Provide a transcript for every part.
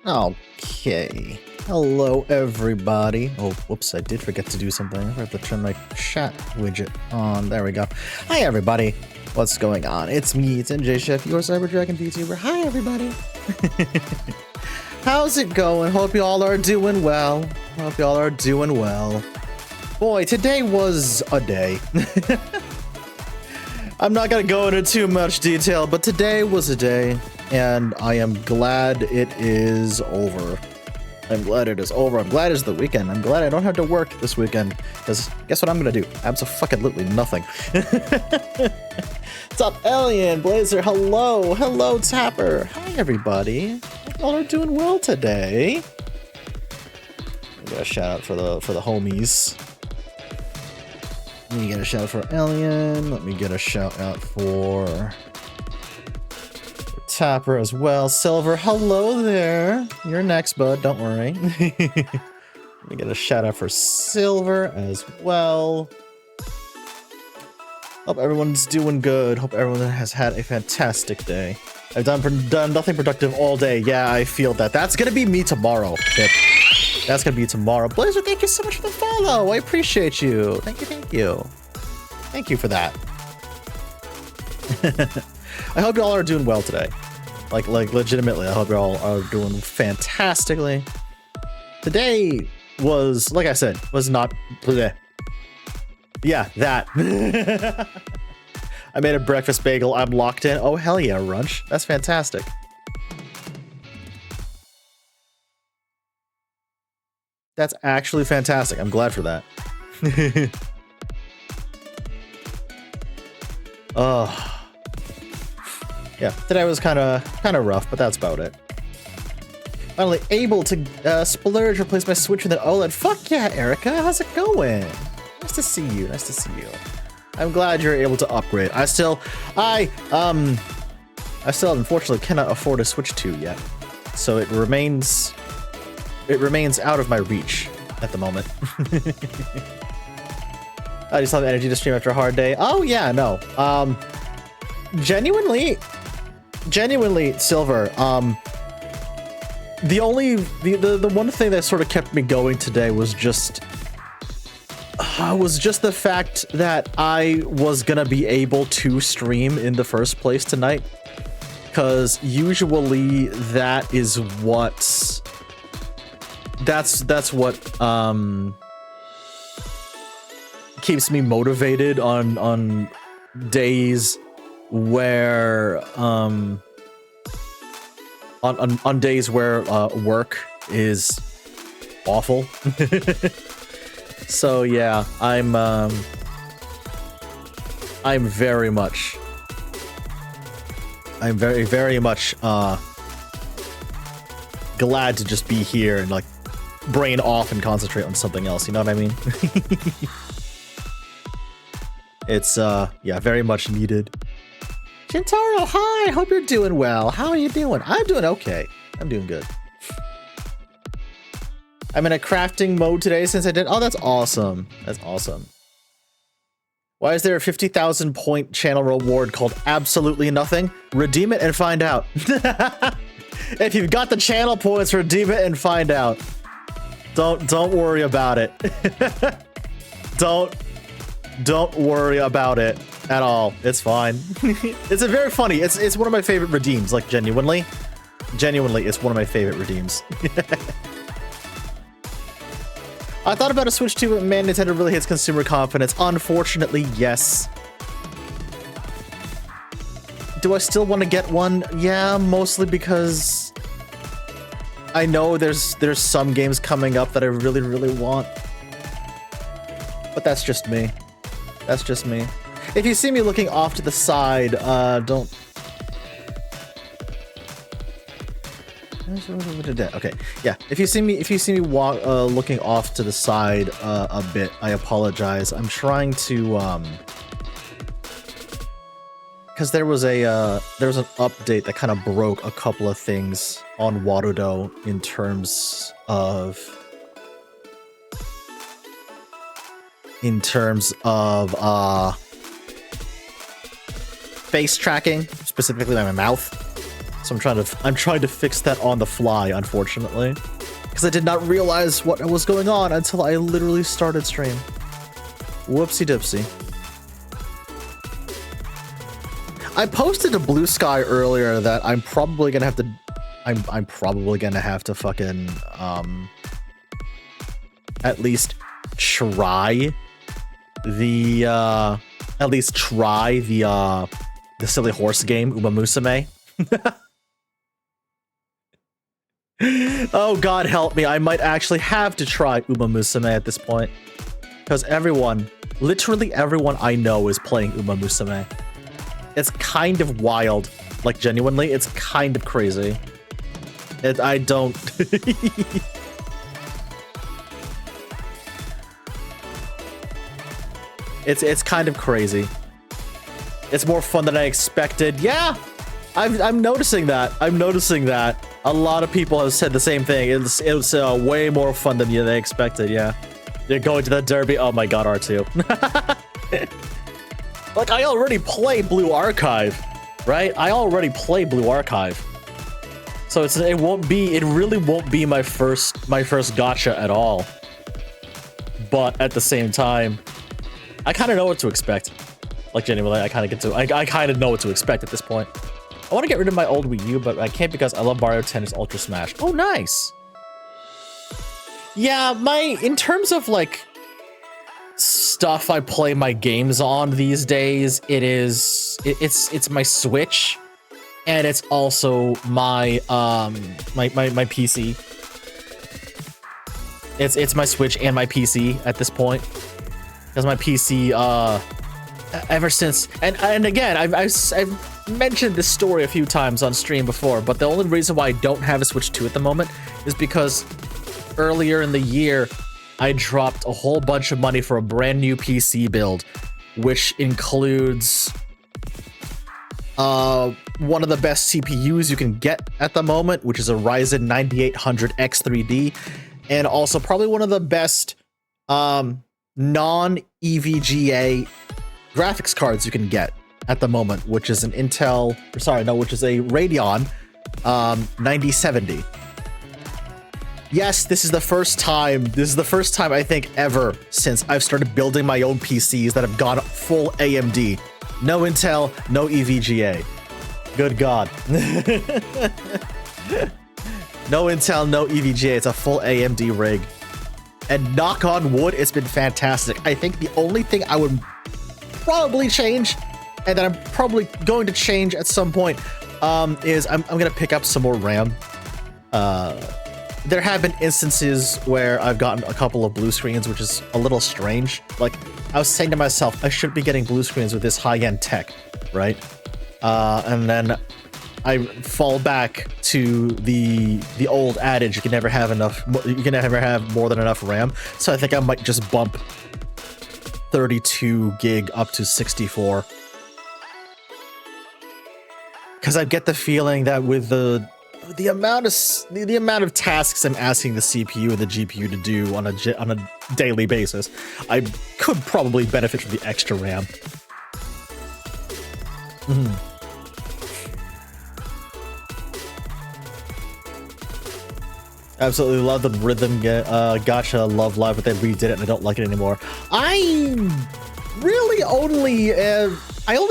Okay. Hello, everybody. Oh, whoops, I did forget to do something. I have to turn my chat widget on. There we go. Hi, everybody. What's going on? It's me, it's NJ Chef, your Cyber Dragon VTuber. Hi, everybody. How's it going? Hope you all are doing well. Hope you all are doing well. Boy, today was a day. I'm not gonna go into too much detail, but today was a day, and I am glad it is over. I'm glad it is over. I'm glad it's the weekend. I'm glad I don't have to work this weekend, because guess what I'm gonna do? Abso-fucking-lutely nothing. What's up, Alien? Blazer, hello. Hello, Tapper. Hi, everybody. Hope y'all are doing well today. I got a shout out for the homies. Let me get a shout out for Alien. Let me get a shout out for Tapper as well. Silver, hello there. You're next, bud. Don't worry. Let me get a shout out for Silver as well. Hope everyone's doing good. Hope everyone has had a fantastic day. I've done nothing productive all day. Yeah, I feel that. That's gonna be me tomorrow. Yep. That's gonna be tomorrow. Blazer, thank you so much for the follow. I appreciate you. Thank you, thank you. Thank you for that. I hope y'all are doing well today. Like legitimately, I hope y'all are doing fantastically. Today was, like I said, was not bleh. Yeah, that. I made a breakfast bagel. I'm locked in. Oh, hell yeah, Runch. That's fantastic. That's actually fantastic. I'm glad for that. Yeah, today was kind of rough, but that's about it. Finally able to splurge, replace my Switch with an OLED. Fuck yeah, Erica, how's it going? Nice to see you. Nice to see you. I'm glad you're able to upgrade. I still unfortunately cannot afford a Switch 2 yet, so it remains out of my reach at the moment. I just have energy to stream after a hard day. Oh yeah, no. Genuinely, Silver. The one thing that sort of kept me going today was just the fact that I was gonna be able to stream in the first place tonight. Because usually that's what keeps me motivated on days where on days where work is awful. So yeah, I'm very much glad to just be here and like brain off and concentrate on something else, you know what I mean? It's yeah, very much needed. Shintaro, hi, hope you're doing well. How are you doing? I'm doing okay. I'm doing good. I'm in a crafting mode today since I did. Oh, that's awesome. That's awesome. Why is there a 50,000 point channel reward called absolutely nothing? Redeem it and find out. If you've got the channel points, redeem it and find out. Don't worry about it. Don't worry about it at all. It's fine. It's a very funny. It's one of my favorite redeems. Like genuinely, it's one of my favorite redeems. I thought about a Switch 2, but man, Nintendo really hits consumer confidence. Unfortunately, yes. Do I still want to get one? Yeah, mostly because I know there's some games coming up that I really want. But that's just me. That's just me. If you see me looking off to the side, don't... Okay, yeah. If you see me walk, looking off to the side a bit, I apologize. I'm trying to because there was an update that kind of broke a couple of things on Warudo in terms of face tracking, specifically my mouth. So I'm trying to fix that on the fly, unfortunately, because I did not realize what was going on until I literally started stream. Whoopsie dipsy. I posted to Blue Sky earlier that I'm probably gonna have to fucking at least try the silly horse game Uma Musume. Oh god help me, I might actually have to try Uma Musume at this point. Because literally everyone I know is playing Uma Musume. It's kind of wild. Like genuinely, it's kind of crazy. I don't... It's kind of crazy. It's more fun than I expected. Yeah! I'm noticing that. A lot of people have said the same thing. It's way more fun than they expected, yeah. You're going to the derby? Oh my god, R2. Like, I already play Blue Archive, right? I already play Blue Archive. So it really won't be my first gacha at all. But at the same time, I kind of know what to expect. Like genuinely, I kind of know what to expect at this point. I want to get rid of my old Wii U, but I can't because I love Mario Tennis Ultra Smash. Oh, nice. Yeah, in terms of like stuff I play my games on these days, it's my Switch, and it's also my my PC. It's my Switch and my PC at this point, because my PC ever since, and again, I've mentioned this story a few times on stream before, but the only reason why I don't have a Switch 2 at the moment is because earlier in the year, I dropped a whole bunch of money for a brand new PC build, which includes one of the best CPUs you can get at the moment, which is a Ryzen 9800 X3D, and also probably one of the best non-EVGA graphics cards you can get at the moment, which is an which is a Radeon 9070. Yes, this is the first time I think ever since I've started building my own PCs that have gone full AMD. No Intel, no EVGA. Good God. No Intel, no EVGA. It's a full AMD rig. And knock on wood, it's been fantastic. I think the only thing I would probably change, and that I'm probably going to change at some point, is I'm going to pick up some more RAM. There have been instances where I've gotten a couple of blue screens, which is a little strange. Like, I was saying to myself, I shouldn't be getting blue screens with this high-end tech, right? And then I fall back to the old adage, you can never have more than enough RAM. So I think I might just bump 32 gig up to 64. Because I get the feeling that with the amount of tasks I'm asking the CPU and the GPU to do on a daily basis, I could probably benefit from the extra RAM. Absolutely love the rhythm gacha Love Live, but they redid it and I don't like it anymore. I really only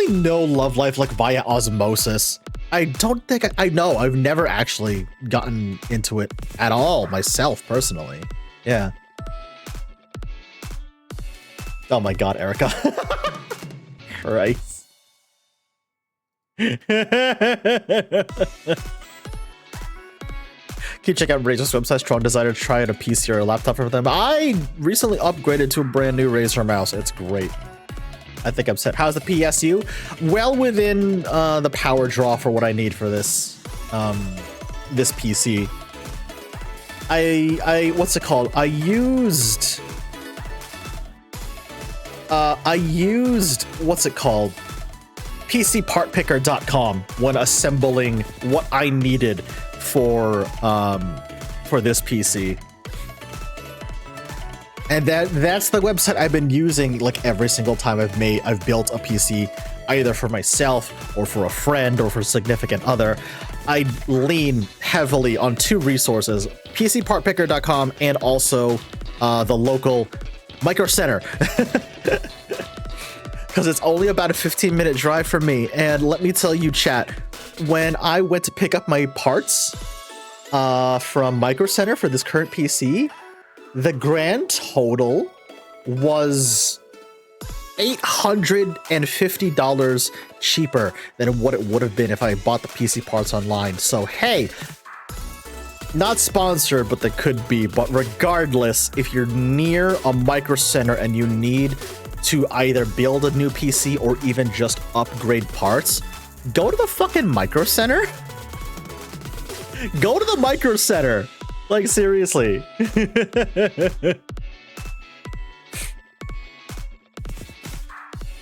know Love Live like via osmosis. I don't think I know. I've never actually gotten into it at all myself personally. Yeah. Oh my God, Erica. Christ. Keep checking out Razer's website. Strong desire to try out a PC or a laptop for them. I recently upgraded to a brand new Razer mouse. It's great. I think I'm set. How's the PSU? Well within the power draw for what I need for this this PC. I what's it called? I used what's it called? PCPartPicker.com when assembling what I needed for this PC. And that's the website I've been using like every single time I've built a PC, either for myself or for a friend or for a significant other. I lean heavily on two resources, PCPartPicker.com and also the local Micro Center. Because it's only about a 15-minute drive for me. And let me tell you, chat, when I went to pick up my parts from Micro Center for this current PC, the grand total was $850 cheaper than what it would have been if I bought the PC parts online. So, hey, not sponsored, but they could be. But regardless, if you're near a Micro Center and you need to either build a new PC or even just upgrade parts, go to the fucking Micro Center. Go to the Micro Center. Like, seriously.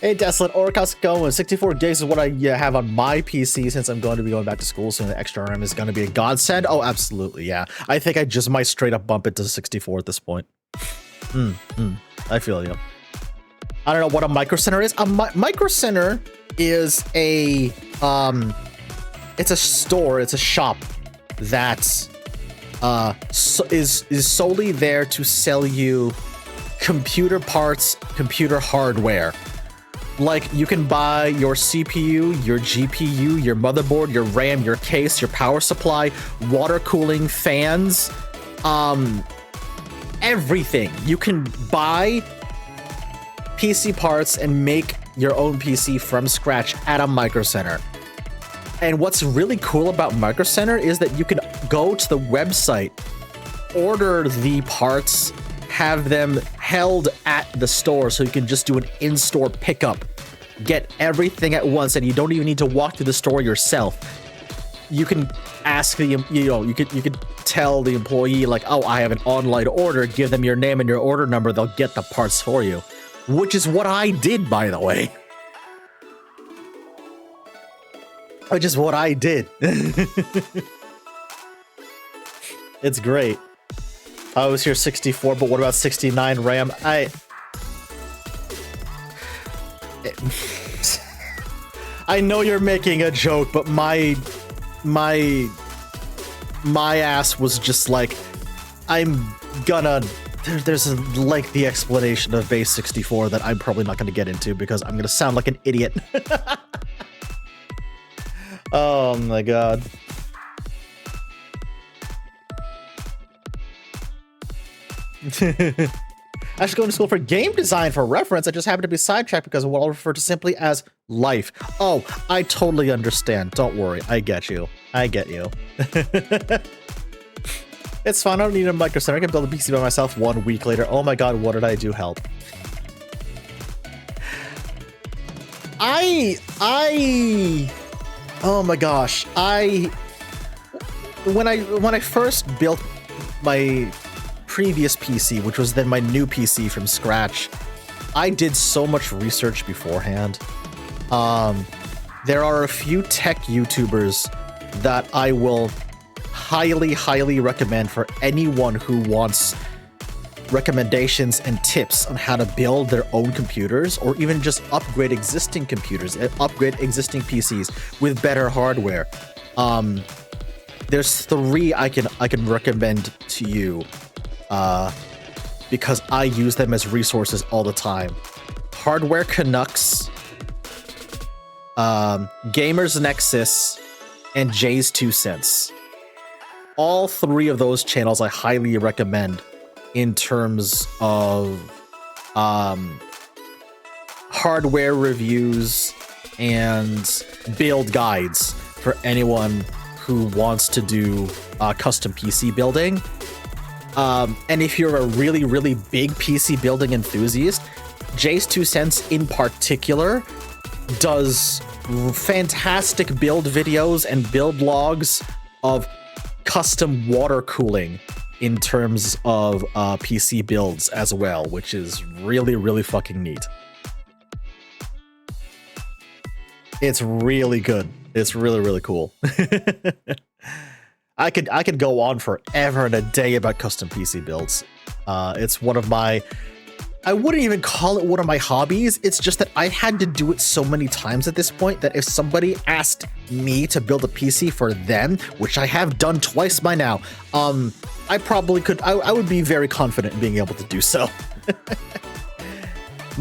Hey, Desolate, Orcos going. 64 gigs is what I have on my PC since I'm going to be going back to school soon. The extra RAM is going to be a godsend. Oh, absolutely, yeah. I think I just might straight up bump it to 64 at this point. I feel you. I don't know what a Micro Center is. A Micro Center is a it's a store, it's a shop that is solely there to sell you computer parts, computer hardware. Like, you can buy your CPU, your GPU, your motherboard, your RAM, your case, your power supply, water cooling, fans, everything. You can buy PC parts and make your own PC from scratch at a Micro Center. And what's really cool about Micro Center is that you can go to the website, order the parts, have them held at the store, so you can just do an in-store pickup get everything at once, and you don't even need to walk through the store yourself. You can ask the, you could tell the employee, like, oh, I have an online order, give them your name and your order number, they'll get the parts for you. Which is what I did, by the way. Which is what I did. It's great. I was here 64, but what about 69 RAM? I know you're making a joke, but my ass was just like, there's a lengthy explanation of base 64 that I'm probably not gonna get into because I'm gonna sound like an idiot. Oh my god. I should go to school for game design for reference. I just happen to be sidetracked because of what I'll refer to simply as life. Oh, I totally understand. Don't worry. I get you. I get you. It's fine. I don't need a Micro Center. I can build a PC by myself 1 week later. Oh my god, what did I do? Help. Oh my gosh. When I first built my previous PC, which was then my new PC from scratch, I did so much research beforehand. There are a few tech YouTubers that I will highly recommend for anyone who wants recommendations and tips on how to build their own computers, or even just upgrade existing computers, upgrade existing PCs with better hardware. There's 3 I can recommend to you, because I use them as resources all the time. Hardware Canucks, Gamers Nexus, and Jay's 2 Cents. All 3 of those channels I highly recommend in terms of hardware reviews and build guides for anyone who wants to do custom PC building. And if you're a really big PC building enthusiast, Jay's 2 Cents in particular does fantastic build videos and build logs of custom water cooling in terms of PC builds as well, which is really fucking neat. It's really good. It's really cool. I could go on forever and a day about custom PC builds. It's one of my, I wouldn't even call it one of my hobbies. It's just that I've had to do it so many times at this point that if somebody asked me to build a PC for them, which I have done twice by now, I probably could, I would be very confident in being able to do so.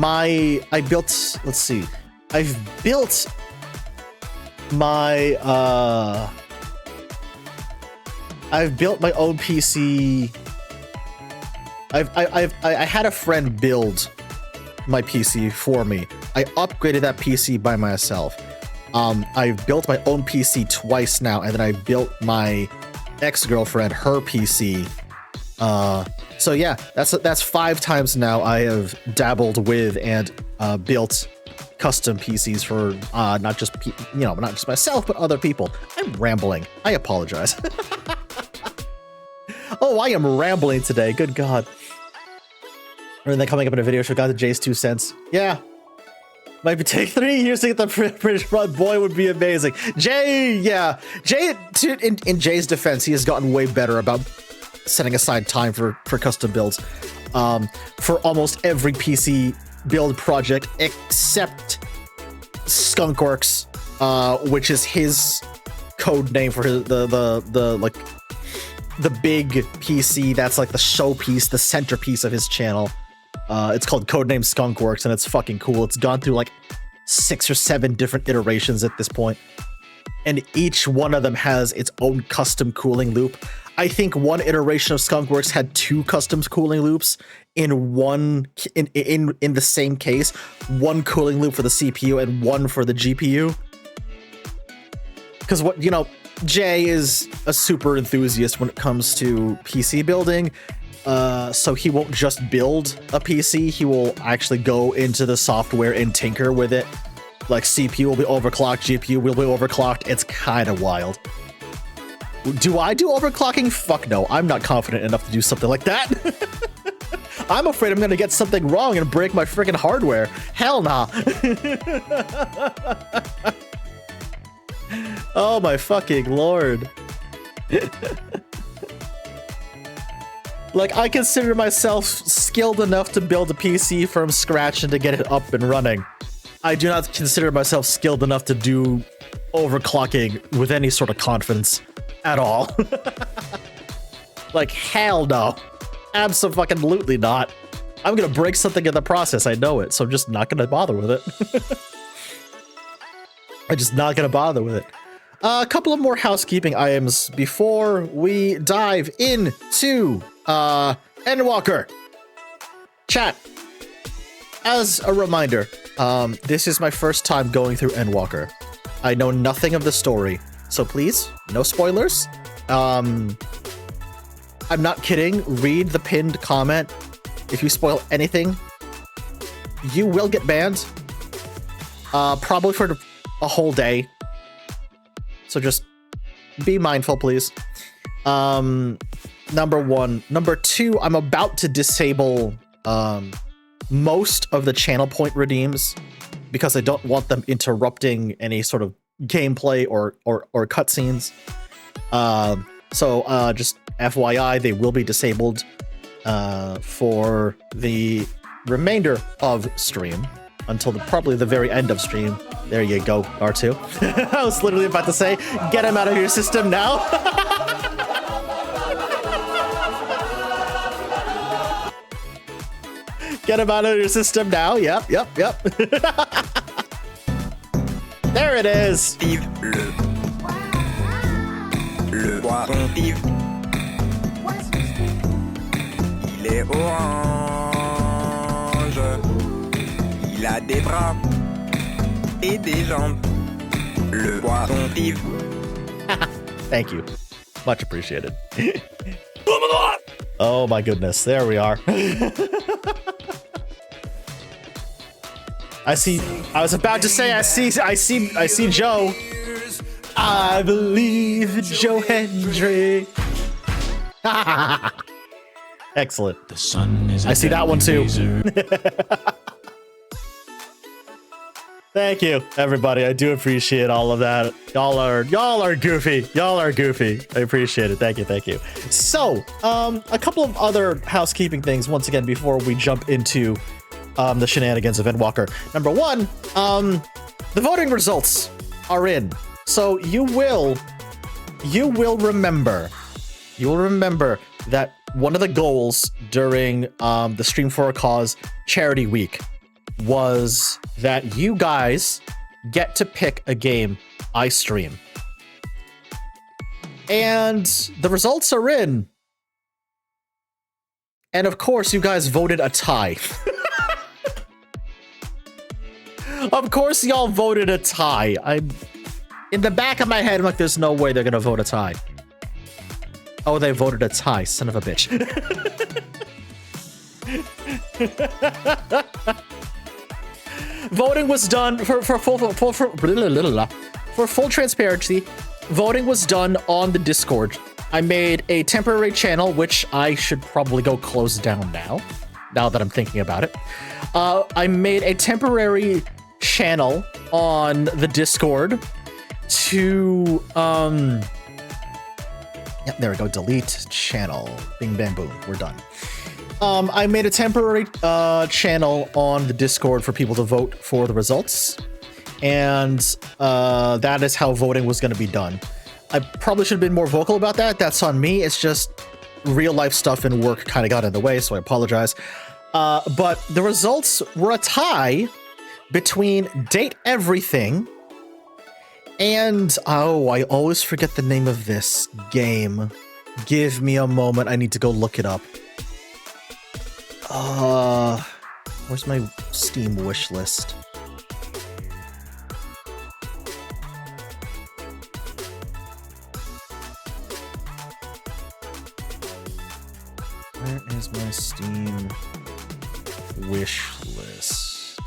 I've built my own PC. I had a friend build my PC for me. I upgraded that PC by myself. I've built my own PC twice now, and then I built my ex-girlfriend her PC. So yeah, that's 5 times now I have dabbled with and built custom PCs for not just myself, but other people. I'm rambling. I apologize. Oh, I am rambling today. Good God. And then coming up in a video show, got the Jay's 2 Cents. Yeah. Might take 3 years to get the British run. Boy, would be amazing. Jay, yeah. Jay, in Jay's defense, he has gotten way better about setting aside time for custom builds. For almost every PC build project except Skunkworks, which is his code name for the big PC that's like the showpiece, the centerpiece of his channel. It's called Codename Skunkworks, and it's fucking cool. It's gone through like 6 or 7 different iterations at this point, and each one of them has its own custom cooling loop. I think one iteration of Skunkworks had 2 custom cooling loops in the same case, one cooling loop for the CPU and one for the GPU. Because Jay is a super enthusiast when it comes to PC building, so he won't just build a PC, he will actually go into the software and tinker with it Like CPU will be overclocked, GPU will be overclocked. It's kind of wild. Do I do overclocking? Fuck no. I'm not confident enough to do something like that. I'm afraid I'm gonna get something wrong and break my freaking hardware. Hell nah. Oh my fucking lord. Like, I consider myself skilled enough to build a PC from scratch and to get it up and running. I do not consider myself skilled enough to do overclocking with any sort of confidence at all. Like, hell no. Absolutely not. I'm gonna break something in the process, I know it, so I'm just not gonna bother with it. I'm just not gonna bother with it. A couple of more housekeeping items before we dive into Endwalker. Chat, as a reminder, this is my first time going through Endwalker. I know nothing of the story, so please, no spoilers. I'm not kidding. Read the pinned comment. If you spoil anything, you will get banned. Probably for a whole day. So just be mindful, please. Number one. Number two, I'm about to disable most of the channel point redeems because I don't want them interrupting any sort of gameplay or cutscenes. So just FYI, they will be disabled for the remainder of stream until probably the very end of stream. There you go, R2. I was literally about to say, get him out of your system now. Get him out of your system now. Yep. There it is. Le poisson vive. Il est orange. Il a des bras et des jambes. Le poisson vive. Thank you. Much appreciated. Oh my goodness. There we are. I was about to say I see Joe. I believe Joe Hendry. Excellent. The sun is I see that one too. Thank you, everybody. I do appreciate all of that. Y'all are goofy. Y'all are goofy. I appreciate it. Thank you. So, a couple of other housekeeping things once again before we jump into the shenanigans of Endwalker. Number one, the voting results are in. So you will remember that one of the goals during the Stream for a Cause charity week was that you guys get to pick a game I stream. And the results are in. And of course, you guys voted a tie. Of course, y'all voted a tie. I'm in the back of my head, I'm like, there's no way they're gonna vote a tie. Oh, they voted a tie, son of a bitch. Voting was done for full transparency. Voting was done on the Discord. I made a temporary channel, which I should probably go close down now that I'm thinking about it. I made a temporary channel on the Discord to there we go, delete channel, bing bam boom, we're done. I made a temporary channel on the Discord for people to vote for the results, and that is how voting was going to be done. I probably should have been more vocal about that. That's on me. It's just real life stuff and work kind of got in the way, so I apologize. But the results were a tie between Date Everything and, oh, I always forget the name of this game. Give me a moment. I need to go look it up. Where's my Steam wish list? Where is my Steam wish list?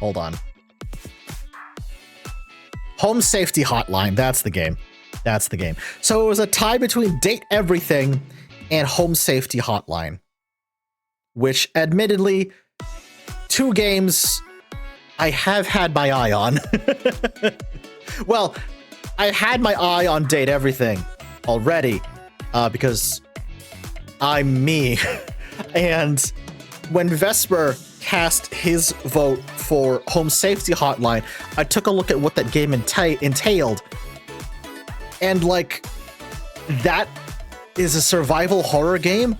Hold on. Home Safety Hotline. That's the game. That's the game. So it was a tie between Date Everything and Home Safety Hotline, which admittedly, 2 games I have had my eye on. Well, I had my eye on Date Everything already because I'm me. And when Vesper cast his vote for Home Safety Hotline, I took a look at what that game entailed. And like, that is a survival horror game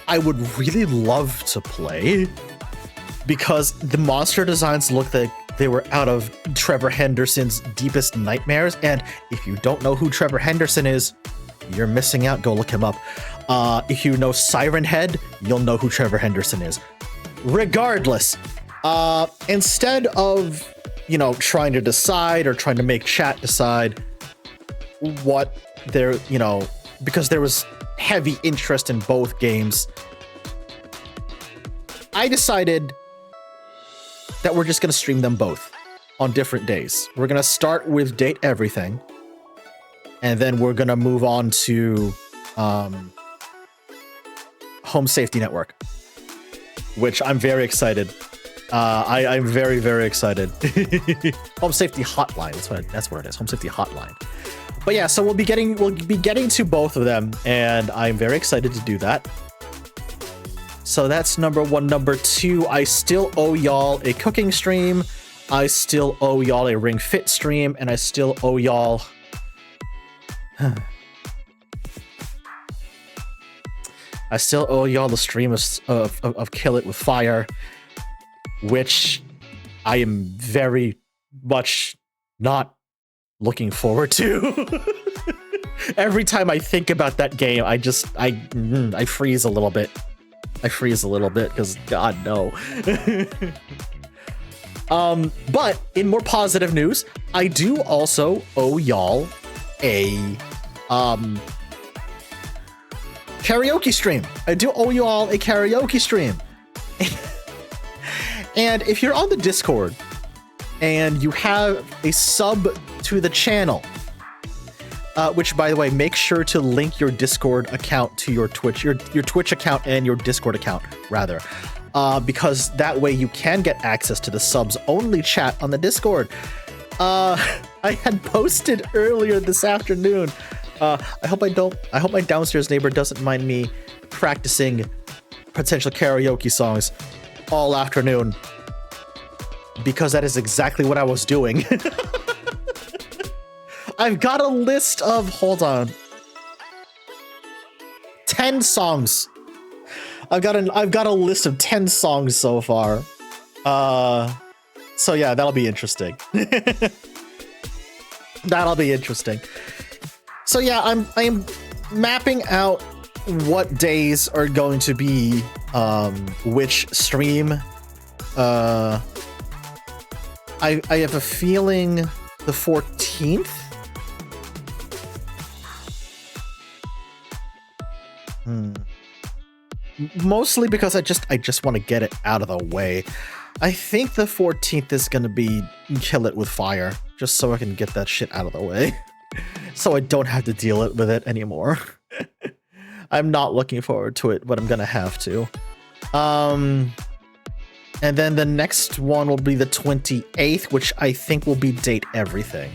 I would really love to play because the monster designs look like they were out of Trevor Henderson's deepest nightmares. And if you don't know who Trevor Henderson is, you're missing out. Go look him up. If you know Siren Head, you'll know who Trevor Henderson is. Regardless, instead of, trying to decide or trying to make chat decide what they're, because there was heavy interest in both games, I decided that we're just going to stream them both on different days. We're going to start with Date Everything, and then we're going to move on to Home Safety Network, which I'm very excited. I'm very, very excited. Home Safety Hotline. That's what it is. Home Safety Hotline. But yeah, so we'll be getting to both of them, and I'm very excited to do that. So that's number 1. Number 2, I still owe y'all a cooking stream. I still owe y'all a Ring Fit stream, and I still owe y'all. I still owe y'all the stream of Kill It with Fire, which I am very much not looking forward to. Every time I think about that game, I freeze a little bit. I freeze a little bit because God no. But in more positive news, I do also owe y'all a karaoke stream. I do owe you all a karaoke stream. And if you're on the Discord and you have a sub to the channel, which by the way, make sure to link your Discord account to your Twitch account and your Discord account rather, because that way you can get access to the subs only chat on the Discord. I had posted earlier this afternoon. I hope my downstairs neighbor doesn't mind me practicing potential karaoke songs all afternoon, because that is exactly what I was doing. I've got a list of, hold on, 10 songs. I've got a list of 10 songs so far. So yeah, that'll be interesting. That'll be interesting. So yeah, I'm mapping out what days are going to be which stream. I have a feeling the 14th. Mostly because I just want to get it out of the way. I think the 14th is going to be Kill It with Fire, just so I can get that shit out of the way. So I don't have to deal with it anymore. I'm not looking forward to it, but I'm going to have to. And then the next one will be the 28th, which I think will be Date Everything.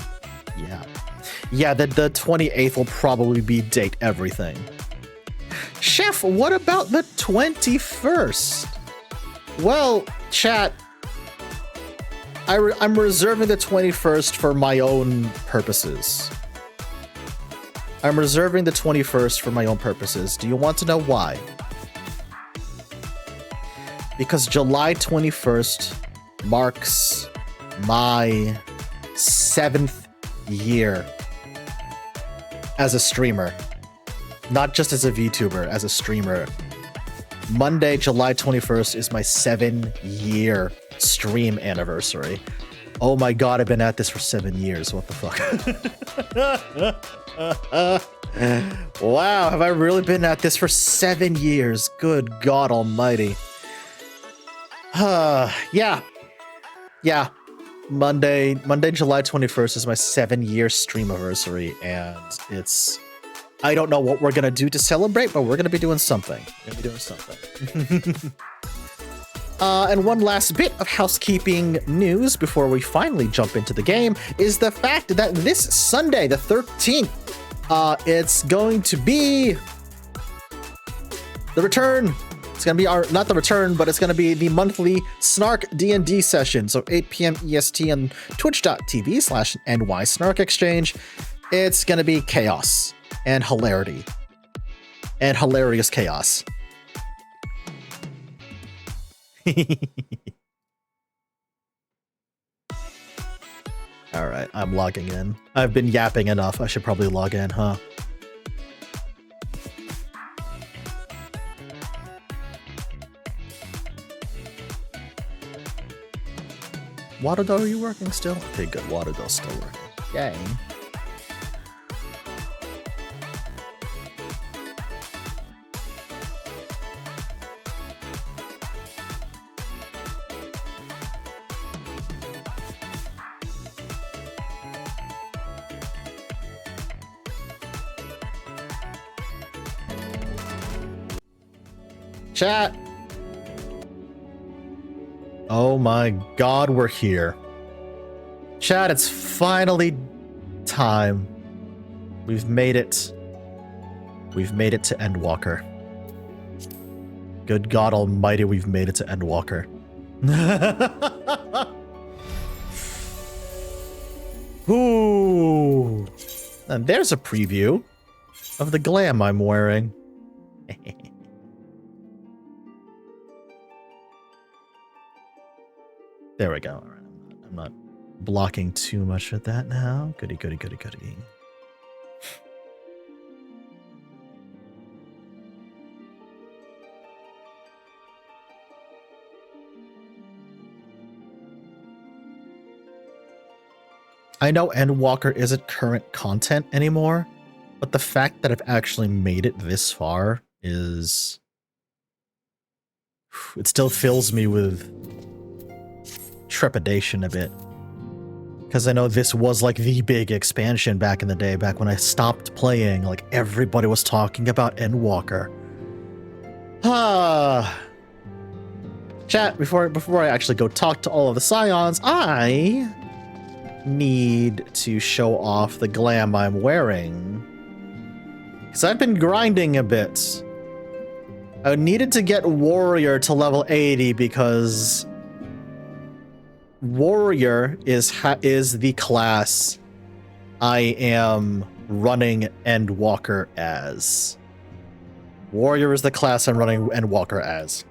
Yeah, the 28th will probably be Date Everything. Chef, what about the 21st? Well, chat, I'm reserving the 21st for my own purposes. I'm reserving the 21st for my own purposes. Do you want to know why? Because July 21st marks my 7th year as a streamer. Not just as a VTuber, as a streamer. Monday, July 21st is my 7-year stream anniversary. Oh my god, I've been at this for 7 years. What the fuck? Wow, have I really been at this for 7 years? Good God almighty. Yeah. Yeah, Monday, July 21st is my 7-year stream anniversary, and it's... I don't know what we're gonna do to celebrate, but we're gonna be doing something. And one last bit of housekeeping news before we finally jump into the game is the fact that this Sunday, the 13th, it's going to be the return. It's going to be not the return, but it's going to be the monthly Snark D&D session. So 8 p.m. EST on twitch.tv/NY Snark Exchange. It's going to be chaos and hilarity and hilarious chaos. All right, I'm logging in. I've been yapping enough. I should probably log in, huh? Waterdoor, are you working still? Okay, good. Waterdoor's still working. Yay. Chat. Oh my god, we're here. Chat, it's finally time. We've made it. We've made it to Endwalker. Good god almighty, we've made it to Endwalker. Ooh. And there's a preview of the glam I'm wearing. There we go. All right. I'm not blocking too much of that now. Goody, goody, goody, goody. I know Endwalker isn't current content anymore, but the fact that I've actually made it this far is... It still fills me with trepidation a bit, because I know this was like the big expansion back in the day, back when I stopped playing. Like, everybody was talking about Endwalker. Chat, before I actually go talk to all of the Scions, I need to show off the glam I'm wearing, because I've been grinding a bit. I needed to get Warrior to level 80 because Warrior is the class I am running Endwalker as. Warrior is the class I'm running Endwalker as.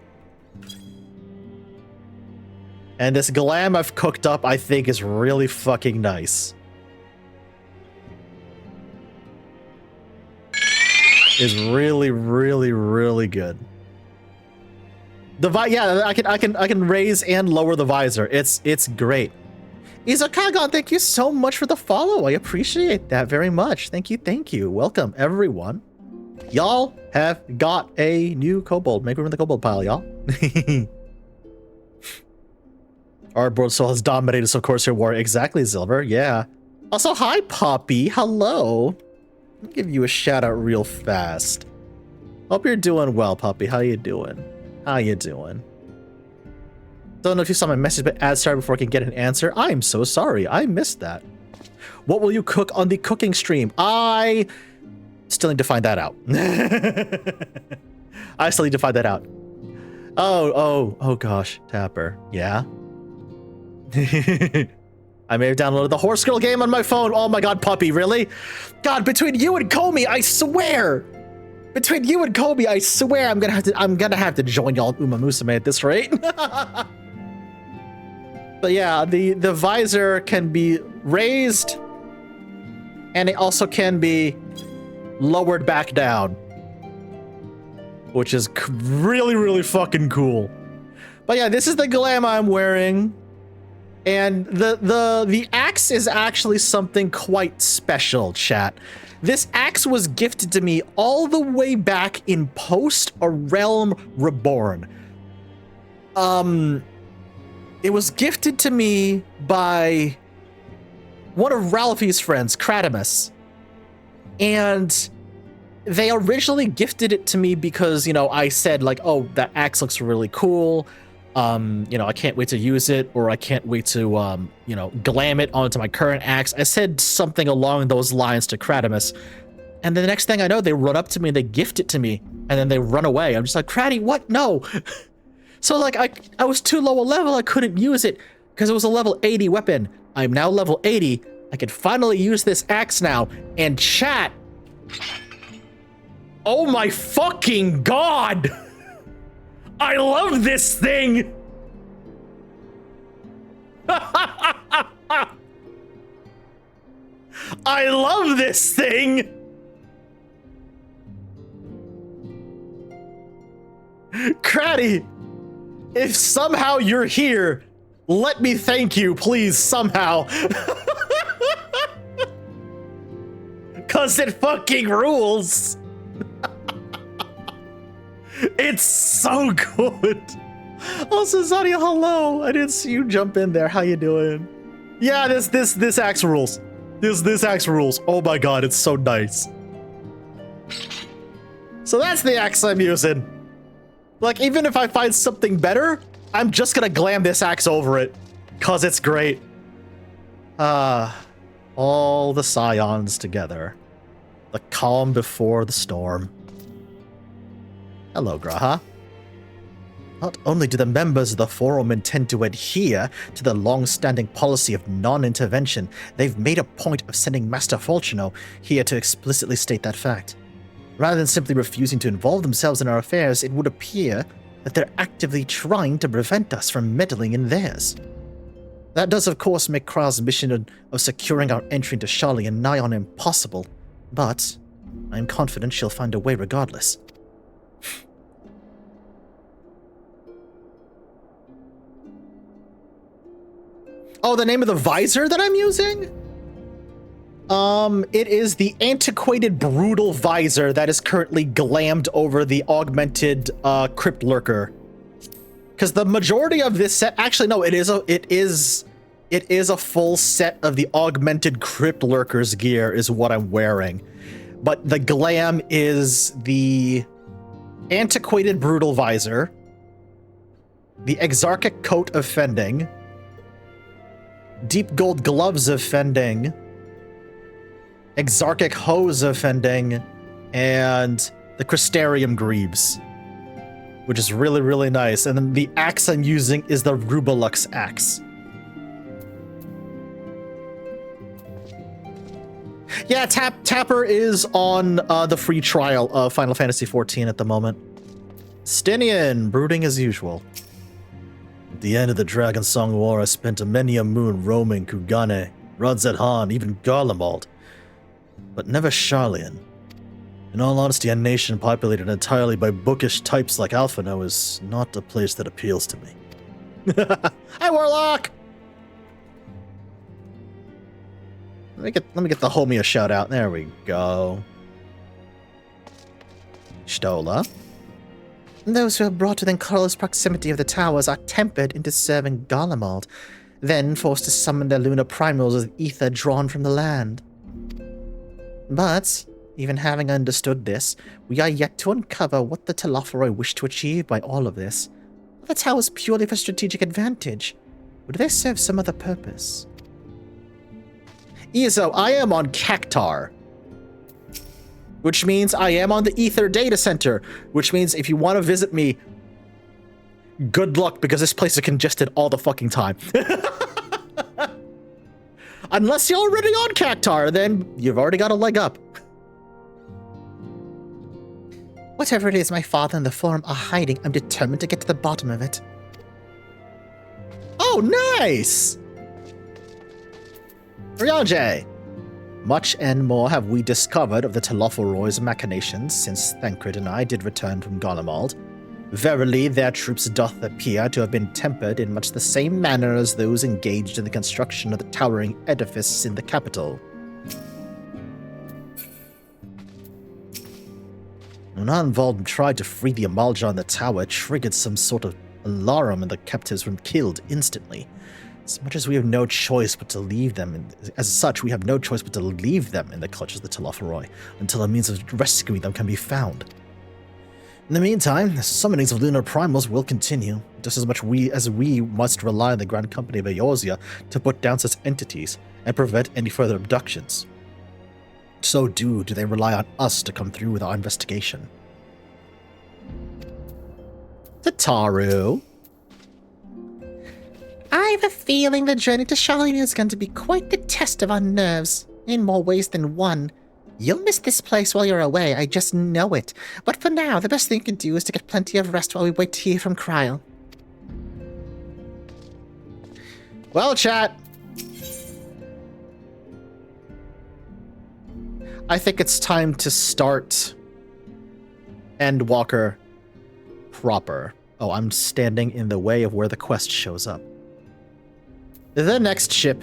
And this glam I've cooked up, I think, is really fucking nice. Is really, really, really good. Yeah, I can raise and lower the visor. It's great. Izakagon, thank you so much for the follow. I appreciate that very much. Thank you. Welcome, everyone. Y'all have got a new kobold. Make room in the kobold pile, y'all. Our board soul has dominated, so of course your war. Exactly, Silver. Yeah. Also, hi, Poppy. Hello. I'll give you a shout out real fast. Hope you're doing well, Poppy. How you doing? How you doing? Don't know if you saw my message, but ad started before I can get an answer. I'm so sorry. I missed that. What will you cook on the cooking stream? I still need to find that out. I still need to find that out. Oh gosh, Tapper. Yeah? I may have downloaded the Horse Girl game on my phone. Oh my god, Puppy, really? God, between you and Komi, I swear! Between you and Kobe, I swear I'm gonna have to join y'all Uma Musume at this rate. But yeah, the visor can be raised, and it also can be lowered back down, which is really, really fucking cool. But yeah, this is the glam I'm wearing, and the axe is actually something quite special, chat. This axe was gifted to me all the way back in Post A Realm Reborn. It was gifted to me by one of Ralphie's friends, Cratimus. And they originally gifted it to me because, I said like, oh, that axe looks really cool. I can't wait to use it, or I can't wait to, glam it onto my current axe. I said something along those lines to Cratimus. And the next thing I know, they run up to me and they gift it to me, and then they run away. I'm just like, Cratty, what? No. So like, I was too low a level. I couldn't use it because it was a level 80 weapon. I'm now level 80. I can finally use this axe now. And chat. Oh my fucking God. I love this thing. I love this thing. Cratty, if somehow you're here, let me thank you, please, somehow. Cause it fucking rules. It's so good. Also, Zadia, hello. I didn't see you jump in there. How you doing? Yeah, this axe rules. This axe rules. Oh my God, it's so nice. So that's the axe I'm using. Like, even if I find something better, I'm just gonna glam this axe over it, cause it's great. All the scions together. The calm before the storm. Hello, Graha. Not only do the members of the Forum intend to adhere to the long-standing policy of non-intervention, they've made a point of sending Master Fulcino here to explicitly state that fact. Rather than simply refusing to involve themselves in our affairs, it would appear that they're actively trying to prevent us from meddling in theirs. That does, of course, make Kra's mission of securing our entry into Sharlayan nigh on impossible, but I'm confident she'll find a way regardless. Oh, the name of the visor that I'm using? It is the antiquated brutal visor that is currently glammed over the augmented Crypt Lurker. Because the majority of this set, actually no, it is a full set of the augmented Crypt Lurker's gear is what I'm wearing. But the glam is the antiquated brutal visor, the exarchic coat of fending, deep gold gloves of fending, exarchic hose of fending, and the Crystarium greaves, which is really, really nice. And then the axe I'm using is the Rubalux axe. Yeah, Tapper is on the free trial of Final Fantasy XIV at the moment. Stinian, brooding as usual. At the end of the Dragon Song War, I spent many a moon roaming Kugane, Radz-at-Han, even Garlemald, but never Sharlayan. In all honesty, a nation populated entirely by bookish types like Alphino is not a place that appeals to me. Hi, Warlock! Let me get the homie a shout out. There we go. Stola. Those who are brought within close proximity of the towers are tempered into serving Garlemald, then forced to summon their lunar primals with ether drawn from the land. But, even having understood this, we are yet to uncover what the Telophoroi wish to achieve by all of this. Are the towers purely for strategic advantage, or do they serve some other purpose? Izo, I am on Cactar, which means I am on the Ether Data Center, which means if you want to visit me, good luck, because this place is congested all the fucking time. Unless you're already on Cactar, then you've already got a leg up. Whatever it is my father and the Forum are hiding, I'm determined to get to the bottom of it. Oh, nice! Ryanje. Much and more have we discovered of the Telophoroi's machinations since Thancred and I did return from Garlemald. Verily, their troops doth appear to have been tempered in much the same manner as those engaged in the construction of the towering edifice in the capital. When our involvement tried to free the Amalja on the tower, it triggered some sort of Alarum and the captives were killed instantly. As much as we have no choice but to leave them, as such, we have no choice but to leave them in the clutches of the Telophoroi until a means of rescuing them can be found. In the meantime, the summonings of lunar primals will continue, just as much as we must rely on the Grand Company of Eorzea to put down such entities and prevent any further abductions. So do they rely on us to come through with our investigation. Tataru. I have a feeling the journey to Charlene is going to be quite the test of our nerves, in more ways than one. You'll miss this place while you're away, I just know it. But for now, the best thing you can do is to get plenty of rest while we wait to hear from Cryle. Well, chat. I think it's time to start Endwalker proper. Oh, I'm standing in the way of where the quest shows up. The next ship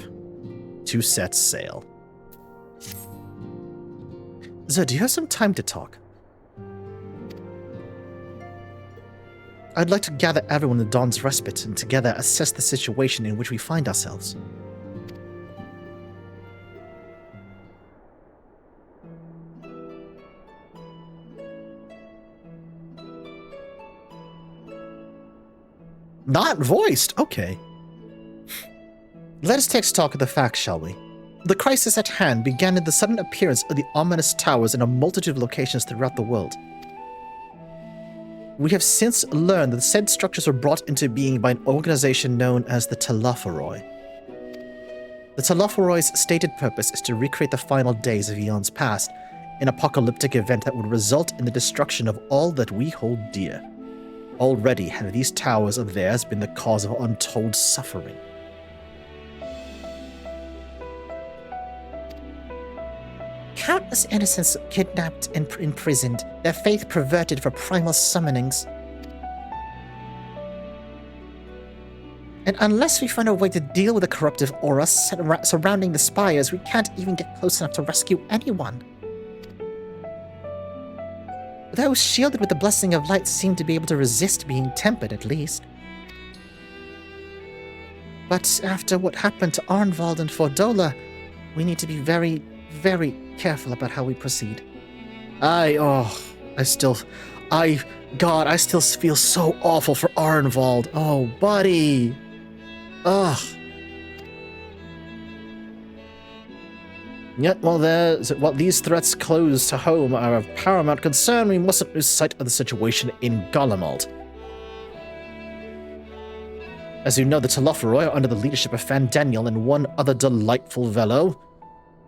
to set sail. Zo, do you have some time to talk? I'd like to gather everyone in Dawn's Respite and together assess the situation in which we find ourselves. Not voiced? Okay. Let us take stock of the facts, shall we? The crisis at hand began in the sudden appearance of the ominous towers in a multitude of locations throughout the world. We have since learned that said structures were brought into being by an organization known as the Telophoroi. The Telophoroi's stated purpose is to recreate the final days of eons past, an apocalyptic event that would result in the destruction of all that we hold dear. Already have these towers of theirs been the cause of untold suffering. Countless innocents kidnapped and imprisoned, their faith perverted for primal summonings. And unless we find a way to deal with the corruptive aura surrounding the spires, we can't even get close enough to rescue anyone. Those shielded with the blessing of light seem to be able to resist being tempered, at least. But after what happened to Arnvald and Fordola, we need to be very, very careful about how we proceed. I still feel so awful for Arnvald. Oh, buddy. Ugh. Yet, while these threats close to home are of paramount concern, we mustn't lose sight of the situation in Garlemald. As you know, the Telophoroi are under the leadership of Fandaniel and one other delightful fellow,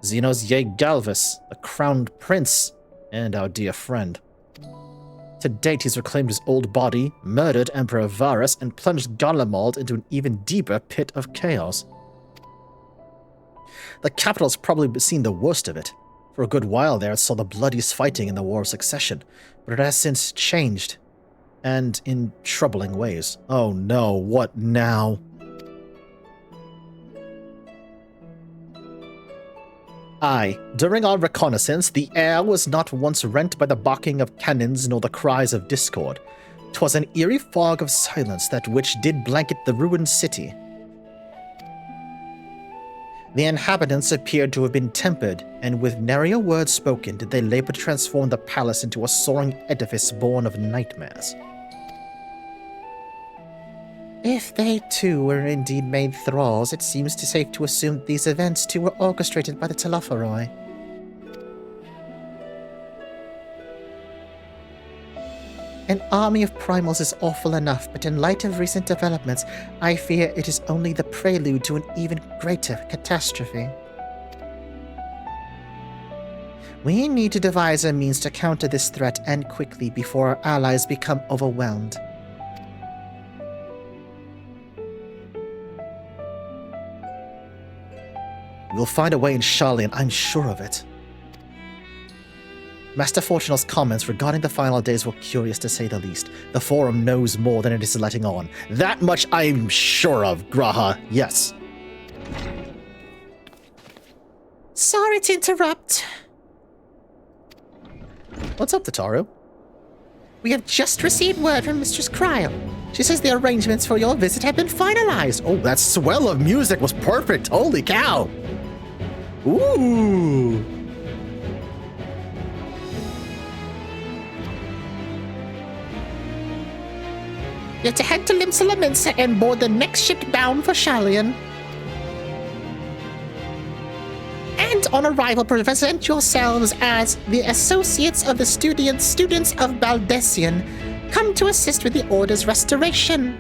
Xenos Ye Galvis, the crowned prince, and our dear friend. To date, he's reclaimed his old body, murdered Emperor Varus, and plunged Garlemald into an even deeper pit of chaos. The capital's probably seen the worst of it. For a good while there, it saw the bloodiest fighting in the War of Succession, but it has since changed, and in troubling ways. Oh no, what now? Aye, during our reconnaissance, the air was not once rent by the barking of cannons nor the cries of discord. 'Twas an eerie fog of silence that which did blanket the ruined city. The inhabitants appeared to have been tempered, and with nary a word spoken did they labor to transform the palace into a soaring edifice born of nightmares. If they too were indeed made thralls, it seems safe to assume that these events too were orchestrated by the Telophoroi. An army of primals is awful enough, but in light of recent developments, I fear it is only the prelude to an even greater catastrophe. We need to devise a means to counter this threat, and quickly, before our allies become overwhelmed. We'll find a way in Charlene, I'm sure of it. Master Fortunal's comments regarding the final days were curious to say the least. The Forum knows more than it is letting on. That much I'm sure of, Graha, yes. Sorry to interrupt. What's up, Tataru? We have just received word from Mistress Cryle. She says the arrangements for your visit have been finalized. Oh, that swell of music was perfect. Holy cow. Ooh. You're to head to Limsa Laminsa and board the next ship bound for Shalian. And on arrival, present yourselves as the associates of the students of Baldessian, come to assist with the Order's restoration.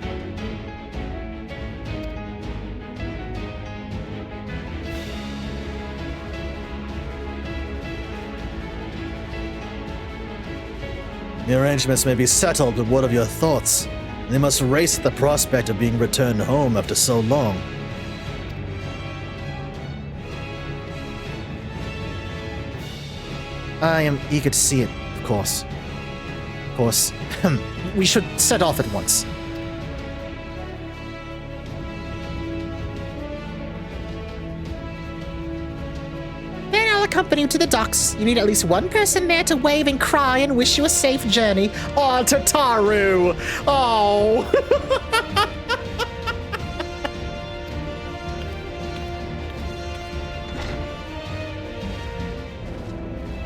The arrangements may be settled, but what of your thoughts? They must race at the prospect of being returned home after so long. I am eager to see it, of course. Of course, we should set off at once. Then I'll accompany you to the docks. You need at least one person there to wave and cry and wish you a safe journey. Oh, Tataru! Oh!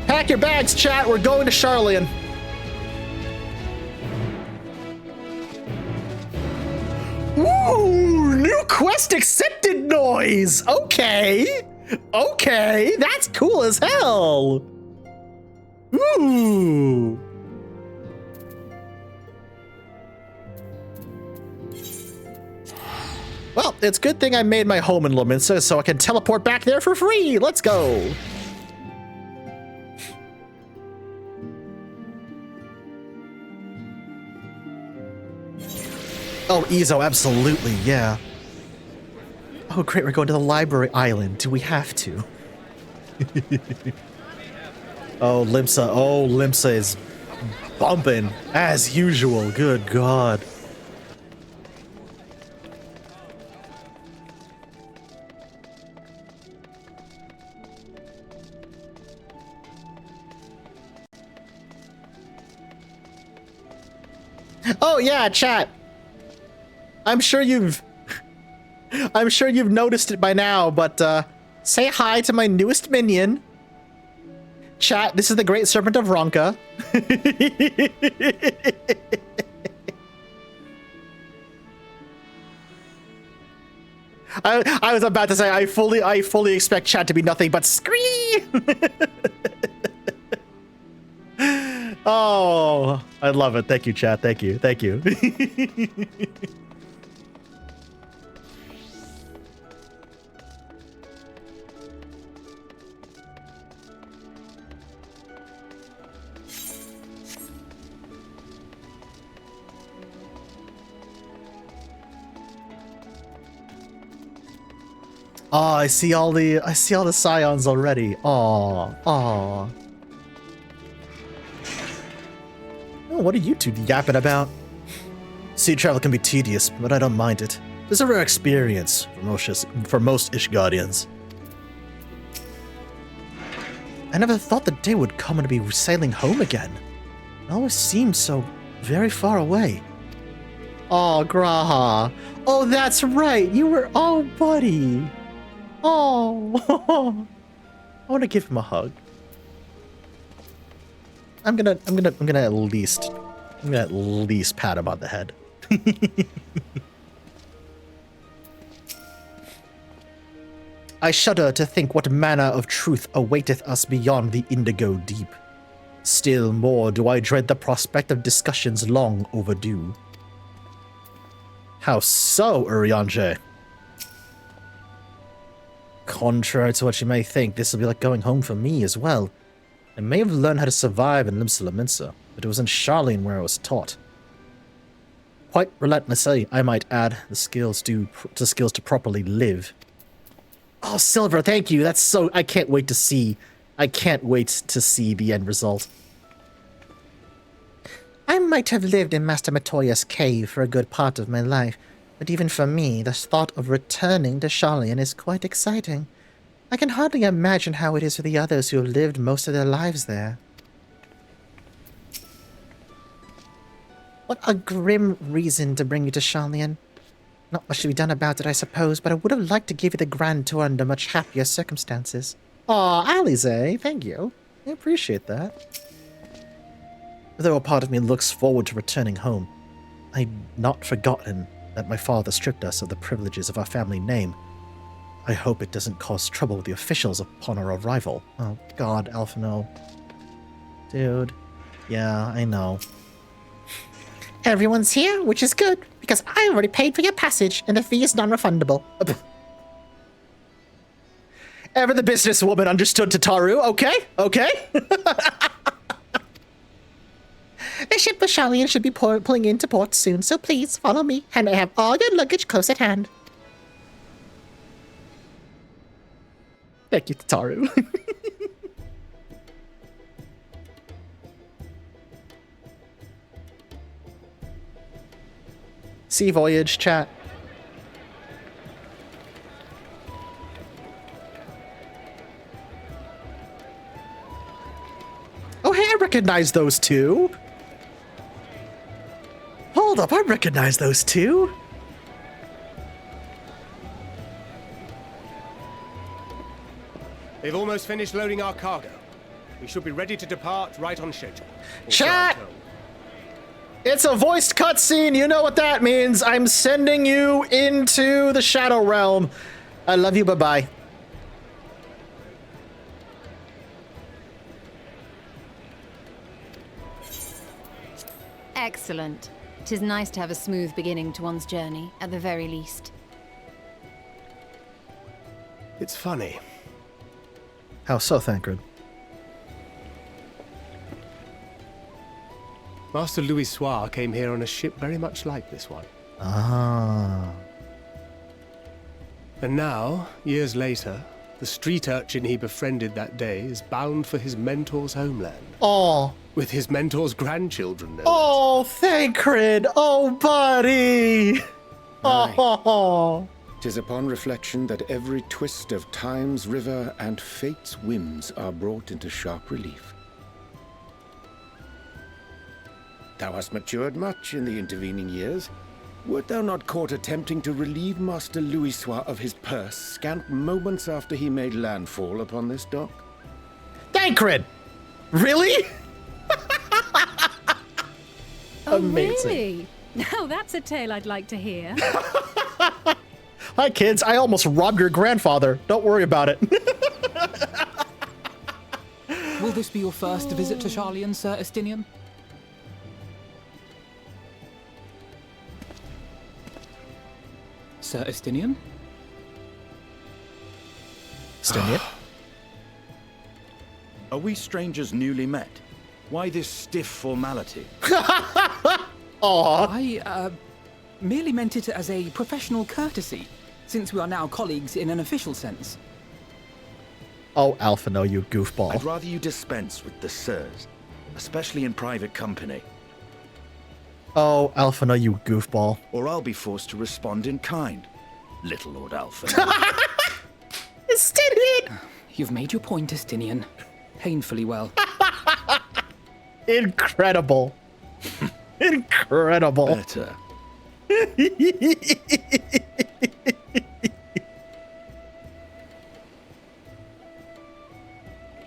Pack your bags, chat. We're going to Charlian. Ooh, new quest accepted noise. Okay. Okay, that's cool as hell. Ooh. Well, it's a good thing I made my home in Laminsa so I can teleport back there for free. Let's go. Oh, Izo, absolutely, yeah. Oh, great, we're going to the library island. Do we have to? Oh, Limsa is bumping, as usual. Good God. Oh, yeah, chat. I'm sure you've noticed it by now, but say hi to my newest minion. Chat, this is the Great Serpent of Ronka. I was about to say I fully expect chat to be nothing but scream. Oh, I love it. Thank you, chat. Thank you. Thank you. Oh, I see all the scions already. Aw, aw. Oh, what are you two yapping about? Sea travel can be tedious, but I don't mind it. It's a rare experience for most Ishgardians. I never thought the day would come and be sailing home again. It always seemed so very far away. Oh, Graha. Oh, that's right. You were. Oh, buddy. Oh. I want to give him a hug. I'm gonna at least pat him on the head. I shudder to think what manner of truth awaiteth us beyond the indigo deep. Still more do I dread the prospect of discussions long overdue. How so, Urianger? Contrary to what you may think, this will be like going home for me as well. I may have learned how to survive in Limsa Laminsa, but it was in Charlene where I was taught. Quite relentlessly, I might add, the skills to properly live. Oh, Silver, thank you. That's so. I can't wait to see the end result. I might have lived in Master Matoya's cave for a good part of my life, but even for me, the thought of returning to Shalian is quite exciting. I can hardly imagine how it is for the others who have lived most of their lives there. What a grim reason to bring you to Shanlian. Not much to be done about it, I suppose, but I would have liked to give you the grand tour under much happier circumstances. Aw, Alize, thank you. I appreciate that. Though a part of me looks forward to returning home, I'd not forgotten that my father stripped us of the privileges of our family name. I hope it doesn't cause trouble with the officials upon our arrival. Oh god, Alphino. Dude. Yeah, I know. Everyone's here, which is good, because I already paid for your passage, and the fee is non-refundable. Ever the businesswoman understood Tataru, okay? Okay? The ship for Shanlian should be pulling into port soon, so please follow me, and I have all your luggage close at hand. Thank you, Tataru. Sea voyage, chat. Oh, hey, I recognize those two. Hold up, I recognize those two. They've almost finished loading our cargo. We should be ready to depart right on schedule. Chat! It's a voiced cutscene. You know what that means. I'm sending you into the Shadow Realm. I love you. Bye-bye. Excellent. 'Tis nice to have a smooth beginning to one's journey, at the very least. It's funny. How so, Thancred? Master Louis Soir came here on a ship very much like this one. Ah. And now, years later, the street urchin he befriended that day is bound for his mentor's homeland. Oh. With his mentor's grandchildren, no less. Oh, Thancred. Oh, buddy. Aye. Oh. 'Tis upon reflection that every twist of time's river and fate's whims are brought into sharp relief. Thou hast matured much in the intervening years. Wert thou not caught attempting to relieve Master Louis Soir of his purse scant moments after he made landfall upon this dock? Thancred. Really? Oh, Amazing. really? Now that's a tale I'd like to hear. Hi, kids. I almost robbed your grandfather. Don't worry about it. Will this be your first visit to Sharlayan, Sir Estinian? Sir Estinian? Stinian? Are we strangers newly met? Why this stiff formality? I merely meant it as a professional courtesy, since we are now colleagues in an official sense. Oh, Alphino, you goofball. I'd rather you dispense with the sirs, especially in private company, Oh, Alphino, you goofball. or I'll be forced to respond in kind, little Lord Alpha. Stinian! You've made your point, Estinian. Painfully well. Incredible. Incredible. Better.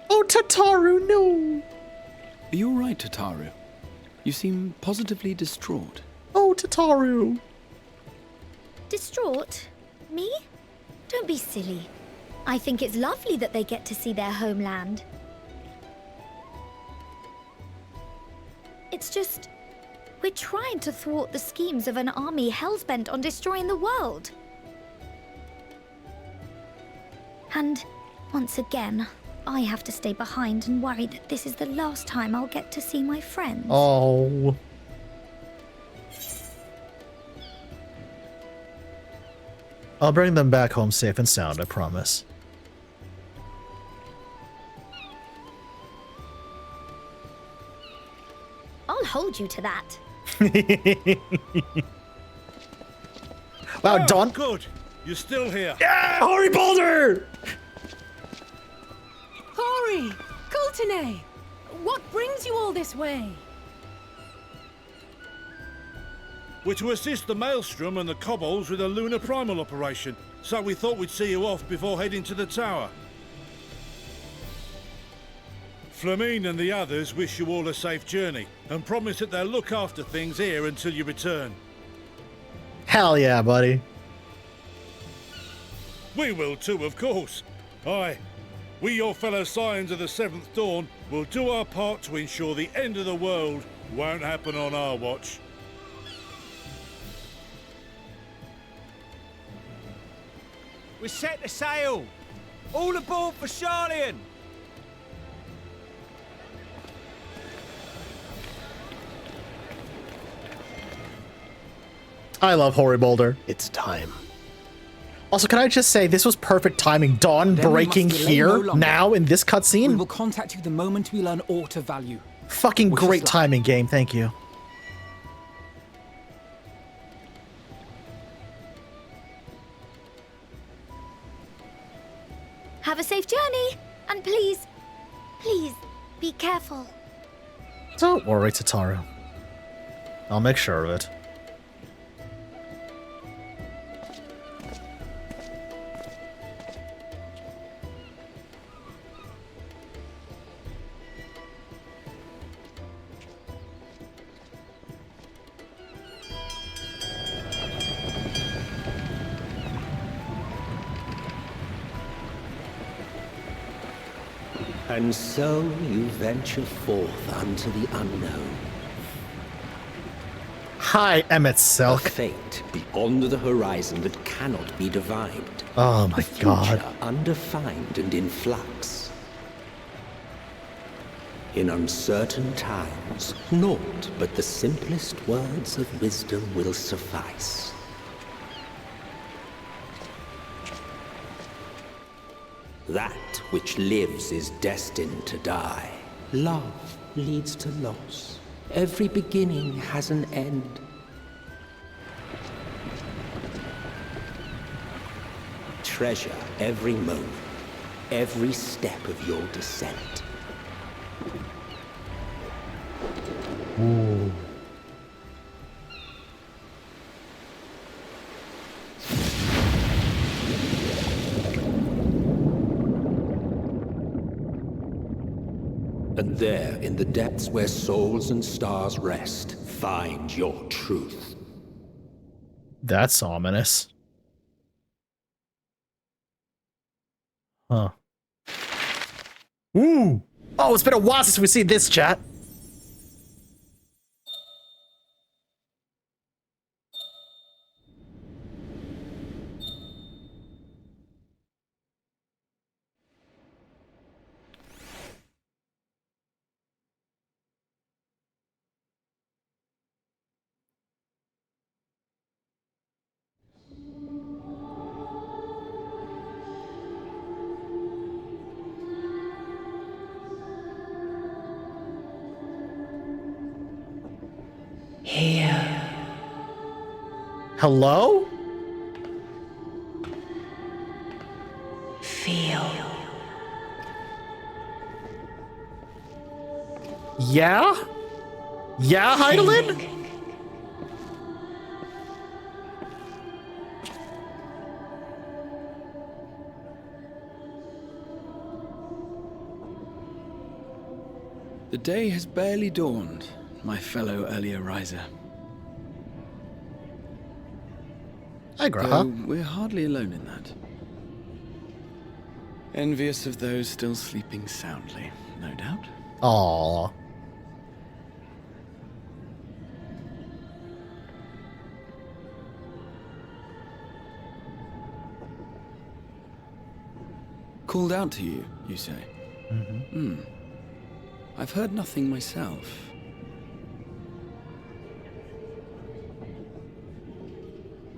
Oh, Tataru, no. Are you all right, Tataru? You seem positively distraught. Oh, Tataru. Distraught? Me? Don't be silly. I think it's lovely that they get to see their homeland. It's just, we're trying to thwart the schemes of an army hell-bent on destroying the world. And, once again, I have to stay behind and worry that this is the last time I'll get to see my friends. Oh. I'll bring them back home safe and sound, I promise. I'll hold you to that. Wow, Don. Good. You're still here. Yeah, Hori Boulder! Hori! Kultine! What brings you all this way? We're to assist the Maelstrom and the Kobolds with a lunar primal operation, so we thought we'd see you off before heading to the tower. Flamine and the others wish you all a safe journey, and promise that they'll look after things here until you return. Hell yeah, buddy. We will too, of course. Aye. We, your fellow Scions of the Seventh Dawn, will do our part to ensure the end of the world won't happen on our watch. We're set to sail! All aboard for Charlian! I love Hoary Boulder. It's time. Also, can I just say, this was perfect timing. Dawn Then we breaking must delay here, no longer. now, in this We cutscene. will contact you the moment we learn aught of value. Fucking Wish us great luck. timing, game. Thank you. Have a safe journey, and please, please, be careful. Don't worry, Tataru. I'll make sure of it. And so you venture forth unto the unknown. Hi, Emmett A Silk. fate beyond the horizon that cannot be divined. Oh my A god. future undefined and in flux. In uncertain times, naught but the simplest words of wisdom will suffice. That which lives is destined to die. Love leads to loss. Every beginning has an end. Treasure every moment, every step of your descent. Ooh. And there, in the depths where souls and stars rest, find your truth. That's ominous. Huh. Ooh. Oh, it's been a while since we've seen this, chat. Here. Hello? Feel. Yeah? Yeah, Heidelin? The day has barely dawned, my fellow earlier riser. Hi, Though Graha. we're hardly alone in that. Envious of those still sleeping soundly, no doubt. Aww. Called out to you, you say? Mm-hmm. I've heard nothing myself.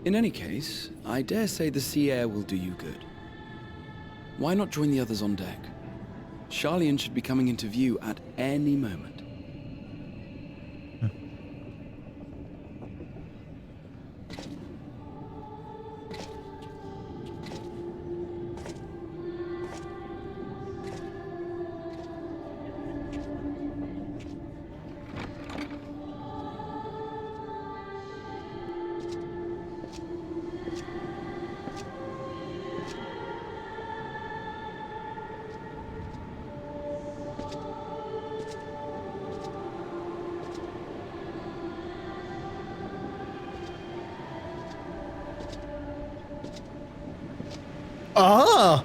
In any case, I dare say the sea air will do you good. Why not join the others on deck? Charlian should be coming into view at any moment. Ah!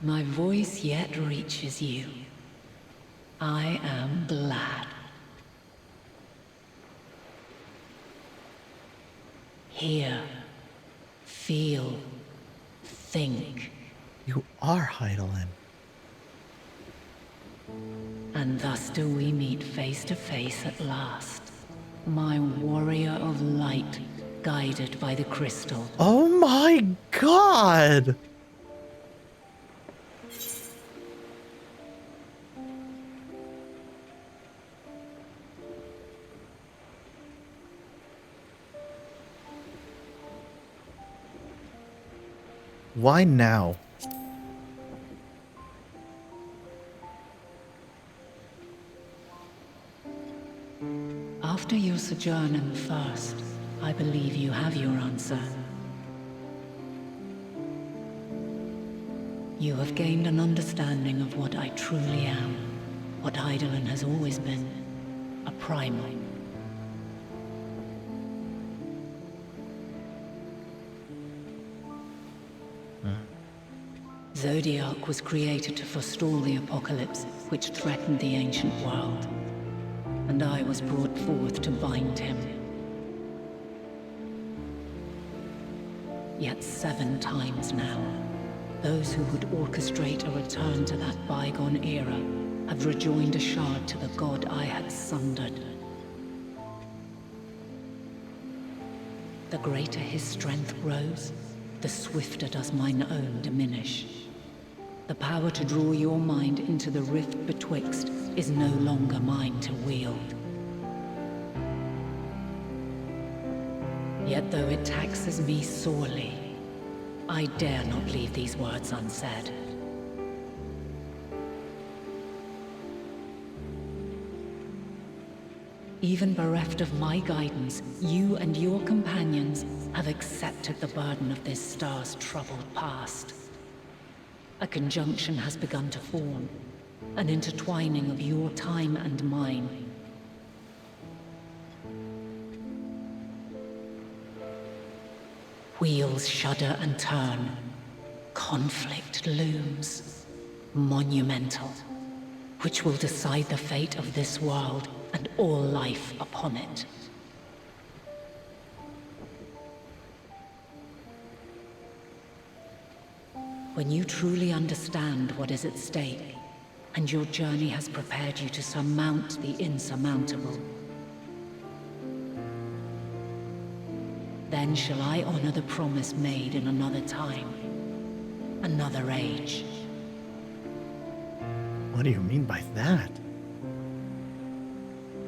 My voice yet reaches you. I am glad. Hear, feel, think. You are Heidelin. And thus do we meet face to face at last. My warrior of light, guided by the crystal. Oh my god! Why now? After your sojourn in the First, I believe you have your answer. You have gained an understanding of what I truly am, what Heidelin has always been, a primal. Zodiac was created to forestall the apocalypse which threatened the ancient world, and I was brought forth to bind him. Yet 7 times now, those who would orchestrate a return to that bygone era have rejoined a shard to the god I had sundered. The greater his strength grows, the swifter does mine own diminish. The power to draw your mind into the rift betwixt is no longer mine to wield. Yet though it taxes me sorely, I dare not leave these words unsaid. Even bereft of my guidance, you and your companions have accepted the burden of this star's troubled past. A conjunction has begun to form, an intertwining of your time and mine. Wheels shudder and turn. Conflict looms, monumental, which will decide the fate of this world and all life upon it. When you truly understand what is at stake, and your journey has prepared you to surmount the insurmountable, then shall I honor the promise made in another time, another age. What do you mean by that?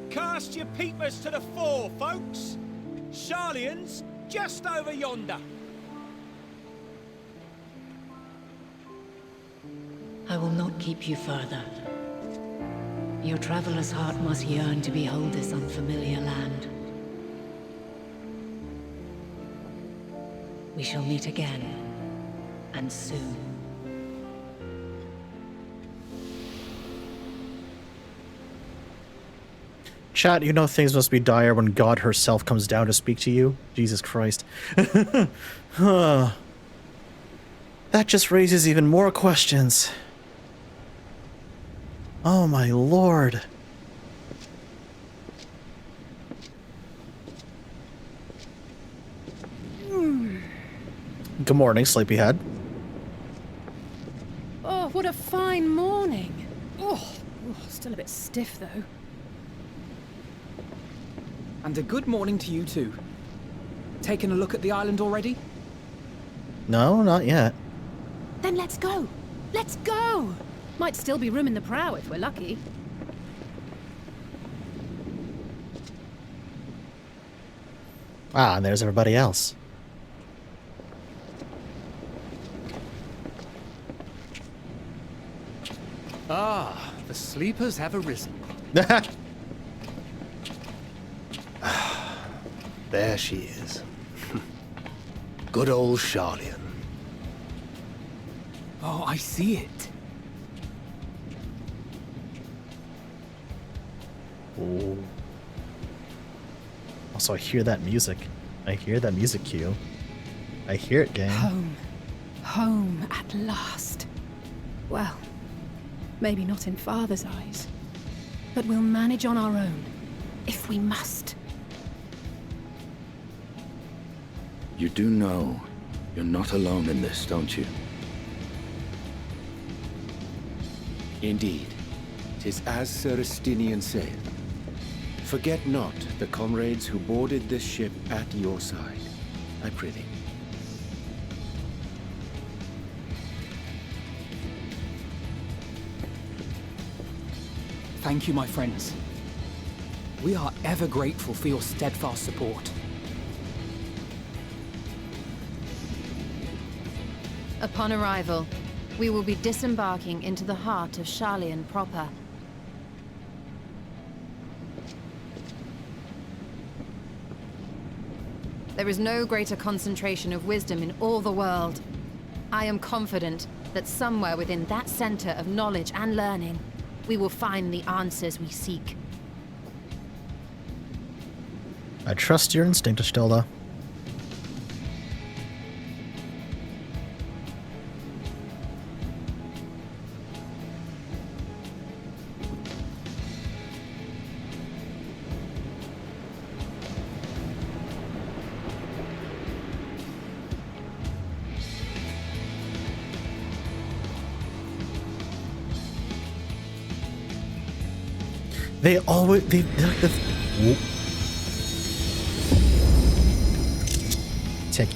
Cast your peepers to the fore, folks. Sharlayan's just over yonder. I will not keep you further. Your traveler's heart must yearn to behold this unfamiliar land. We shall meet again, and soon. Chat, you know things must be dire when God herself comes down to speak to you? Jesus Christ. That just raises even more questions. Oh my lord. Good morning, sleepyhead. Oh, what a fine morning. Oh, still a bit stiff though. And a good morning to you too. Taking a look at the island already? No, not yet. Then let's go. Let's go. Might still be room in the prow if we're lucky. Ah, and there's everybody else. Ah, the sleepers have arisen. There she is. Good old Charlian. Oh, I see it. Oh. Also, I hear that music. I hear that music cue. I hear it, gang. Home. Home at last. Well, maybe not in Father's eyes, but we'll manage on our own, if we must. You do know you're not alone in this, don't you? Indeed. 'Tis as Sir Estinian saith. Forget not the comrades who boarded this ship at your side, I prithee. Thank you, my friends. We are ever grateful for your steadfast support. Upon arrival, we will be disembarking into the heart of Charlian proper. There is no greater concentration of wisdom in all the world. I am confident that somewhere within that center of knowledge and learning, we will find the answers we seek. I trust your instinct, Estelda. They always taking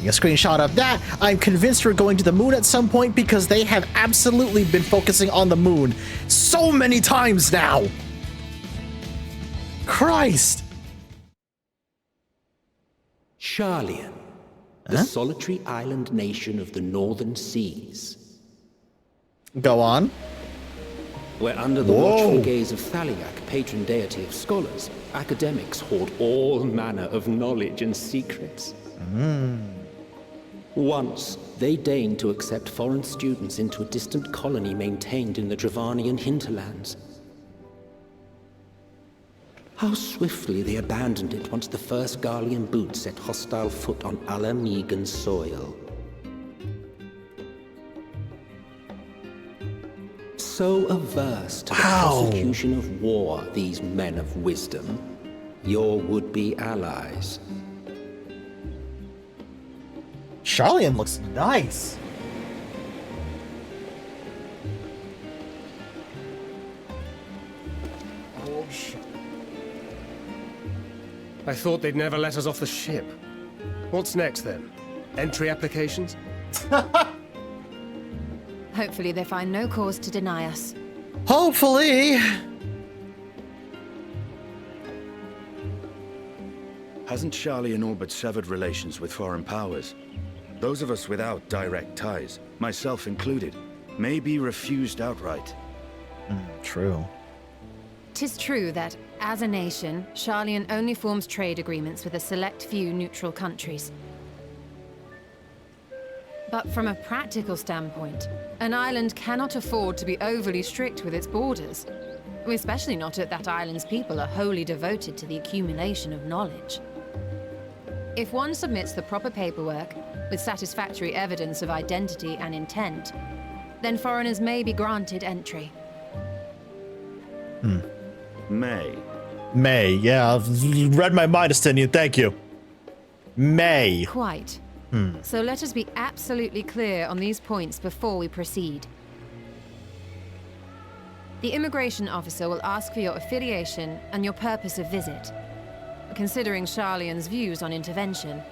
a screenshot of that. I'm convinced we're going to the moon at some point because they have absolutely been focusing on the moon so many times now. Christ. Charlian, the solitary island nation of the northern seas. Go on. Where under the watchful gaze of Thaliak, patron deity of scholars, academics hoard all manner of knowledge and secrets. Once, they deigned to accept foreign students into a distant colony maintained in the Dravanian hinterlands. How swiftly they abandoned it once the first Garlean boot set hostile foot on Ala Megan soil. So averse to the prosecution of war, these men of wisdom, your would-be allies. Charlian looks nice. Oh, shit. I thought they'd never let us off the ship. What's next, then? Entry applications? Hopefully they find no cause to deny us. Hopefully. Hasn't Charlian all but severed relations with foreign powers? Those of us without direct ties, myself included, may be refused outright. True. 'Tis true that, as a nation, Charlian only forms trade agreements with a select few neutral countries. But from a practical standpoint, an island cannot afford to be overly strict with its borders, especially not if that island's people are wholly devoted to the accumulation of knowledge. If one submits the proper paperwork, with satisfactory evidence of identity and intent, then foreigners may be granted entry. May, yeah. I've read my mind, Estinian, thank you. May. Quite. So let us be absolutely clear on these points before we proceed. The immigration officer will ask for your affiliation and your purpose of visit. Considering Charlian's views on intervention,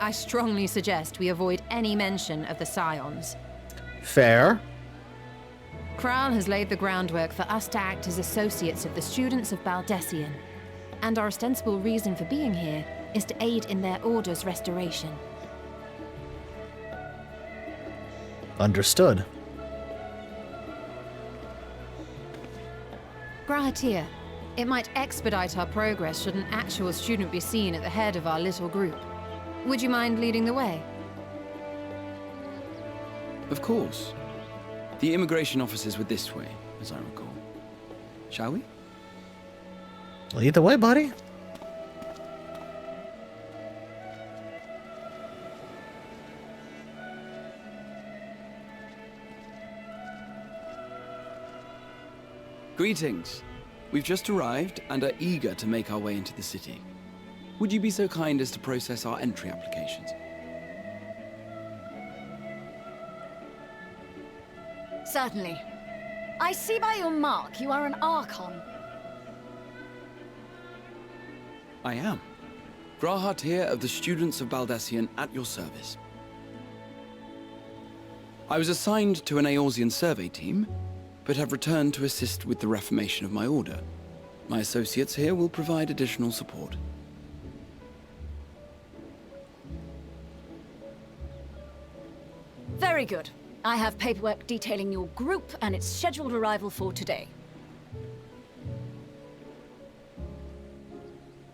I strongly suggest we avoid any mention of the Scions. Fair. Kral has laid the groundwork for us to act as associates of the students of Baldessian, and our ostensible reason for being here is to aid in their order's restoration. Understood. Grahatir, It might expedite our progress should an actual student be seen at the head of our little group. Would you mind leading the way? Of course. The immigration officers were this way, as I recall. Shall we? Lead the way, buddy. Greetings. We've just arrived and are eager to make our way into the city. Would you be so kind as to process our entry applications? Certainly. I see by your mark you are an Archon. I am. Grahat here of the Students of Baldassian at your service. I was assigned to an Eorzean survey team, but have returned to assist with the reformation of my order. My associates here will provide additional support. Very good. I have paperwork detailing your group and its scheduled arrival for today.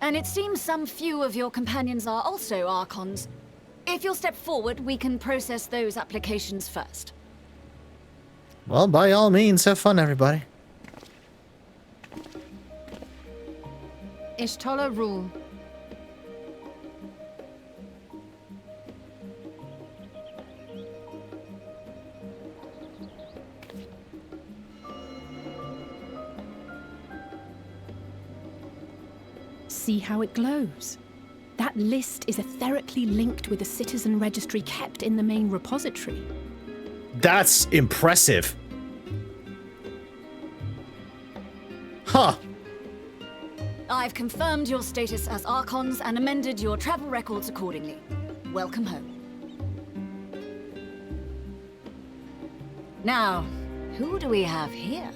And it seems some few of your companions are also Archons. If you'll step forward, we can process those applications first. Well, by all means, have fun, everybody. Ishtola rule. See how it glows? That list is etherically linked with the citizen registry kept in the main repository. That's impressive. Huh. I've confirmed your status as Archons and amended your travel records accordingly. Welcome home. Now, who do we have here?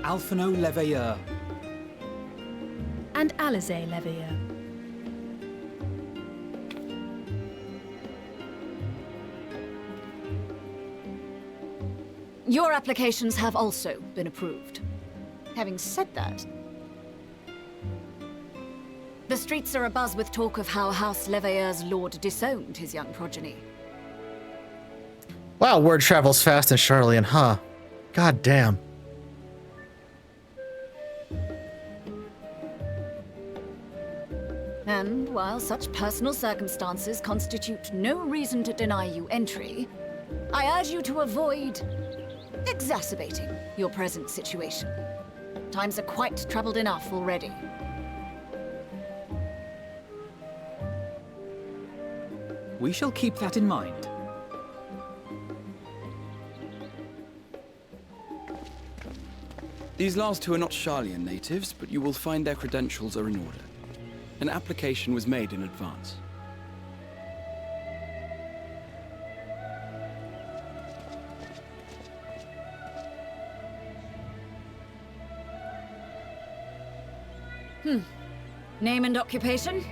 Alphino Leveilleur. And Alize Leveilleur. Your applications have also been approved. Having said that, the streets are abuzz with talk of how House Leveilleur's lord disowned his young progeny. Wow, word travels fast in Charlian, huh? God damn. And while such personal circumstances constitute no reason to deny you entry, I urge you to avoid exacerbating your present situation. Times are quite troubled enough already. We shall keep that in mind. These last two are not Charlian natives, but you will find their credentials are in order. An application was made in advance. Name and occupation?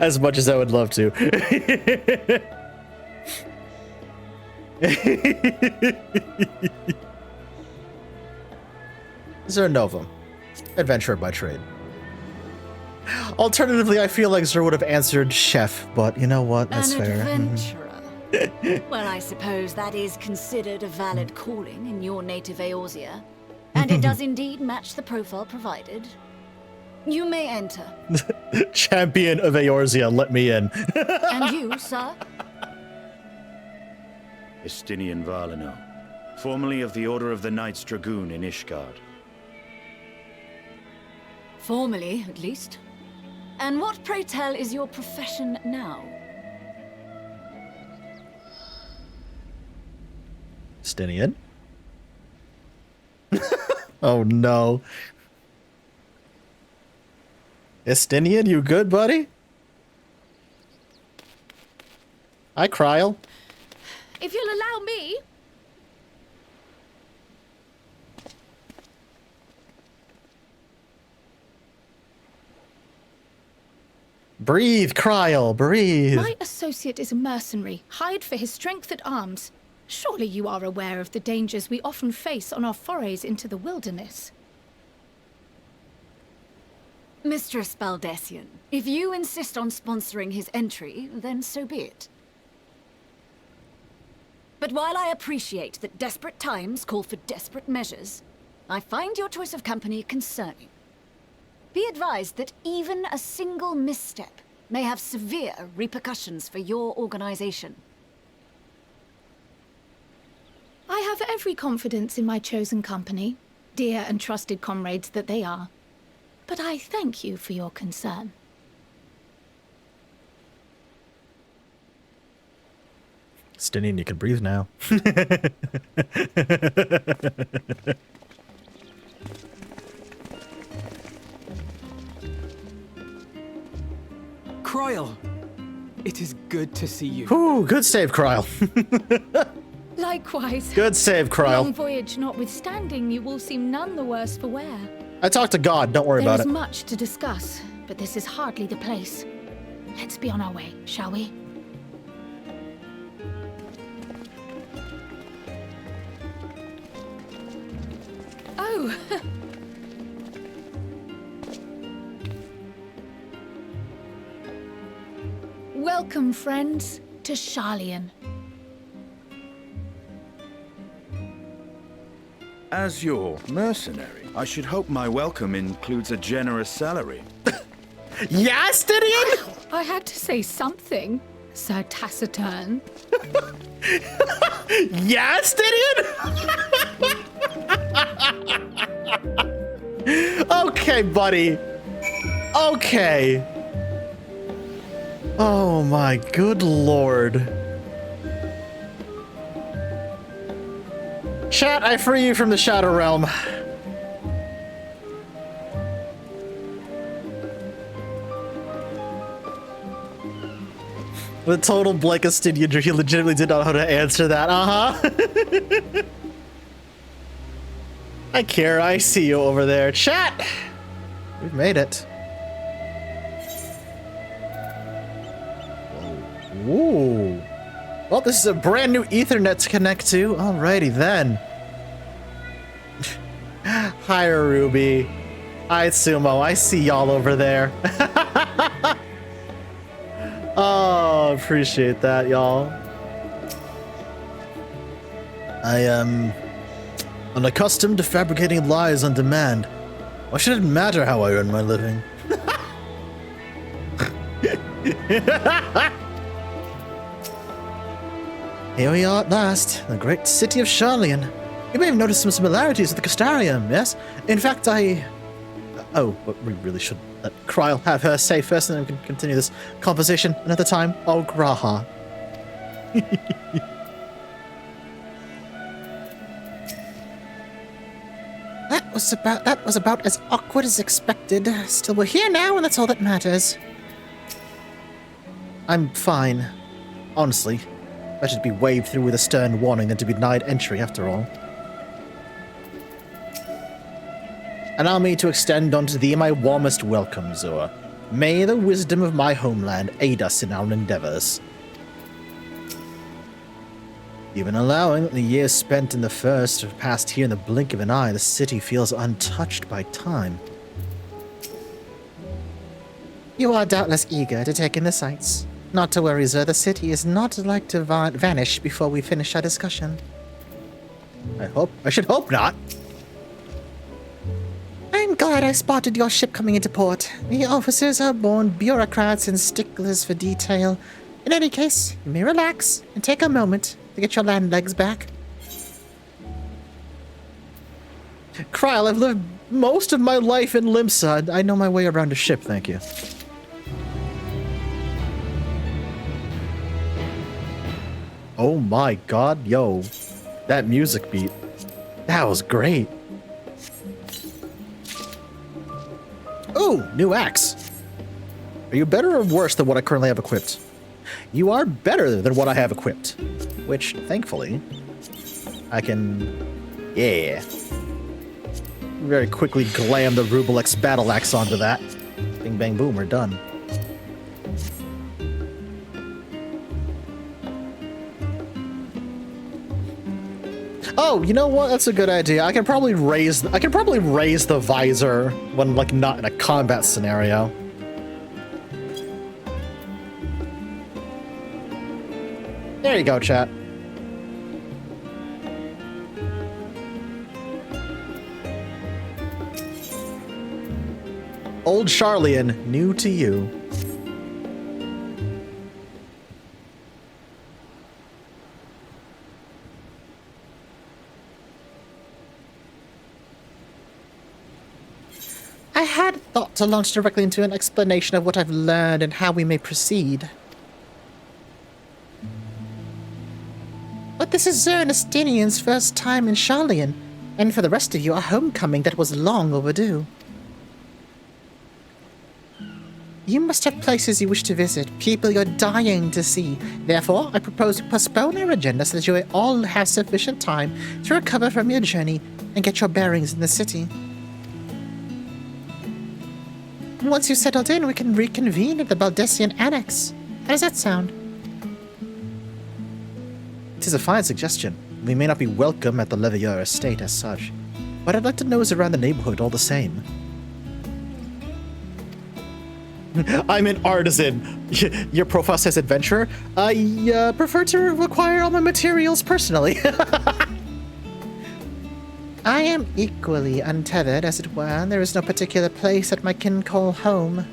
As much as I would love to. Zernovum. Adventurer by trade. Alternatively, I feel like Zer would have answered chef, but you know what? That's An fair. adventurer. Well, I suppose that is considered a valid calling in your native Eorzea. And it does indeed match the profile provided. You may enter. Champion of Eorzea, let me in. And you, sir? Estinian Valino, formerly of the Order of the Knights Dragoon in Ishgard. Formerly, at least. And what, pray tell, is your profession now? Estinian? Oh no. Estinian, you good, buddy? Hi, Kryl. If you'll allow me... Breathe, Kryl, breathe. My associate is a mercenary, hired for his strength at arms. Surely you are aware of the dangers we often face on our forays into the wilderness. Mistress Baldessian, if you insist on sponsoring his entry, then so be it. But while I appreciate that desperate times call for desperate measures, I find your choice of company concerning. Be advised that even a single misstep may have severe repercussions for your organization. I have every confidence in my chosen company, dear and trusted comrades that they are. But I thank you for your concern. Stinian, you can breathe now. Kryl, it is good to see you. Ooh, good save, Kryl. Likewise. Good save, Kryl. Long voyage notwithstanding, you will seem none the worse for wear. I talked to God, don't worry about it. There is much to discuss, but this is hardly the place. Let's be on our way, shall we? Oh! Welcome, friends, to Sharlayan. As your mercenary, I should hope my welcome includes a generous salary. Yes, Stinian? I had to say something, Sir Taciturn. Yes, Stinian? Okay, buddy. Okay. Oh my good lord. Chat, I free you from the Shadow Realm. The total blank Astidian, he legitimately did not know how to answer that. Uh-huh. I care, I see you over there. Chat! We've made it. Ooh. Well, this is a brand new Ethernet to connect to. Alrighty then. Hi, Ruby. Hi, Sumo. I see y'all over there. Oh, appreciate that, y'all. I am unaccustomed to fabricating lies on demand. Why should it matter how I earn my living? Here we are at last, the great city of Sharlayan. You may have noticed some similarities with the Castarium, yes? In fact, oh, but we really should let Kryl have her say first, and then we can continue this conversation another time. Oh, Graha. That was about as awkward as expected. Still, we're here now, and that's all that matters. I'm fine. Honestly. Better to be waved through with a stern warning than to be denied entry, after all. Allow me to extend unto thee my warmest welcome, Zoa. May the wisdom of my homeland aid us in our endeavors. Even allowing the years spent in the first have passed here in the blink of an eye, the city feels untouched by time. You are doubtless eager to take in the sights. Not to worry, sir. The city is not like to vanish before we finish our discussion. I should hope not. I'm glad I spotted your ship coming into port. The officers are born bureaucrats and sticklers for detail. In any case, you may relax and take a moment to get your land legs back. Kryl, I've lived most of my life in Limsa. I know my way around a ship, thank you. Oh my god, yo. That music beat. That was great. Ooh, new axe. Are you better or worse than what I currently have equipped? You are better than what I have equipped. Which, thankfully, I can... Yeah. Very quickly glam the Rubelex battle axe onto that. Bing, bang, boom, we're done. Oh, you know what? That's a good idea. I can probably raise the visor when like not in a combat scenario. There you go, chat. Old Charlian, new to you. I had thought to launch directly into an explanation of what I've learned and how we may proceed. But this is Ernestinian's first time in Charlian, and for the rest of you, a homecoming that was long overdue. You must have places you wish to visit, people you're dying to see. Therefore, I propose to postpone our agenda so that you all have sufficient time to recover from your journey and get your bearings in the city. Once you've settled in, we can reconvene at the Baldessian Annex. How does that sound? It is a fine suggestion. We may not be welcome at the Levier estate as such, but I'd like to nose around the neighborhood all the same. I'm an artisan. Your profile says adventurer. I prefer to acquire all my materials personally. I am equally untethered, as it were, and there is no particular place that my kin call home.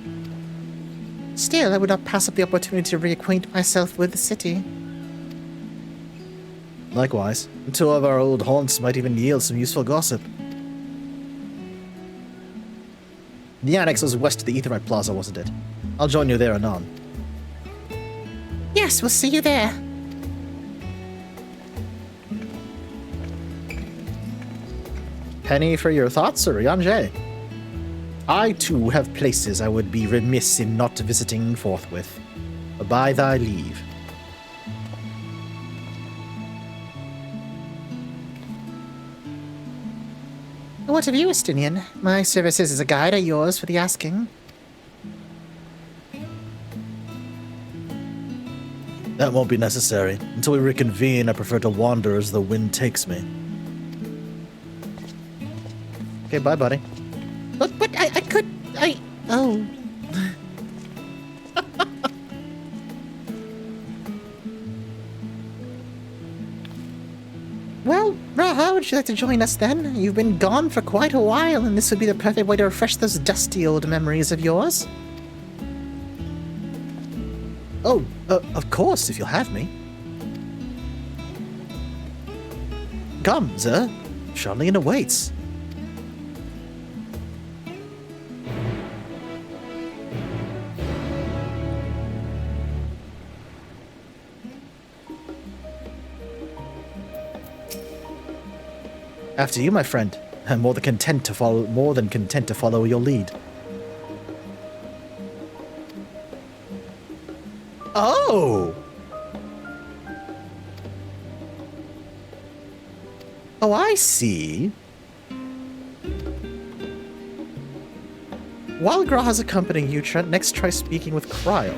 Still, I would not pass up the opportunity to reacquaint myself with the city. Likewise, two of our old haunts might even yield some useful gossip. The annex was west of the Aetheryte Plaza, wasn't it? I'll join you there anon. Yes, we'll see you there. Penny for your thoughts, or Yanje? I too have places I would be remiss in not visiting forthwith. By thy leave. What of you, Estinian? My services as a guide are yours for the asking. That won't be necessary. Until we reconvene, I prefer to wander as the wind takes me. Okay, bye, buddy. But oh. Well, Raha, would you like to join us then? You've been gone for quite a while, and this would be the perfect way to refresh those dusty old memories of yours. Oh, of course, if you'll have me. Come, sir. Charlian awaits. After you, my friend. I'm more than content to follow your lead. Oh! Oh, I see. While Graha's accompanying you, Trent, next try speaking with Cryle.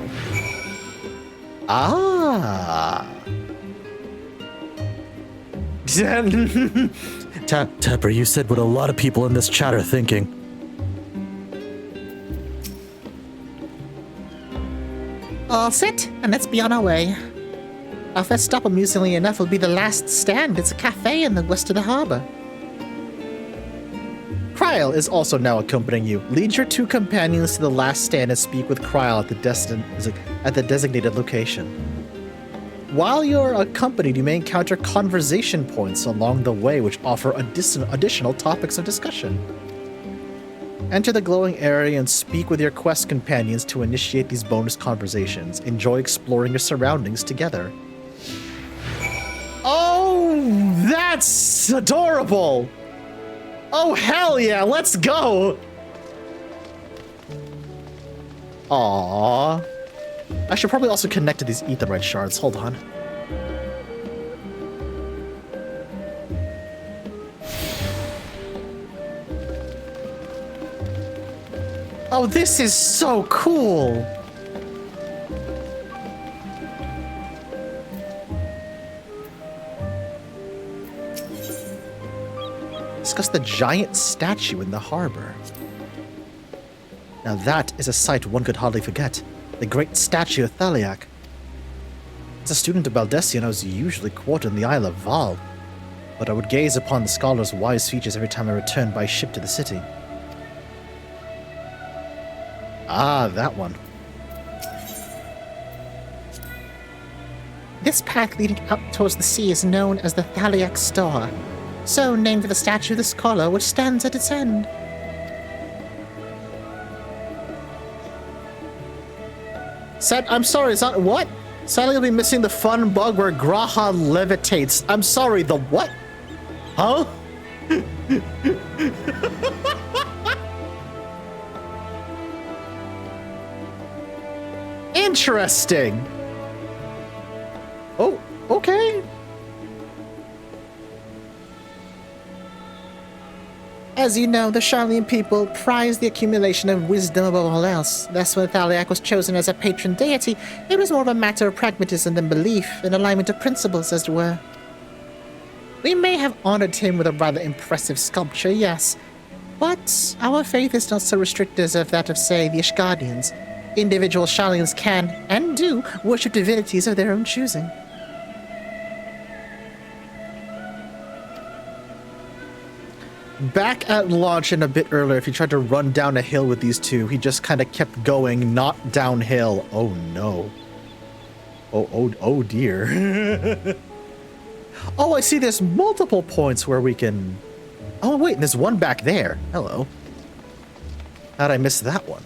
Ah! Tepper, you said what a lot of people in this chat are thinking. All set, and let's be on our way. Our first stop, amusingly enough, will be the last stand. It's a cafe in the west of the harbor. Cryle is also now accompanying you. Lead your two companions to the last stand and speak with Cryle at the designated location. While you're accompanied, you may encounter conversation points along the way which offer additional topics of discussion. Enter the glowing area and speak with your quest companions to initiate these bonus conversations. Enjoy exploring your surroundings together. Oh, that's adorable! Oh, hell yeah, let's go! Aww. I should probably also connect to these Aetheryte shards. Hold on. Oh, this is so cool! Discuss the giant statue in the harbor. Now that is a sight one could hardly forget. The great statue of Thaliak. As a student of Baldessian, I was usually quartered in the Isle of Val, but I would gaze upon the scholar's wise features every time I returned by ship to the city. Ah, that one. This path leading up towards the sea is known as the Thaliak Star, so named for the statue of the scholar which stands at its end. I'm sorry, it's not what? Sadly, you'll be missing the fun bug where Graha levitates. I'm sorry, the what? Huh? Interesting. Oh, okay. As you know, the Charlian people prize the accumulation of wisdom above all else. Thus, when Thaliak was chosen as a patron deity, it was more of a matter of pragmatism than belief, an alignment of principles, as it were. We may have honored him with a rather impressive sculpture, yes, but our faith is not so restricted as that of, say, the Ishgardians. Individual Charlians can, and do, worship divinities of their own choosing. Back at launch and a bit earlier, if he tried to run down a hill with these two, he just kind of kept going, not downhill. Oh no. Oh dear. Oh, I see there's multiple points where we can... Oh wait, there's one back there. Hello. How'd I miss that one?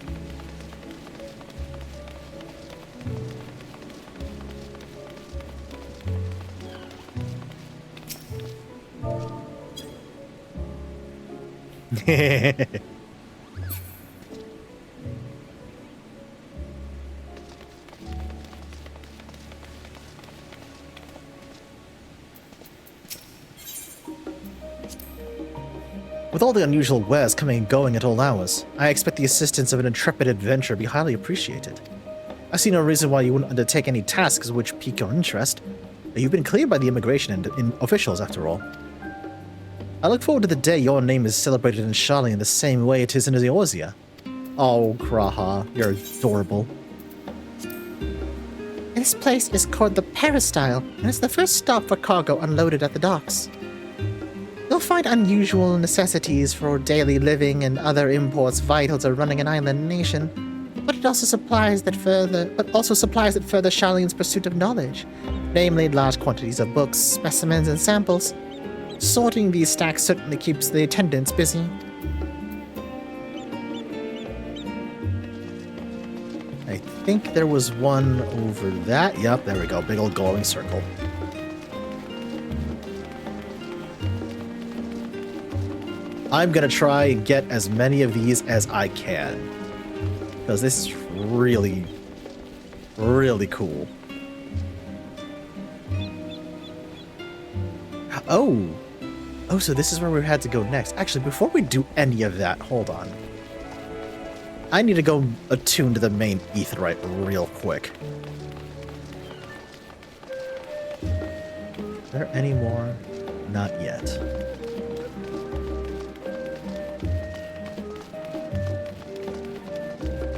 With all the unusual wares coming and going at all hours, I expect the assistance of an intrepid adventurer be highly appreciated. I see no reason why you wouldn't undertake any tasks which pique your interest. You've been cleared by the immigration officials, after all. I look forward to the day your name is celebrated in Charlie in the same way it is in Eorzea. Oh, Graha, you're adorable. This place is called the Peristyle, and it's the first stop for cargo unloaded at the docks. You'll find unusual necessities for daily living and other imports vital to running an island nation, but it also supplies that further Charlene's pursuit of knowledge, namely large quantities of books, specimens, and samples. Sorting these stacks certainly keeps the attendants busy. I think there was one over that. Yep, there we go. Big old glowing circle. I'm gonna try and get as many of these as I can, because this is really, really cool. Oh, so this is where we had to go next. Actually, before we do any of that, hold on. I need to go attune to the main aetheryte real quick. Are there any more? Not yet.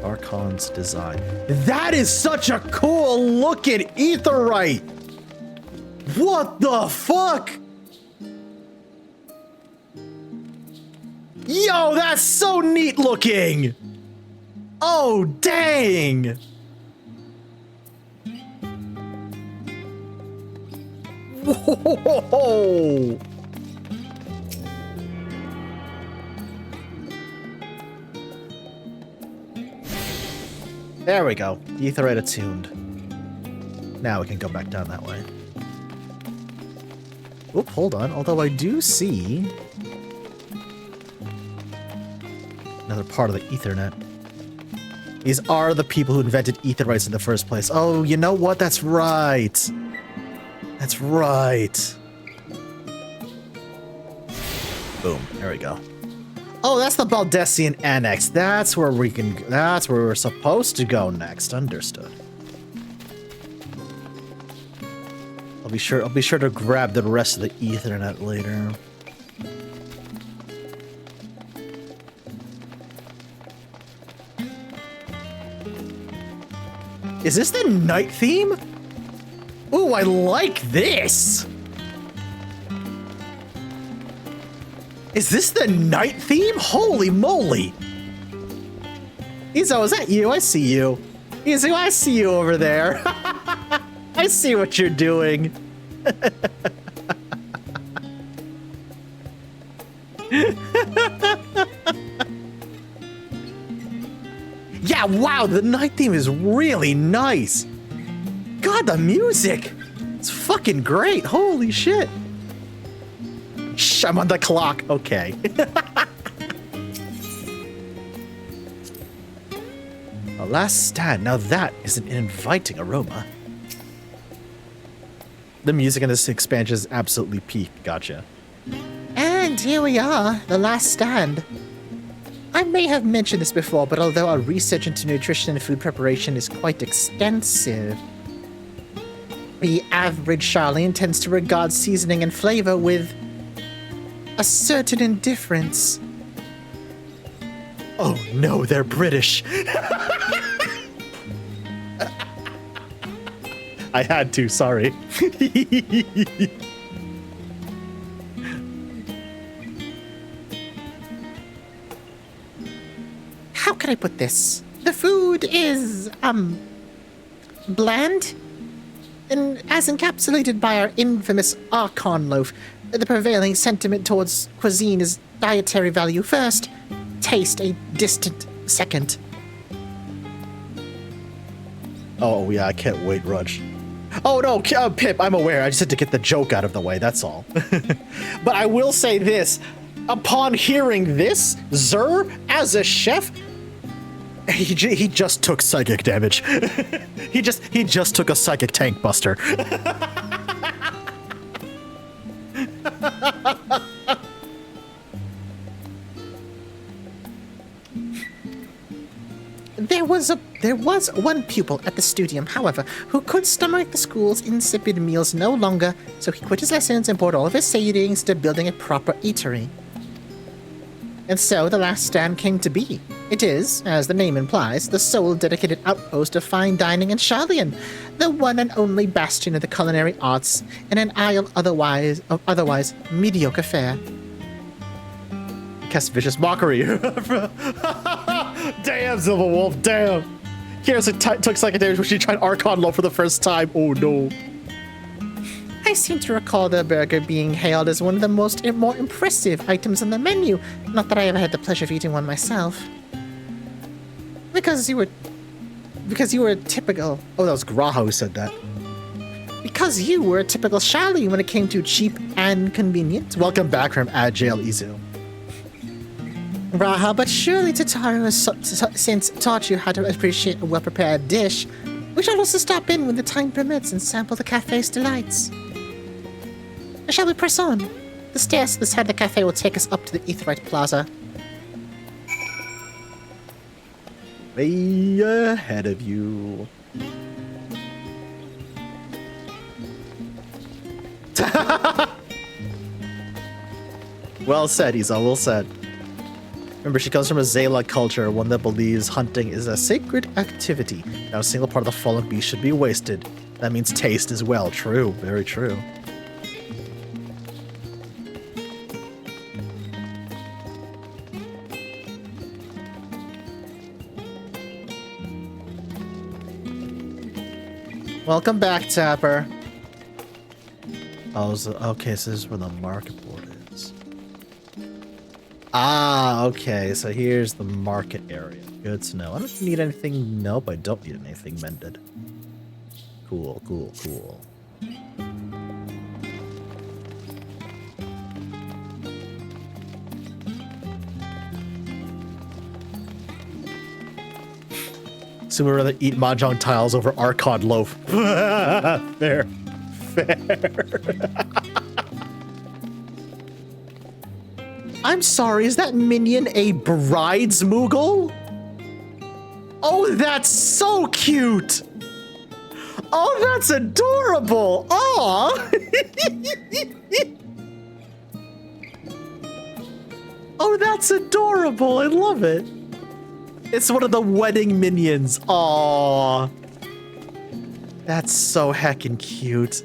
Archon's design. That is such a cool looking aetheryte! What the fuck? Yo, that's so neat looking! Oh, dang! Whoa! There we go. Aetheryte attuned. Now we can go back down that way. Oop, hold on. Although I do see another part of the Ethernet. These are the people who invented aetherytes in the first place. Oh, you know what? That's right. That's right. Boom. There we go. Oh, that's the Baldessian Annex. That's where we can. That's where we're supposed to go next. Understood. I'll be sure to grab the rest of the Ethernet later. Is this the night theme? Ooh, I like this. Is this the night theme? Holy moly. Izo, is that you? I see you. Izo, I see you over there. I see what you're doing. Yeah, wow, the night theme is really nice. God, the music. It's fucking great. Holy shit. Shh, I'm on the clock. Okay. A last stand. Now that is an inviting aroma. The music in this expansion is absolutely peak. Gotcha. And here we are, the last stand. I may have mentioned this before, but although our research into nutrition and food preparation is quite extensive, the average Charlene tends to regard seasoning and flavor with a certain indifference. Oh no, they're British. I had to, sorry. How can I put this? The food is, bland? And as encapsulated by our infamous Archon loaf, the prevailing sentiment towards cuisine is dietary value first, taste a distant second. Oh yeah, I can't wait, Rudge. Oh no, Pip, I'm aware. I just had to get the joke out of the way, that's all. But I will say this. Upon hearing this, Zur, as a chef, he just took psychic damage. he just took a psychic tank buster. There was one pupil at the studium, however, who could stomach the school's insipid meals no longer, so he quit his lessons and poured all of his savings into building a proper eatery. And so the last stand came to be. It is, as the name implies, the sole dedicated outpost of fine dining in Charlian, the one and only bastion of the culinary arts in an isle otherwise mediocre fare. Cast vicious mockery. Damn, Silver Wolf, damn. Here's took second damage when she tried Archon Low for the first time. Oh no. I seem to recall the burger being hailed as one of the more impressive items on the menu. Not that I ever had the pleasure of eating one myself. Because you were a typical... Oh, that was Graha who said that. Because you were a typical Charlie when it came to cheap and convenient. Welcome back from Agile Izu. Raha, but surely Tataru has since taught you how to appreciate a well-prepared dish. We shall also stop in when the time permits and sample the cafe's delights. Shall we press on? The stairs to the side of the cafe will take us up to the Aetheryte Plaza. Way ahead of you. Well said, Isa, well said. Remember, she comes from a Zayla culture, one that believes hunting is a sacred activity. Not a single part of the fallen beast should be wasted. That means taste as well. True, very true. Welcome back, Tapper. Oh, okay, so this is where the market board is. Ah, okay, so here's the market area. Good to know. I don't need anything. Nope, I don't need anything mended. Cool, cool, cool. So we'd rather eat mahjong tiles over Archon loaf. Fair. I'm sorry, is that minion a bride's Moogle? Oh, that's so cute! Oh, that's adorable! Aw! Oh, that's adorable! I love it! It's one of the wedding minions. Aww. That's so heckin' cute.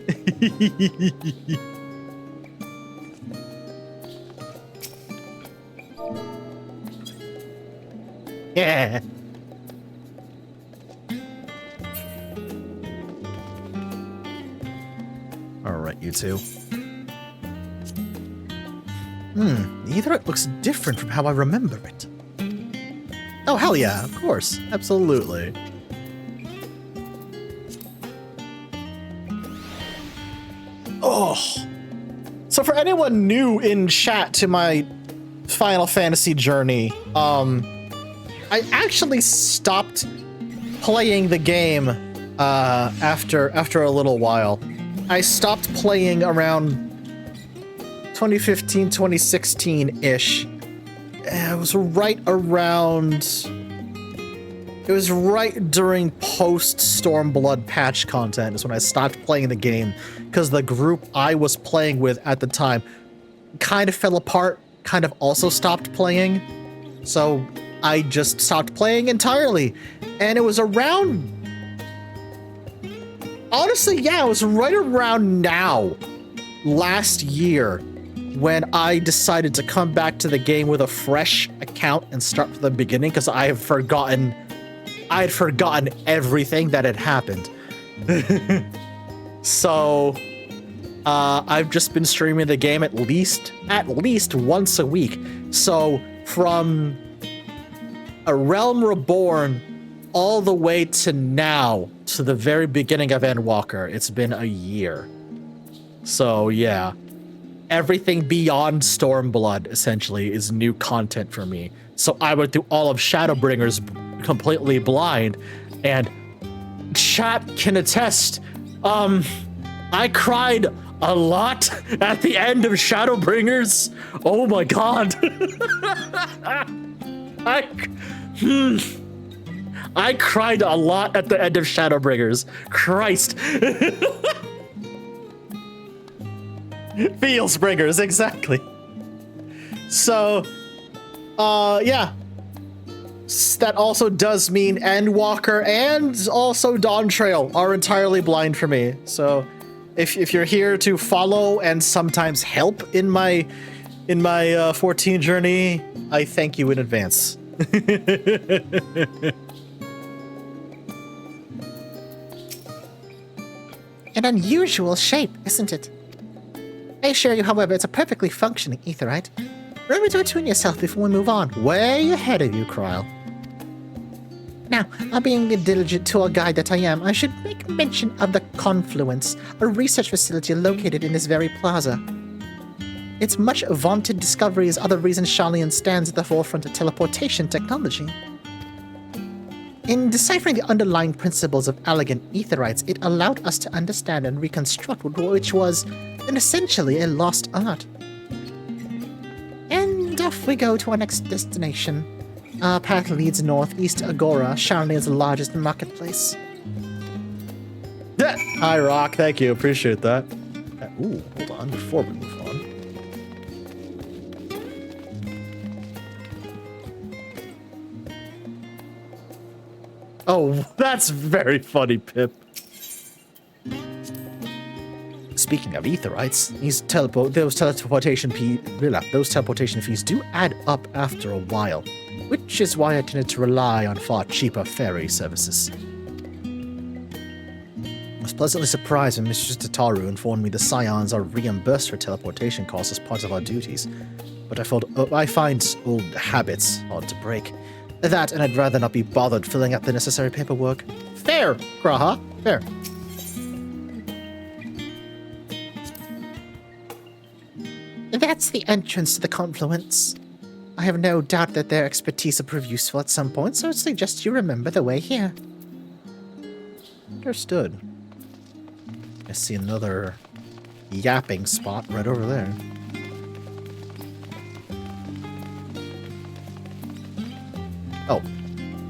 Yeah. Alright, you two. Either it looks different from how I remember it. Oh, hell yeah, of course. Absolutely. Oh. So for anyone new in chat to my Final Fantasy journey, I actually stopped playing the game after a little while. I stopped playing around 2015, 2016-ish. It was right during post-Stormblood patch content is when I stopped playing the game, because the group I was playing with at the time kind of fell apart, kind of also stopped playing. So I just stopped playing entirely. And it was around... Honestly, yeah, it was right around now, last year, when I decided to come back to the game with a fresh account and start from the beginning, because I had forgotten everything that had happened. So, I've just been streaming the game at least once a week. So, from A Realm Reborn all the way to now, to the very beginning of Endwalker, it's been a year. So, yeah. Everything beyond Stormblood, essentially, is new content for me. So I went through all of Shadowbringers completely blind, and chat can attest, I cried a lot at the end of Shadowbringers. Oh my god. I cried a lot at the end of Shadowbringers. Christ. Feels bringers, exactly. So, yeah. That also does mean Endwalker and also Dawn Trail are entirely blind for me. So, if you're here to follow and sometimes help in my 14 journey, I thank you in advance. An unusual shape, isn't it? I assure you, however, it's a perfectly functioning aetherite. Remember to attune yourself before we move on. Way ahead of you, Kryl. Now, being the diligent tour guide that I am, I should make mention of the Confluence, a research facility located in this very plaza. Its much vaunted discovery is other reason Sharlayan stands at the forefront of teleportation technology. In deciphering the underlying principles of elegant aetherites, it allowed us to understand and reconstruct which was, essentially, a lost art. And off we go to our next destination. Our path leads northeast to Agora, Sharlayan's largest marketplace. Yeah. Hi, Rock. Thank you. Appreciate that. Ooh, hold on before we move on. Oh, that's very funny, Pip. Speaking of aetherites, those teleportation fees do add up after a while, which is why I tended to rely on far cheaper ferry services. I was pleasantly surprised when Mistress Tataru informed me the Scions are reimbursed for teleportation costs as part of our duties, but I find old habits hard to break. That, and I'd rather not be bothered filling out the necessary paperwork. Fair, Graha, fair. That's the entrance to the Confluence. I have no doubt that their expertise will prove useful at some point, so I suggest you remember the way here. Understood. I see another yapping spot right over there. Oh,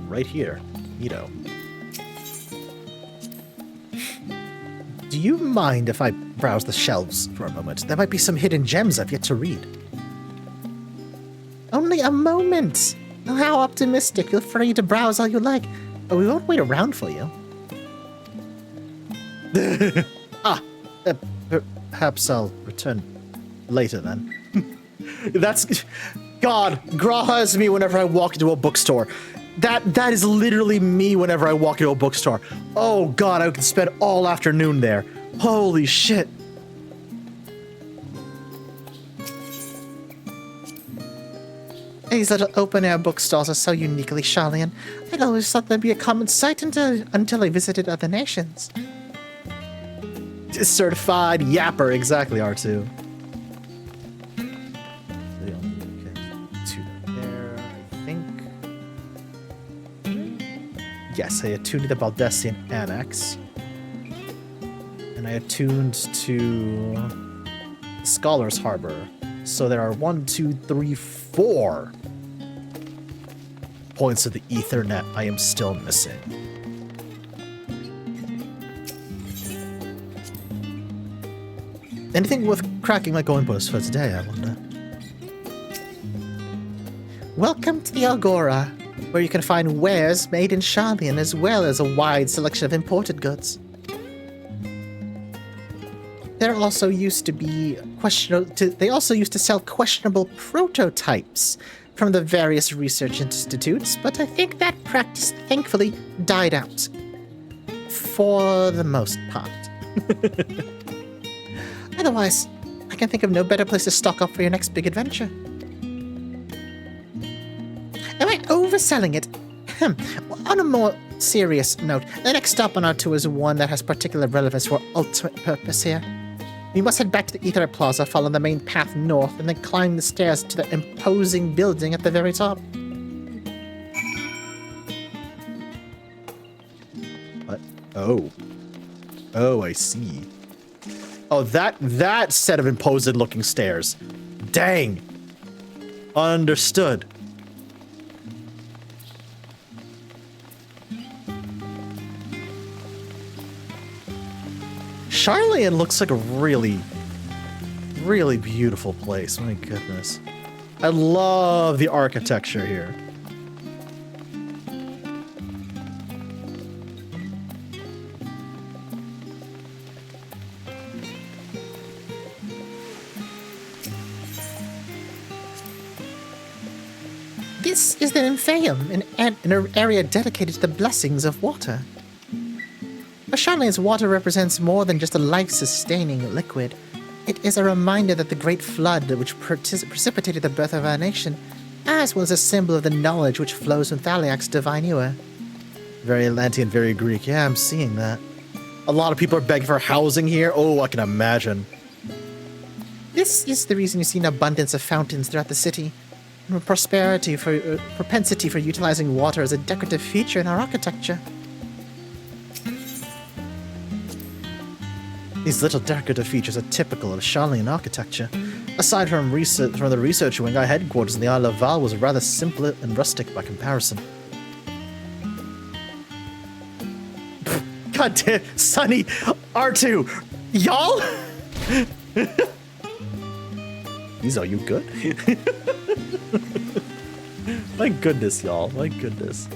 right here. Neato. Do you mind if I browse the shelves for a moment? There might be some hidden gems I've yet to read. Only a moment! Oh, how optimistic. Feel free to browse all you like, but we won't wait around for you. Perhaps I'll return later then. That's... God, Graha is me whenever I walk into a bookstore. That is literally me whenever I walk into a bookstore. Oh God, I could spend all afternoon there. Holy shit. These little open-air bookstores are so uniquely Sharlayan. I'd always thought they'd be a common sight until I visited other nations. Certified yapper, exactly, R2. Two there, I think. Yes, I attuned to the Baldessian Annex. And I attuned to Scholar's Harbor. So there are 1, 2, 3, 4 points of the Ethernet I am still missing. Anything worth cracking my coin purse for today, I wonder? Welcome to the Agora, where you can find wares made in Sharlayan as well as a wide selection of imported goods. There also used to be they also used to sell questionable prototypes from the various research institutes, but I think that practice thankfully died out. For the most part. Otherwise, I can think of no better place to stock up for your next big adventure. Am I overselling it? On a more serious note, the next stop on our tour is one that has particular relevance for our ultimate purpose here. We must head back to the Ethernet Plaza, follow the main path north, and then climb the stairs to the imposing building at the very top. What? Oh. Oh, I see. Oh, that set of imposing-looking stairs. Dang. Understood. Sharlayan looks like a really, really beautiful place. My goodness. I love the architecture here. This is the Nymphaeum, an area dedicated to the blessings of water. But Sharlayan's water represents more than just a life-sustaining liquid. It is a reminder that the great flood which precipitated the birth of our nation, as well as a symbol of the knowledge which flows from Thaliak's divine ewer. Very Atlantean, very Greek. Yeah, I'm seeing that. A lot of people are begging for housing here. Oh, I can imagine. This is the reason you see an abundance of fountains throughout the city, and a propensity for utilizing water as a decorative feature in our architecture. These little decorative features are typical of Sharlayan architecture. Aside from the research wing, our headquarters in the Isle of Val was rather simple and rustic by comparison. God damn, Sonny, R2, y'all? These are you good? My goodness, y'all, my goodness.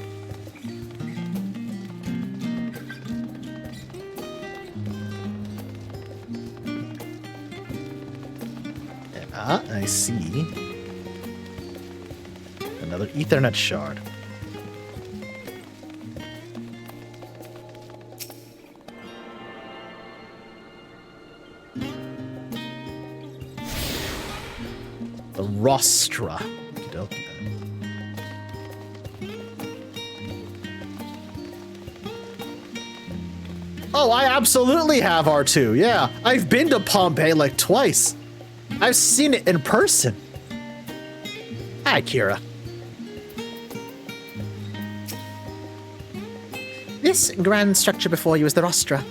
I see. Another Ethernet shard. The rostra. Okey-dokey. Oh, I absolutely have R2. Yeah, I've been to Pompeii like twice. I've seen it in person. Hi, Kira. This grand structure before you is the rostra.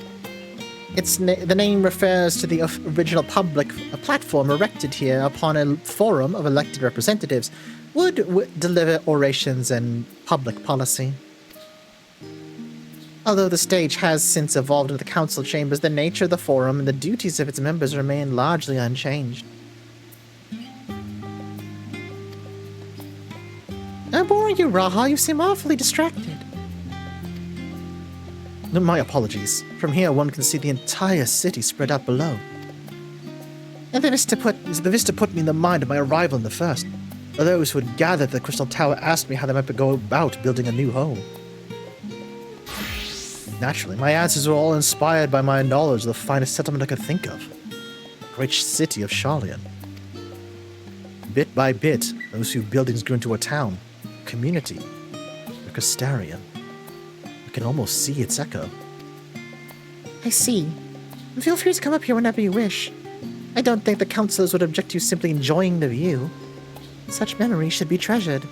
The name refers to the original public platform erected here upon a forum of elected representatives would deliver orations and public policy. Although the stage has since evolved into the council chambers, the nature of the forum and the duties of its members remain largely unchanged. I'm boring you, Raha. You seem awfully distracted. My apologies. From here, one can see the entire city spread out below. And the vista put me in the mind of my arrival in the first. Those who had gathered at the Crystal Tower asked me how they might go about building a new home. Naturally, my answers were all inspired by my knowledge of the finest settlement I could think of. The great city of Sharlayan. Bit by bit, those few buildings grew into a town, a community, a Castarian. You can almost see its echo. I see. Feel free to come up here whenever you wish. I don't think the councillors would object to you simply enjoying the view. Such memories should be treasured.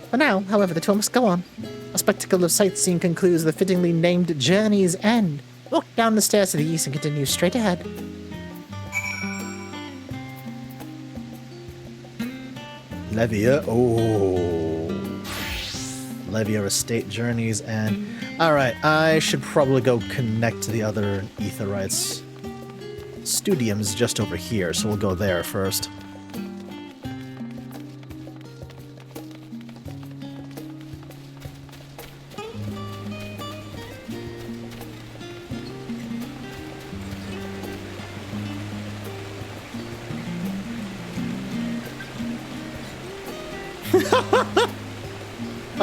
For now, however, the tour must go on. A spectacle of sightseeing concludes the fittingly named Journey's End. Walk down the stairs to the east and continue straight ahead. Levia, Levia Estate Journeys, and... Alright, I should probably go connect to the other Aetherites. Studium's just over here, so we'll go there first.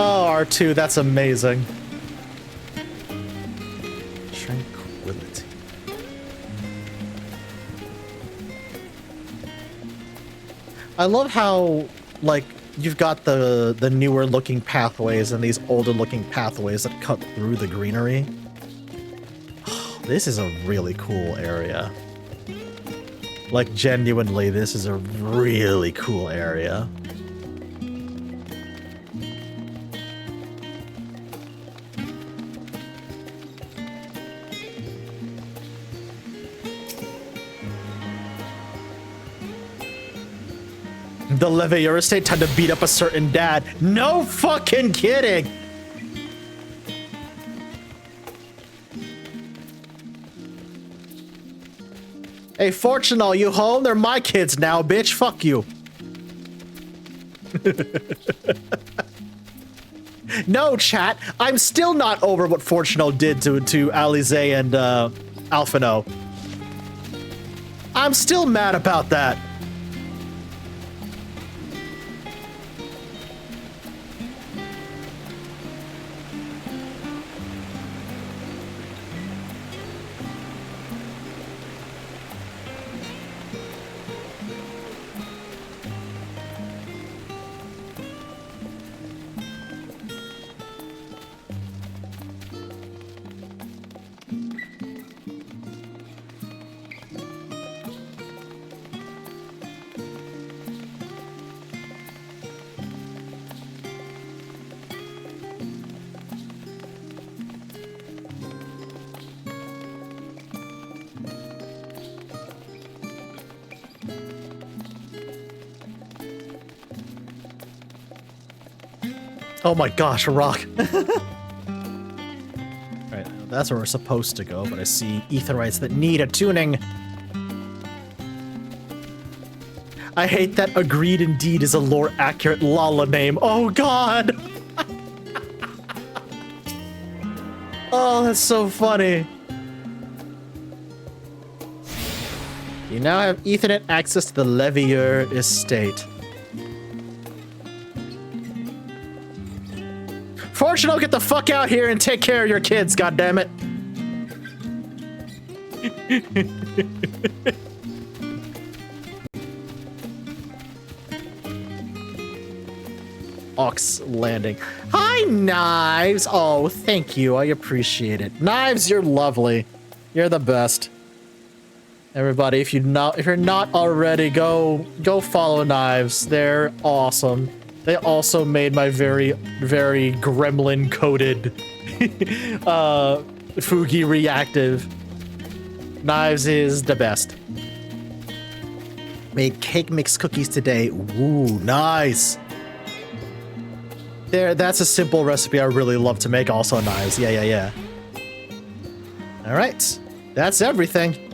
Oh, R2, that's amazing. Tranquility. I love how, like, you've got the newer looking pathways and these older looking pathways that cut through the greenery. Oh, this is a really cool area. Like, genuinely, this is a really cool area. The Levier estate had to beat up a certain dad. No fucking kidding! Hey, Fortunal, you home? They're my kids now, bitch. Fuck you. No, chat. I'm still not over what Fortunal did to Alize and Alphino. I'm still mad about that. Oh my gosh, a rock. Alright, that's where we're supposed to go, but I see Aetherites that need a tuning. I hate that Agreed Indeed is a lore-accurate Lala name. Oh god! Oh, that's so funny. You now have Ethernet access to the Levier estate. Fortunate, get the fuck out here and take care of your kids, goddammit. Ox Landing. Hi, Knives. Oh, thank you. I appreciate it. Knives, you're lovely. You're the best. Everybody, if you're not already, go follow Knives. They're awesome. They also made my very, very gremlin-coated Fugi reactive. Knives is the best. Made cake mix cookies today. Ooh, nice. There, that's a simple recipe I really love to make. Also, Knives. Yeah. All right, that's everything.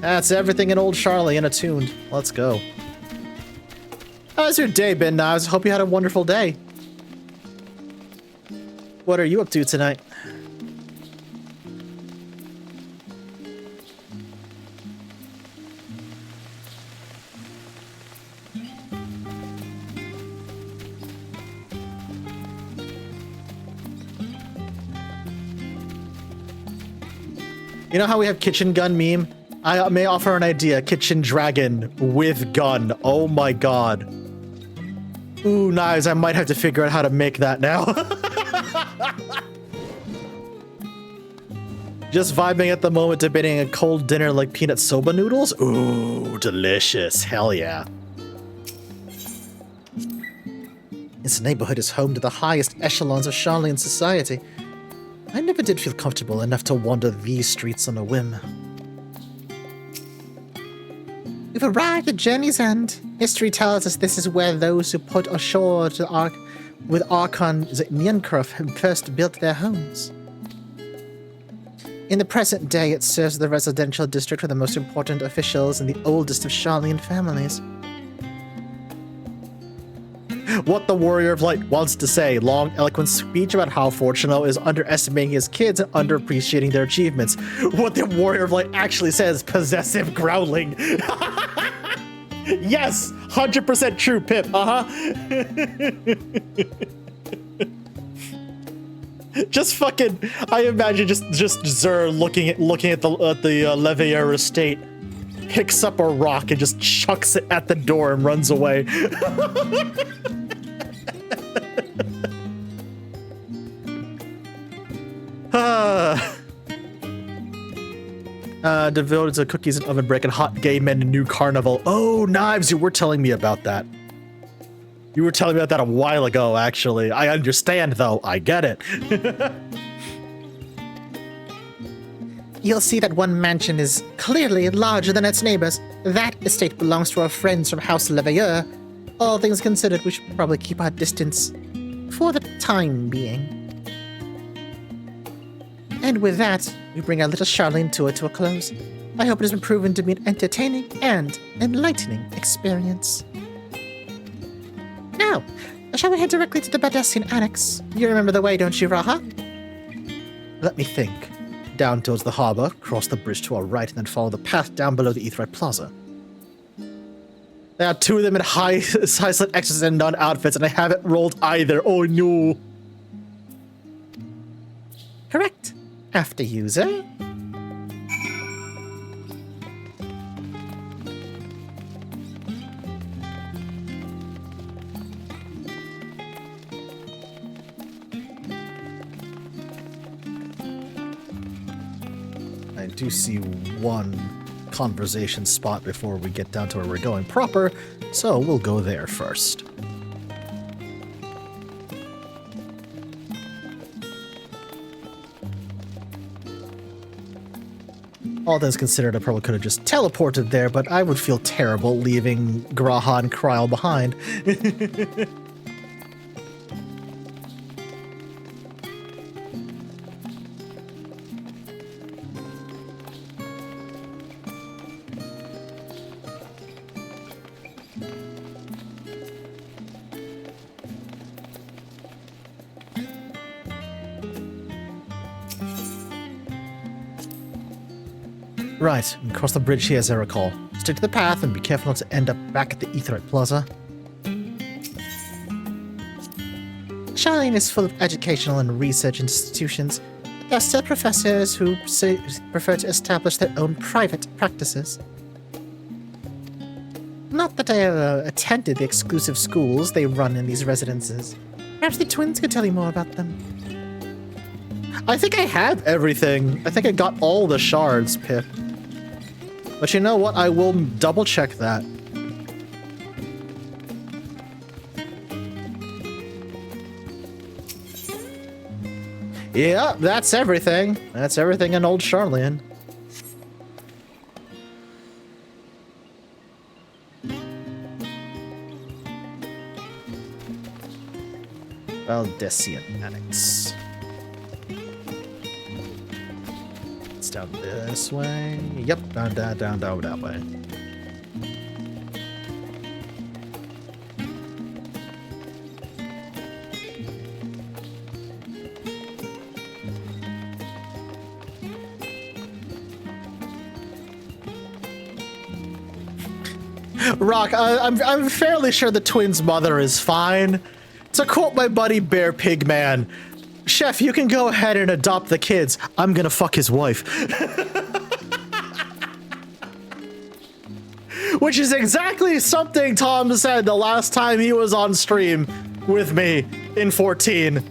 That's everything in Old Sharlayan attuned. Let's go. How's your day been, Knives? Hope you had a wonderful day. What are you up to tonight? You know how we have kitchen gun meme? I may offer an idea. Kitchen dragon with gun. Oh my god. Ooh, knives. I might have to figure out how to make that now. Just vibing at the moment, debating a cold dinner like peanut soba noodles. Ooh, delicious. Hell yeah. This neighborhood is home to the highest echelons of Charlian society. I never did feel comfortable enough to wander these streets on a whim. We've arrived at Journey's End. History tells us this is where those who put ashore with Archon Nyenkruf first built their homes. In the present day, it serves the residential district with the most important officials and the oldest of Charlian families. What the Warrior of Light wants to say. Long, eloquent speech about how Fortuno is underestimating his kids and underappreciating their achievements. What the Warrior of Light actually says, possessive growling. Yes! 100% true, Pip. Just fucking, I imagine just Zer looking at the Levier estate, picks up a rock and just chucks it at the door and runs away. Devoted to cookies and oven break and hot gay men and new carnival. Oh, Knives, you were telling me about that. You were telling me about that a while ago, actually. I understand, though. I get it. You'll see that one mansion is clearly larger than its neighbors. That estate belongs to our friends from House Leveilleur. All things considered, we should probably keep our distance for the time being. And with that, we bring our little Charlene tour to a close. I hope it has been proven to be an entertaining and enlightening experience. Now, shall we head directly to the Badessian Annex? You remember the way, don't you, Raha? Let me think. Down towards the harbor, cross the bridge to our right, and then follow the path down below the Aetheryte Plaza. There are two of them in high-slit X's and nun outfits, and I haven't rolled either. Oh no. Correct. After you, sir. I do see one conversation spot before we get down to where we're going proper, so we'll go there first. All things considered, I probably could have just teleported there, but I would feel terrible leaving Graha and Kryl behind. Right, and cross the bridge here as I recall. Stick to the path and be careful not to end up back at the Aetheryte Plaza. Charlene is full of educational and research institutions, but there are still professors who prefer to establish their own private practices. Not that I ever attended the exclusive schools they run in these residences. Perhaps the twins could tell you more about them. I think I have everything. I think I got all the shards, Pip. But you know what? I will double check that. Yeah, that's everything. That's everything in old Charlian. Valdesian Annex. It's down this way. Yep, down that way. Rock, I'm fairly sure the twins' mother is fine. To quote my buddy Bear Pigman, Chef, you can go ahead and adopt the kids. I'm gonna fuck his wife. Which is exactly something Tom said the last time he was on stream with me in 14.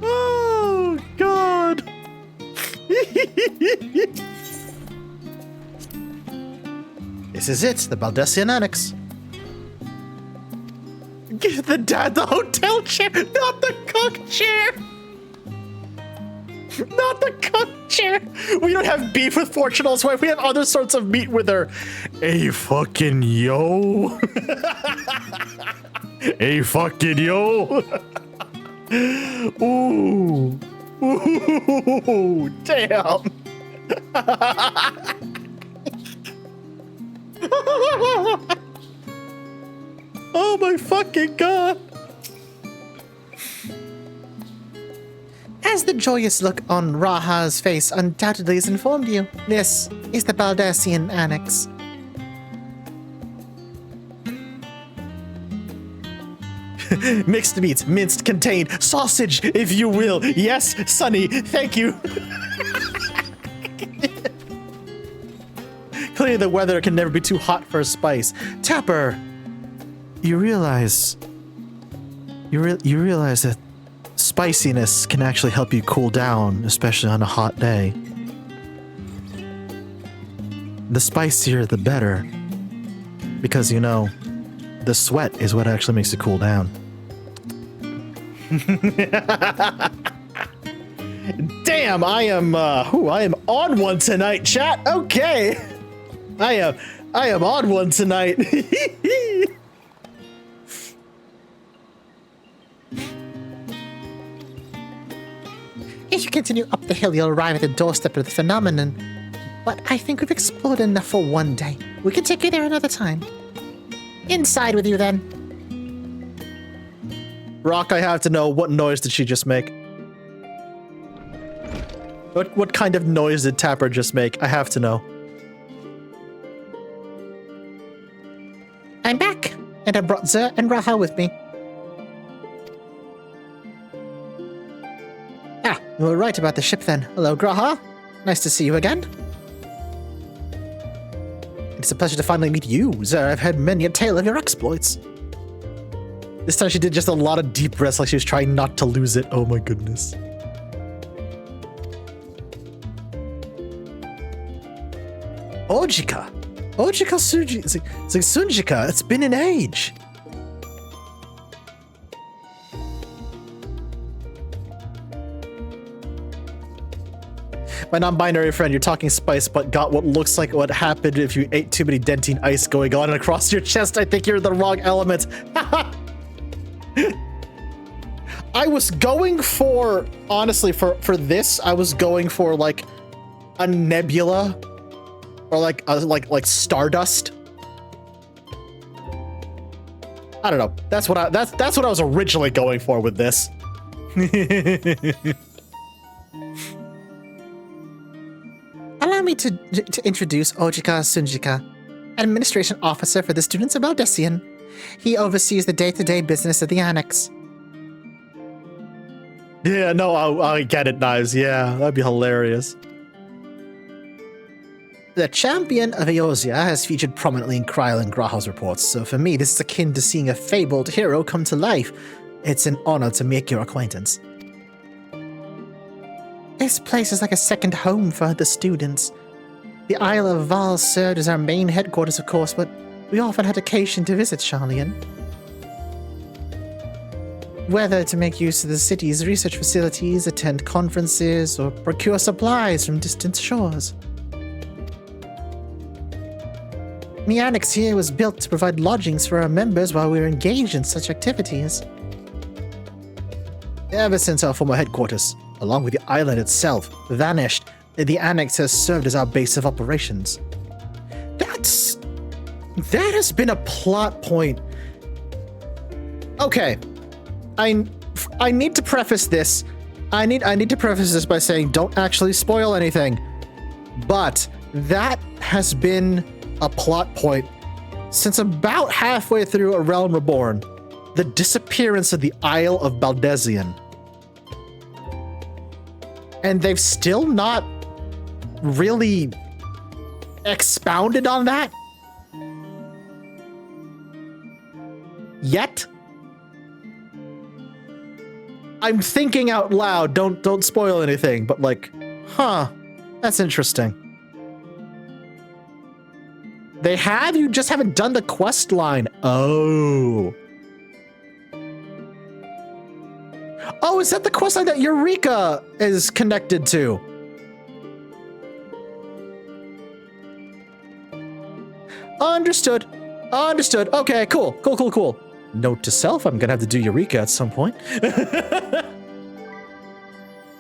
Oh, God. This is it, the Baldessian Annex. Give the dad the hotel chair, not the cook chair. Not the cook chair. We don't have beef with Fortunal's wife. We have other sorts of meat with her. Hey, fucking yo. Hey, fucking yo. Ooh. Ooh. Damn. Oh my fucking God. As the joyous look on Raha's face undoubtedly has informed you, this is the Baldessian Annex. Mixed meats, minced, contained, sausage, if you will. Yes, Sonny, thank you. Clearly the weather can never be too hot for a spice. Tapper, you realize that spiciness can actually help you cool down, especially on a hot day. The spicier, the better. Because, you know, the sweat is what actually makes it cool down. Damn, I am on one tonight, chat. Okay. I am on one tonight. If you continue up the hill, you'll arrive at the doorstep of the phenomenon. But I think we've explored enough for one day. We can take you there another time. Inside with you, then. Rock, I have to know, what noise did she just make? What kind of noise did Tapper just make? I have to know. I'm back, and I brought Zer and Raha with me. Ah, you were right about the ship then. Hello, Graha. Nice to see you again. It's a pleasure to finally meet you, Zer. I've heard many a tale of your exploits. This time she did just a lot of deep breaths like she was trying not to lose it. Oh my goodness. Ojika. Ojika Suji. It's like Sunjika. It's been an age. My non-binary friend, you're talking spice, but got what looks like what happened if you ate too many dentine ice going on across your chest. I think you're the wrong element. I was going for, honestly, for this, I was going for like a nebula or like stardust. I don't know. That's what I was originally going for with this. Allow me to introduce Ojika Sunjika, Administration Officer for the students of Baldessian. He oversees the day-to-day business of the Annex. Yeah, no, I get it, Knives. Yeah, that'd be hilarious. The champion of Eosia has featured prominently in Kryl and Graha's reports, so for me, this is akin to seeing a fabled hero come to life. It's an honor to make your acquaintance. This place is like a second home for the students. The Isle of Val served as our main headquarters, of course, but we often had occasion to visit Charlian. Whether to make use of the city's research facilities, attend conferences, or procure supplies from distant shores. The annex here was built to provide lodgings for our members while we were engaged in such activities. Ever since our former headquarters, along with the island itself, vanished, the annex has served as our base of operations. That has been a plot point. Okay, I need to preface this. I need to preface this by saying, don't actually spoil anything. But that has been a plot point since about halfway through A Realm Reborn. The disappearance of the Isle of Baldesion. And they've still not really expounded on that yet. I'm thinking out loud, don't spoil anything, but like, huh, that's interesting. They have, you just haven't done the quest line. Oh. Oh, is that the quest line that Eureka is connected to? Understood. Understood. Okay, cool. Cool. Note to self, I'm gonna have to do Eureka at some point.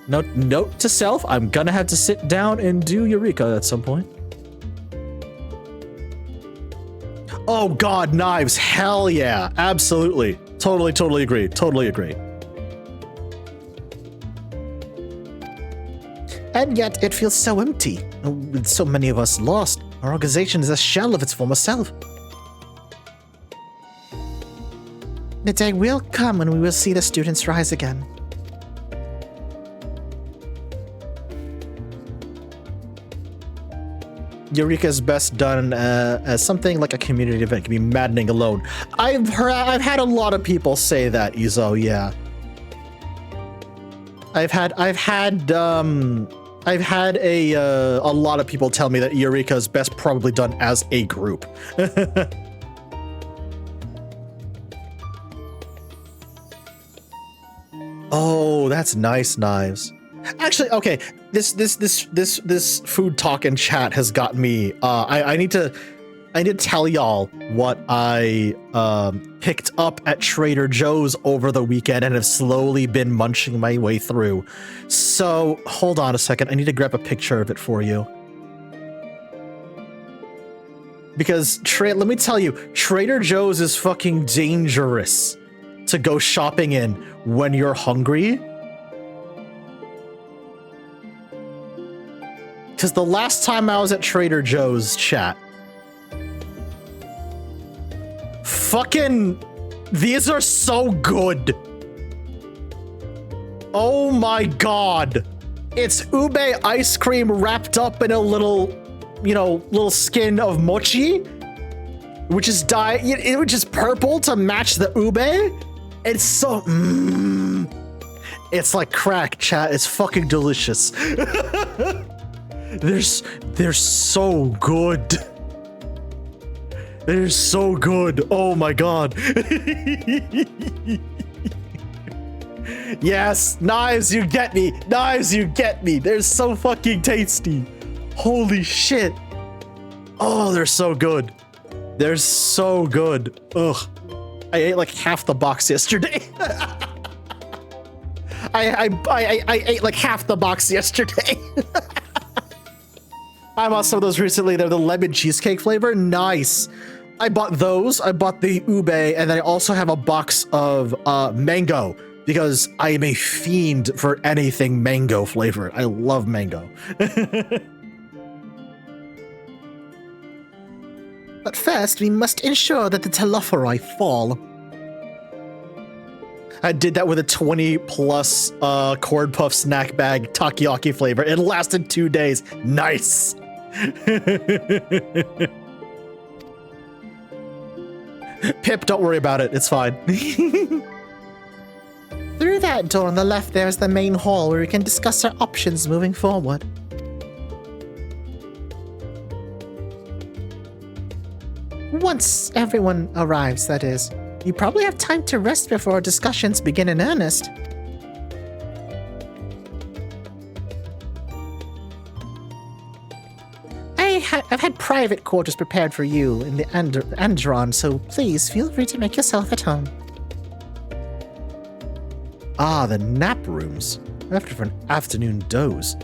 Note to self, I'm gonna have to sit down and do Eureka at some point. Oh god, knives. Hell yeah. Absolutely. Totally agree. Totally agree. And yet, it feels so empty. With so many of us lost, our organization is a shell of its former self. The day will come when we will see the students rise again. Eureka is best done as something like a community event. It can be maddening alone. I've had a lot of people say that, Izo. Yeah. I've had a lot of people tell me that Eureka is best probably done as a group. Oh, that's nice, Knives. Actually, okay, this food talk in chat has got me. I need to tell y'all what I picked up at Trader Joe's over the weekend and have slowly been munching my way through. So hold on a second. I need to grab a picture of it for you. Because let me tell you, Trader Joe's is fucking dangerous to go shopping in when you're hungry. Because the last time I was at Trader Joe's, chat, fucking, these are so good. Oh my god. It's ube ice cream wrapped up in a little, little skin of mochi, which is which is purple to match the ube. It's so, it's like crack, chat. It's fucking delicious. They're so good. They're so good. Oh my god. Yes, Knives, you get me. Knives, you get me. They're so fucking tasty. Holy shit. Oh, they're so good. They're so good. Ugh. I ate like half the box yesterday. I ate like half the box yesterday. I bought some of those recently. They're the lemon cheesecake flavor. Nice. I bought those. I bought the ube, and then I also have a box of mango because I am a fiend for anything mango flavored. I love mango. But first, we must ensure that the telophori fall. I did that with a 20+ corn puff snack bag takoyaki flavor. It lasted 2 days. Nice. Pip, don't worry about it. It's fine. Through that door on the left, there is the main hall where we can discuss our options moving forward. Once everyone arrives, that is. You probably have time to rest before our discussions begin in earnest. I've had private quarters prepared for you in the Andron, so please feel free to make yourself at home. Ah, the nap rooms. After for an afternoon doze.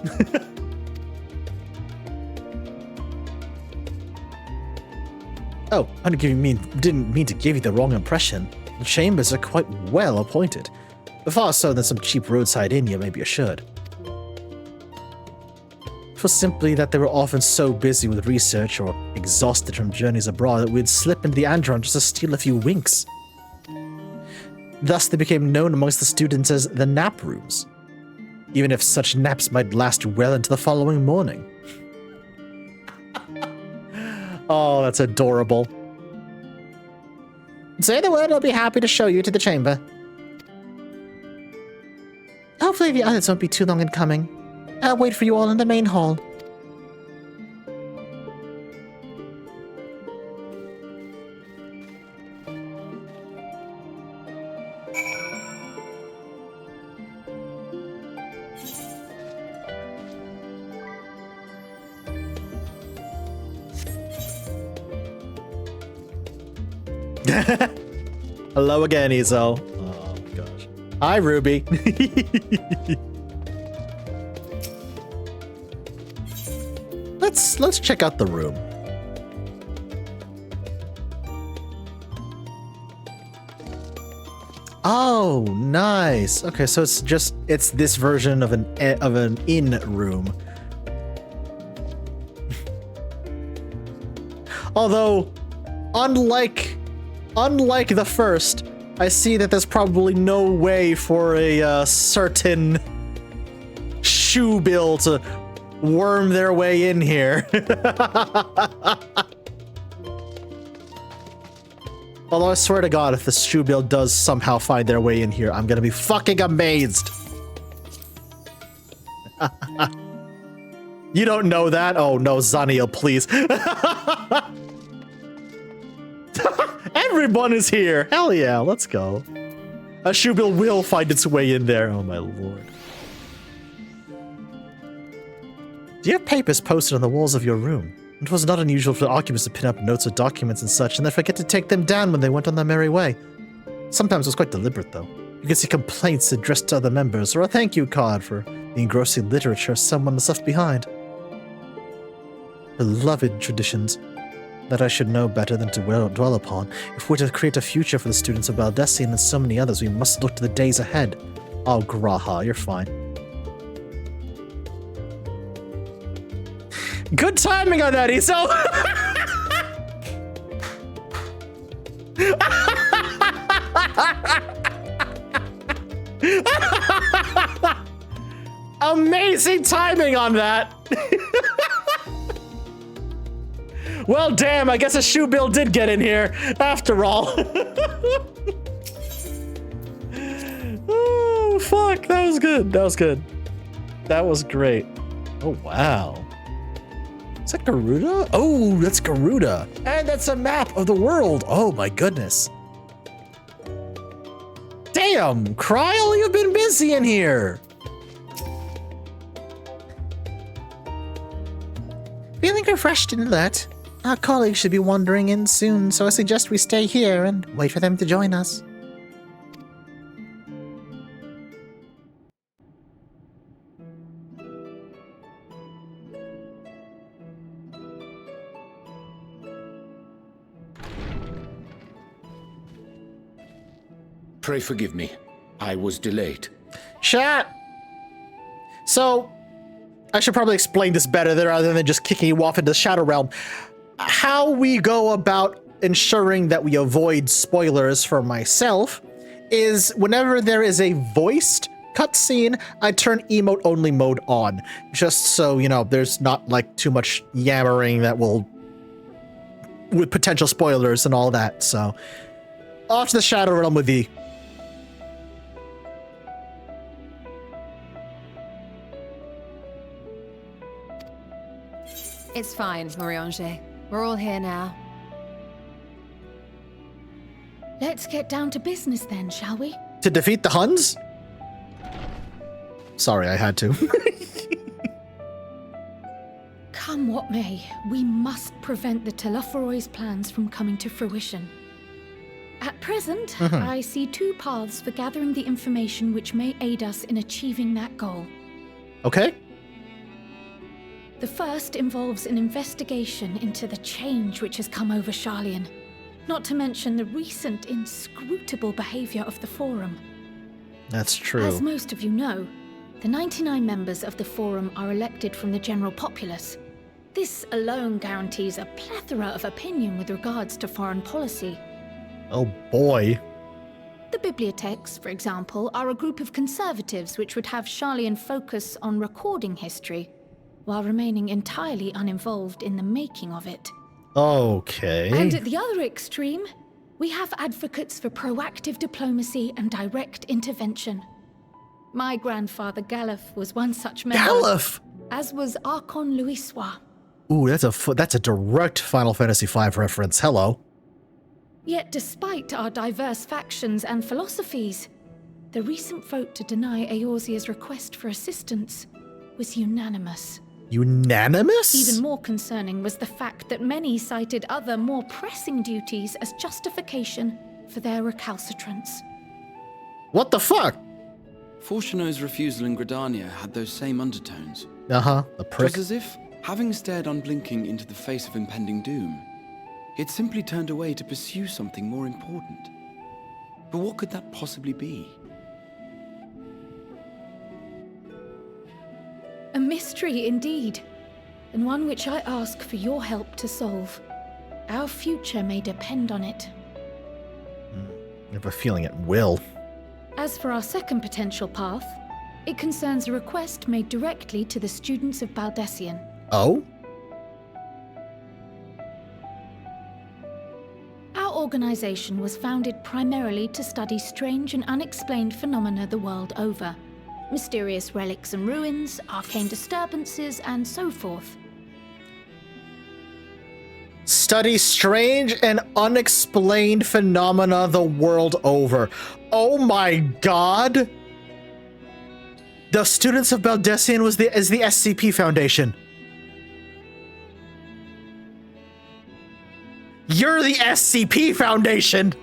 Oh, I didn't mean to give you the wrong impression. The chambers are quite well appointed. Far so than some cheap roadside inn, you may be assured. It was simply that they were often so busy with research or exhausted from journeys abroad that we'd slip into the Andron just to steal a few winks. Thus, they became known amongst the students as the nap rooms, even if such naps might last well into the following morning. Oh, that's adorable. Say the word, I'll be happy to show you to the chamber. Hopefully the others won't be too long in coming. I'll wait for you all in the main hall. Hello again, Izo. Oh gosh. Hi, Ruby. Let's check out the room. Oh, nice. Okay, so it's this version of an inn room. Although, unlike the first, I see that there's probably no way for a certain shoe bill to worm their way in here. Although I swear to God, if the shoe bill does somehow find their way in here, I'm gonna be fucking amazed. You don't know that? Oh no, Zaniel, please. Everyone is here. Hell yeah, let's go. A shoe bill will find its way in there. Oh my lord. Do you have papers posted on the walls of your room? It was not unusual for the occupants to pin up notes or documents and such, and then forget to take them down when they went on their merry way. Sometimes it was quite deliberate, though. You can see complaints addressed to other members, or a thank you card for the engrossing literature someone has left behind. Beloved traditions that I should know better than to dwell upon. If we're to create a future for the students of Baldessian and so many others, we must look to the days ahead. Oh, Graha, you're fine. Good timing on that, Iso! Amazing timing on that! Well, damn, I guess a shoe bill did get in here, after all. Oh, fuck, that was good, that was good. That was great. Oh, wow. Is that Garuda? Oh, that's Garuda. And that's a map of the world. Oh my goodness. Damn, Kryl, you've been busy in here. Feeling refreshed and alert. Our colleagues should be wandering in soon, so I suggest we stay here and wait for them to join us. Pray forgive me. I was delayed. Chat! So, I should probably explain this better rather than just kicking you off into the Shadow Realm. How we go about ensuring that we avoid spoilers for myself is whenever there is a voiced cutscene, I turn emote only mode on. Just so, you know, there's not like too much yammering that will... with potential spoilers and all that, so... Off to the Shadow Realm with thee. It's fine, Moriange. We're all here now. Let's get down to business then, shall we? To defeat the Huns? Sorry, I had to. Come what may, we must prevent the Telophoroi's plans from coming to fruition. At present, I see two paths for gathering the information which may aid us in achieving that goal. Okay. The first involves an investigation into the change which has come over Sharlayan, not to mention the recent inscrutable behavior of the Forum. That's true. As most of you know, The 99 members of the Forum are elected from the general populace. This alone guarantees a plethora of opinion with regards to foreign policy. Oh boy. The bibliotheques, for example, are a group of conservatives which would have Sharlayan focus on recording history, while remaining entirely uninvolved in the making of it. Okay. And at the other extreme, we have advocates for proactive diplomacy and direct intervention. My grandfather Galef was one such member. Galef! As was Archon Louisois. Ooh, that's a direct Final Fantasy V reference. Hello. Yet despite our diverse factions and philosophies, the recent vote to deny Eorzea's request for assistance was unanimous. Unanimous? Even more concerning was the fact that many cited other, more pressing duties as justification for their recalcitrance. What the fuck? Fortuno's refusal in Gridania had those same undertones. The prick. It was as if, having stared unblinking into the face of impending doom, it simply turned away to pursue something more important. But what could that possibly be? A mystery indeed, and one which I ask for your help to solve. Our future may depend on it. I have a feeling it will. As for our second potential path, it concerns a request made directly to the students of Baldessian. Oh? Our organization was founded primarily to study strange and unexplained phenomena the world over. Mysterious relics and ruins, arcane disturbances, and so forth. Study strange and unexplained phenomena the world over. Oh my god! The Students of Baldessian is the SCP Foundation. You're the SCP Foundation!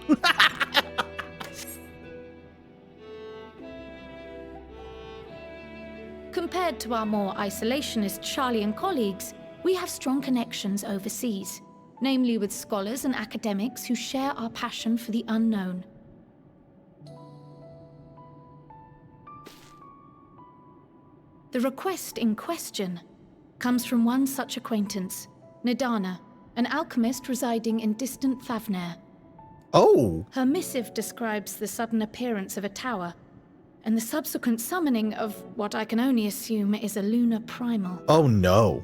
Compared to our more isolationist Sharlayan colleagues, we have strong connections overseas, namely with scholars and academics who share our passion for the unknown. The request in question comes from one such acquaintance, Nadana, an alchemist residing in distant Thavnair. Oh! Her missive describes the sudden appearance of a tower, and the subsequent summoning of what I can only assume is a lunar primal. Oh no.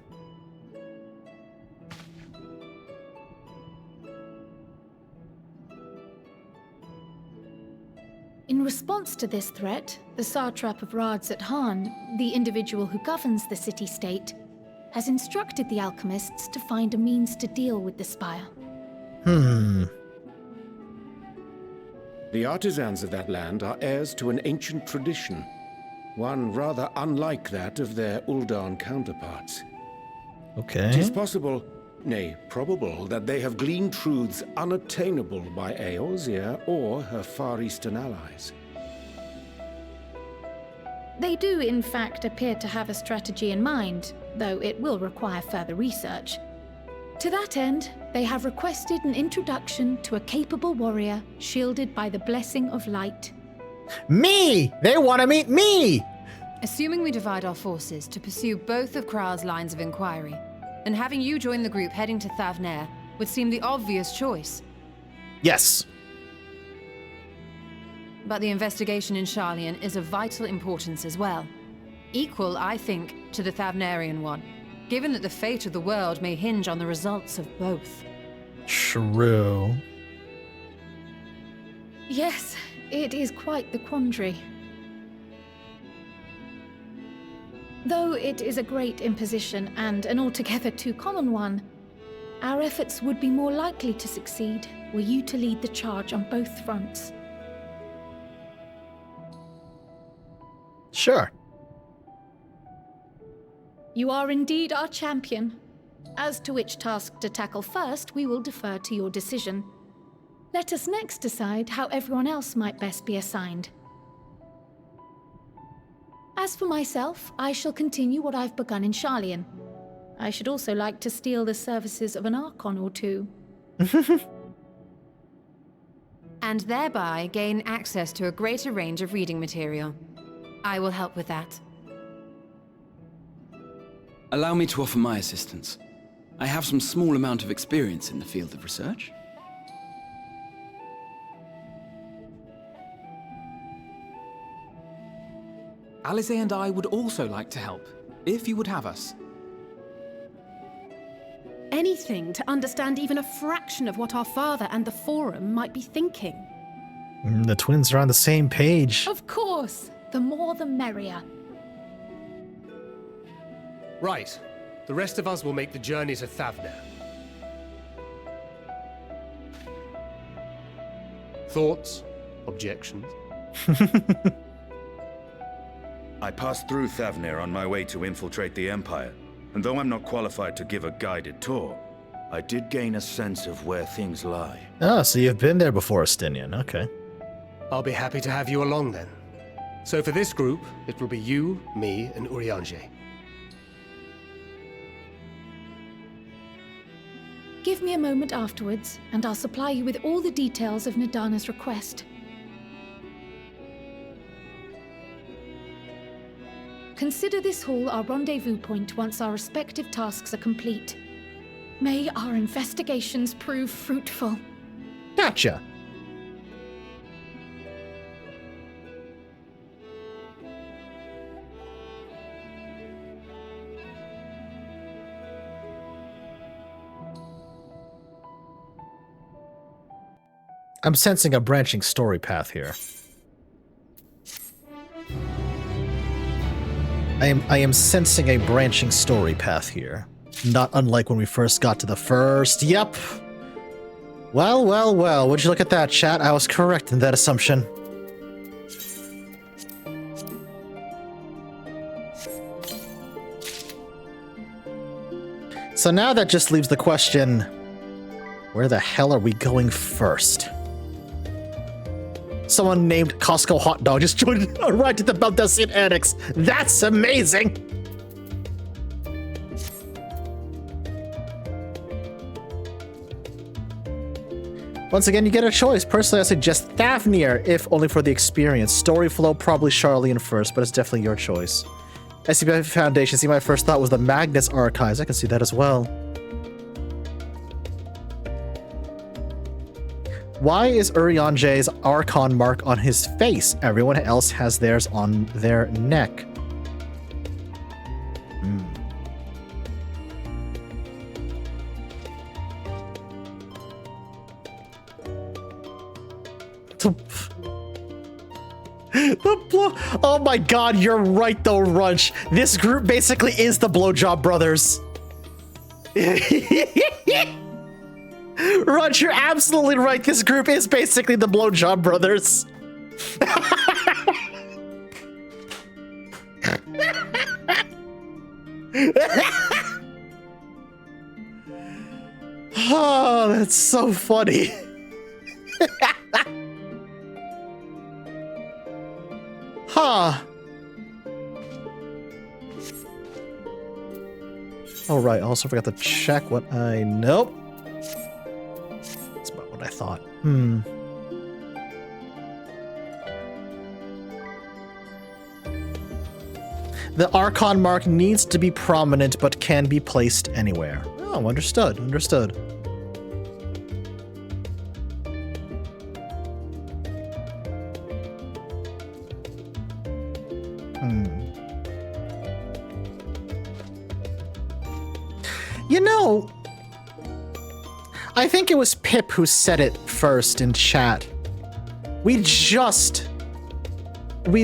In response to this threat, the satrap of Radzat-Han, the individual who governs the city-state, has instructed the alchemists to find a means to deal with the spire. The artisans of that land are heirs to an ancient tradition, one rather unlike that of their Uldan counterparts. Okay. It is possible, nay, probable, that they have gleaned truths unattainable by Eorzea or her Far Eastern allies. They do, in fact, appear to have a strategy in mind, though it will require further research. To that end, they have requested an introduction to a capable warrior shielded by the blessing of light. Me! They want to meet me! Assuming we divide our forces to pursue both of Kral's lines of inquiry, and having you join the group heading to Thavnair would seem the obvious choice. Yes. But the investigation in Sharlayan is of vital importance as well. Equal, I think, to the Thavnairian one, given that the fate of the world may hinge on the results of both. True. Yes, it is quite the quandary. Though it is a great imposition and an altogether too common one, our efforts would be more likely to succeed were you to lead the charge on both fronts. Sure. You are indeed our champion. As to which task to tackle first, we will defer to your decision. Let us next decide how everyone else might best be assigned. As for myself, I shall continue what I've begun in Sharlayan. I should also like to steal the services of an Archon or two. And thereby gain access to a greater range of reading material. I will help with that. Allow me to offer my assistance. I have some small amount of experience in the field of research. Alize and I would also like to help, if you would have us. Anything to understand even a fraction of what our father and the Forum might be thinking. The twins are on the same page. Of course. The more the merrier. Right. The rest of us will make the journey to Thavner. Thoughts? Objections? I passed through Thavner on my way to infiltrate the Empire, and though I'm not qualified to give a guided tour, I did gain a sense of where things lie. Ah, so you've been there before, Astinian. Okay. I'll be happy to have you along then. So for this group, it will be you, me, and Urianger. Give me a moment afterwards, and I'll supply you with all the details of Nadana's request. Consider this hall our rendezvous point once our respective tasks are complete. May our investigations prove fruitful. Gotcha. I'm sensing a branching story path here. I am sensing a branching story path here. Not unlike when we first got to the first. Yep. Well, well, well. Would you look at that, chat? I was correct in that assumption. So now that just leaves the question, where the hell are we going first? Someone named Costco Hot Dog just joined right at the Baldesion Annex. That's amazing! Once again, you get a choice. Personally, I suggest Thavner, if only for the experience. Story flow, probably Charlian first, but it's definitely your choice. SCP Foundation, see, my first thought was the Magnus Archives. I can see that as well. Why is Urianger's Archon mark on his face? Everyone else has theirs on their neck. Oh my god, you're right though, Runch. This group basically is the Blowjob Brothers. Runch, you're absolutely right. This group is basically the Blowjob Brothers. Oh, that's so funny. Huh. Oh, right. I also forgot to check what I... Nope. That's about what I thought. The Archon mark needs to be prominent, but can be placed anywhere. Oh, understood. Understood. You know, I think it was Pip who said it first in chat. We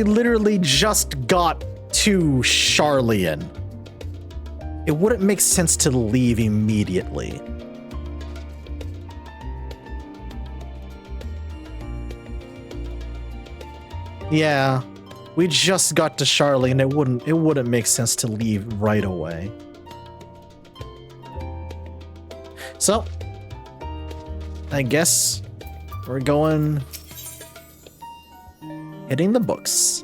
literally just got to Charlian. It wouldn't make sense to leave immediately. Yeah, we just got to Charlian. It wouldn't make sense to leave right away. So, I guess we're going... hitting the books.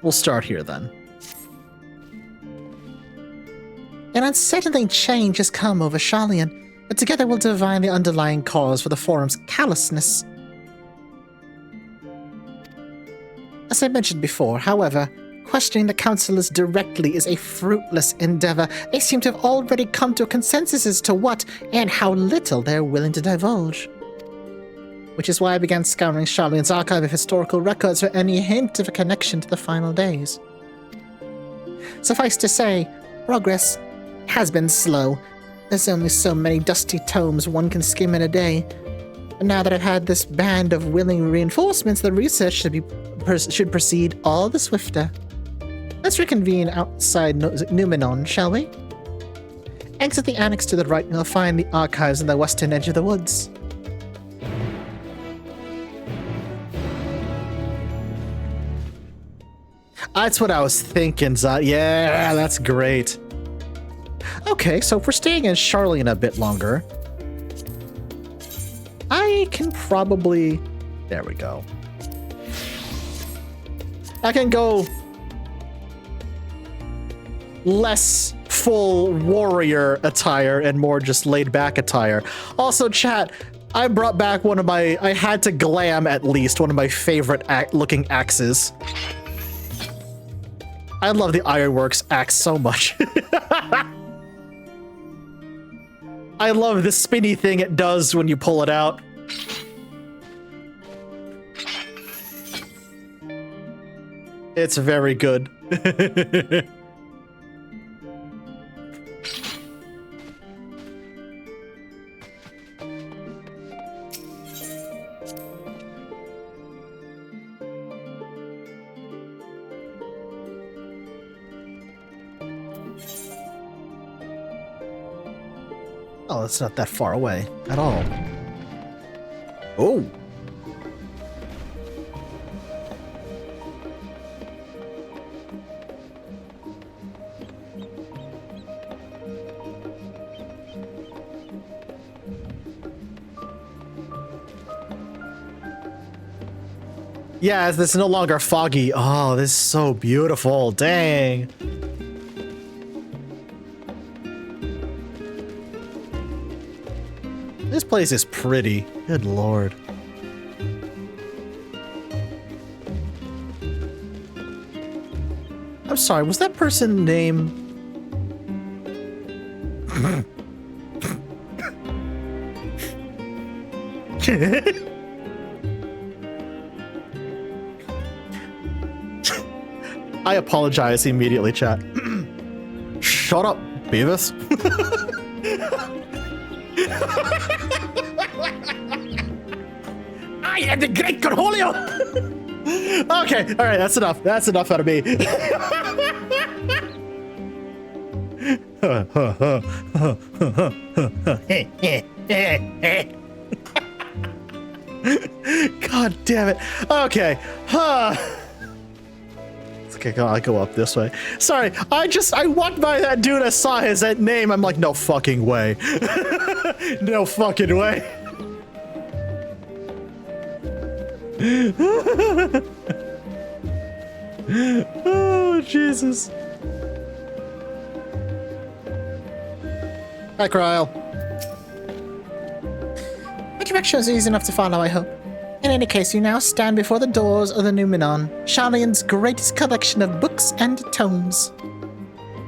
We'll start here then. An unsettling change has come over Charlian, but together we'll divine the underlying cause for the Forum's callousness. As I mentioned before, however, questioning the councillors directly is a fruitless endeavor. They seem to have already come to a consensus as to what and how little they're willing to divulge. Which is why I began scouring Charlene's archive of historical records for any hint of a connection to the final days. Suffice to say, progress has been slow. There's only so many dusty tomes one can skim in a day. But now that I've had this band of willing reinforcements, the research should proceed all the swifter. Let's reconvene outside Numenon, shall we? Exit the annex to the right and you'll find the archives on the western edge of the woods. That's what I was thinking, Zod. Yeah, that's great. Okay, so if we're staying in Charlene a bit longer, I can probably... There we go. I can go less full warrior attire and more just laid back attire. Also, chat, I brought back one of my... I had to glam at least one of my favorite looking axes. I love the Ironworks axe so much. I love the spinny thing it does when you pull it out. It's very good. Oh, it's not that far away at all. Oh. Yeah, this is no longer foggy. Oh, this is so beautiful. Dang. This place is pretty. Good lord. I'm sorry, was that person named... I apologize immediately, chat. Shut up, Beavis. I am the great Cornholio! Okay, alright, that's enough. That's enough out of me. God damn it. Okay. Okay, I'll go up this way. Sorry, I walked by that dude, I saw his name, I'm like, no fucking way. No fucking way. Oh, Jesus. Hi, Kryl. My directions are easy enough to follow, I hope. In any case, you now stand before the doors of the Numenon, Charlene's greatest collection of books and tomes.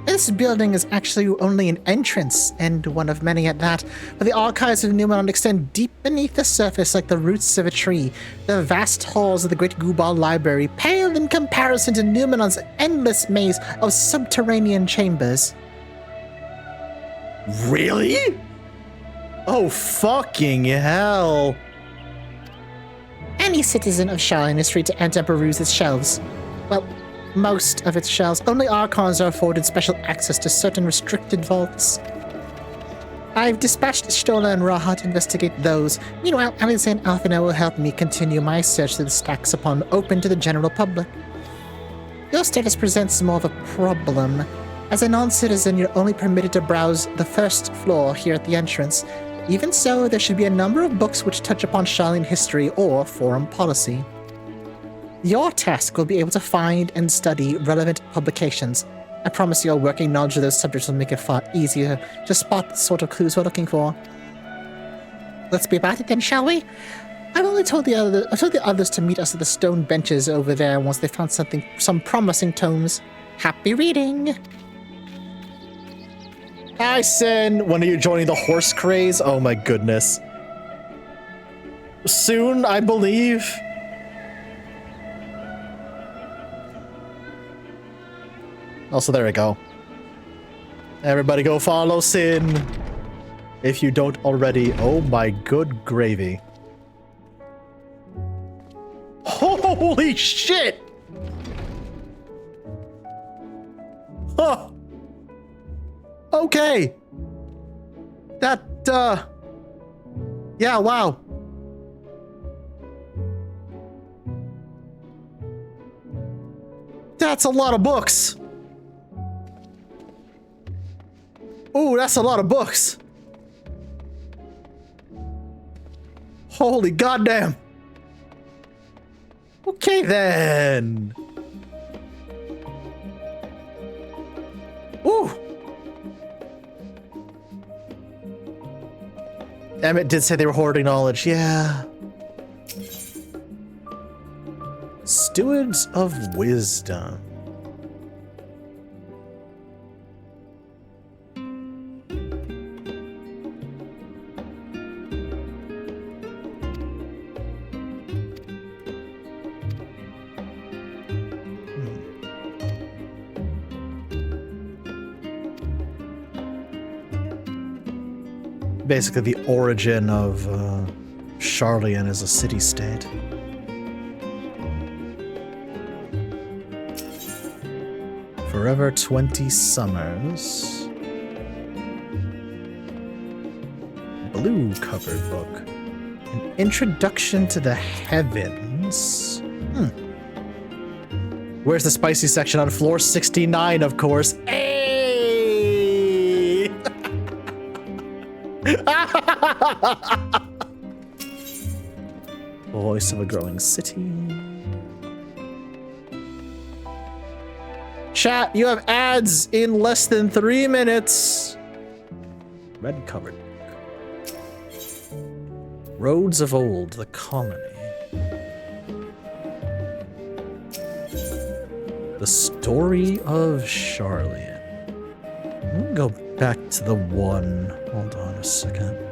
This building is actually only an entrance, and one of many at that, but the archives of Numenon extend deep beneath the surface like the roots of a tree. The vast halls of the Great Gubal Library pale in comparison to Numenon's endless maze of subterranean chambers. Really? Oh, fucking hell. Any citizen of Charlene is free to enter and peruse its shelves. Well, most of its shelves. Only Archons are afforded special access to certain restricted vaults. I've dispatched Stola and Raha to investigate those. Meanwhile, Alice and Alphina will help me continue my search through the stacks upon open to the general public. Your status presents more of a problem. As a non-citizen, you're only permitted to browse the first floor here at the entrance. Even so, there should be a number of books which touch upon Charlene history or foreign policy. Your task will be able to find and study relevant publications. I promise your working knowledge of those subjects will make it far easier to spot the sort of clues we're looking for. Let's be about it then, shall we? I told the others to meet us at the stone benches over there once they found some promising tomes. Happy reading! Hi, Sin! When are you joining the horse craze? Oh my goodness. Soon, I believe. Also, there we go. Everybody go follow Sin. If you don't already. Oh my good gravy. Holy shit! Huh. Okay. That, yeah, wow. That's a lot of books. Ooh, that's a lot of books. Holy goddamn. Okay then. Ooh. Emmett did say they were hoarding knowledge. Yeah. Stewards of Wisdom. Basically the origin of Charlian as a city-state. Forever 20 Summers. Blue covered book. An Introduction to the Heavens. Where's the spicy section? On floor 69, of course. Hey! Voice of a growing city. Chat, you have ads in less than 3 minutes. Red covered. Roads of Old, the Colony. The Story of Charlian. I'm gonna go back to the one. Hold on a second.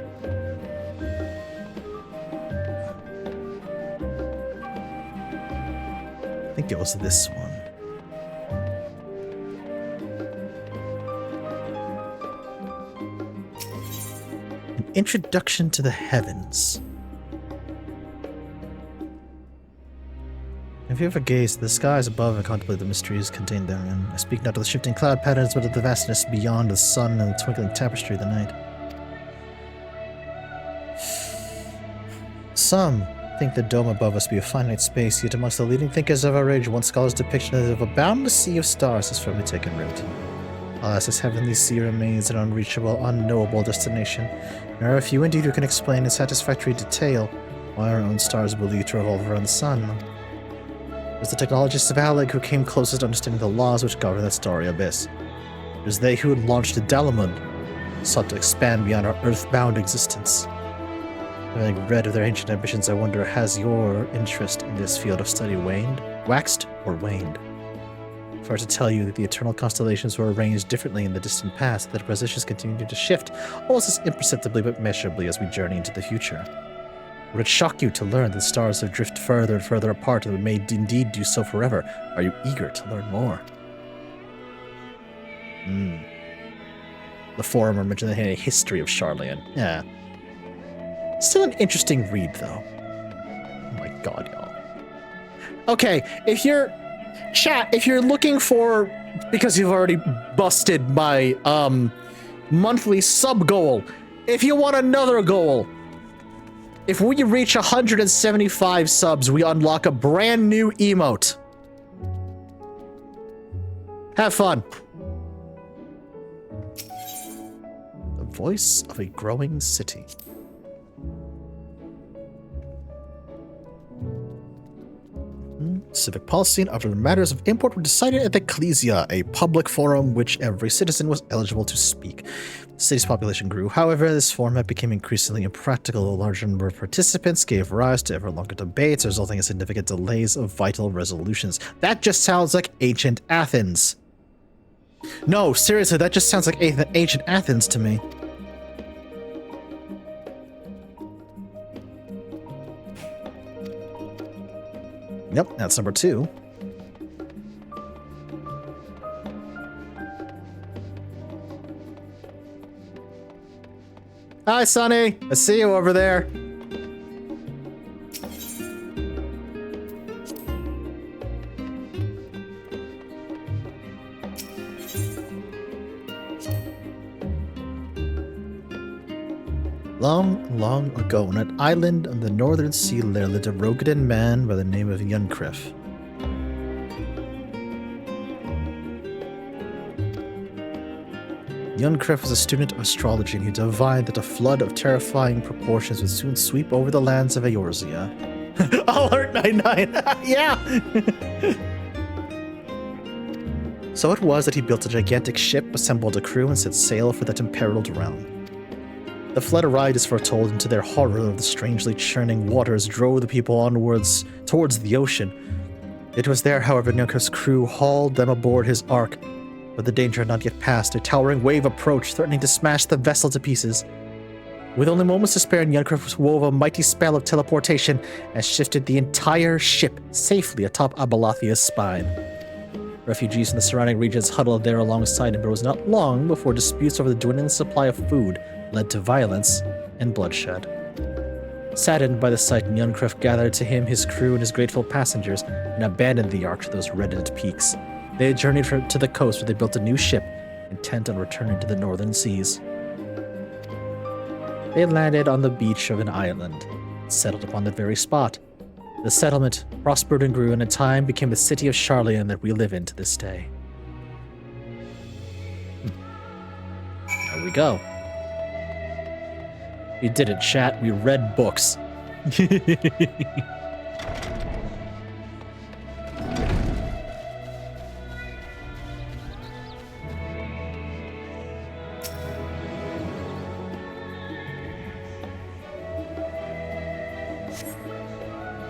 I think it was this one. An Introduction to the Heavens. Have you ever gazed at the skies above and contemplated the mysteries contained therein? I speak not of the shifting cloud patterns, but of the vastness beyond the sun and the twinkling tapestry of the night. Some think the dome above us be a finite space, yet amongst the leading thinkers of our age, one scholar's depiction of a boundless sea of stars has firmly taken root. Alas, this heavenly sea remains an unreachable, unknowable destination. There are a few indeed who can explain in satisfactory detail why our own stars are believed to revolve around the sun. It was the technologists of Alec who came closest to understanding the laws which govern that starry abyss. It was they who had launched the Dalamud, sought to expand beyond our earthbound existence. Having read of their ancient ambitions, I wonder, has your interest in this field of study waxed or waned? For to tell you that the eternal constellations were arranged differently in the distant past, that their positions continue to shift almost as imperceptibly but measurably as we journey into the future. Would it shock you to learn that the stars have drifted further and further apart and may indeed do so forever? Are you eager to learn more? The forum mentioned a history of Charlian. Yeah. Still an interesting read, though. Oh my god, y'all. Okay, if you're... Chat, if you're looking for... Because you've already busted my, monthly sub goal. If you want another goal... If we reach 175 subs, we unlock a brand new emote. Have fun. The voice of a growing city. civic policy and other matters of import were decided at the Ecclesia, a public forum which every citizen was eligible to speak. The city's population grew. However, this format became increasingly impractical. A larger number of participants gave rise to ever longer debates, resulting in significant delays of vital resolutions. That just sounds like ancient Athens. No, seriously, that just sounds like ancient Athens to me. Yep, that's number 2. Hi, Sonny. I see you over there. Long, long ago, on an island on the northern sea, there lived a Rogadan man by the name of Yunkrif. Yunkrif was a student of astrology, and he divined that a flood of terrifying proportions would soon sweep over the lands of Eorzea. Alert 99! Yeah! So it was that he built a gigantic ship, assembled a crew, and set sail for that imperiled realm. The flood arrived as foretold, and to their horror of the strangely churning waters drove the people onwards towards the ocean. It was there, however, Yunkrif's crew hauled them aboard his ark, but the danger had not yet passed. A towering wave approached, threatening to smash the vessel to pieces. With only moments to spare, Yunkrif wove a mighty spell of teleportation and shifted the entire ship safely atop Abalathia's spine. Refugees in the surrounding regions huddled there alongside him, but it was not long before disputes over the dwindling supply of food led to violence and bloodshed. Saddened by the sight, Yunkrif gathered to him his crew and his grateful passengers and abandoned the ark to those reddened peaks. They had journeyed to the coast where they built a new ship, intent on returning to the northern seas. They landed on the beach of an island, settled upon that very spot. The settlement prospered and grew, and in time became the city of Sharlayan that we live in to this day. There we go. We did it, chat. We read books.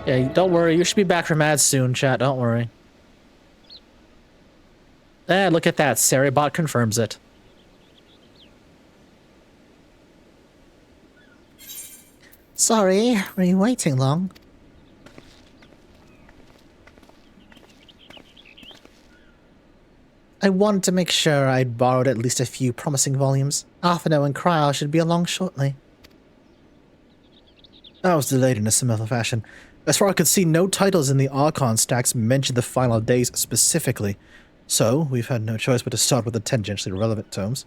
Yeah, don't worry. You should be back from ads soon, chat. Don't worry. Look at that. Saribot confirms it. Sorry, were you waiting long? I wanted to make sure I'd borrowed at least a few promising volumes. Arthano and Cryle should be along shortly. I was delayed in a similar fashion. As far as I could see, no titles in the Archon stacks mentioned the final days specifically, so we've had no choice but to start with the tangentially relevant tomes.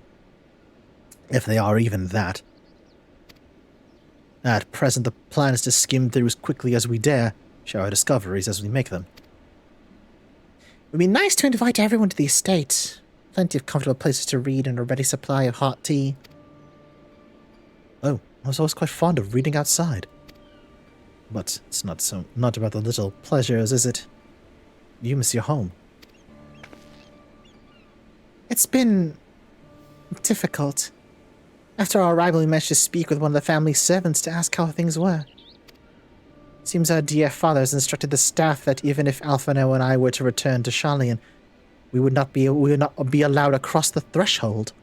If they are even that. At present, the plan is to skim through as quickly as we dare, share our discoveries as we make them. It would be nice to invite everyone to the estate. Plenty of comfortable places to read and a ready supply of hot tea. Oh, I was always quite fond of reading outside. But it's not about the little pleasures, is it? You miss your home. It's been difficult. After our arrival, we managed to speak with one of the family servants to ask how things were. Seems our dear father has instructed the staff that even if Alphano and I were to return to Sharlayan, we would not be allowed across the threshold.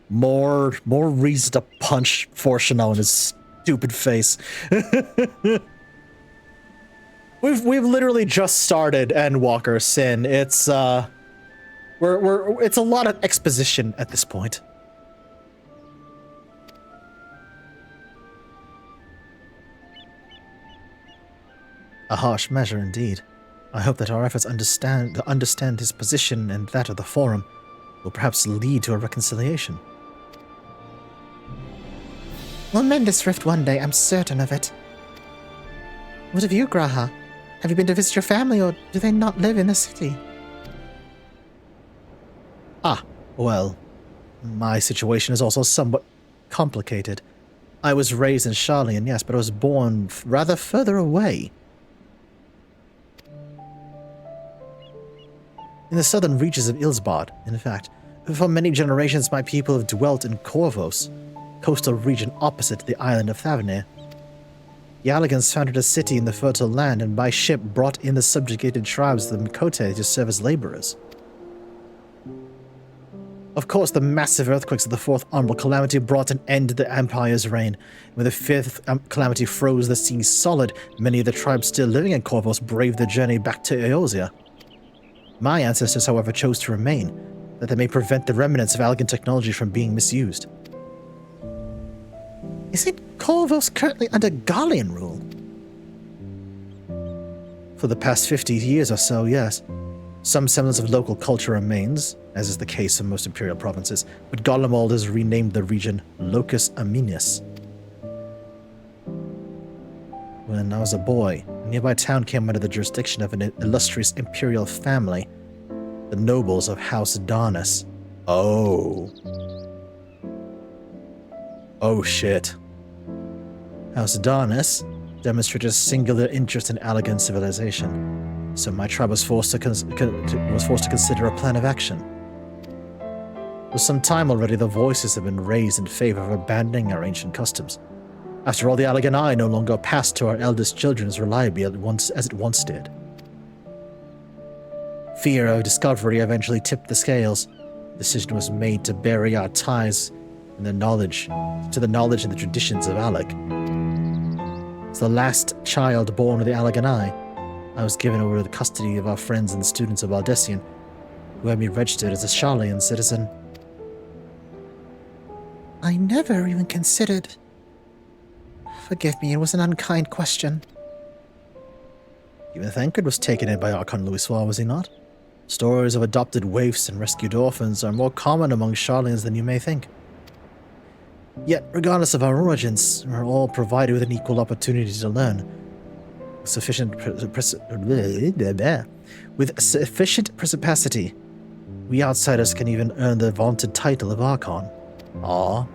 More reason to punch Fortuno in his stupid face. We've literally just started Endwalker Sin. It's it's a lot of exposition at this point. A harsh measure indeed. I hope that our efforts to understand his position and that of the Forum will perhaps lead to a reconciliation. We'll mend this rift one day, I'm certain of it. What of you, Graha? Have you been to visit your family, or do they not live in the city? Well, my situation is also somewhat complicated. I was raised in Sharlayan, yes, but I was born rather further away. In the southern reaches of Ilsbad, in fact. For many generations, my people have dwelt in Corvos, coastal region opposite the island of Thavnir. The Alligans founded a city in the fertile land and by ship brought in the subjugated tribes of the Mikote to serve as laborers. Of course, the massive earthquakes of the Fourth Umbral Calamity brought an end to the Empire's reign. When the Fifth Calamity froze the sea solid, many of the tribes still living in Corvos braved the journey back to Eosia. My ancestors, however, chose to remain, that they may prevent the remnants of Alligan technology from being misused. Isn't Corvos currently under Garlean rule? For the past 50 years or so, yes. Some semblance of local culture remains, as is the case in most imperial provinces, but Garlemald has renamed the region Locus Aminus. When I was a boy, a nearby town came under the jurisdiction of an illustrious imperial family, the nobles of House Darnus. Oh. Oh shit. House Darnus demonstrated a singular interest in Alligan civilization, so my tribe was forced to consider a plan of action. For some time already, the voices have been raised in favor of abandoning our ancient customs. After all, the Allegheny no longer passed to our eldest children as reliably as it once did. Fear of discovery eventually tipped the scales. The decision was made to bury our ties in the knowledge and the traditions of Alec. As the last child born of the Allegheny, I was given over to the custody of our friends and students of Aldessian, who had me registered as a Sharlayan citizen. I never even considered... Forgive me, it was an unkind question. Even Thancred was taken in by Archon Louisoix, was he not? Stories of adopted waifs and rescued orphans are more common among Sharlayans than you may think. Yet, regardless of our origins, we're all provided with an equal opportunity to learn. With sufficient perspicacity, we outsiders can even earn the vaunted title of Archon. Ah,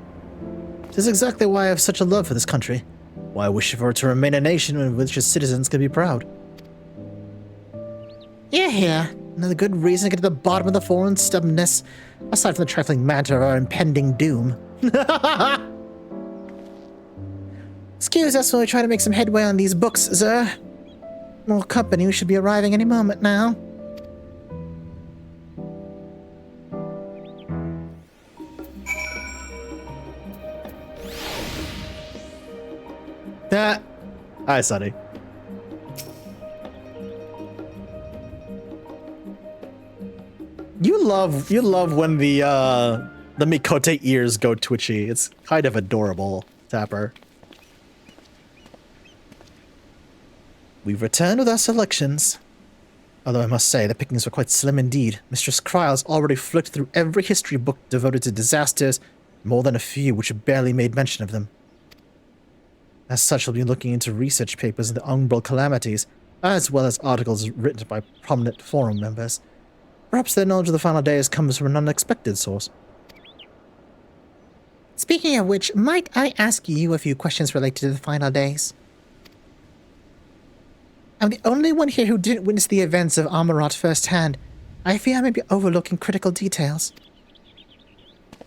this is exactly why I have such a love for this country. Why I wish for it to remain a nation in which its citizens can be proud. Yeah. Another good reason to get to the bottom of the foreign stubbornness, aside from the trifling matter of our impending doom. Excuse us while we try to make some headway on these books, sir. More company should be arriving any moment now. Hi, Sonny. You love when the Mikote ears go twitchy. It's kind of adorable, Tapper. We've returned with our selections. Although I must say, the pickings were quite slim indeed. Mistress Kryle's already flicked through every history book devoted to disasters, more than a few which barely made mention of them. As such, we'll be looking into research papers on the Umbral calamities, as well as articles written by prominent forum members. Perhaps their knowledge of the final days comes from an unexpected source. Speaking of which, might I ask you a few questions related to the final days? I'm the only one here who didn't witness the events of Amarat firsthand. I fear I may be overlooking critical details.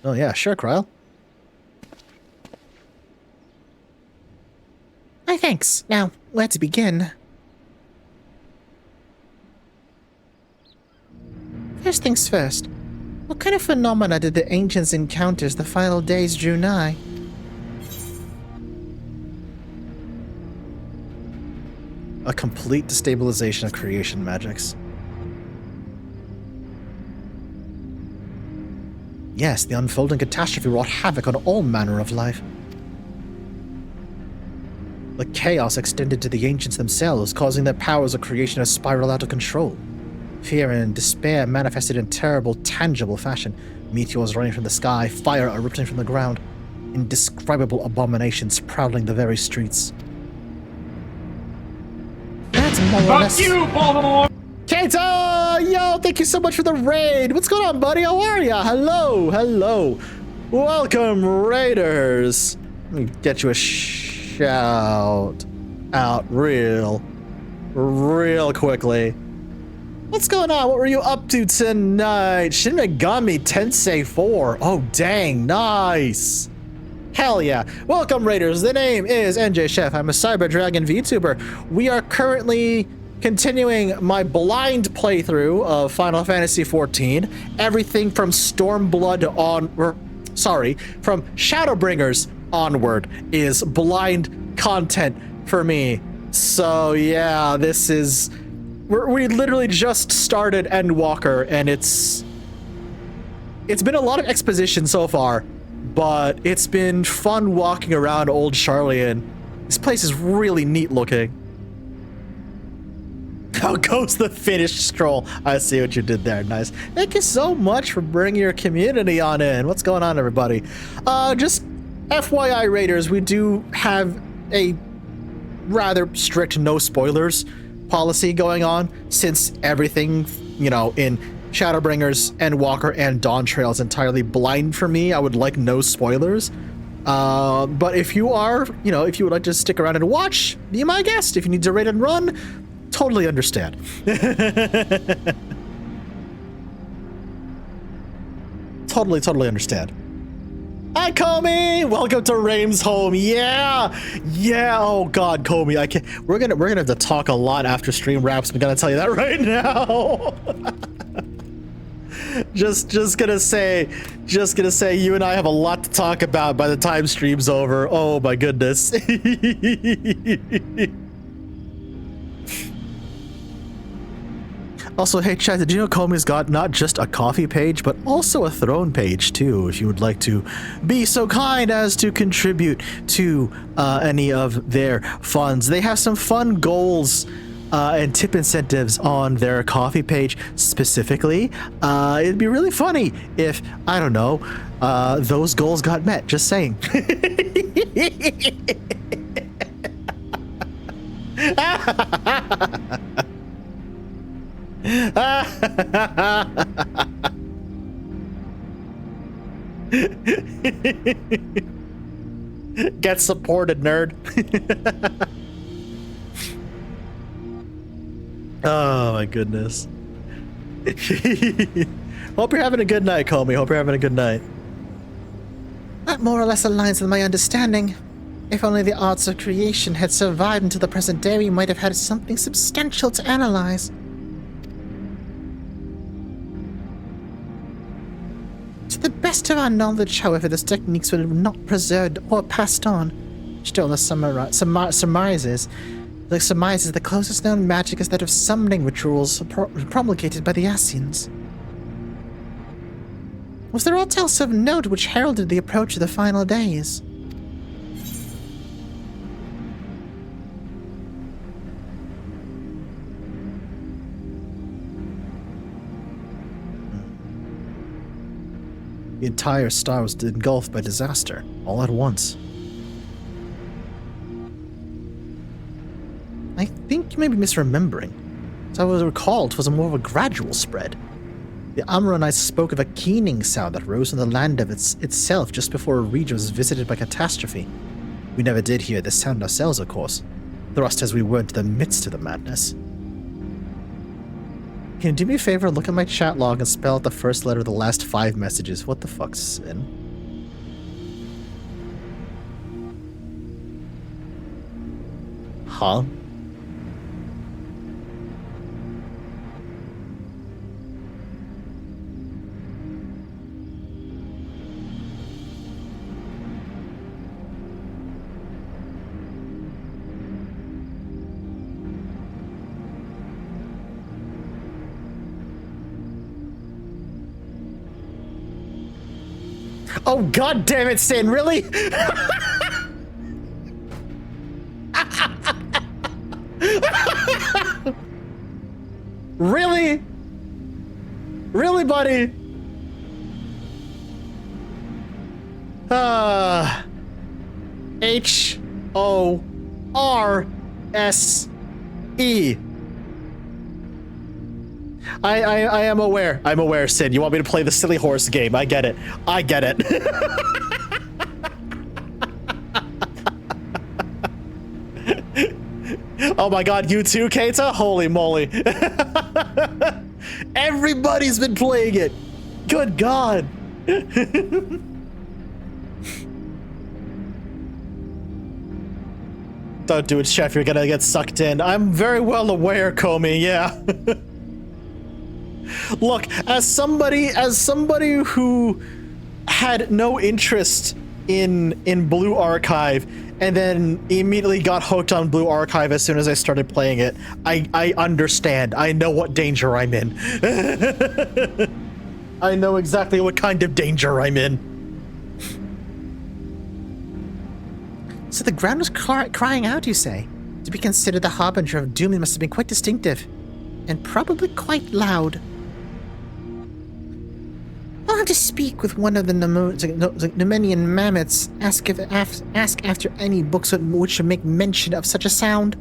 Oh yeah, sure, Kryle. My thanks. Now, where to begin? First things first. What kind of phenomena did the ancients encounter as the final days drew nigh? A complete destabilization of creation magics. Yes, the unfolding catastrophe wrought havoc on all manner of life. The chaos extended to the ancients themselves, causing their powers of creation to spiral out of control. Fear and despair manifested in terrible, tangible fashion. Meteors raining from the sky, fire erupting from the ground, indescribable abominations prowling the very streets. That's more or less... Fuck you, Baltimore! Keita! Yo, thank you so much for the raid! What's going on, buddy? How are ya? Hello! Welcome, raiders! me get you a shout out real quickly. What's going on? What were you up to tonight? Shin Megami Tensei 4. Oh, dang. Nice. Hell yeah. Welcome, Raiders. The name is NJ Chef. I'm a Cyber Dragon VTuber. We are currently continuing my blind playthrough of Final Fantasy XIV. Everything from Stormblood on... from Shadowbringers onward is blind content for me. So yeah, this is... We literally just started Endwalker, and it's been a lot of exposition so far, but it's been fun walking around Old Charlian. This place is really neat looking. How goes the finished scroll? I see what you did there. Nice. Thank you so much for bringing your community on in. What's going on, everybody? Just FYI, Raiders, we do have a rather strict no spoilers policy going on, since everything, you know, in Shadowbringers, Endwalker, and Dawn Trail is entirely blind for me. I would like no spoilers. But if you are, you know, if you would like to stick around and watch, be my guest. If you need to raid and run, totally understand. Totally understand. Hi, Comey! Welcome to Raim's home. Yeah! Oh God, Comey, I can't. We're gonna have to talk a lot after stream wraps. I'm gonna tell you that right now. just gonna say, you and I have a lot to talk about by the time stream's over. Oh my goodness. Also, hey chat, did you know Comey's got not just a coffee page, but also a throne page too, if you would like to be so kind as to contribute to any of their funds. They have some fun goals and tip incentives on their coffee page specifically. It'd be really funny if, I don't know, those goals got met, just saying. Get supported, nerd. Oh my goodness. Hope you're having a good night, Comey. Hope you're having a good night. That more or less aligns with my understanding. If only the arts of creation had survived until the present day, we might have had something substantial to analyze. To the best of our knowledge, however, those techniques were not preserved or passed on. Stola surmises the closest known magic is that of summoning rituals promulgated by the Asians. Was there aught else of note which heralded the approach of the final days? The entire star was engulfed by disaster, all at once. I think you may be misremembering. As I recall, it was more of a gradual spread. The Amoronites spoke of a keening sound that rose from the land of itself just before a region was visited by catastrophe. We never did hear this sound ourselves, of course, thrust as we were into the midst of the madness. Can you do me a favor, look at my chat log and spell out the first letter of the last 5 messages? What the fuck's Sin? Huh? Oh, god damn it, Sin, really? Really? Really, buddy? H-O-R-S-E. I am aware. I'm aware, Sid. You want me to play the silly horse game. I get it. I get it. Oh my god, you too, Keita? Holy moly. Everybody's been playing it. Good god. Don't do it, Chef. You're gonna get sucked in. I'm very well aware, Comey. Yeah. Look, as somebody who had no interest in Blue Archive and then immediately got hooked on Blue Archive as soon as I started playing it, I understand. I know what danger I'm in. I know exactly what kind of danger I'm in. So the ground was crying out, you say? To be considered the harbinger of doom, it must have been quite distinctive. And probably quite loud. I'll have to speak with one of the Numenian mammoths, ask after any books which should make mention of such a sound.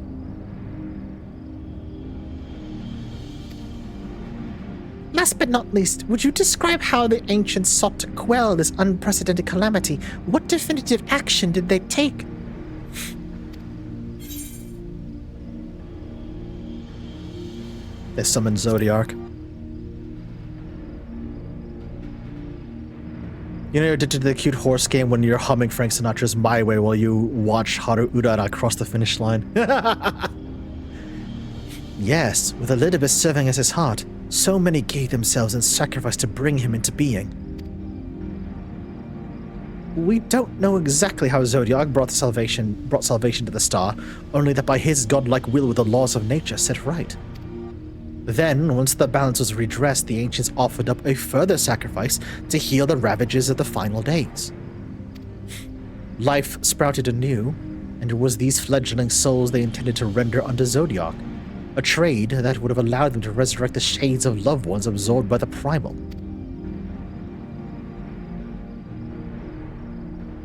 Last but not least, would you describe how the ancients sought to quell this unprecedented calamity? What definitive action did they take? They summoned Zodiac. You know, you're addicted to the cute horse game when you're humming Frank Sinatra's My Way while you watch Haru Urara cross the finish line. Yes, with Elidibus serving as his heart, so many gave themselves in sacrifice to bring him into being. We don't know exactly how Zodiac brought salvation to the star, only that by his godlike will were the laws of nature set right. Then, once the balance was redressed, the ancients offered up a further sacrifice to heal the ravages of the final days. Life sprouted anew, and it was these fledgling souls they intended to render unto Zodiac, a trade that would have allowed them to resurrect the shades of loved ones absorbed by the primal.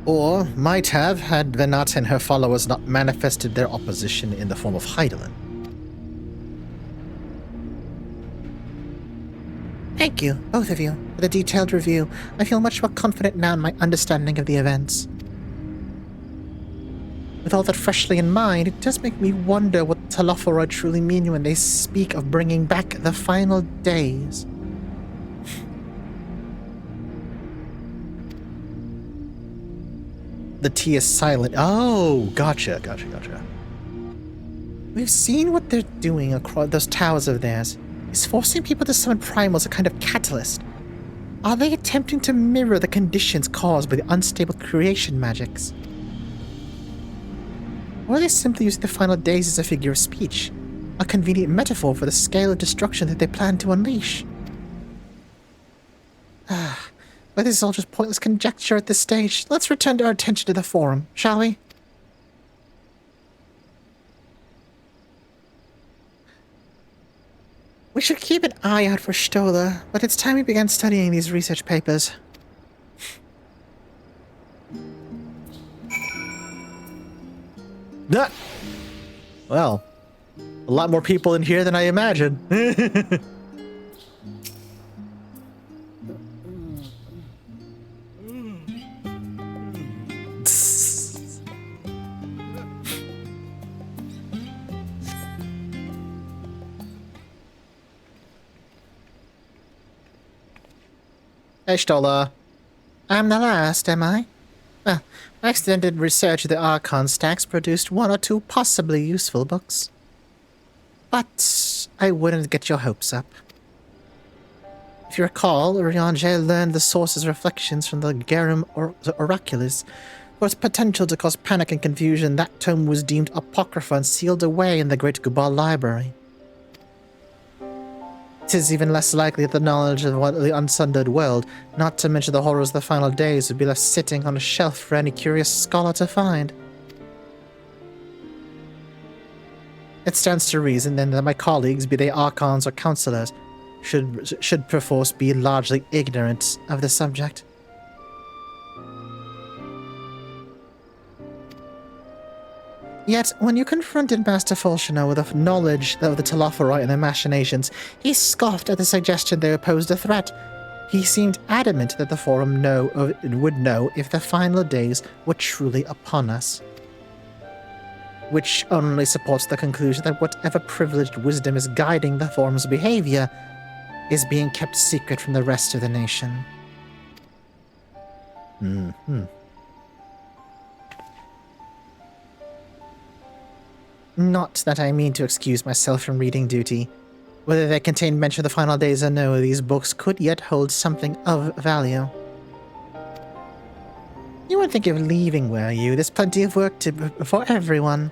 Or might have, had Venat and her followers not manifested their opposition in the form of Hydaelyn. Thank you, both of you, for the detailed review. I feel much more confident now in my understanding of the events. With all that freshly in mind, it does make me wonder what Telophoroi truly mean when they speak of bringing back the final days. The T is silent. Oh, gotcha. We've seen what they're doing across those towers of theirs. Is forcing people to summon primals a kind of catalyst? Are they attempting to mirror the conditions caused by the unstable creation magics? Or are they simply using the final days as a figure of speech? A convenient metaphor for the scale of destruction that they plan to unleash? But this is all just pointless conjecture at this stage. Let's return our attention to the forum, shall we? We should keep an eye out for Stola, but it's time we began studying these research papers. Well, a lot more people in here than I imagined. Hey, Stola. I'm the last, am I? Well, my extended research of the Archon stacks produced one or two possibly useful books. But I wouldn't get your hopes up. If you recall, Urianger learned the source's reflections from the Garum Oraculus. For its potential to cause panic and confusion, that tome was deemed apocrypha and sealed away in the Great Gubal Library. It is even less likely that the knowledge of the unsundered world, not to mention the horrors of the final days, would be left sitting on a shelf for any curious scholar to find. It stands to reason, then, that my colleagues, be they archons or counselors, should perforce be largely ignorant of the subject. Yet, when you confronted Master Fulshino with a knowledge of the Telophoroi and their machinations, he scoffed at the suggestion they posed a threat. He seemed adamant that the Forum would know if the final days were truly upon us. which only supports the conclusion that whatever privileged wisdom is guiding the forum's behavior is being kept secret from the rest of the nation. Not that I mean to excuse myself from reading duty. Whether they contain mention of the final days or no, these books could yet hold something of value. You weren't thinking of leaving, were you? There's plenty of work for everyone.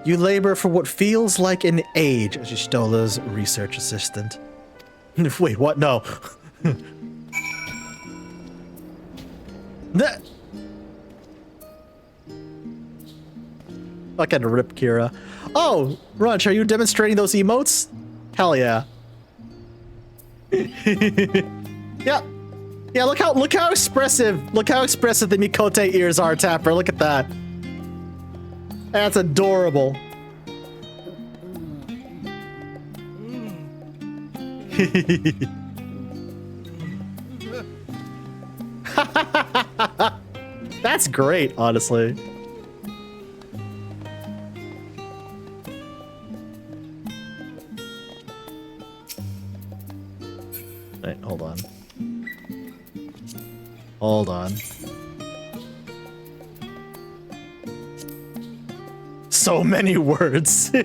You labor for what feels like an age as Y'shtola's research assistant. Wait, what? No. That. Fucking rip, Kira. Oh, Runch, are you demonstrating those emotes? Hell yeah. Yeah. Yeah, look how expressive the Mikote ears are, Tapper. Look at that. That's adorable. That's great, honestly. Wait, hold on. Hold on. So many words. The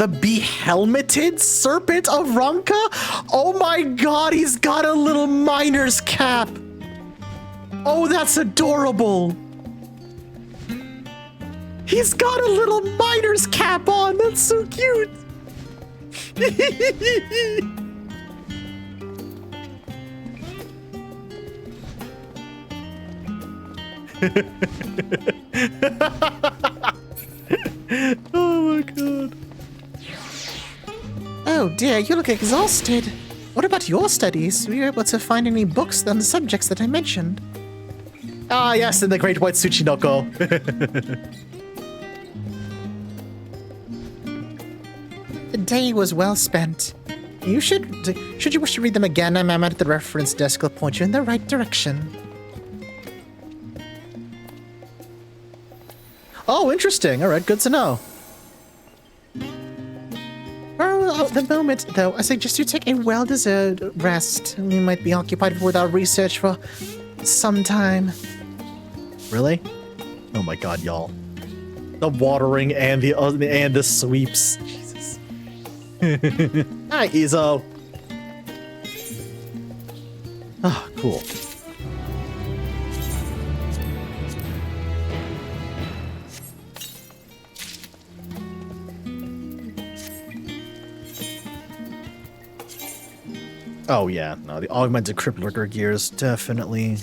behelmeted serpent of Ranka? Oh my god, he's got a little miner's cap. Oh, that's adorable. He's got a little miner's cap on. That's so cute. Oh my god. Oh dear, you look exhausted. What about your studies? Were you able to find any books on the subjects that I mentioned? Ah, yes, in the Great White Tsuchinoko. The day was well spent. Should you wish to read them again, I'm at the reference desk. Will point you in the right direction. Oh, interesting. All right, good to know. Oh, at the moment, though, I suggest you take a well-deserved rest. We might be occupied with our research for some time. Really? Oh my god, y'all. The watering and the sweeps. Jesus. Hi, Izo. Oh, cool. Oh yeah, no, the augmented crippler gears definitely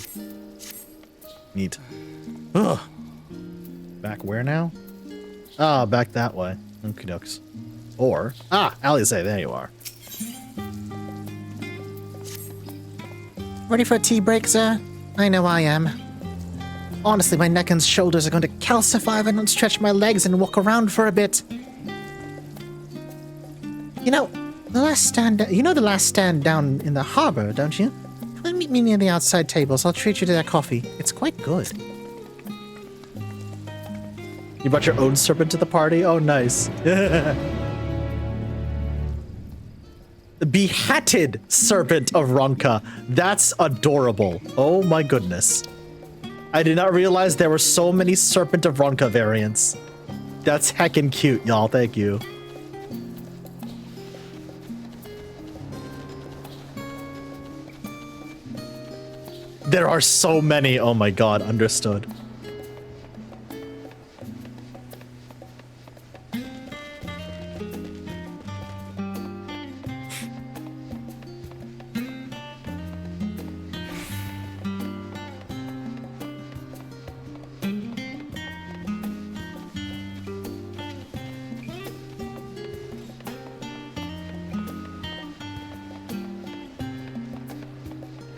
neat. Ugh. Back where now? Ah, back that way. Okie dokes. Or Alize, there you are. Ready for a tea break, sir? I know I am. Honestly, my neck and shoulders are going to calcify if I don't stretch my legs and walk around for a bit. You know the last stand down in the harbor, don't you? Come and meet me near the outside tables. I'll treat you to that coffee. It's quite good. You brought your own serpent to the party? Oh, nice. The behatted serpent of Ronka. That's adorable. Oh my goodness. I did not realize there were so many Serpent of Ronka variants. That's heckin' cute, y'all. Thank you. There are so many. Oh my god, understood.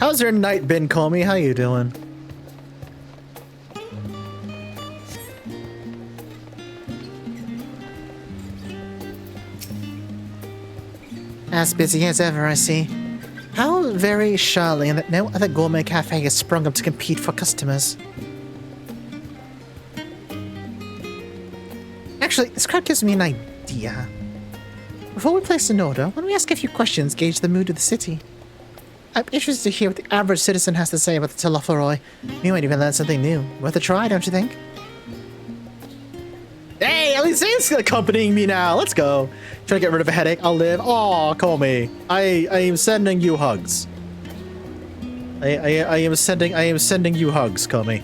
How's your night been, Comey? How you doing? As busy as ever, I see. How very Charlene that no other gourmet cafe has sprung up to compete for customers. Actually, this crowd gives me an idea. Before we place an order, why don't we ask a few questions, gauge the mood of the city? I'm interested to hear what the average citizen has to say about the Telophoroi. We might even learn something new. Worth a try, don't you think? Hey, at least it's accompanying me now. Let's go. Trying to get rid of a headache. I'll live. Aw, call me. I am sending you hugs. I am sending you hugs, Comey.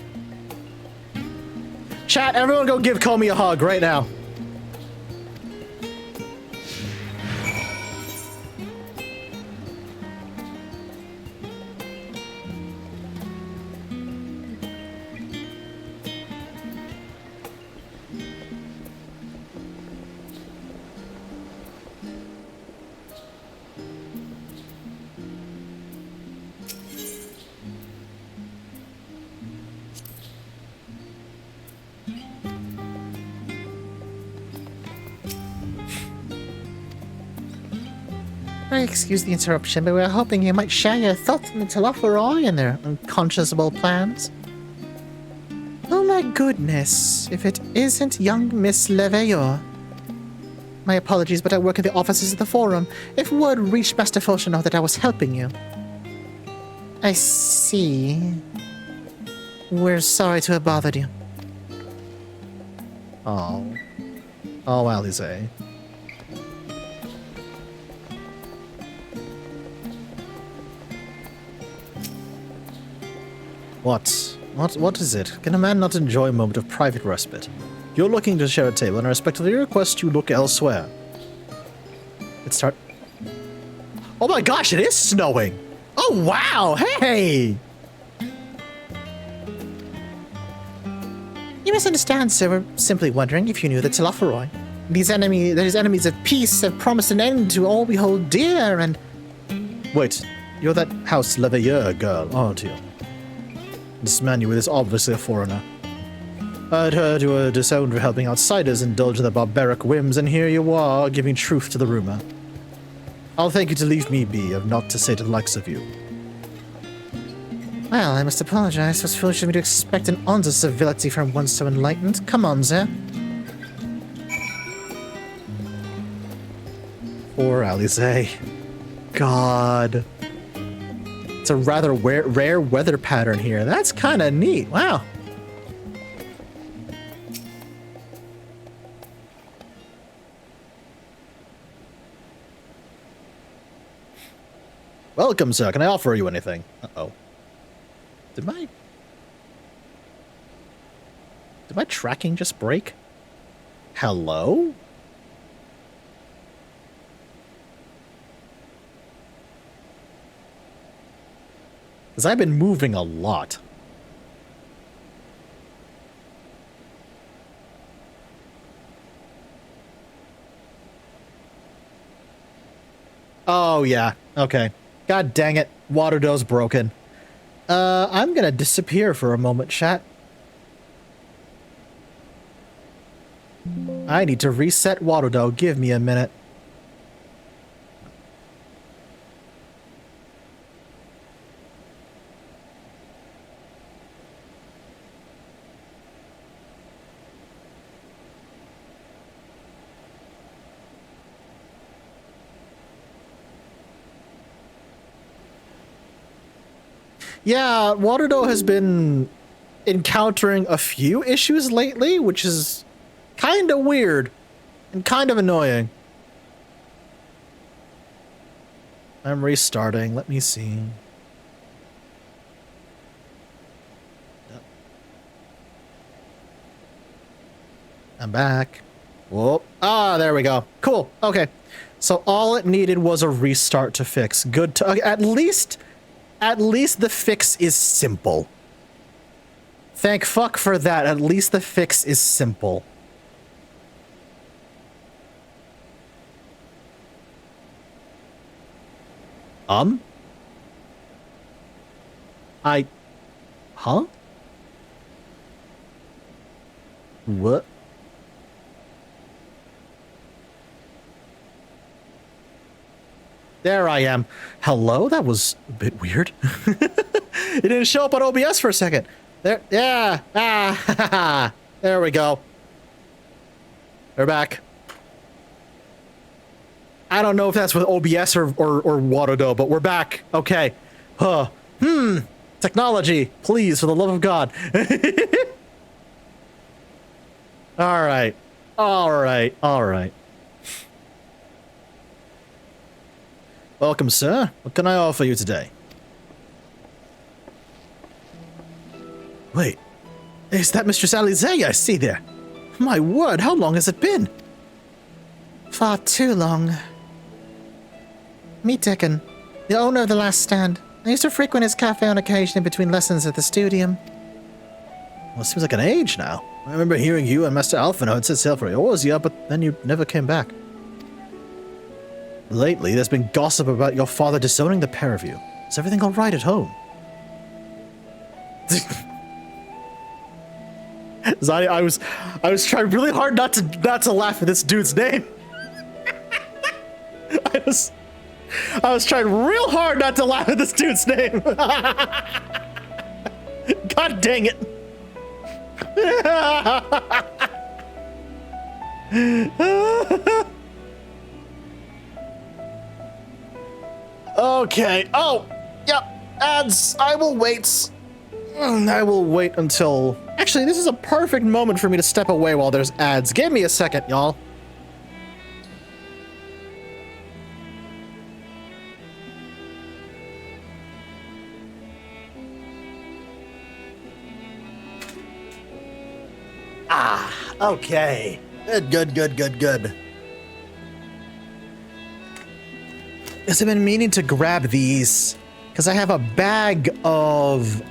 Chat, everyone go give Comey a hug right now. Excuse the interruption, but we were hoping you might share your thoughts on the Telophoroi and their unconscionable plans. Oh my goodness, if it isn't young Miss Leveilleur. My apologies, but I work at the offices of the Forum. If word reached Master Fauchenot that I was helping you. I see. We're sorry to have bothered you. Oh. Oh, Alize. What is it? Can a man not enjoy a moment of private respite? You're looking to share a table, and I respectfully request you look elsewhere. Oh my gosh, it is snowing! Oh wow, hey! You misunderstand, sir. We're simply wondering if you knew the Telophoroi. These enemies of peace have promised an end to all we hold dear, and... Wait, you're that House Leveilleur girl, aren't you? This man you with is obviously a foreigner. I'd heard you were disowned for helping outsiders indulge in their barbaric whims, and here you are, giving truth to the rumor. I'll thank you to leave me be, of not to say to the likes of you. Well, I must apologize. It was foolish of me to expect an ounce of civility from one so enlightened. Come on, sir. Poor Alize. God. It's a rather rare weather pattern here. That's kind of neat. Wow. Welcome, sir. Can I offer you anything? Uh-oh. Did my tracking just break? Hello? Because I've been moving a lot. Oh, yeah. Okay. God dang it. Water dough's broken. I'm gonna disappear for a moment, chat. I need to reset water dough. Give me a minute. Yeah, Waterdough has been encountering a few issues lately, which is kind of weird and kind of annoying. I'm restarting. Let me see. I'm back. Whoa. Ah, there we go. Cool. Okay. So all it needed was a restart to fix. Good to... Okay, at least the fix is simple. Thank fuck for that. At least the fix is simple. Huh? What? There I am. Hello? That was a bit weird. It didn't show up on OBS for a second. There, yeah. Ah, there we go. We're back. I don't know if that's with OBS or what, though, but we're back. Okay. Technology, please, for the love of God. All right. Welcome, sir. What can I offer you today? Wait, is that Mistress Alizé I see there? My word, how long has it been? Far too long. Meet Deacon, the owner of the Last Stand. I used to frequent his cafe on occasion in between lessons at the studium. Well, it seems like an age now. I remember hearing you and Master Alphino had set sail for Eorzea, but then you never came back. Lately, there's been gossip about your father disowning the pair of you. Is everything all right at home? I was trying really hard not to laugh at this dude's name. I was trying real hard not to laugh at this dude's name. God dang it. Okay. Oh, yeah. Ads. I will wait. I will wait until... Actually, this is a perfect moment for me to step away while there's ads. Give me a second, y'all. Okay. Good. Yes, I've been meaning to grab these because I have a bag of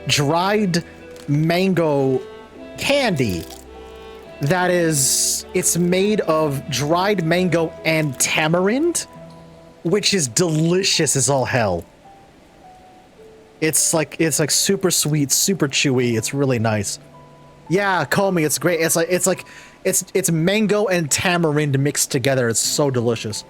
dried mango candy it's made of dried mango and tamarind, which is delicious as all hell. It's like super sweet, super chewy. It's really nice. Yeah, call me. It's great. It's mango and tamarind mixed together. It's so delicious.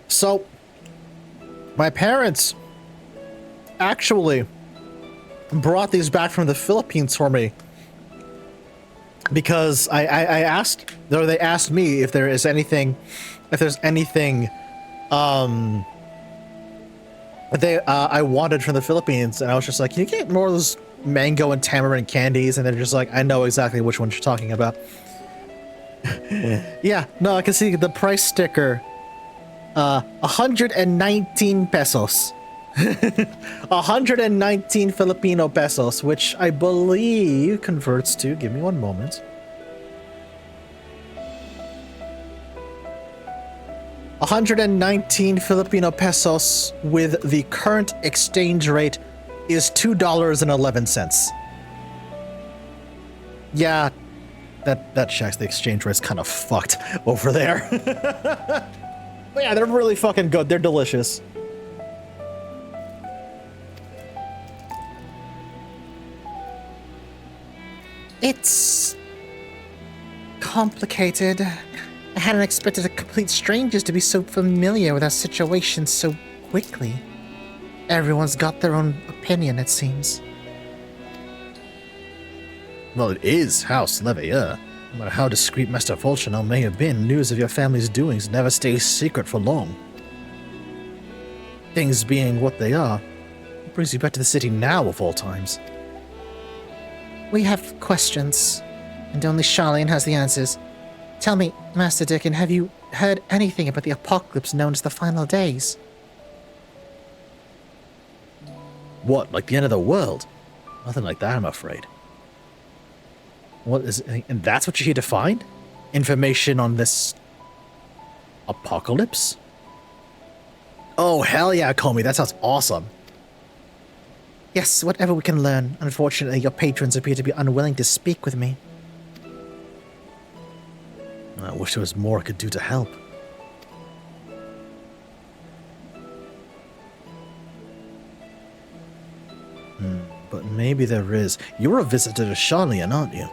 So, my parents actually brought these back from the Philippines for me because I asked, or they asked me if there's anything I wanted from the Philippines, and I was just like, can you get more of those mango and tamarind candies? And they're just like, I know exactly which ones you're talking about. Yeah, no, I can see the price sticker. 119 pesos. 119 Filipino pesos, which I believe converts to, give me one moment. 119 Filipino pesos with the current exchange rate is $2.11. Yeah, that checks. The exchange rate's kind of fucked over there. But yeah, they're really fucking good. They're delicious. It's complicated. I hadn't expected complete strangers to be so familiar with our situation so quickly. Everyone's got their own opinion, it seems. Well, it is House Leveilleur. No matter how discreet Master Fulchino may have been, news of your family's doings never stays secret for long. Things being what they are, what brings you back to the city now of all times? We have questions, and only Charlene has the answers. Tell me, Master Deacon, have you heard anything about the apocalypse known as the Final Days? What, like the end of the world? Nothing like that, I'm afraid. What is it? And that's what you're here to find? Information on this apocalypse? Oh, hell yeah, Comey, that sounds awesome. Yes, whatever we can learn. Unfortunately, your patrons appear to be unwilling to speak with me. I wish there was more I could do to help. But maybe there is. You're a visitor to Charlian, aren't you?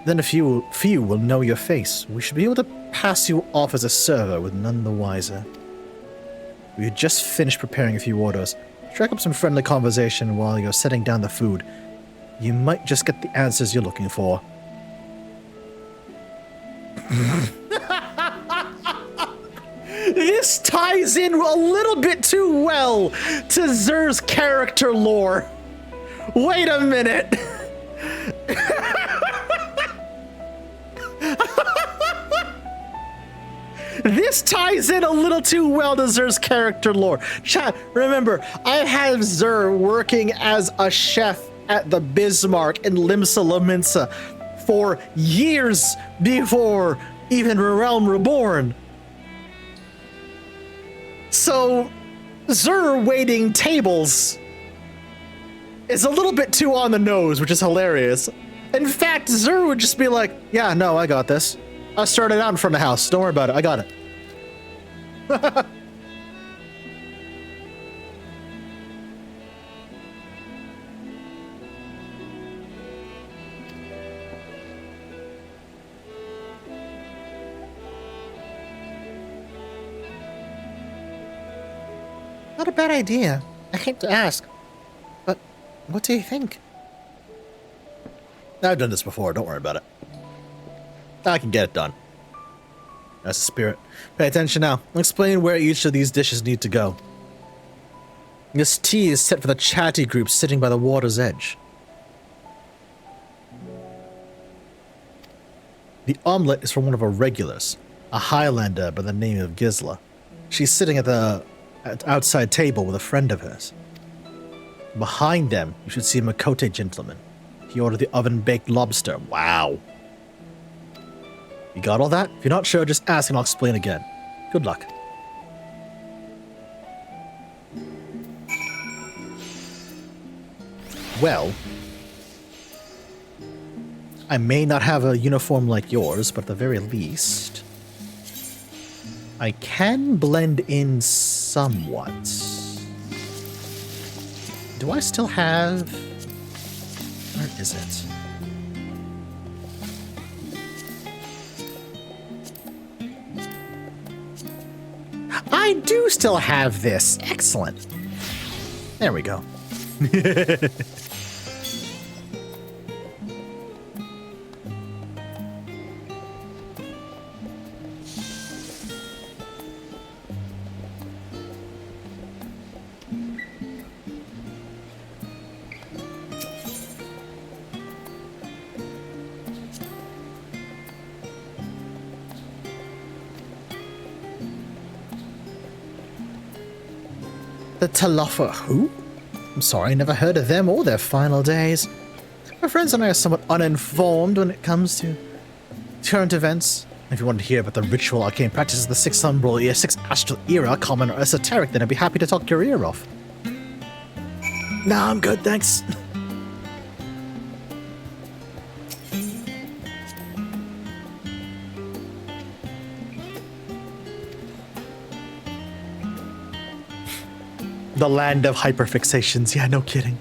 Then a few will know your face. We should be able to pass you off as a server with none the wiser. We had just finished preparing a few orders. Strike up some friendly conversation while you're setting down the food. You might just get the answers you're looking for. This ties in a little bit too well to Zer's character lore. Wait a minute. This ties in a little too well to Zer's character lore. Chat, remember, I have Zer working as a chef at the Bismarck in Limsa Lominsa for years before even Realm Reborn. So, Zer waiting tables is a little bit too on the nose, which is hilarious. In fact, Zer would just be like, yeah, no, I got this. I started out in front of the house. Don't worry about it. I got it. Not a bad idea. I hate to ask, but what do you think? I've done this before. Don't worry about it. I can get it done. That's the spirit. Pay attention now. I'll explain where each of these dishes need to go. This tea is set for the chatty group sitting by the water's edge. The omelette is from one of our regulars, a Highlander by the name of Gisla. She's sitting at the outside table with a friend of hers. Behind them, you should see a Makote gentleman. He ordered the oven-baked lobster. Wow. You got all that? If you're not sure, just ask and I'll explain again. Good luck. Well, I may not have a uniform like yours, but at the very least, I can blend in somewhat. Do I still have... Where is it? I do still have this. Excellent. There we go. The Talofa who? I'm sorry, I never heard of them or their final days. My friends and I are somewhat uninformed when it comes to current events. If you want to hear about the ritual arcane practices of the 6th Umbral Year, 6th Astral Era, common or esoteric, then I'd be happy to talk your ear off. Nah, I'm good, thanks. The land of hyperfixations, yeah, no kidding.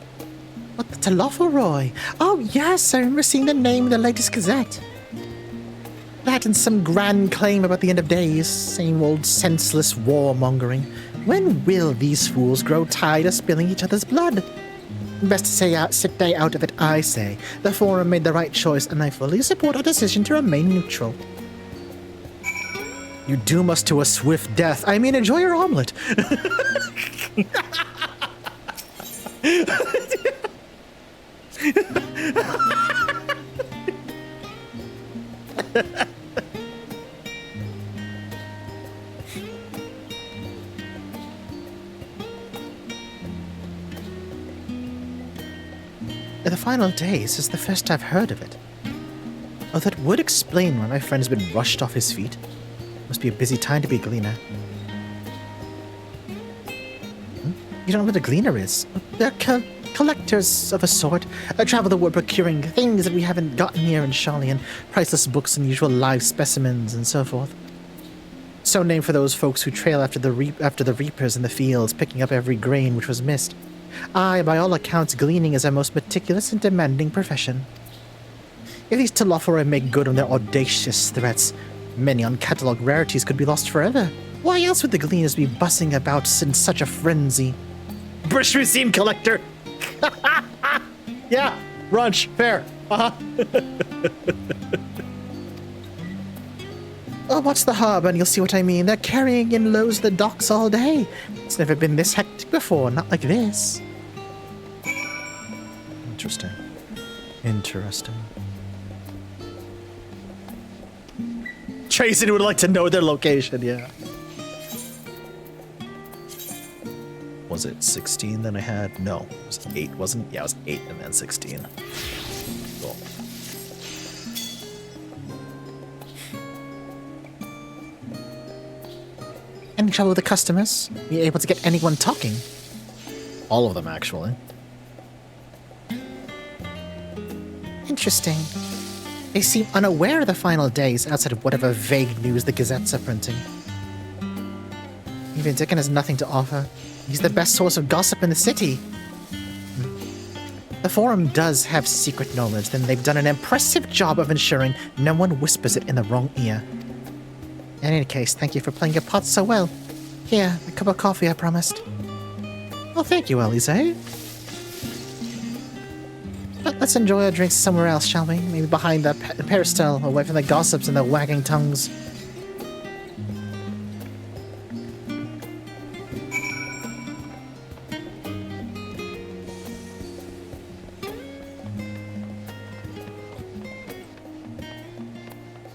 What, the Talofa? Oh yes, I remember seeing the name in the latest Gazette. That and some grand claim about the end of days, same old senseless warmongering. When will these fools grow tired of spilling each other's blood? Best to stay out of it, I say. The Forum made the right choice, and I fully support our decision to remain neutral. You doom us to a swift death. I mean, enjoy your omelet. The final days is the first I've heard of it. Oh, that would explain why my friend's been rushed off his feet. Must be a busy time to be a gleaner. You don't know what a gleaner is? They're collectors of a sort. Travel the world procuring things that we haven't gotten here in Sharlayan. Priceless books, unusual live specimens, and so forth. So named for those folks who trail after the reapers in the fields, picking up every grain which was missed. Aye, by all accounts, gleaning is a most meticulous and demanding profession. If these Telophoroi make good on their audacious threats, many uncatalogued rarities could be lost forever. Why else would the gleaners be bussing about in such a frenzy? British Museum collector! Yeah, brunch, fair. Oh, watch the harbour and you'll see what I mean. They're carrying in loads to the docks all day. It's never been this hectic before, not like this. Interesting. Interesting. Jason would like to know their location, yeah. Was it 16 that I had? No, it was 8, wasn't it? Yeah, it was 8 and then 16. Cool. Any trouble with the customers? Are you able to get anyone talking? All of them, actually. Interesting. They seem unaware of the final days outside of whatever vague news the gazettes are printing. Even Dickon has nothing to offer. He's the best source of gossip in the city. The Forum does have secret knowledge, then they've done an impressive job of ensuring no one whispers it in the wrong ear. In any case, thank you for playing your part so well. Here, a cup of coffee I promised. Well, thank you, Elise. But let's enjoy our drinks somewhere else, shall we? Maybe behind the peristyle, away from the gossips and the wagging tongues.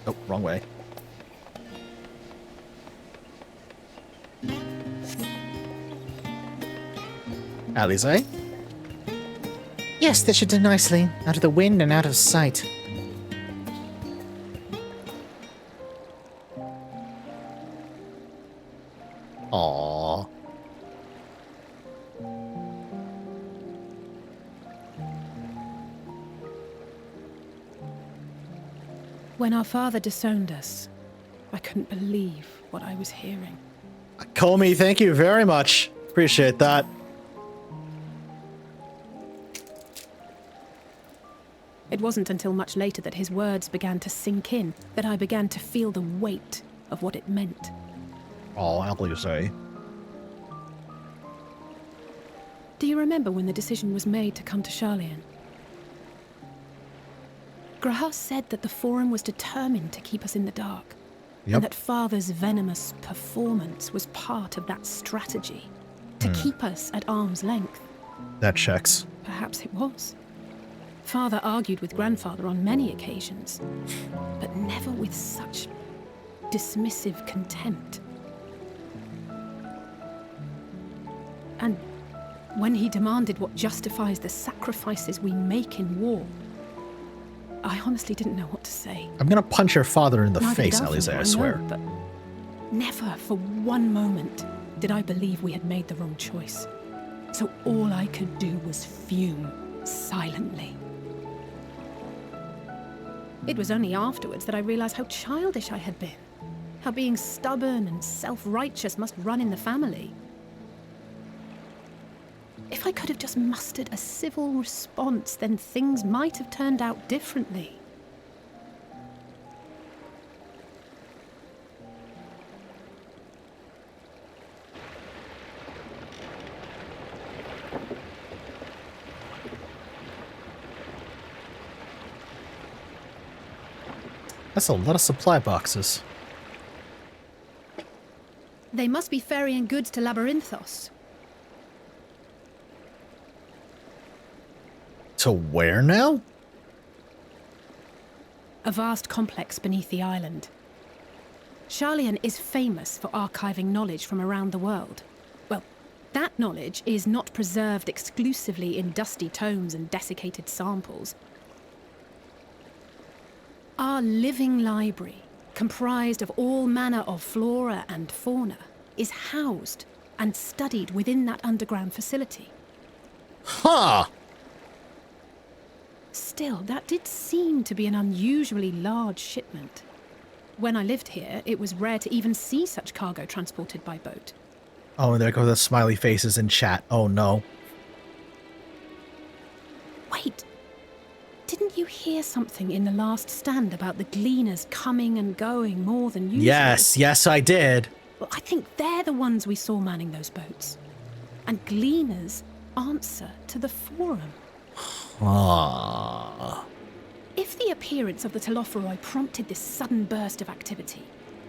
Oh, wrong way. Alize? Yes, this should do nicely. Out of the wind and out of sight. Aww. When our father disowned us, I couldn't believe what I was hearing. Comey, thank you very much. Appreciate that. It wasn't until much later that his words began to sink in, that I began to feel the weight of what it meant. Oh, Alize. Do you remember when the decision was made to come to Sharlayan? Grahas said that the Forum was determined to keep us in the dark, and that Father's venomous performance was part of that strategy, to keep us at arm's length. That checks. Perhaps it was. Father argued with Grandfather on many occasions, but never with such dismissive contempt. And when he demanded what justifies the sacrifices we make in war, I honestly didn't know what to say. I'm gonna punch your father in the Neither face, did Alize, I know, swear. but never for one moment did I believe we had made the wrong choice. So all I could do was fume silently. It was only afterwards that I realized how childish I had been. How being stubborn and self-righteous must run in the family. If I could have just mustered a civil response, then things might have turned out differently. That's a lot of supply boxes. They must be ferrying goods to Labyrinthos. To where now? A vast complex beneath the island. Sharlayan is famous for archiving knowledge from around the world. Well, that knowledge is not preserved exclusively in dusty tomes and desiccated samples. Our living library, comprised of all manner of flora and fauna, is housed and studied within that underground facility. Huh! Still, that did seem to be an unusually large shipment. When I lived here, it was rare to even see such cargo transported by boat. Oh, and there go the smiley faces in chat. Oh no. Wait, didn't you hear something in the last stand about the gleaners coming and going more than usual? Yes, I did. Well, I think they're the ones we saw manning those boats. And gleaners answer to the Forum. Ah. If the appearance of the Telophoroi prompted this sudden burst of activity,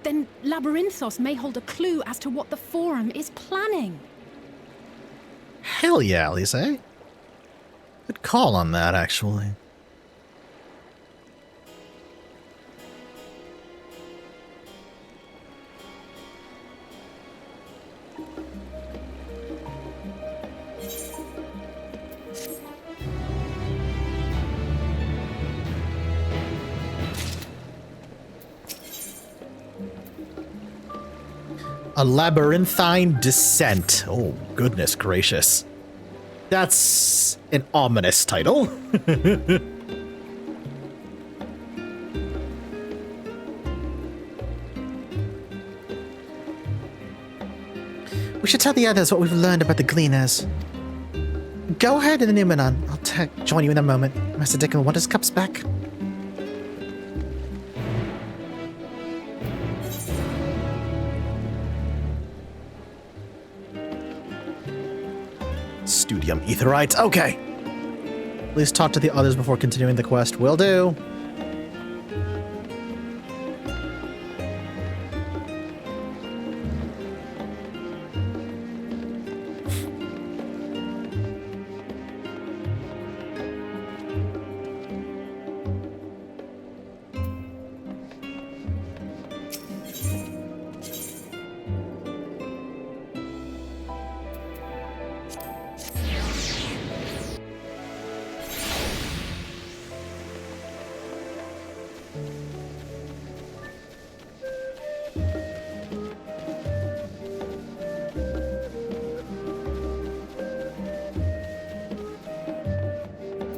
then Labyrinthos may hold a clue as to what the Forum is planning. Hell yeah, Alice. Good call on that, actually. A labyrinthine descent. Oh, goodness gracious. That's an ominous title. We should tell the others what we've learned about the Gleaners. Go ahead in the Numenon. I'll join you in a moment. Master Dickon will want his cups back. Studium Aetherites. Okay. Please talk to the others before continuing the quest. Will do.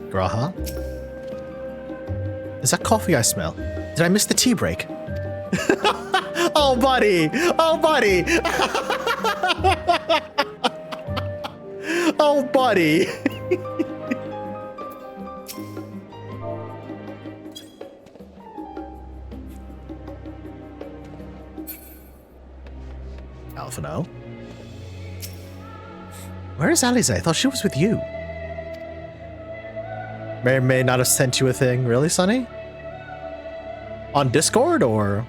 Graha? Is that coffee I smell? Did I miss the tea break? Oh, buddy! Oh, buddy! Oh, buddy! Alphino? Where is Alize? I thought she was with you. May or may not have sent you a thing. Really, Sonny? On Discord, or...?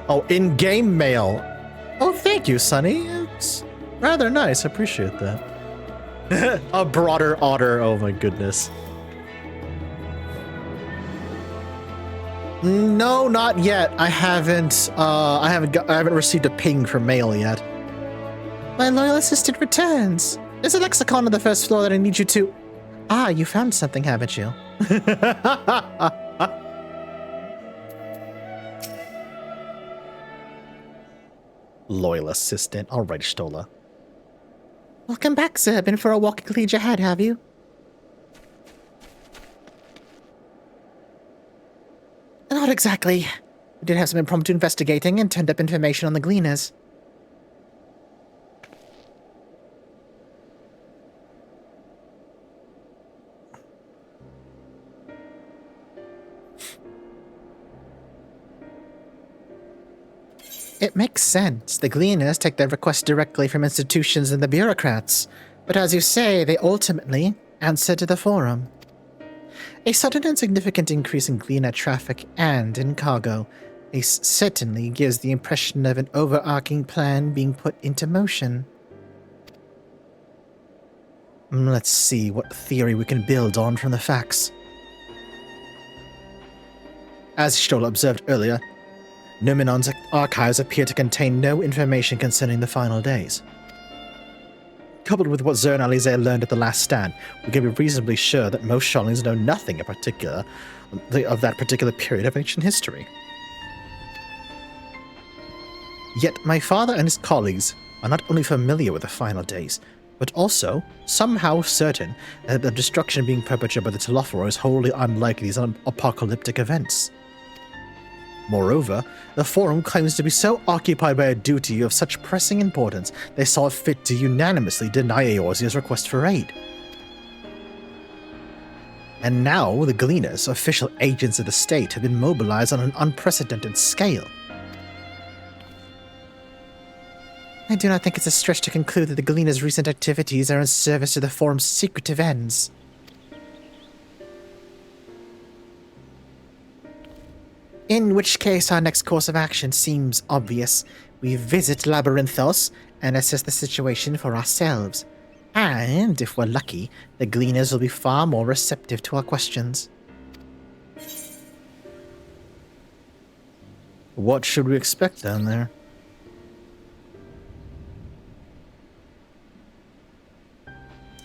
Oh, in-game mail. Oh, thank you, Sonny. It's rather nice. I appreciate that. A broader otter. Oh my goodness. No, not yet. I haven't received a ping for mail yet. My loyal assistant returns. There's a lexicon on the first floor that I need you to... Ah, you found something, haven't you? Loyal assistant. All right, Stola. Welcome back, sir. Been for a walk and cleaned your head, have you? Not exactly. We did have some impromptu investigating and turned up information on the Gleaners. It makes sense. The Gleaners take their requests directly from institutions and the bureaucrats. But as you say, they ultimately answer to the Forum. A sudden and significant increase in Gleaner traffic and in cargo certainly gives the impression of an overarching plan being put into motion. Let's see what theory we can build on from the facts. As Stola observed earlier, Numenon's archives appear to contain no information concerning the final days. coupled with what Zer and Alize learned at the last stand, we can be reasonably sure that most Sharlings know nothing in particular of that particular period of ancient history. Yet my father and his colleagues are not only familiar with the final days, but also somehow certain that the destruction being perpetrated by the Telophoroi is wholly unlike these apocalyptic events. Moreover, the Forum claims to be so occupied by a duty of such pressing importance they saw it fit to unanimously deny Eorzea's request for aid. And now the Gleaners, official agents of the state, have been mobilized on an unprecedented scale. I do not think it's a stretch to conclude that the Gleaners' recent activities are in service to the Forum's secretive ends. In which case, our next course of action seems obvious. We visit Labyrinthos and assess the situation for ourselves. And, if we're lucky, the Gleaners will be far more receptive to our questions. What should we expect down there?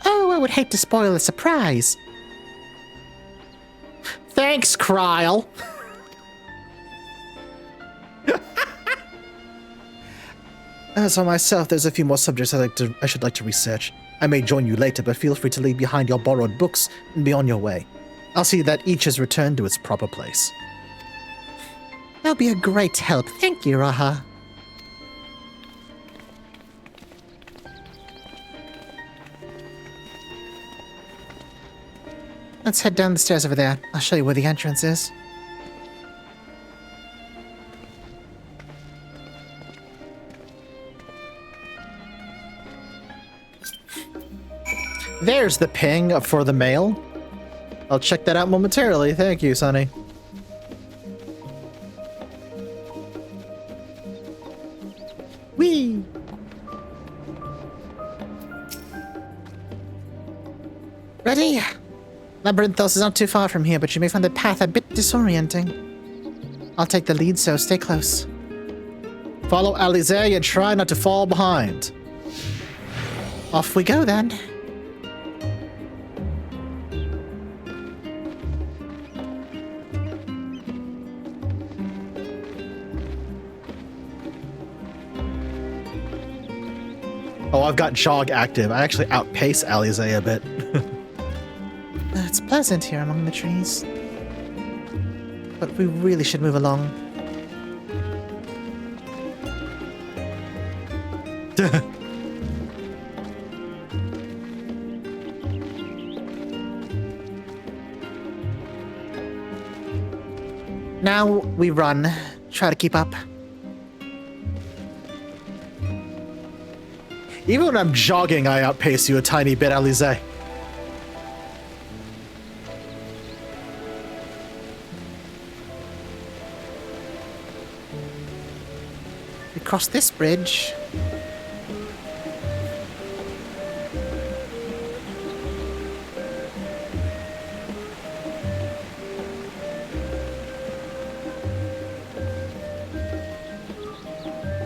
Oh, I would hate to spoil the surprise. Thanks, Kryle. As for myself, there's a few more subjects I should like to research. I may join you later, but feel free to leave behind your borrowed books and be on your way. I'll see that each is returned to its proper place. That'll be a great help. Thank you, Raha. Let's head down the stairs over there. I'll show you where the entrance is. There's the ping for the mail. I'll check that out momentarily. Thank you, Sonny. Whee! Ready? Labyrinthos is not too far from here, but you may find the path a bit disorienting. I'll take the lead, so stay close. Follow Alize and try not to fall behind. Off we go, then. Oh, I've got jog active. I actually outpace Alize a bit. It's pleasant here among the trees. But we really should move along. Now we run. Try to keep up. Even when I'm jogging, I outpace you a tiny bit, Alize. We cross this bridge.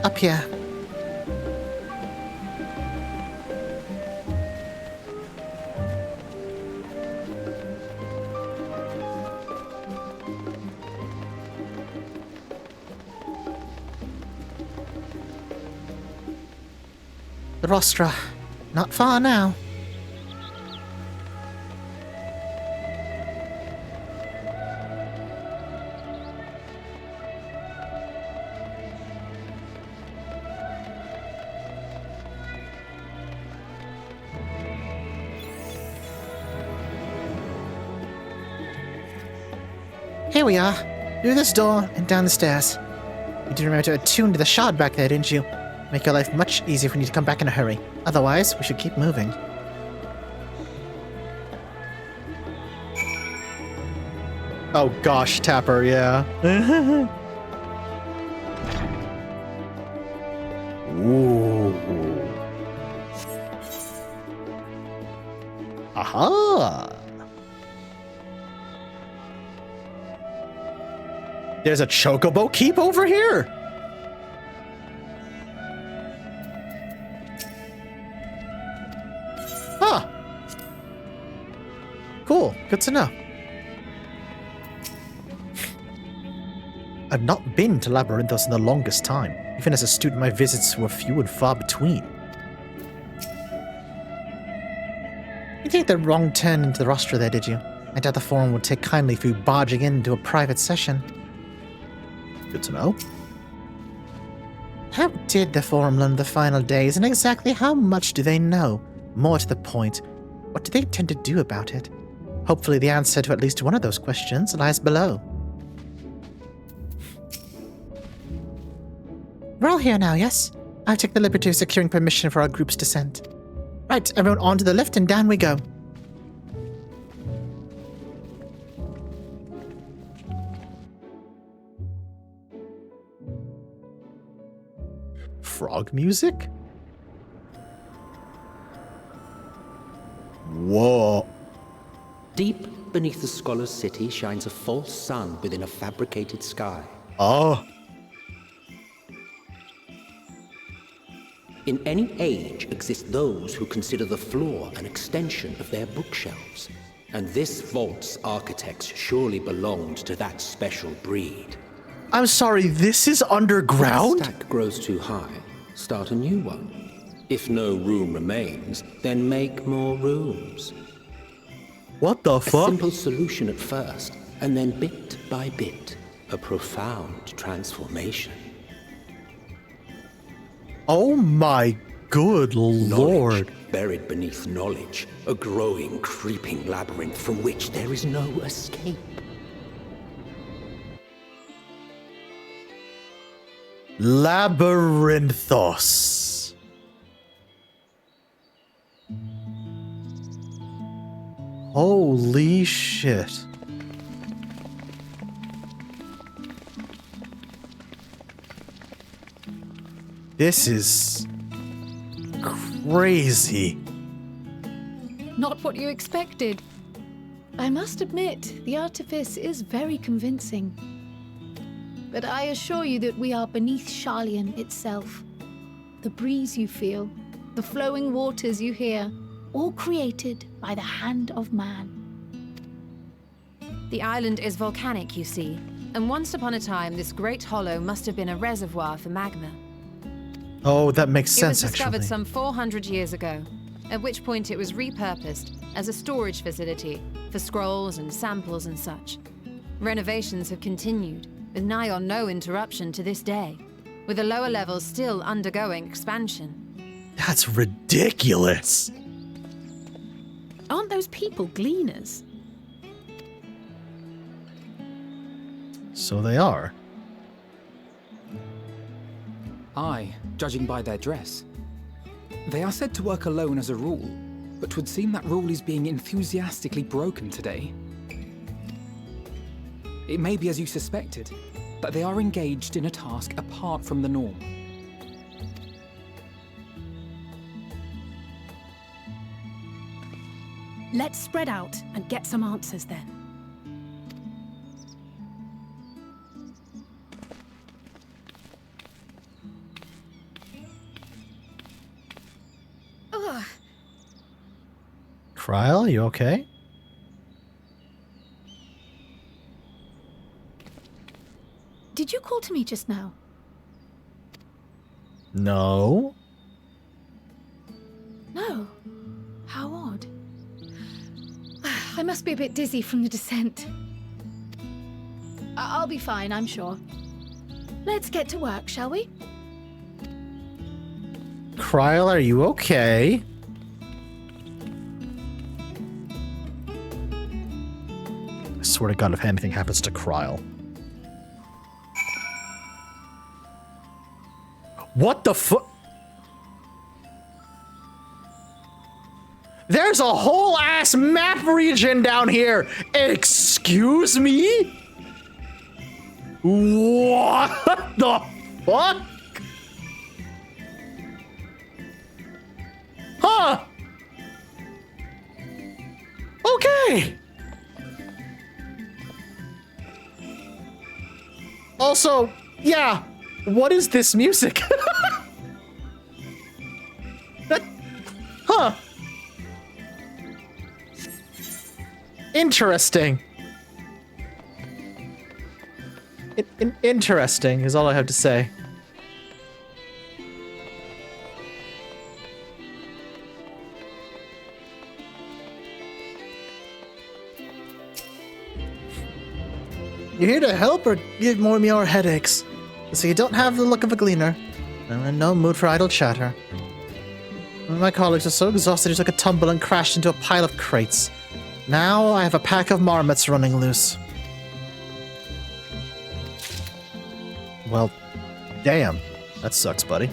Up here. The rostra. Not far now. Here we are. Through this door and down the stairs. You did remember to attune to the shard back there, didn't you? Make your life much easier if we need to come back in a hurry. Otherwise, we should keep moving. Oh gosh, Tapper, yeah. Ooh. Aha! There's a chocobo keep over here! Good to know. I've not been to Labyrinthos in the longest time. Even as a student, my visits were few and far between. You take the wrong turn into the rostra there, did you? I doubt the forum would take kindly for you barging into a private session. Good to know. How did the forum learn the final days, and exactly how much do they know? More to the point, what do they intend to do about it? Hopefully the answer to at least one of those questions lies below. We're all here now, yes? I'll take the liberty of securing permission for our group's descent. Right, everyone onto the lift and down we go. Frog music? Whoa. Deep beneath the scholar's city shines a false sun within a fabricated sky. Oh. In any age exist those who consider the floor an extension of their bookshelves, and this vault's architects surely belonged to that special breed. I'm sorry, this is underground? If the stack grows too high, start a new one. If no room remains, then make more rooms. What the fuck? A simple solution at first, and then bit by bit, a profound transformation. Oh my good lord. Buried beneath knowledge, a growing, creeping labyrinth from which there is no escape. Labyrinthos. Holy shit. This is crazy. Not what you expected. I must admit, the artifice is very convincing. But I assure you that we are beneath Sharlayan itself. The breeze you feel, the flowing waters you hear, all created by the hand of man. The island is volcanic, you see, and once upon a time this great hollow must have been a reservoir for magma. Oh, that makes sense, It was discovered actually. some 400 years ago, at which point it was repurposed as a storage facility for scrolls and samples and such. Renovations have continued, with nigh on no interruption to this day, with the lower levels still undergoing expansion. That's ridiculous. Aren't those people gleaners? So they are. Aye, judging by their dress. They are said to work alone as a rule, but 'twould seem that rule is being enthusiastically broken today. It may be as you suspected, but they are engaged in a task apart from the norm. Let's spread out and get some answers then. Ugh. Kryl, you okay? Did you call to me just now? No. No. How odd. I must be a bit dizzy from the descent. I'll be fine, I'm sure. Let's get to work, shall we? Kryl, are you okay? I swear to God, if anything happens to Kryl. What the fu- There's a whole ass map region down here! Excuse me? What the fuck? Huh? Okay. Also, yeah, what is this music? Huh. Interesting. Interesting is all I have to say. You here to help or give more me more headaches? So you don't have the look of a gleaner. I'm in no mood for idle chatter. One of my colleagues was so exhausted he took a tumble and crashed into a pile of crates. Now I have a pack of marmots running loose. Well, damn. That sucks, buddy.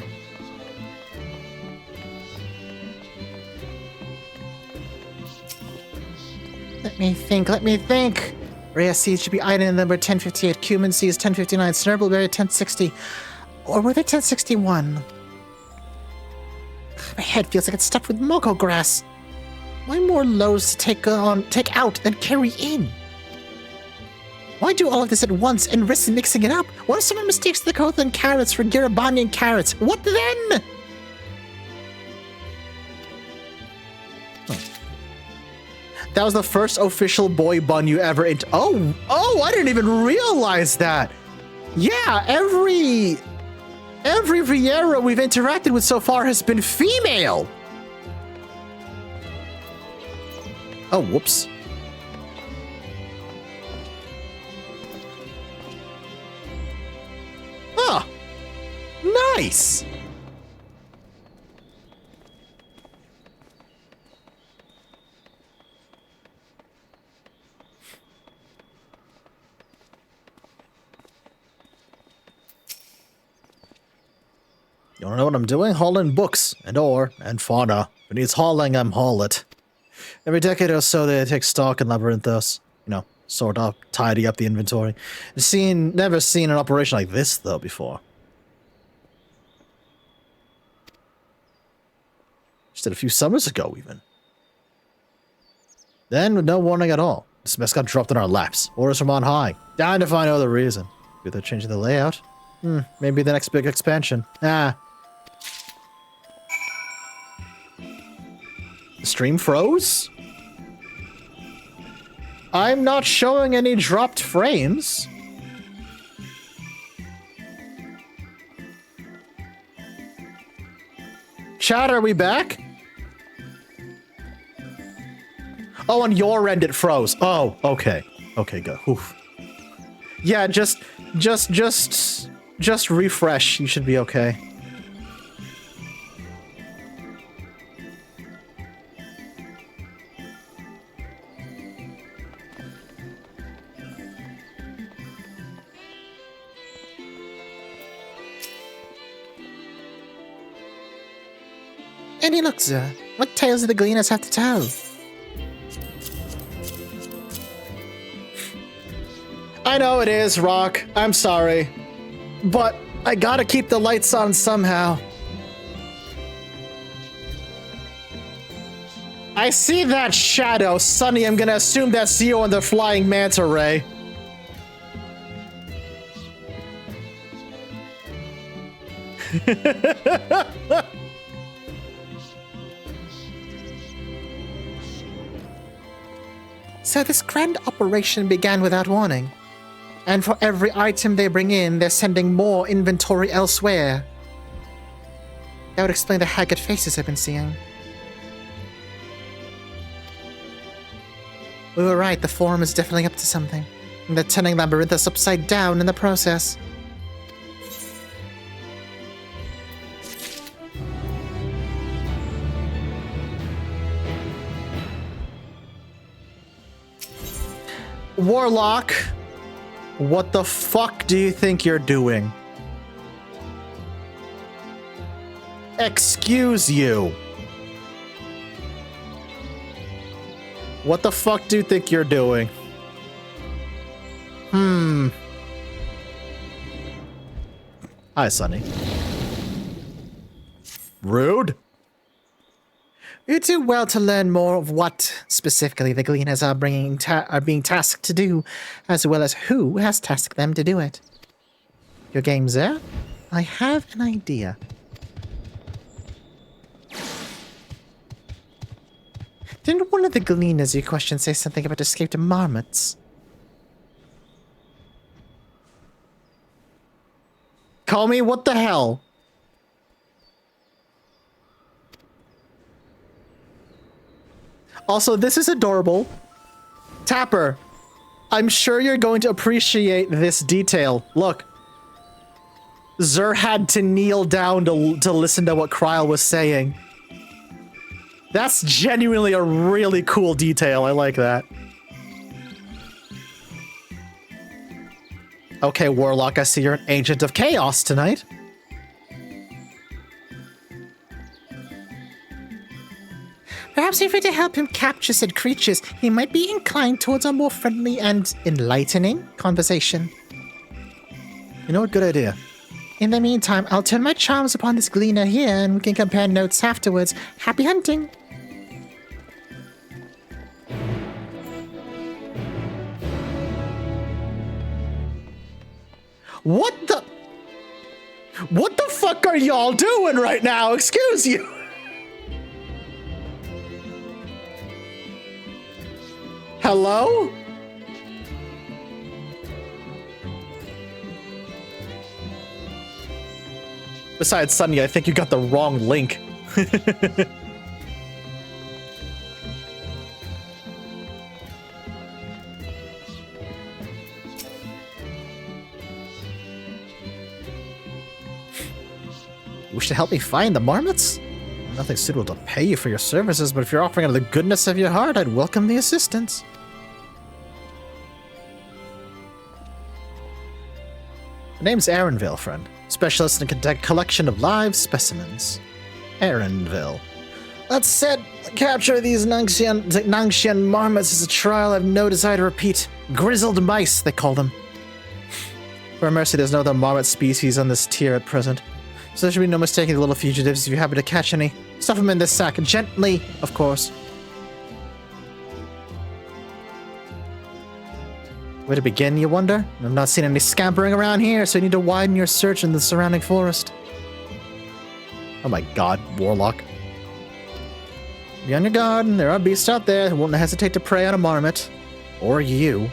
Let me think. Rhea seeds should be item number 1058, cumin seeds 1059, snurbbleberry 1060. Or were they 1061? My head feels like it's stuffed with moco grass. Why more loads to take out than carry in? Why do all of this at once and risk mixing it up? What if someone mistakes the Kothan carrots for Garabanian carrots? What then? That was the first official boy bun you ever Oh, I didn't even realize that. Yeah, every Vieira we've interacted with so far has been female. Oh, whoops. Ah, nice. You wanna know what I'm doing? Hauling books, and ore, and fauna. If it needs hauling, I'm haul it. Every decade or so, they take stock in Labyrinthos. You know, sort up, tidy up the inventory. Never seen an operation like this, though, before. Just did a few summers ago, even. Then, with no warning at all, this mess got dropped in our laps. Orders from on high. Down to find out the reason. Maybe they're changing the layout. Maybe the next big expansion. The stream froze? I'm not showing any dropped frames. Chat, are we back? Oh, on your end it froze. Oh, okay. Okay, good. Oof. Yeah, just refresh. You should be okay. Any look, sir. What tales do the Gleaners have to tell? I know it is, Rock. I'm sorry. But I gotta keep the lights on somehow. I see that shadow. Sonny, I'm gonna assume that's you on the flying manta ray. So this grand operation began without warning. And for every item they bring in, they're sending more inventory elsewhere. That would explain the haggard faces I've been seeing. We were right, the Forum is definitely up to something. And they're turning Labyrinthus upside down in the process. Warlock, what the fuck do you think you're doing? Excuse you. What the fuck do you think you're doing? Hi, Sonny. Rude. You do well to learn more of what, specifically, the Gleaners are being tasked to do, as well as who has tasked them to do it. Your game's there? I have an idea. Didn't one of the gleaners you questioned say something about escaped marmots? Call me what the hell? Also, this is adorable. Tapper, I'm sure you're going to appreciate this detail. Look. Zer had to kneel down to listen to what Kryl was saying. That's genuinely a really cool detail. I like that. Okay, Warlock, I see you're an agent of chaos tonight. Perhaps if we were to help him capture said creatures, he might be inclined towards a more friendly and enlightening conversation. You know what? Good idea. In the meantime, I'll turn my charms upon this gleaner here and we can compare notes afterwards. Happy hunting! What the fuck are y'all doing right now? Excuse you! Hello? Besides, Sunny, I think you got the wrong link. Wish to help me find the marmots? Nothing suitable to pay you for your services, but if you're offering out of the goodness of your heart, I'd welcome the assistance. The name's Aaronville, friend. Specialist in collection of live specimens. Aaronville. That said, capture these Nangxian marmots is a trial I've no desire to repeat. Grizzled mice, they call them. For mercy, there's no other marmot species on this tier at present. So there should be no mistaking the little fugitives if you happen to catch any. Stuff them in this sack, gently, of course. Where to begin, you wonder? I've not seen any scampering around here, so you need to widen your search in the surrounding forest. Oh my god, Warlock. Be on your guard, there are beasts out there who won't hesitate to prey on a marmot. Or you.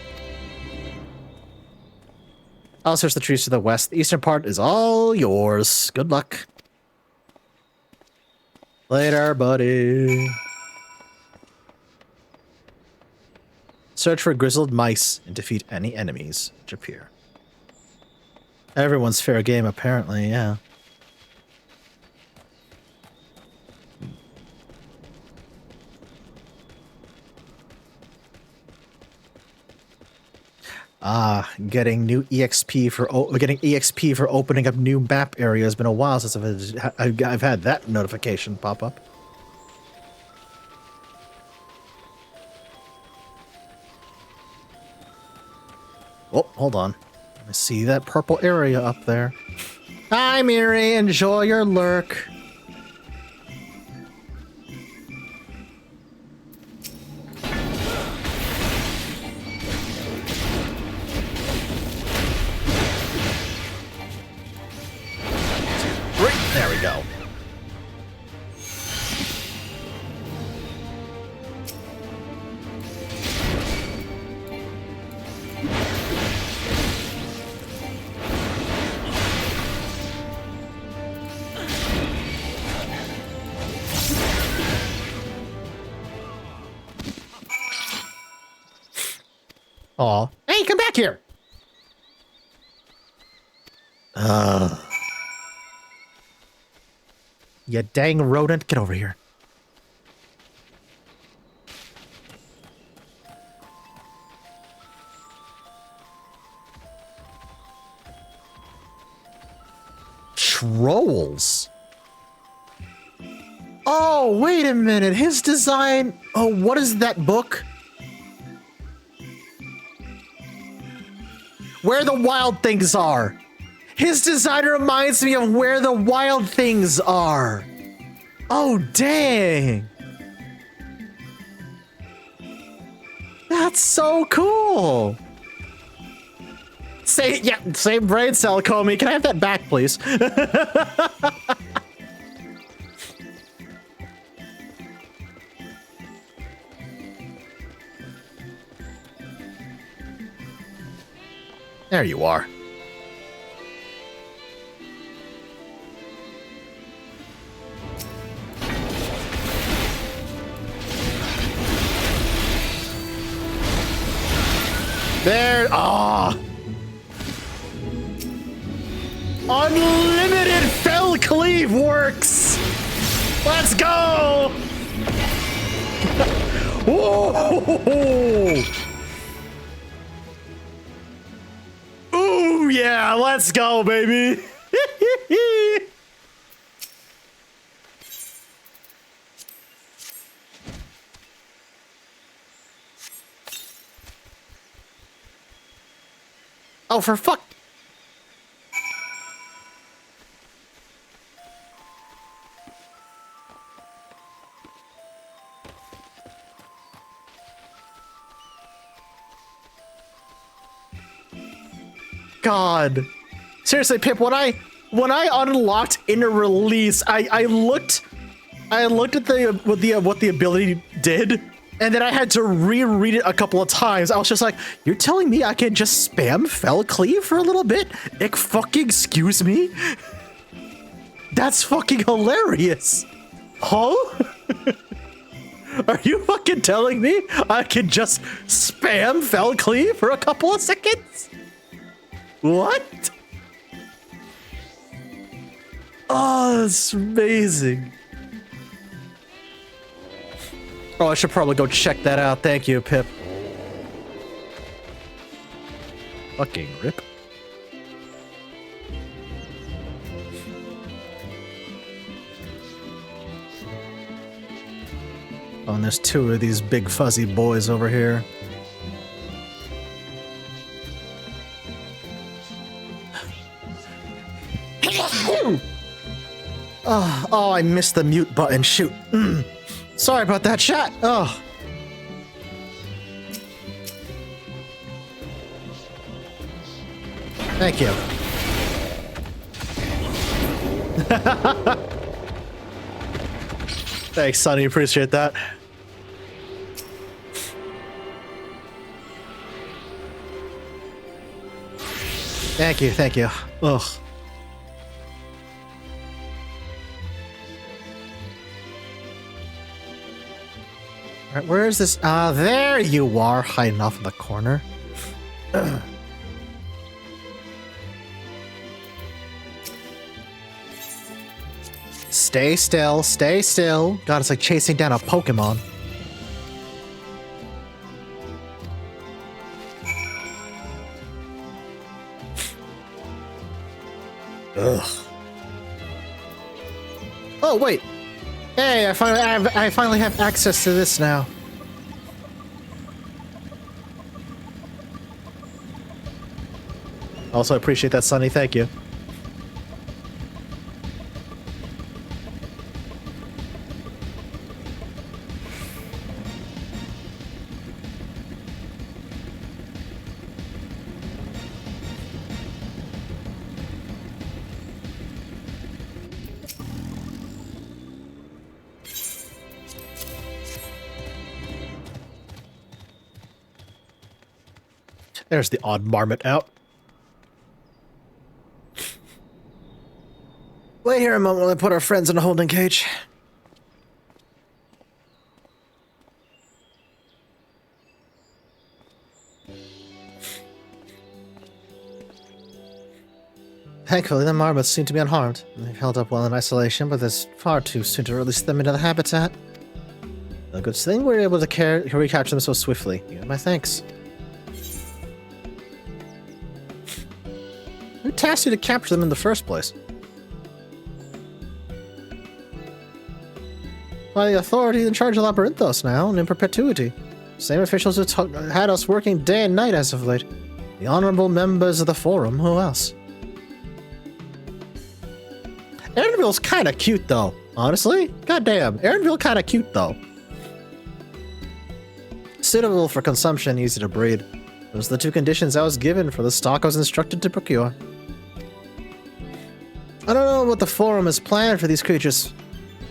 I'll search the trees to the west. The eastern part is all yours. Good luck. Later, buddy. Search for grizzled mice and defeat any enemies which appear. Everyone's fair game, apparently, yeah. Ah, getting new EXP for opening up new map area has been a while since I've had that notification pop up. Oh, hold on. I see that purple area up there. Hi, Miri. Enjoy your lurk. There we go. Aw. Hey, come back here! You dang rodent, get over here. Trolls? Oh, wait a minute. His design... Oh, what is that book? Where the Wild Things Are. His design reminds me of Where the Wild Things Are. Oh, dang. That's so cool. Same brain cell, Comey. Can I have that back, please? There you are. There. Ah. Unlimited fell cleave works. Let's go. Whoa. Ooh, yeah, let's go, baby. Oh, for fuck. God. Seriously, Pip, when I unlocked Inner Release, I looked at what the ability did, and then I had to reread it a couple of times. I was just like, you're telling me I can just spam Fell Cleave for a little bit? Excuse me? That's fucking hilarious. Huh? Are you fucking telling me I can just spam Fell Cleave for a couple of seconds? What? Oh, that's amazing. Oh, I should probably go check that out. Thank you, Pip. Fucking rip. Oh, and there's two of these big fuzzy boys over here. Oh, I missed the mute button. Shoot. Sorry about that, chat. Oh. Thank you. Thanks, Sonny. Appreciate that. Thank you. Thank you. Ugh. Alright, where is this? There you are, hiding off in the corner. Stay still, stay still. God, it's like chasing down a Pokemon. Ugh. Oh, wait. Hey, I finally have access to this now. Also, I appreciate that, Sonny. Thank you. There's the odd marmot out. Wait here a moment while I put our friends in a holding cage. Thankfully, the marmots seem to be unharmed. They've held up well in isolation, but it's far too soon to release them into the habitat. A good thing we were able to recapture them so swiftly. You have my thanks. Who tasked you to capture them in the first place? By the authority in charge of Labyrinthos now, and in perpetuity. Same officials who had us working day and night as of late. The honorable members of the Forum, who else? Erinville's kinda cute though, honestly. Goddamn, Erinville kinda cute though. Suitable for consumption, easy to breed. Those are the two conditions I was given for the stock I was instructed to procure. I don't know what the Forum has planned for these creatures,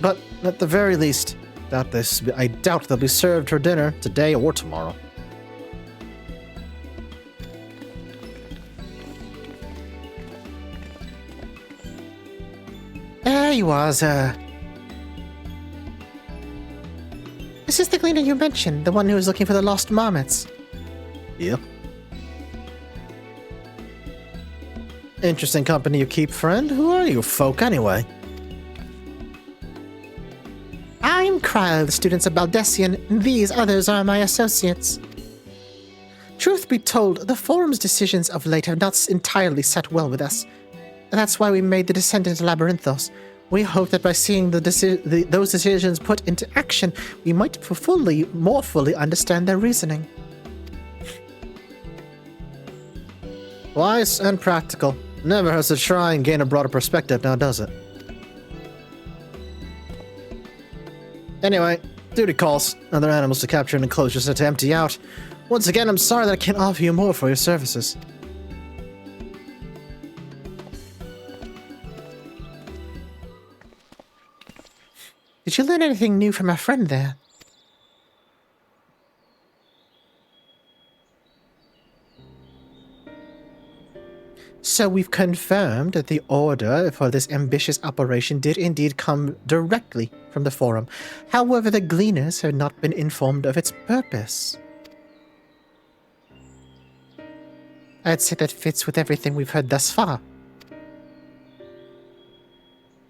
but at the very least, I doubt they'll be served for dinner today or tomorrow. you are, sir. This is the cleaner you mentioned, the one who was looking for the lost marmots. Yep. Interesting company you keep, friend. Who are you folk, anyway? I'm Kryle, the students of Baldessian, and these others are my associates. Truth be told, the Forum's decisions of late have not entirely sat well with us. That's why we made the descent into Labyrinthos. We hope that by seeing those decisions put into action, we might more fully understand their reasoning. Wise and practical. Never hurts to try and gain a broader perspective, now does it? Anyway, duty calls. Other animals to capture and enclosures to empty out. Once again, I'm sorry that I can't offer you more for your services. Did you learn anything new from our friend there? So we've confirmed that the order for this ambitious operation did indeed come directly from the Forum. However, the Gleaners have not been informed of its purpose. I'd say that fits with everything we've heard thus far.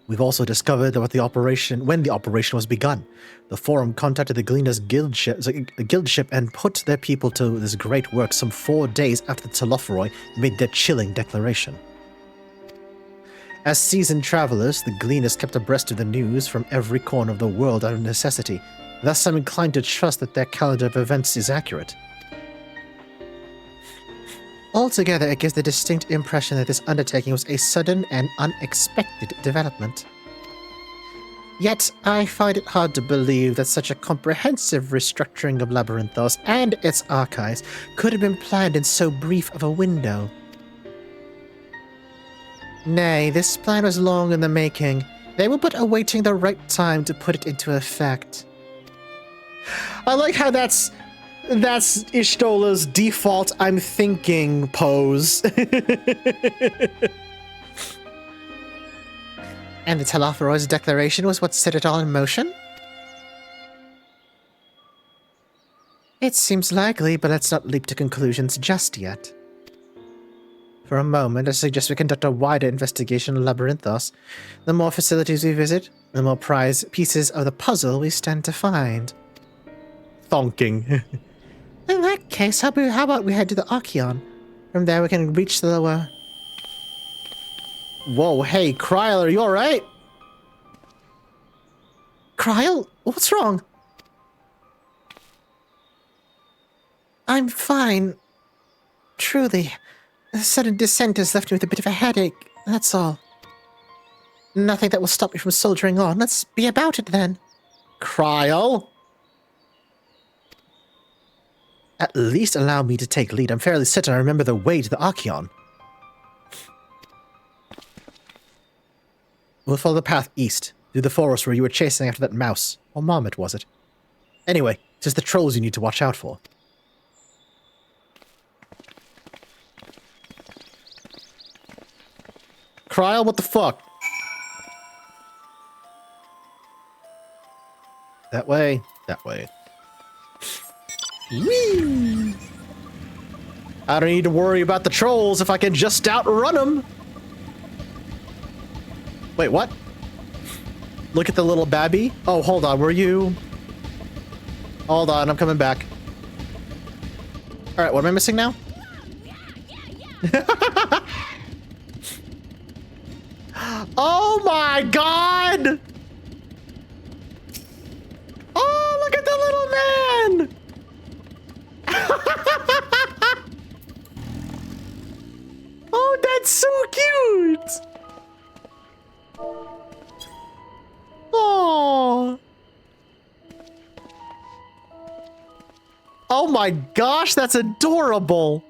We've also discovered that when the operation was begun. The Forum contacted the Gleaners guild ship and put their people to this great work some 4 days after the Telophoroi made their chilling declaration. As seasoned travelers, the Gleaners kept abreast of the news from every corner of the world out of necessity. Thus, I'm inclined to trust that their calendar of events is accurate. Altogether, it gives the distinct impression that this undertaking was a sudden and unexpected development. Yet, I find it hard to believe that such a comprehensive restructuring of Labyrinthos and its archives could have been planned in so brief of a window. Nay, this plan was long in the making. They were but awaiting the right time to put it into effect. I like how that's Ishtola's default I'm thinking pose. And the Telophoro's declaration was what set it all in motion? It seems likely, but let's not leap to conclusions just yet. For a moment, I suggest we conduct a wider investigation of Labyrinthos. The more facilities we visit, the more prized pieces of the puzzle we stand to find. Thonking. In that case, how about we head to the Archeon? From there we can reach the lower... Whoa, hey, Kryle, are you alright? Kryle? What's wrong? I'm fine. Truly. The sudden descent has left me with a bit of a headache, that's all. Nothing that will stop me from soldiering on. Let's be about it then. Kryle? At least allow me to take lead. I'm fairly certain I remember the way to the Archeon. We'll follow the path east, through the forest where you were chasing after that mouse. Or marmot, was it? Anyway, it's the trolls you need to watch out for. Kryle, what the fuck? That way, that way. Whee! I don't need to worry about the trolls if I can just outrun them. Wait, what? Look at the little babby. Oh, hold on. Were you... Hold on. I'm coming back. All right. What am I missing now? Oh, my God. Oh, look at the little man. Oh, that's so cute. Oh. Oh my gosh, that's adorable.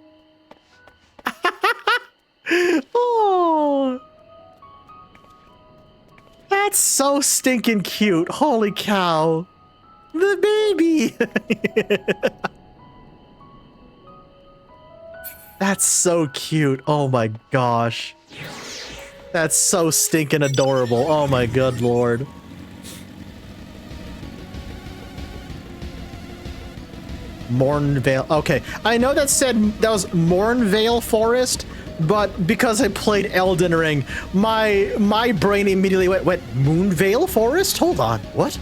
Oh. That's so stinking cute. Holy cow. The baby. That's so cute. Oh my gosh. That's so stinking adorable. Oh my good lord. Mornvale. Okay, I know that was Mornvale Forest, but because I played Elden Ring, my brain immediately went, Moonvale Forest? Hold on, what?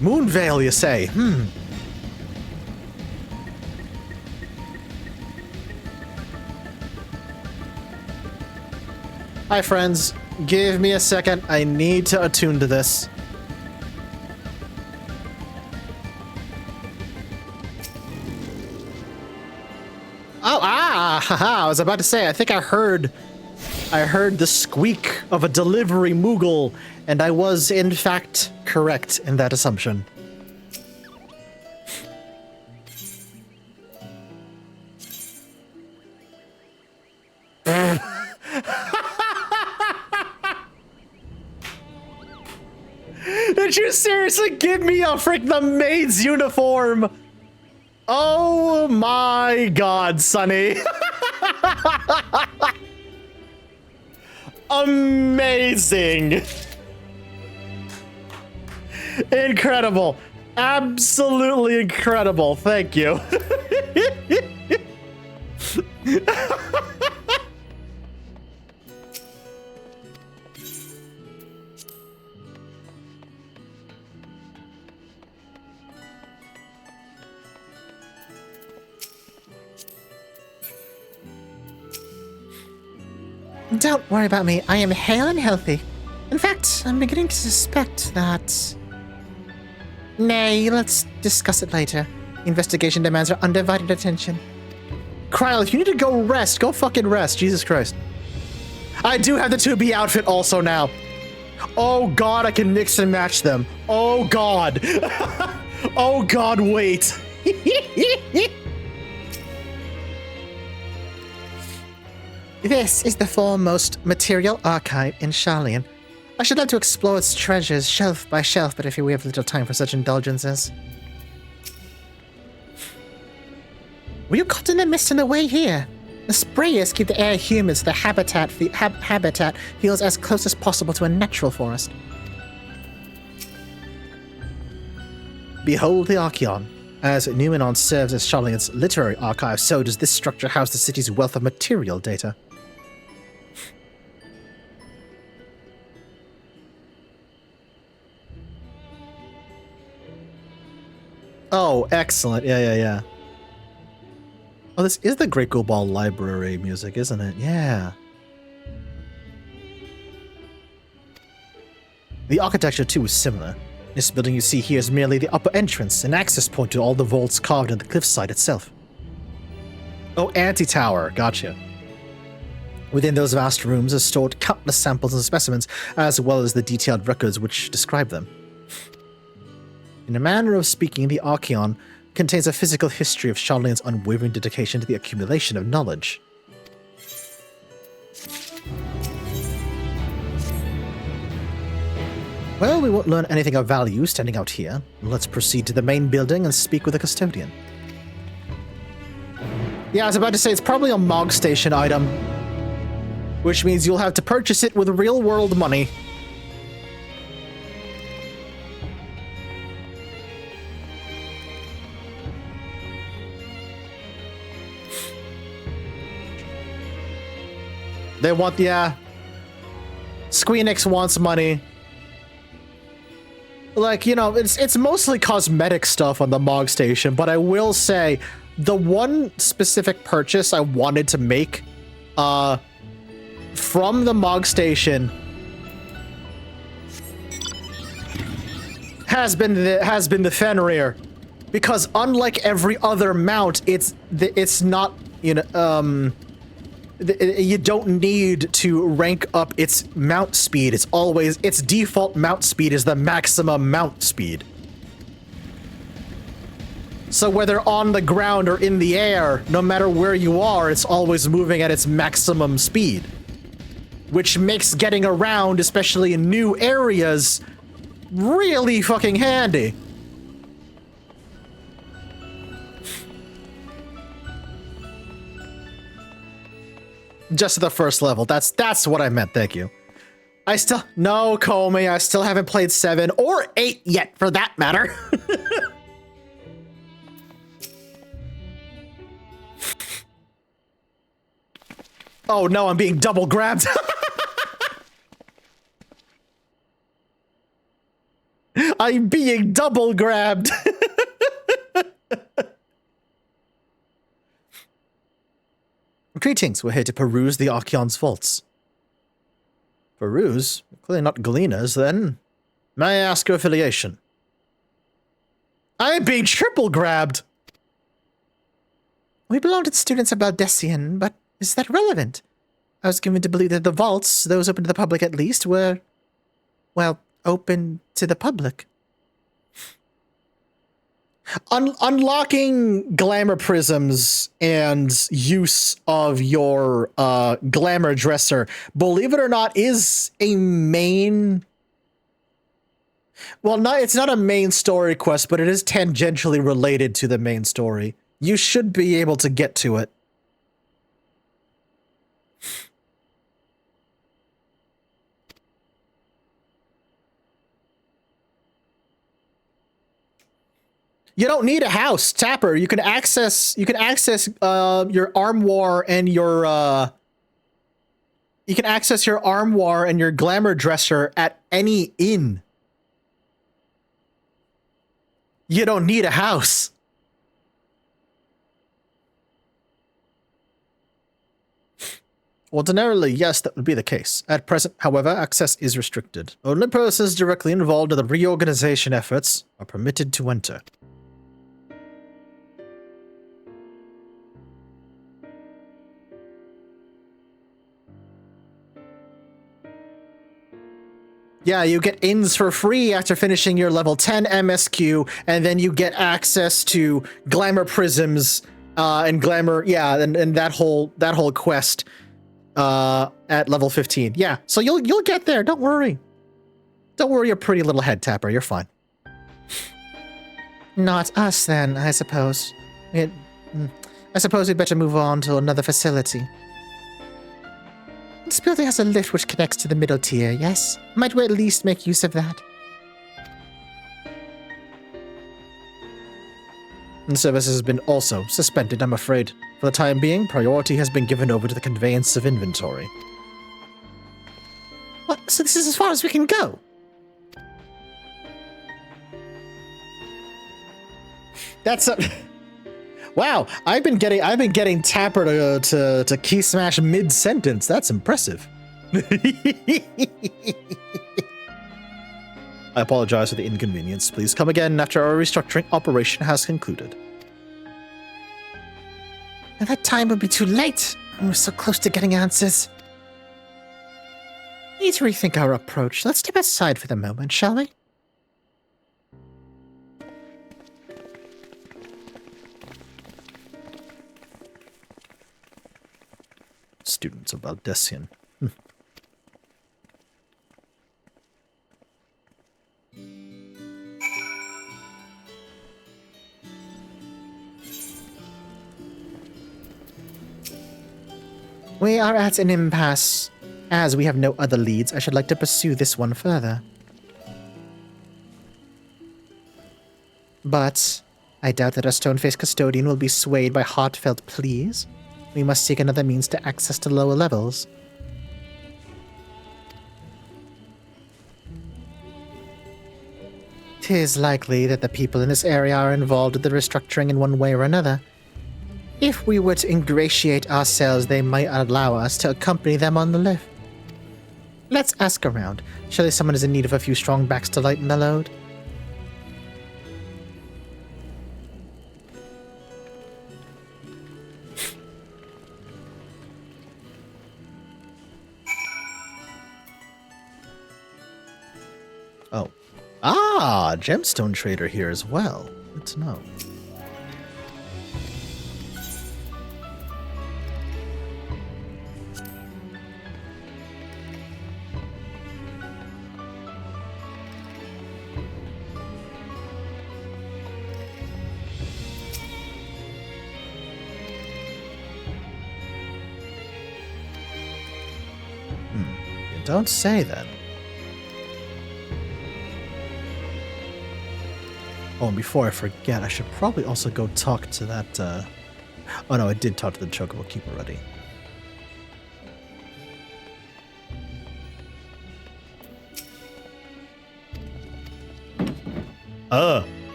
Moonvale, you say? Hi, friends. Give me a second. I need to attune to this. Oh, haha, I was about to say, I think I heard the squeak of a delivery Moogle, and I was, in fact, correct in that assumption. Did you seriously give me the maid's uniform? Oh my god, Sonny. Amazing. Incredible. Absolutely incredible. Thank you. Don't worry about me. I am hale and healthy. In fact, I'm beginning to suspect that... Nay, let's discuss it later. Investigation demands our undivided attention. Kryl, if you need to go rest, go fucking rest. Jesus Christ. I do have the 2B outfit also now. Oh god, I can mix and match them. Oh god. Oh god, wait. This is the foremost material archive in Sharlayan. I should love to explore its treasures shelf by shelf, but I fear we have little time for such indulgences. Were you caught in the mist on the way here? The sprayers keep the air humid so the habitat feels as close as possible to a natural forest. Behold the Archeon. As Numenon serves as Sharlayan's literary archive, so does this structure house the city's wealth of material data. Oh, excellent. Yeah. Oh, this is the Great Gobal Library music, isn't it? Yeah. The architecture, too, is similar. This building you see here is merely the upper entrance, an access point to all the vaults carved in the cliffside itself. Oh, anti-tower. Gotcha. Within those vast rooms are stored countless samples and specimens, as well as the detailed records which describe them. In a manner of speaking, the Archeon contains a physical history of Sharlayan's unwavering dedication to the accumulation of knowledge. Well, we won't learn anything of value standing out here. Let's proceed to the main building and speak with the custodian. Yeah, I was about to say, it's probably a Mog Station item, which means you'll have to purchase it with real-world money. They want, yeah. Squeenix wants money. Like, you know, it's mostly cosmetic stuff on the Mog Station, but I will say, the one specific purchase I wanted to make, from the Mog Station has been the Fenrir, because unlike every other mount, it's not, you know, you don't need to rank up its mount speed. It's always, its default mount speed is the maximum mount speed. So whether on the ground or in the air, no matter where you are, it's always moving at its maximum speed. Which makes getting around, especially in new areas, really fucking handy. Just to the first level. That's what I meant. Thank you. No, Comey, I still haven't played 7 or 8 yet, for that matter. Oh no, I'm being double grabbed. I'm being double grabbed. Greetings, we're here to peruse the Archeon's vaults. Peruse? Clearly not gleaners, then. May I ask your affiliation? I'm being triple grabbed! We belong to the students of Baldessian, but is that relevant? I was given to believe that the vaults, those open to the public at least, were, well, open to the public. Unlocking glamour prisms and use of your glamour dresser, believe it or not, is a main... Well, it's not a main story quest, but it is tangentially related to the main story. You should be able to get to it. You don't need a house, Tapper. You can access your armoire and your you can access your armoire and your glamour dresser at any inn. You don't need a house. Ordinarily, yes, that would be the case. At present, however, access is restricted. Only persons directly involved in the reorganization efforts are permitted to enter. Yeah, you get inns for free after finishing your level 10 MSQ, and then you get access to glamour prisms and glamour, yeah, and that whole quest at level 15. Yeah, so you'll get there. Don't worry. Don't worry your pretty little head, Tapper. You're fine. Not us, then, I suppose. I suppose we'd better move on to another facility. This building has a lift which connects to the middle tier, yes? Might we at least make use of that? The service has been also suspended, I'm afraid. For the time being, priority has been given over to the conveyance of inventory. What? So this is as far as we can go? That's a... Wow, I've been getting Tapper to key smash mid-sentence. That's impressive. I apologize for the inconvenience. Please come again after our restructuring operation has concluded. At that time would be too late. We're so close to getting answers. We need to rethink our approach. Let's step aside for the moment, shall we? Students of Baldessian. We are at an impasse. As we have no other leads, I should like to pursue this one further. But I doubt that our stone-faced custodian will be swayed by heartfelt pleas. We must seek another means to access to lower levels. Tis likely that the people in this area are involved in the restructuring in one way or another. If we were to ingratiate ourselves, they might allow us to accompany them on the lift. Let's ask around. Surely someone is in need of a few strong backs to lighten the load. Oh. Ah, gemstone trader here as well. Good to know. Don't say that. Oh, and before I forget, I should probably also go talk to that, Oh no, I did talk to the Chocobo Keep already.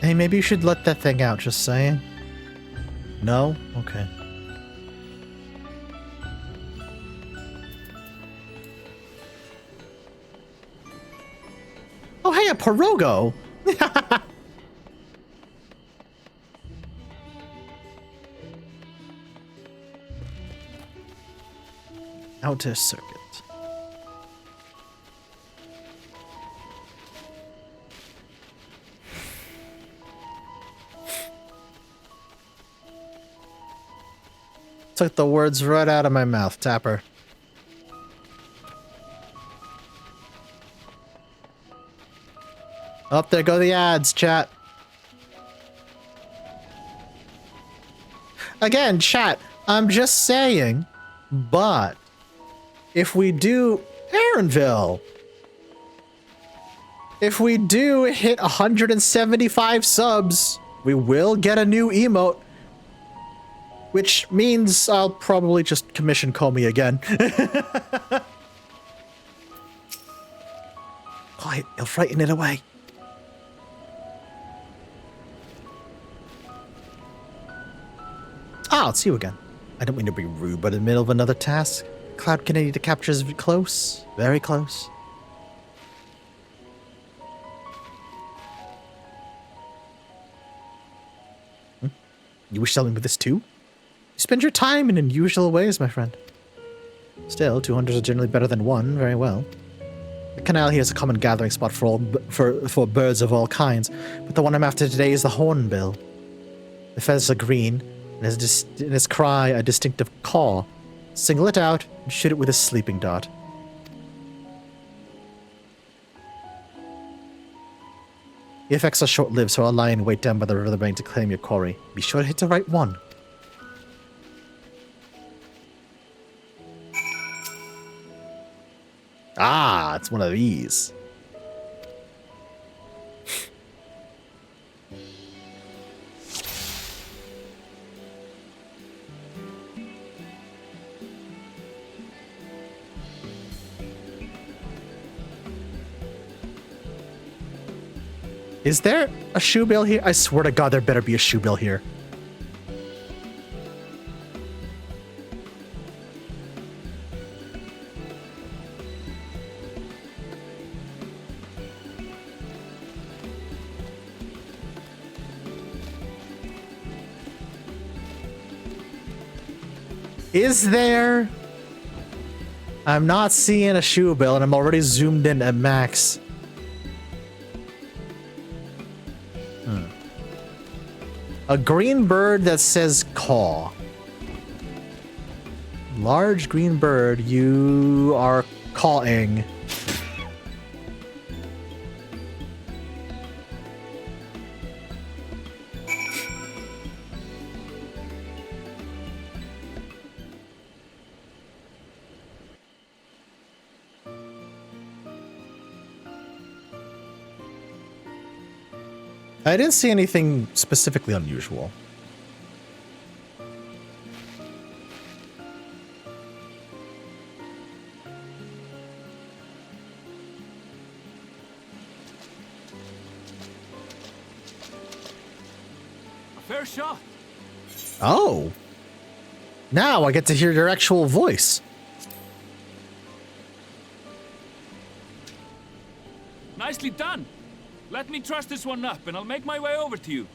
Hey, maybe you should let that thing out, just saying. No? Okay. Oh, hey, a Pirogo! Outer Circuit. Took the words right out of my mouth, Tapper. Oh, there go the ads, chat. Again, chat, I'm just saying, but if we do Aaronville, if we do hit 175 subs, we will get a new emote. Which means I'll probably just commission Comey again. Quiet, you'll frighten it away. Ah, it's you again. I don't mean to be rude, but in the middle of another task, Cloud Kennedy to capture is close. Very close. You wish to help me with this too? You spend your time in unusual ways, my friend. Still, 200 are generally better than 1. Very well. The canal here is a common gathering spot for birds of all kinds, but the one I'm after today is the hornbill. The feathers are green, and its cry a distinctive caw. Single it out and shoot it with a sleeping dart. The effects are short-lived, so I'll lie in wait down by the riverbank to claim your quarry. Be sure to hit the right one. Ah, it's one of these. Is there a shoe bill here? I swear to God, there better be a shoe bill here. Is there? I'm not seeing a shoe bill, and I'm already zoomed in at max. A green bird that says caw. Large green bird, you are cawing. I didn't see anything specifically unusual. A fair shot. Oh. Now I get to hear your actual voice. Nicely done. Let me truss this one up, and I'll make my way over to you.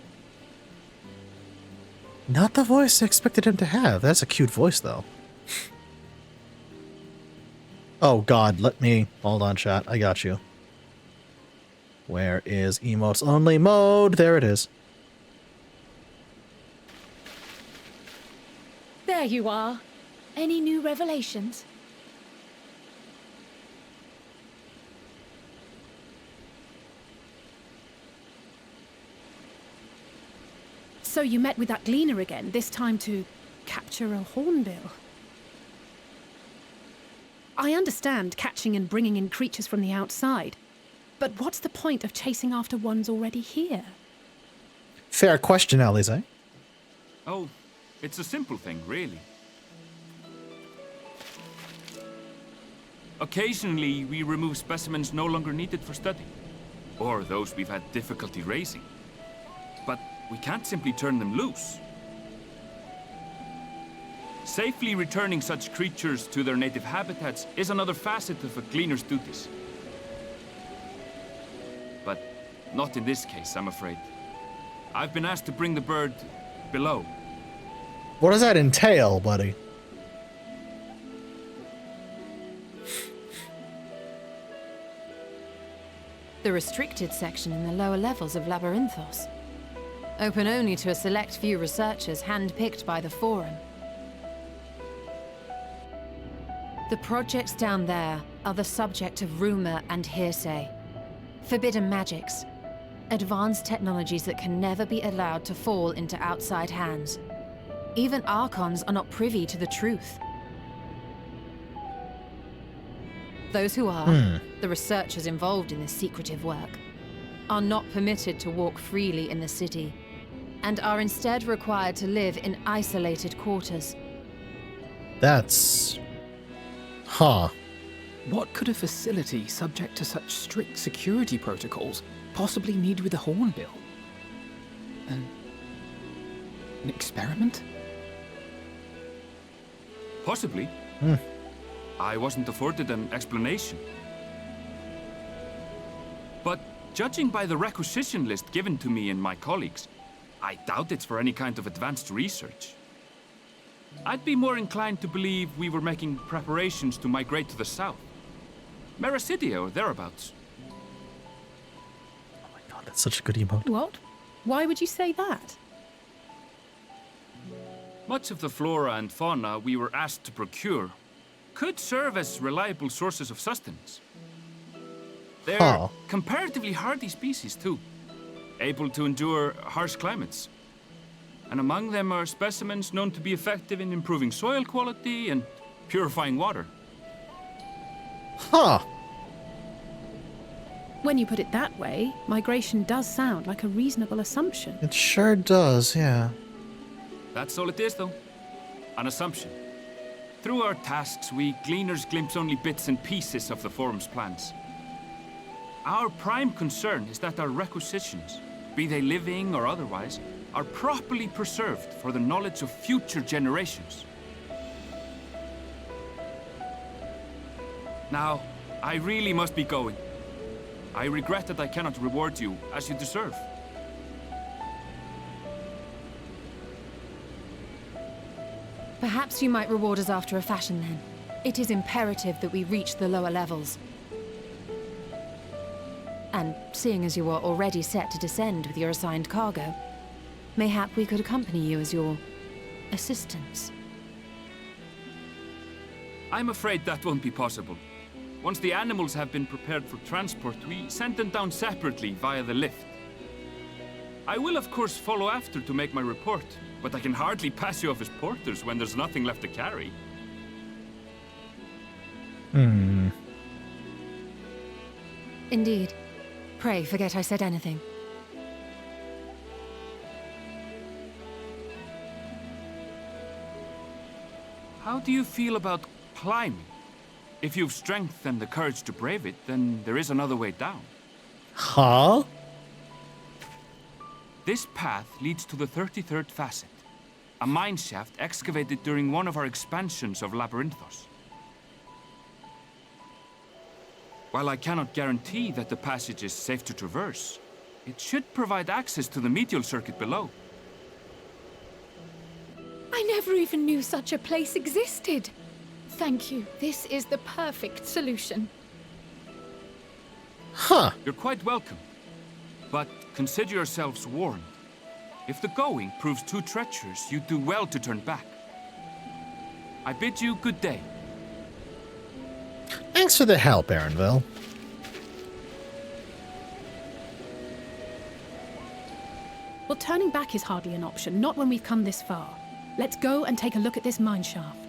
Not the voice I expected him to have. That's a cute voice, though. Oh, God, let me... Hold on, chat. I got you. Where is emotes only mode? There it is. There you are. Any new revelations? So you met with that gleaner again, this time to capture a hornbill. I understand catching and bringing in creatures from the outside, but what's the point of chasing after ones already here? Fair question, Alize. Oh, it's a simple thing, really. Occasionally, we remove specimens no longer needed for study, or those we've had difficulty raising. But we can't simply turn them loose. Safely returning such creatures to their native habitats is another facet of a cleaner's duties. But not in this case, I'm afraid. I've been asked to bring the bird below. What does that entail, buddy? The restricted section in the lower levels of Labyrinthos. Open only to a select few researchers handpicked by the Forum. The projects down there are the subject of rumor and hearsay. Forbidden magics. Advanced technologies that can never be allowed to fall into outside hands. Even Archons are not privy to the truth. Those who are, the researchers involved in this secretive work, are not permitted to walk freely in the city, and are instead required to live in isolated quarters. That's... Huh. What could a facility subject to such strict security protocols possibly need with a hornbill? An experiment? Possibly. I wasn't afforded an explanation. But judging by the requisition list given to me and my colleagues, I doubt it's for any kind of advanced research. I'd be more inclined to believe we were making preparations to migrate to the south. Mericidia or thereabouts. Oh my god, that's such a good emote. What? Why would you say that? Much of the flora and fauna we were asked to procure could serve as reliable sources of sustenance. They're comparatively hardy species, too, able to endure harsh climates. And among them are specimens known to be effective in improving soil quality and purifying water. Huh. When you put it that way, migration does sound like a reasonable assumption. It sure does, yeah. That's all it is, though. An assumption. Through our tasks, we gleaners glimpse only bits and pieces of the Forum's plans. Our prime concern is that our requisitions, be they living or otherwise, are properly preserved for the knowledge of future generations. Now, I really must be going. I regret that I cannot reward you as you deserve. Perhaps you might reward us after a fashion then. It is imperative that we reach the lower levels. And seeing as you are already set to descend with your assigned cargo, mayhap we could accompany you as your assistants. I'm afraid that won't be possible. Once the animals have been prepared for transport, we send them down separately via the lift. I will of course follow after to make my report, but I can hardly pass you off as porters when there's nothing left to carry. Indeed. Pray forget I said anything. How do you feel about climbing? If you've strength and the courage to brave it, then there is another way down. Huh? This path leads to the 33rd facet, a mine shaft excavated during one of our expansions of Labyrinthos. While I cannot guarantee that the passage is safe to traverse, it should provide access to the medial circuit below. I never even knew such a place existed. Thank you. This is the perfect solution. Huh. You're quite welcome. But consider yourselves warned. If the going proves too treacherous, you do well to turn back. I bid you good day. Thanks for the help, Aaronville. Well, turning back is hardly an option, not when we've come this far. Let's go and take a look at this mine shaft.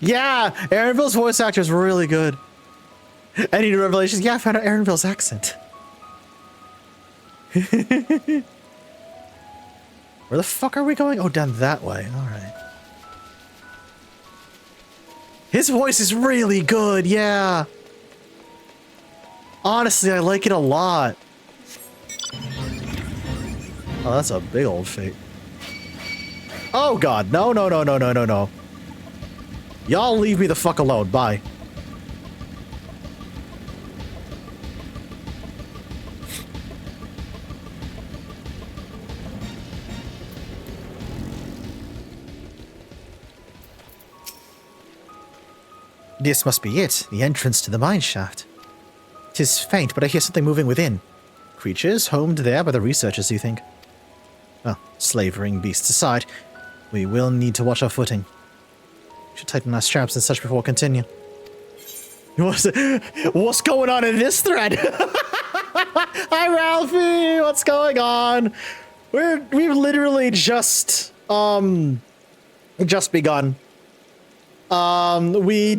Yeah, Aaronville's voice actor is really good. Any new revelations? Yeah, I found out Aaronville's accent. Where the fuck are we going? Oh, down that way. All right. His voice is really good, yeah. Honestly, I like it a lot. Oh, that's a big old fate. Oh god, no, no, no, no, no, no, no. Y'all leave me the fuck alone, bye. This must be it, the entrance to the mine shaft. 'Tis faint, but I hear something moving within. Creatures homed there by the researchers, you think? Oh, slavering beasts aside, we will need to watch our footing. Should tighten our straps and such before continue. What's going on in this thread? Hi, Ralphie! What's going on? We've literally just begun. We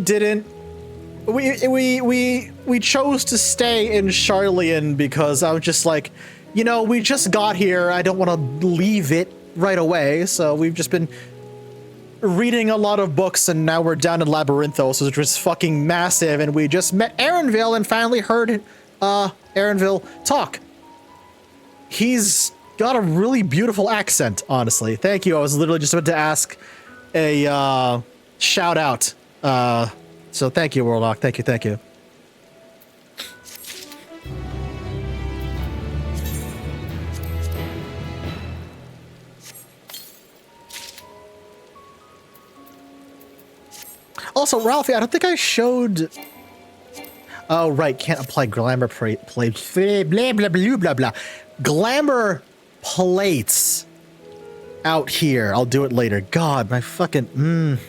chose to stay in Charlian because I was just like, you know, we just got here. I don't want to leave it right away. So we've just been reading a lot of books, and now we're down in Labyrinthos, which was fucking massive. And we just met Aaronville and finally heard Aaronville talk. He's got a really beautiful accent, honestly. Thank you. I was literally just about to ask a shout out. So thank you, Warlock. Thank you, thank you. Also, Ralphie, I don't think I showed... Oh, right, can't apply glamour plates. Blah, blah, blah, blah, blah. Glamour plates out here. I'll do it later. God, my fucking...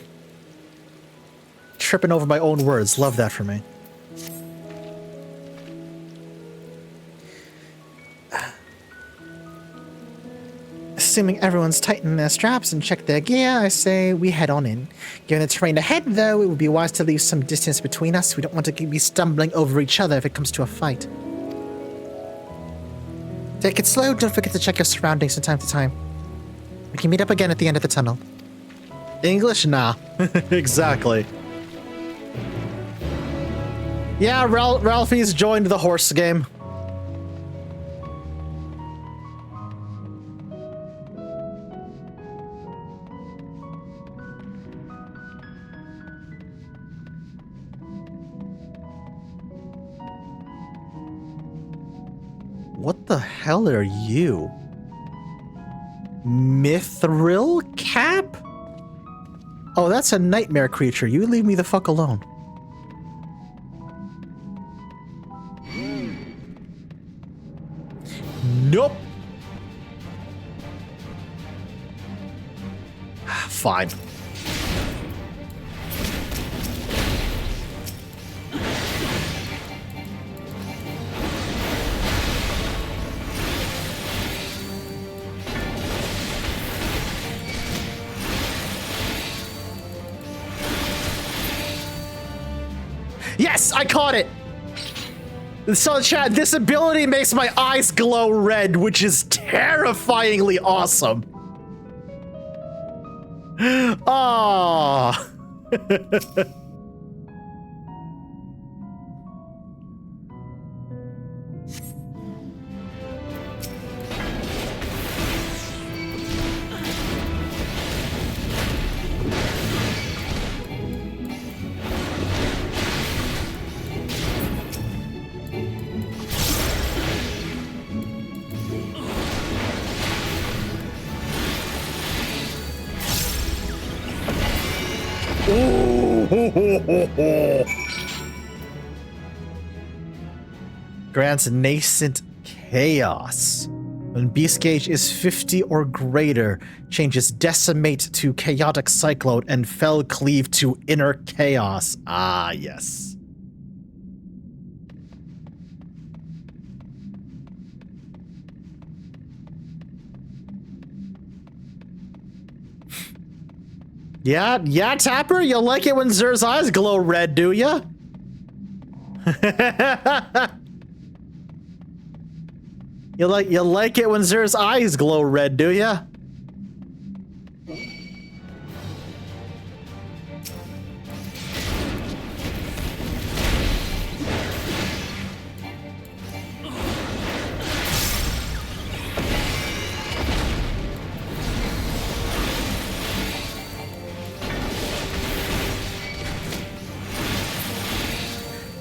Tripping over my own words. Love that for me. Assuming everyone's tightened their straps and checked their gear, I say we head on in. Given the terrain ahead, though, it would be wise to leave some distance between us. We don't want to be stumbling over each other if it comes to a fight. Take it slow. Don't forget to check your surroundings from time to time. We can meet up again at the end of the tunnel. English? Nah. Exactly. Yeah, Ralphie's joined the horse game. What the hell are you? Mithril Cap? Oh, that's a nightmare creature. You leave me the fuck alone. Nope. Fine. Yes, I caught it. So, chat, this ability makes my eyes glow red, which is terrifyingly awesome. Ah. Grants nascent chaos. When beast gauge is 50 or greater, changes decimate to chaotic cyclone and fell cleave to inner chaos. Ah, yes. Yeah, Tapper, you like it when Zer's eyes glow red, do ya? You like it when Zer's eyes glow red, do ya?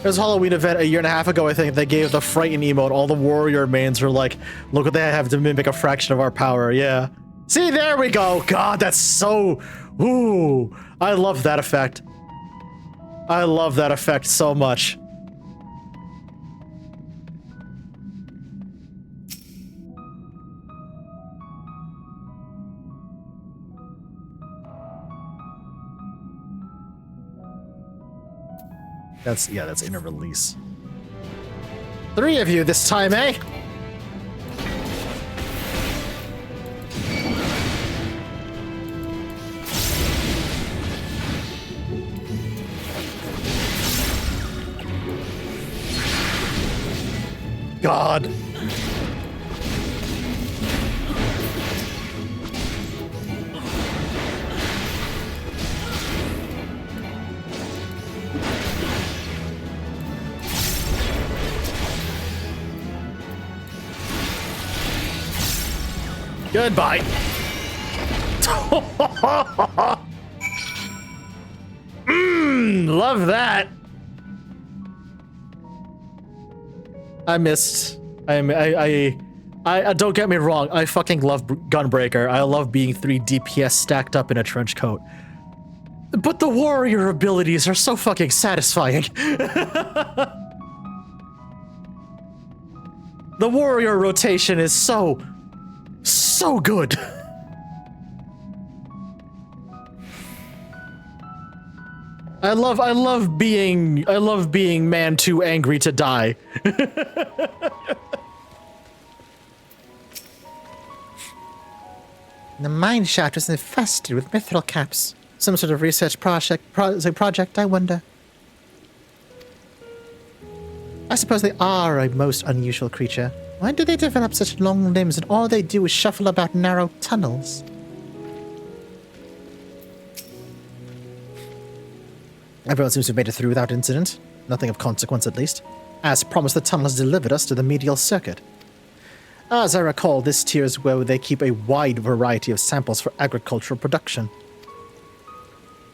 There's a Halloween event a year and a half ago, I think. They gave the Frighten emote. All the warrior mains were like, look what they have to mimic a fraction of our power. Yeah. See, there we go. God, that's so... Ooh. I love that effect. I love that effect so much. That's inner release. 3 of you this time, eh? God. Goodbye. Love that. I don't get me wrong. I fucking love Gunbreaker. I love being 3 DPS stacked up in a trench coat. But the warrior abilities are so fucking satisfying. The warrior rotation is so good. I love being man too angry to die. The mine shaft is infested with mithril caps. Some sort of research project, I wonder. I suppose they are a most unusual creature. Why do they develop such long limbs and all they do is shuffle about narrow tunnels? Everyone seems to have made it through without incident. Nothing of consequence, at least. As promised, the tunnel has delivered us to the medial circuit. As I recall, this tier is where they keep a wide variety of samples for agricultural production.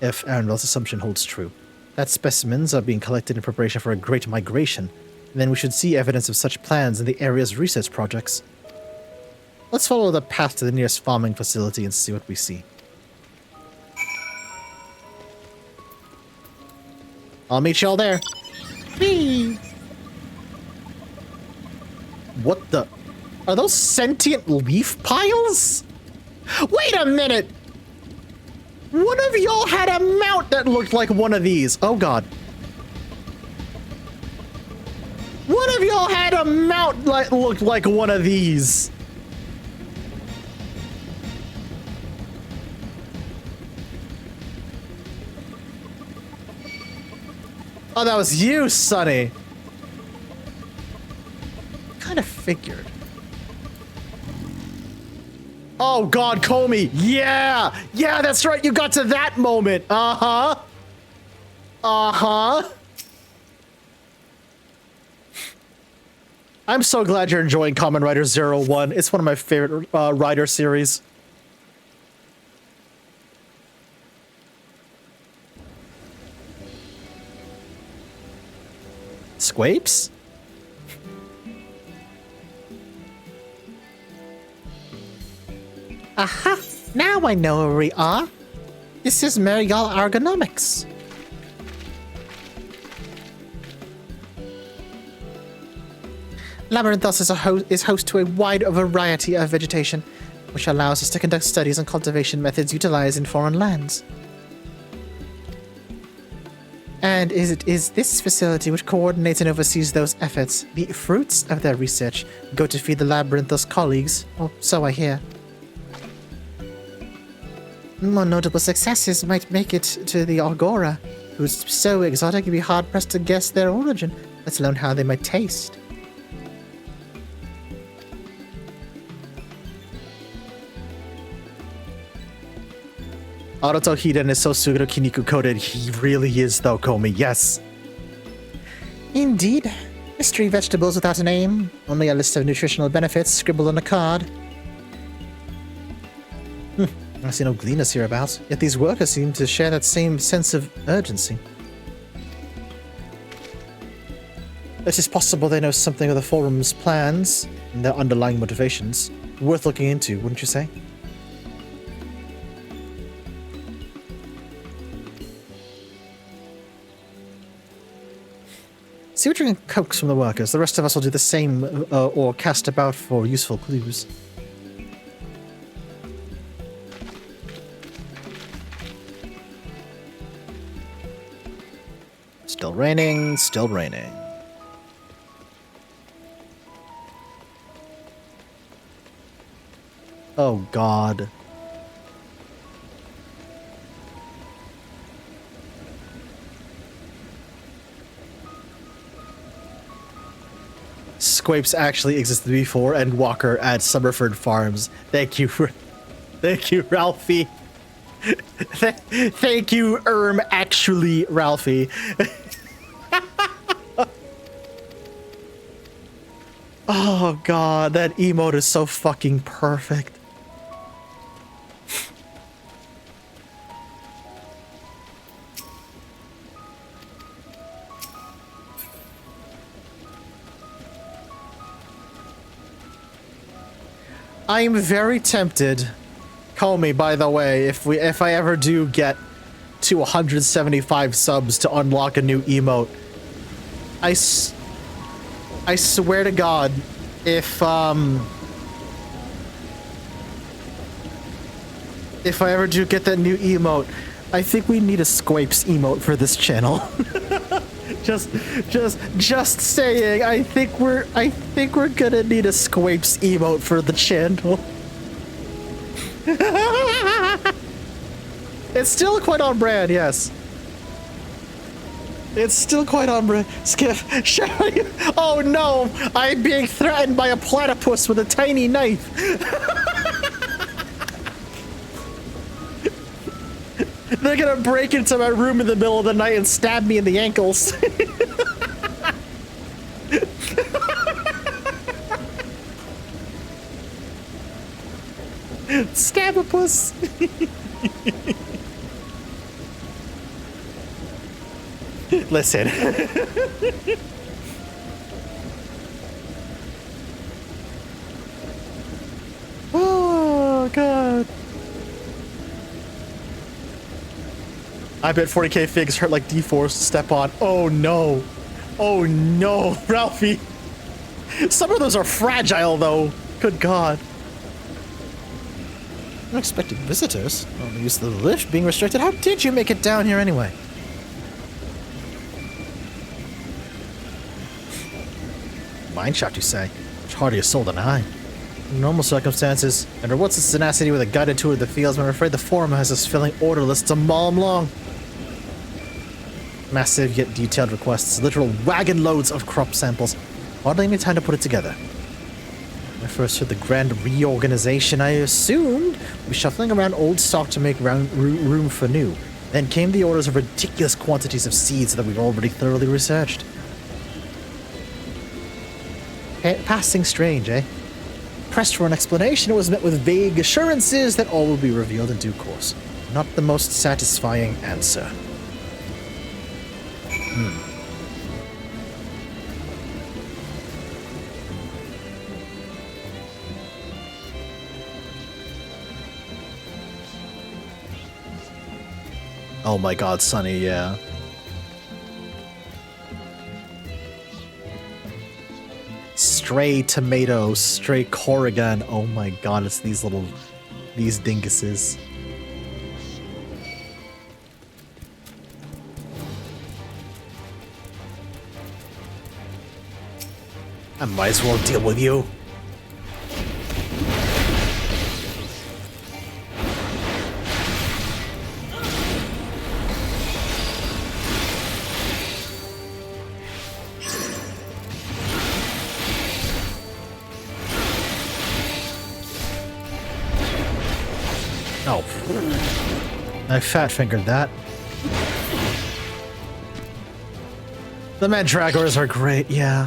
If Arundel's assumption holds true, that specimens are being collected in preparation for a great migration, then we should see evidence of such plans in the area's research projects. Let's follow the path to the nearest farming facility and see what we see. I'll meet y'all there. Whee! What the? Are those sentient leaf piles? Wait a minute! One of y'all had a mount that looked like one of these. Oh god. One of y'all had a mount that looked like one of these. Oh, that was you, Sonny. Kind of figured. Oh god, Comey. Yeah! Yeah, that's right, you got to that moment. Uh-huh. Uh-huh. I'm so glad you're enjoying Kamen Rider 01. It's one of my favorite Rider series. Squapes? Aha! Now I know where we are. This is Marial Ergonomics. Labyrinthos is host to a wide variety of vegetation, which allows us to conduct studies on cultivation methods utilized in foreign lands. And it is this facility which coordinates and oversees those efforts. The fruits of their research go to feed the Labyrinthos colleagues, or so I hear. More notable successes might make it to the Agora, who's so exotic you'd be hard-pressed to guess their origin, let alone how they might taste. Aruto Hiden is so Suguro Kiniku coded. He really is, though, Komi. Yes. Indeed. Mystery vegetables without a name. Only a list of nutritional benefits scribbled on a card. I see no gleaners hereabouts, yet these workers seem to share that same sense of urgency. It is possible they know something of the forum's plans and their underlying motivations. Worth looking into, wouldn't you say? See what you can coax from the workers. The rest of us will do the same or cast about for useful clues. Still raining, still raining. Oh God. Squapes actually existed before Endwalker at Summerford Farms. Thank you, Ralphie. Thank you, actually, Ralphie. Oh God, that emote is so fucking perfect. I'm very tempted. Call me, by the way, if I ever do get to 175 subs to unlock a new emote. I swear to God, if I ever do get that new emote, I think we need a Squapes emote for this channel. just saying. I think we're gonna need a Squapes emote for the channel. It's still quite on brand, yes. It's still quite on brand. Skiff, oh no! I'm being threatened by a platypus with a tiny knife. They're gonna break into my room in the middle of the night and stab me in the ankles. Stabapus. Listen. Oh God. I bet 40k figs hurt like D4s to step on. Oh no. Oh no, Ralphie. Some of those are fragile though. Good God. Unexpected visitors? Oh, the use of the lift being restricted. How did you make it down here anyway? Mineshaft, you say? Much harder soul than I. In normal circumstances, under what's its tenacity with a guided tour of the fields, I'm afraid the forum has us feeling orderless to maul them long. Massive yet detailed requests, literal wagon loads of crop samples. Hardly any time to put it together. When I first heard the grand reorganization, I assumed we'd be shuffling around old stock to make room for new. Then came the orders of ridiculous quantities of seeds that we've already thoroughly researched. Passing strange, eh? Pressed for an explanation, it was met with vague assurances that all will be revealed in due course. Not the most satisfying answer. Oh my God, Sonny, yeah. stray tomatoes, stray Corrigan. Oh my god, it's these dinguses. I might as well deal with you. Oh. I fat-fingered that. The Mandragores are great, yeah.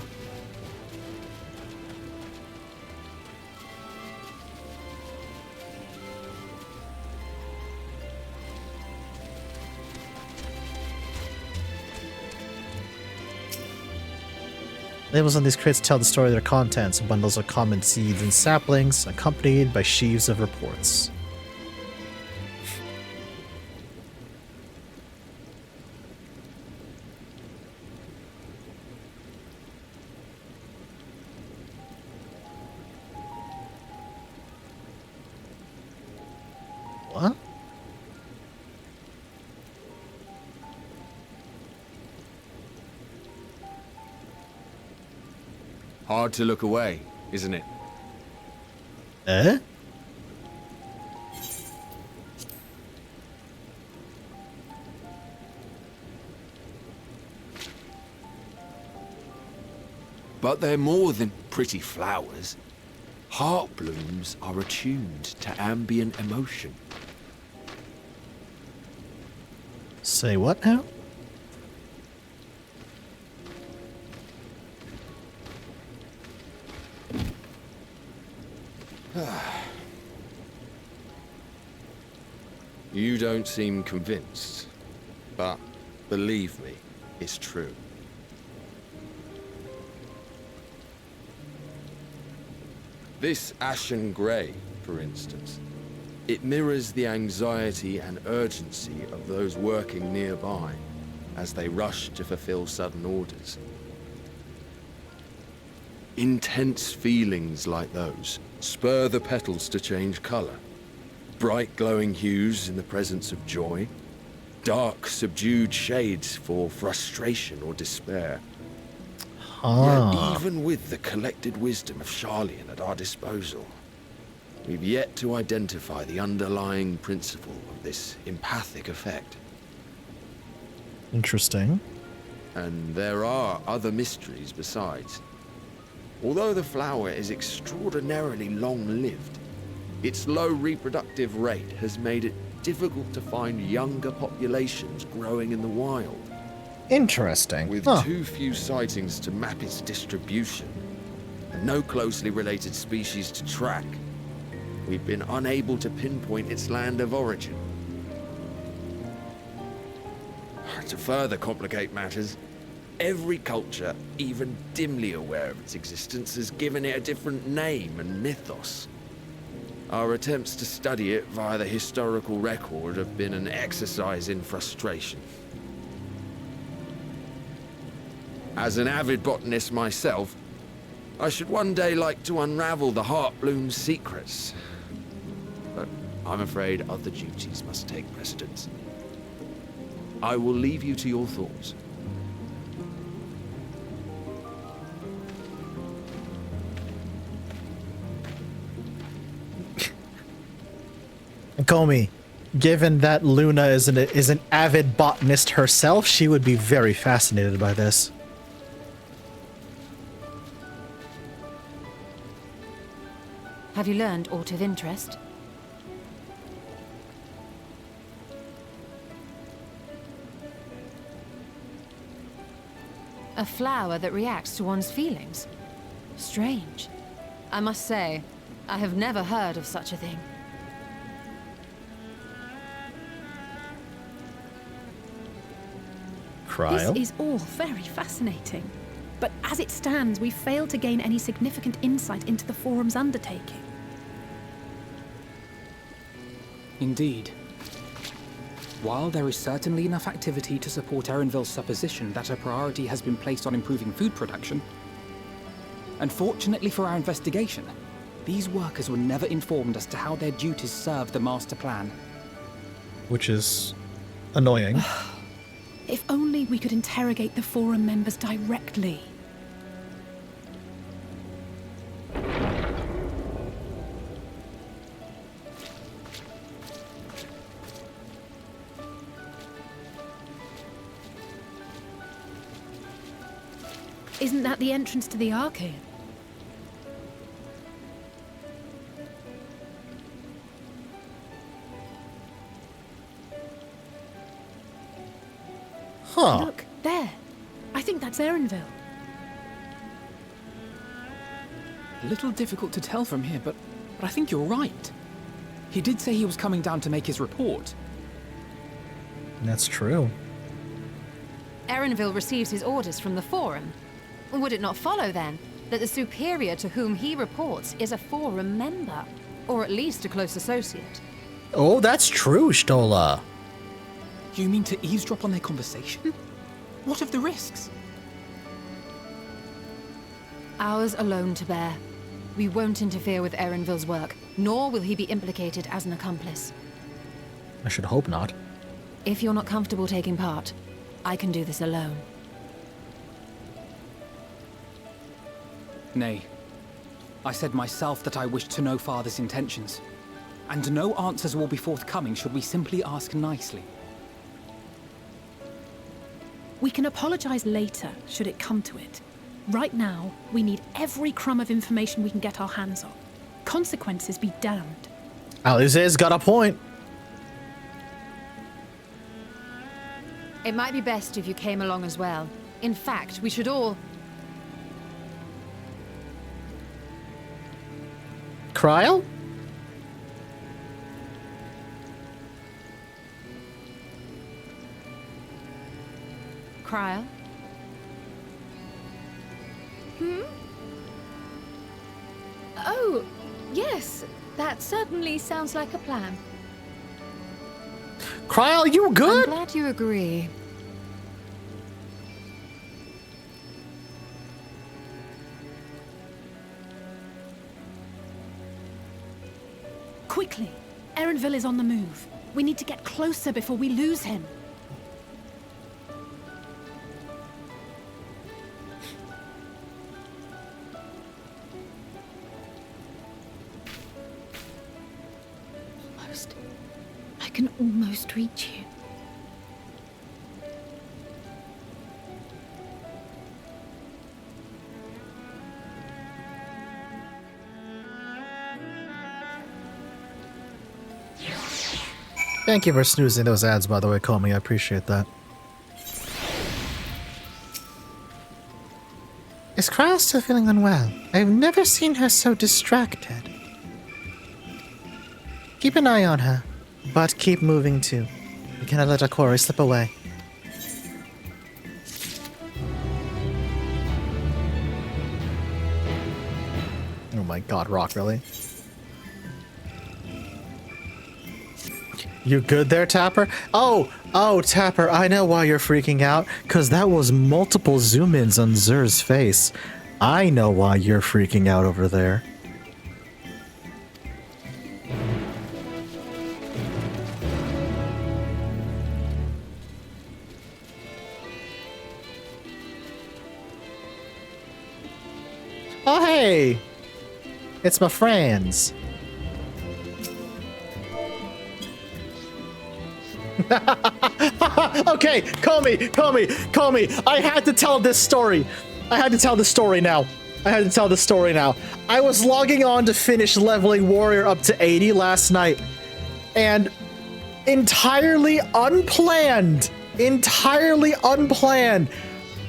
Labels on these crates tell the story of their contents, bundles of common seeds and saplings, accompanied by sheaves of reports. What? Hard to look away, isn't it? Eh? But they're more than pretty flowers. Heart blooms are attuned to ambient emotion. Say what now? You don't seem convinced, but believe me, it's true. This ashen grey, for instance, it mirrors the anxiety and urgency of those working nearby as they rush to fulfill sudden orders. Intense feelings like those spur the petals to change colour. Bright glowing hues in the presence of joy, dark subdued shades for frustration or despair. Yet even with the collected wisdom of Charlian at our disposal, we've yet to identify the underlying principle of this empathic effect. Interesting. And there are other mysteries besides. Although the flower is extraordinarily long-lived, its low reproductive rate has made it difficult to find younger populations growing in the wild. Interesting. With too few sightings to map its distribution, and no closely related species to track, we've been unable to pinpoint its land of origin. To further complicate matters, every culture, even dimly aware of its existence, has given it a different name and mythos. Our attempts to study it via the historical record have been an exercise in frustration. As an avid botanist myself, I should one day like to unravel the Heartbloom's secrets. But I'm afraid other duties must take precedence. I will leave you to your thoughts. Komi, given that Luna is an avid botanist herself, she would be very fascinated by this. Have you learned aught of interest? A flower that reacts to one's feelings. Strange. I must say, I have never heard of such a thing. Cryle? This is all very fascinating. But as it stands, we fail to gain any significant insight into the Forum's undertaking. Indeed. While there is certainly enough activity to support Erenville's supposition that a priority has been placed on improving food production, Unfortunately for our investigation, these workers were never informed as to how their duties serve the master plan. Which is annoying. If only we could interrogate the Forum members directly. Isn't that the entrance to the Arcade? Huh. Look, there. I think that's Erenville. A little difficult to tell from here, but I think you're right. He did say he was coming down to make his report. That's true. Erenville receives his orders from the Forum. Would it not follow, then, that the superior to whom he reports is a Forum member? Or at least a close associate? Oh, that's true, Stola. You mean to eavesdrop on their conversation? What of the risks? Ours alone to bear. We won't interfere with Erenville's work, nor will he be implicated as an accomplice. I should hope not. If you're not comfortable taking part, I can do this alone. Nay. I said myself that I wished to know Father's intentions. And no answers will be forthcoming should we simply ask nicely. We can apologize later, should it come to it. Right now, we need every crumb of information we can get our hands on. Consequences be damned. Alize's got a point. It might be best if you came along as well. In fact, we should all... Kryl? Kryl? Oh, yes. That certainly sounds like a plan. Kryl, you good? I'm glad you agree. Quickly! Erenville is on the move. We need to get closer before we lose him. I can almost reach you. Thank you for snoozing those ads, by the way, Comey. I appreciate that. Is Kryl still feeling unwell? I've never seen her so distracted. Keep an eye on her, but keep moving too. We cannot let our quarry slip away. Oh my god, Rock, really? You good there, Tapper? Oh, Tapper, I know why you're freaking out. Because that was multiple zoom-ins on Zer's face. I know why you're freaking out over there. Oh, hey! It's my friends. Okay, call me. I had to tell this story. I had to tell the story now. I was logging on to finish leveling Warrior up to 80 last night. And entirely unplanned,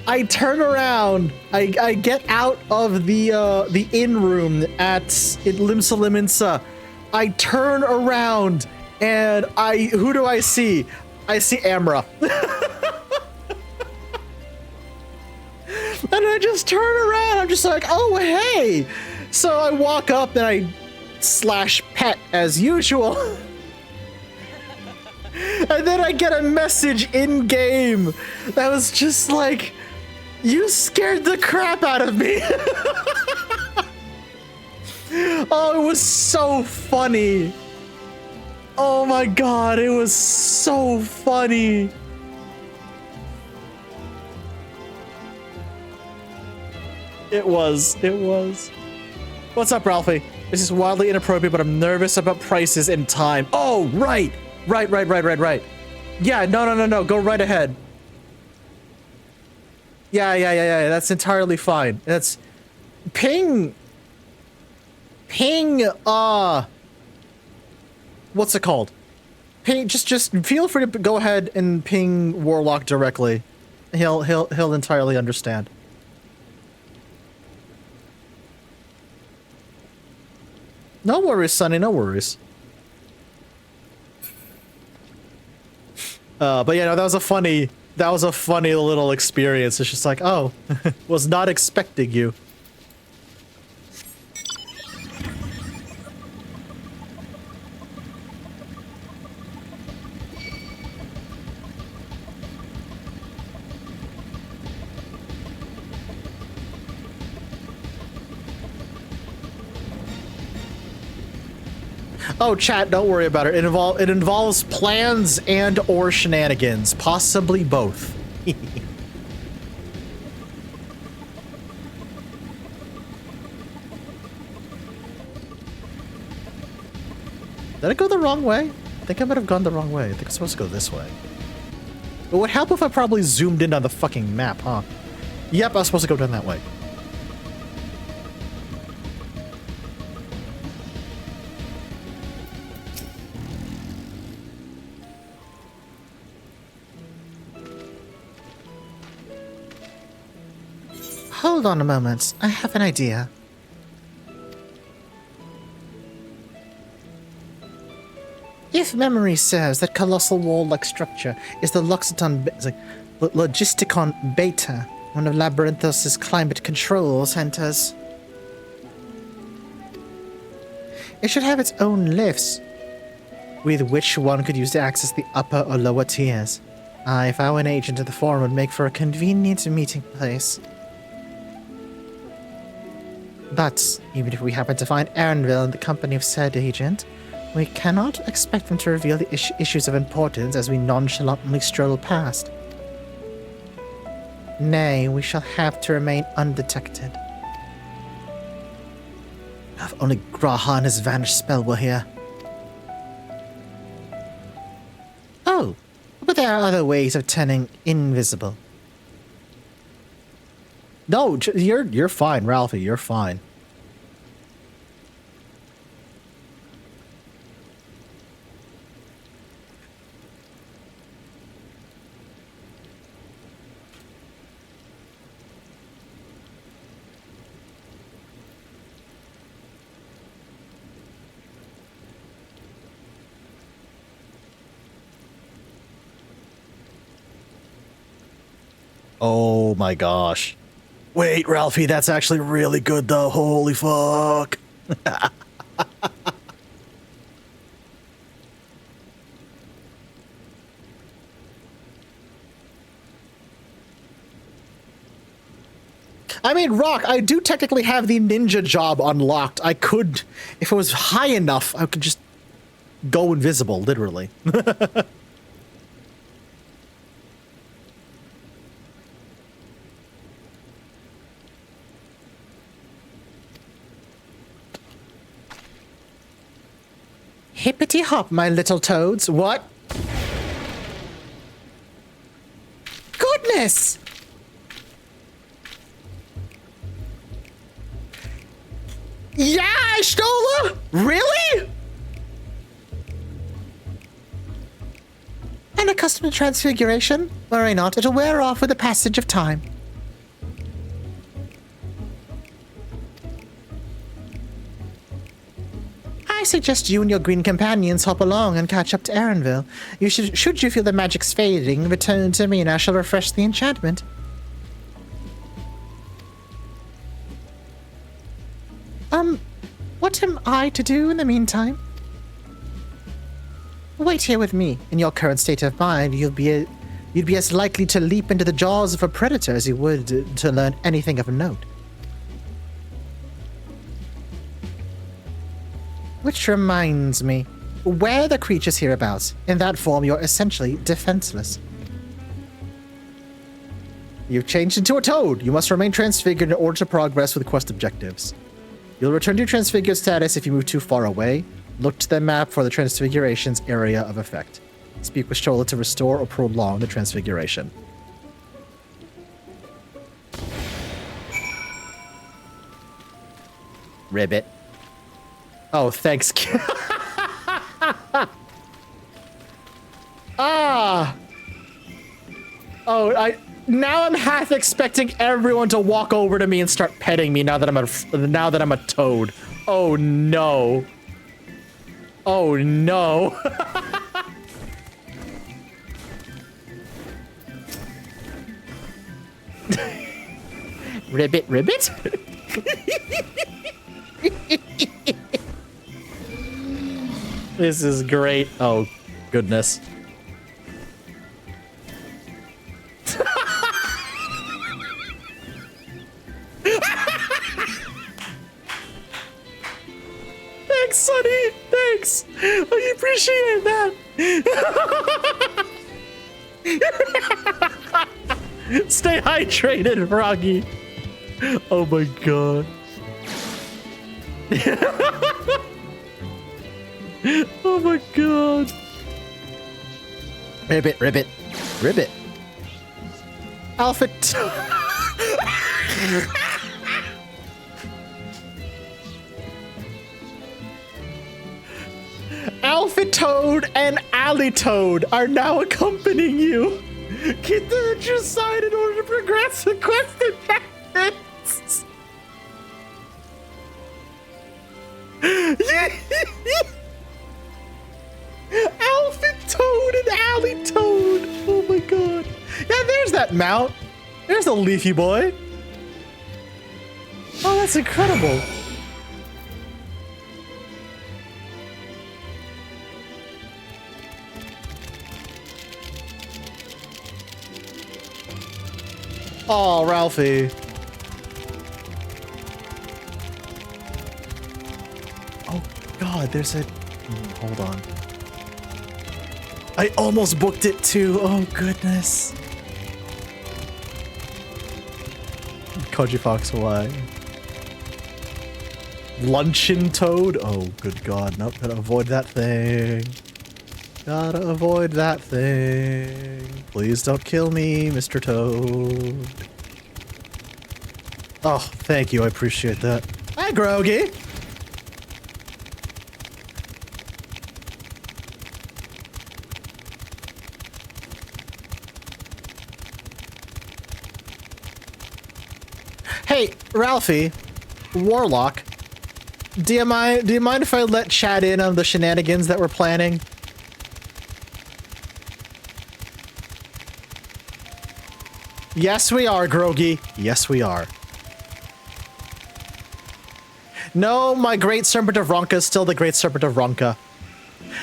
I turn around, I get out of the inn room at Limsa Liminsa. I turn around and who do I see? I see Amra. And I just turn around, I'm just like, oh hey! So I walk up and I slash pet as usual. And then I get a message in game that was just like, you scared the crap out of me. was so funny. Oh my god, it was so funny. It was. What's up, Ralphie? This is wildly inappropriate, but I'm nervous about prices and time. Oh, right. Yeah, no. Go right ahead. Yeah. That's entirely fine. That's ping, what's it called? Ping, just feel free to go ahead and ping Warlock directly. He'll entirely understand. No worries, Sonny, no worries. But yeah, no, that was a funny little experience. It's just like, oh, was not expecting you. Oh, chat, don't worry about it. It involves plans and or shenanigans, possibly both. Did I go the wrong way? I think I might have gone the wrong way. I think I'm supposed to go this way. It would help if I probably zoomed in on the fucking map, huh? Yep, I was supposed to go down that way. Hold on a moment. I have an idea. If memory serves, that colossal wall-like structure is the Logisticon Beta, one of Labyrinthos' climate control centers. It should have its own lifts, with which one could use to access the upper or lower tiers. If I were an agent of the forum, would make for a convenient meeting place. But even if we happen to find Aaronville in the company of said agent, we cannot expect them to reveal the issues of importance as we nonchalantly stroll past. Nay, we shall have to remain undetected. If only Graha and his vanished spell were here. Oh, but there are other ways of turning invisible. No, you're fine, Ralphie. You're fine. Oh my gosh. Wait, Ralphie, that's actually really good though. Holy fuck. I mean, Rock, I do technically have the ninja job unlocked. I could, if it was high enough, I could just go invisible, literally. Hippity hop, my little toads. What? Goodness! Yeah, Stola? Really? An accustomed transfiguration? Worry not, it'll wear off with the passage of time. I suggest you and your green companions hop along and catch up to Aaronville. Should you feel the magic's fading, return to me and I shall refresh the enchantment. What am I to do in the meantime? Wait here with me. In your current state of mind, you'd be as likely to leap into the jaws of a predator as you would to learn anything of note. Which reminds me, where are the creatures hereabouts? In that form, you're essentially defenseless. You've changed into a toad. You must remain transfigured in order to progress with quest objectives. You'll return to your transfigured status if you move too far away. Look to the map for the transfiguration's area of effect. Speak with Shola to restore or prolong the transfiguration. Ribbit. Oh, thanks. Ah! Oh, now I'm half expecting everyone to walk over to me and start petting me now that I'm a toad. Oh no. Oh no. Ribbit, ribbit? This is great. Oh, goodness. Thanks, Sonny. Thanks. I appreciate that. Stay hydrated, Froggy. Oh my god. Oh my god. Ribbit, ribbit, ribbit. Alpha. Alpha Toad and Alley Toad are now accompanying you. Get to the true side in order to progress the quest objectives. Alpha Toad and Alley Toad. Oh my god. Yeah, there's that mount. There's a leafy boy. Oh, that's incredible. Oh, Ralphie. Oh, God, there's a... Hold on. I almost booked it, too. Oh, goodness. Koji Fox Hawaii. Luncheon Toad? Oh, good God. Nope, gotta avoid that thing. Gotta avoid that thing. Please don't kill me, Mr. Toad. Oh, thank you. I appreciate that. Hi, Groggy. Hey, Ralphie, Warlock, do you mind if I let Chad in on the shenanigans that we're planning? Yes, we are, Groggy. Yes, we are. No, my Great Serpent of Ronka is still the Great Serpent of Ronka.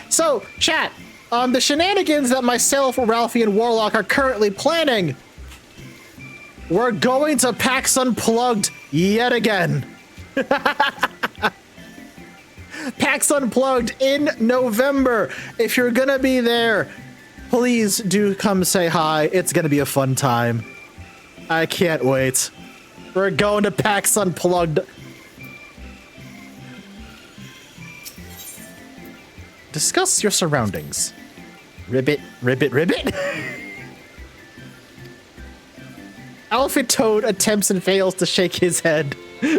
So, chat, the shenanigans that myself, Ralphie, and Warlock are currently planning, we're going to PAX Unplugged yet again. PAX Unplugged in November. If you're gonna be there, please do come say hi. It's gonna be a fun time. I can't wait. We're going to PAX Unplugged. Discuss your surroundings. Ribbit, ribbit, ribbit. Alpha Toad attempts and fails to shake his head,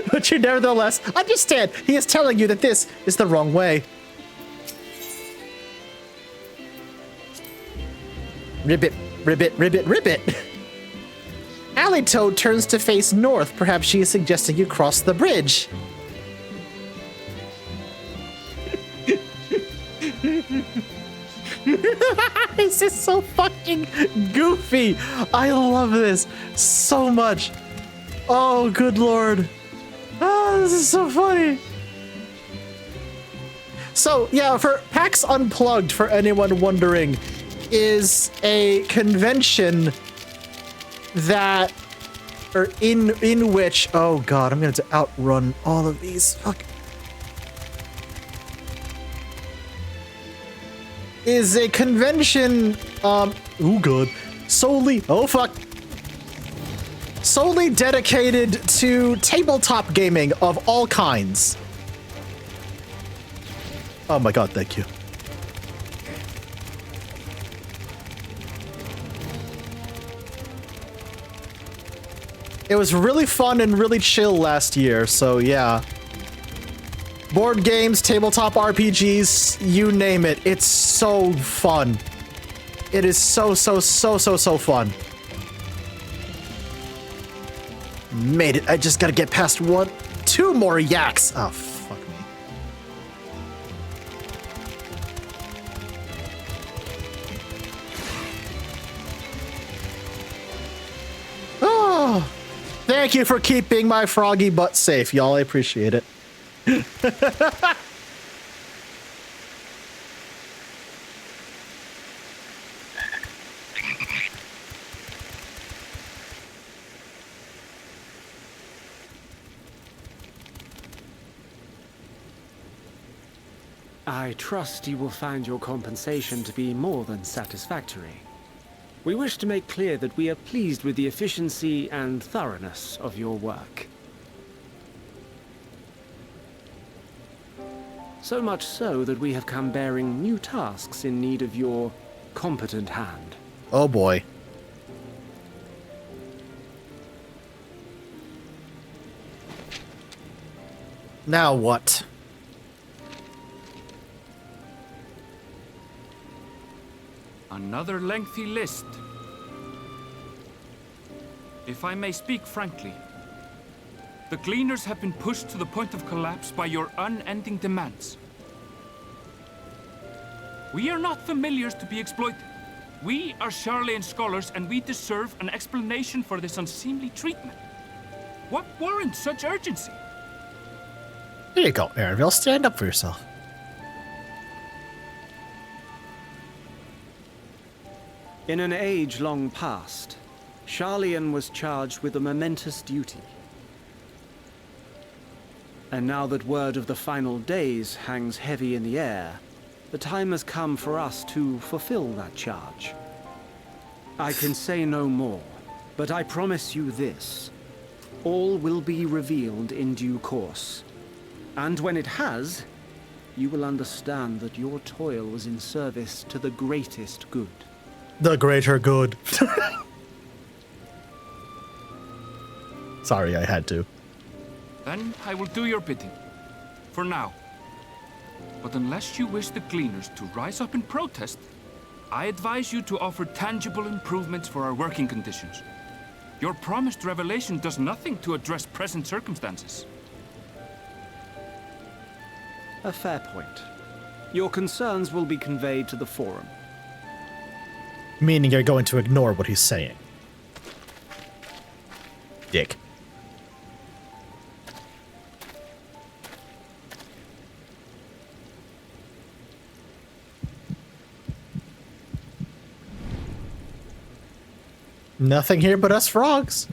but you nevertheless understand he is telling you that this is the wrong way. Ribbit, ribbit, ribbit, ribbit. Alley Toad turns to face north. Perhaps she is suggesting you cross the bridge. This is so fucking goofy. I love this so much. Oh, good lord. Oh, this is so funny. So, yeah, for PAX Unplugged, for anyone wondering, is a convention that, or in which, oh god, I'm going to outrun all of these. Fuck. is a convention, solely dedicated to tabletop gaming of all kinds. Oh my god, thank you. It was really fun and really chill last year, so yeah. Board games, tabletop RPGs, you name it. It's so fun. It is so fun. Made it. I just gotta get past two more yaks. Oh, fuck me. Oh, thank you for keeping my froggy butt safe, y'all. I appreciate it. I trust you will find your compensation to be more than satisfactory. We wish to make clear that we are pleased with the efficiency and thoroughness of your work. So much so that we have come bearing new tasks in need of your competent hand. Oh boy. Now what? Another lengthy list. If I may speak frankly, the Gleaners have been pushed to the point of collapse by your unending demands. We are not familiars to be exploited. We are Sharlayan scholars, and we deserve an explanation for this unseemly treatment. What warrants such urgency? There you go, Erenville. Stand up for yourself. In an age long past, Sharlayan was charged with a momentous duty. And now that word of the final days hangs heavy in the air, the time has come for us to fulfill that charge. I can say no more, but I promise you this. All will be revealed in due course. And when it has, you will understand that your toil was in service to the greatest good. The greater good. Sorry, I had to. Then I will do your bidding. For now. But unless you wish the Gleaners to rise up in protest, I advise you to offer tangible improvements for our working conditions. Your promised revelation does nothing to address present circumstances. A fair point. Your concerns will be conveyed to the Forum. Meaning you're going to ignore what he's saying. Dick. Nothing here but us frogs.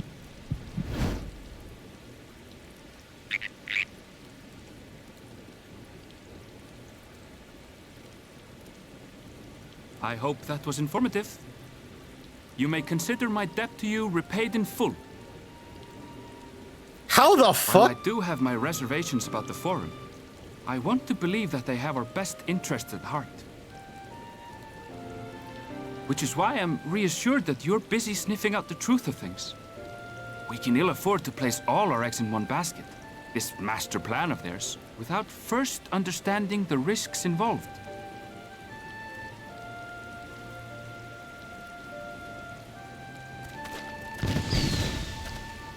I hope that was informative. You may consider my debt to you repaid in full. How the fuck? While I do have my reservations about the Forum, I want to believe that they have our best interests at heart. Which is why I'm reassured that you're busy sniffing out the truth of things. We can ill afford to place all our eggs in one basket, this master plan of theirs, without first understanding the risks involved.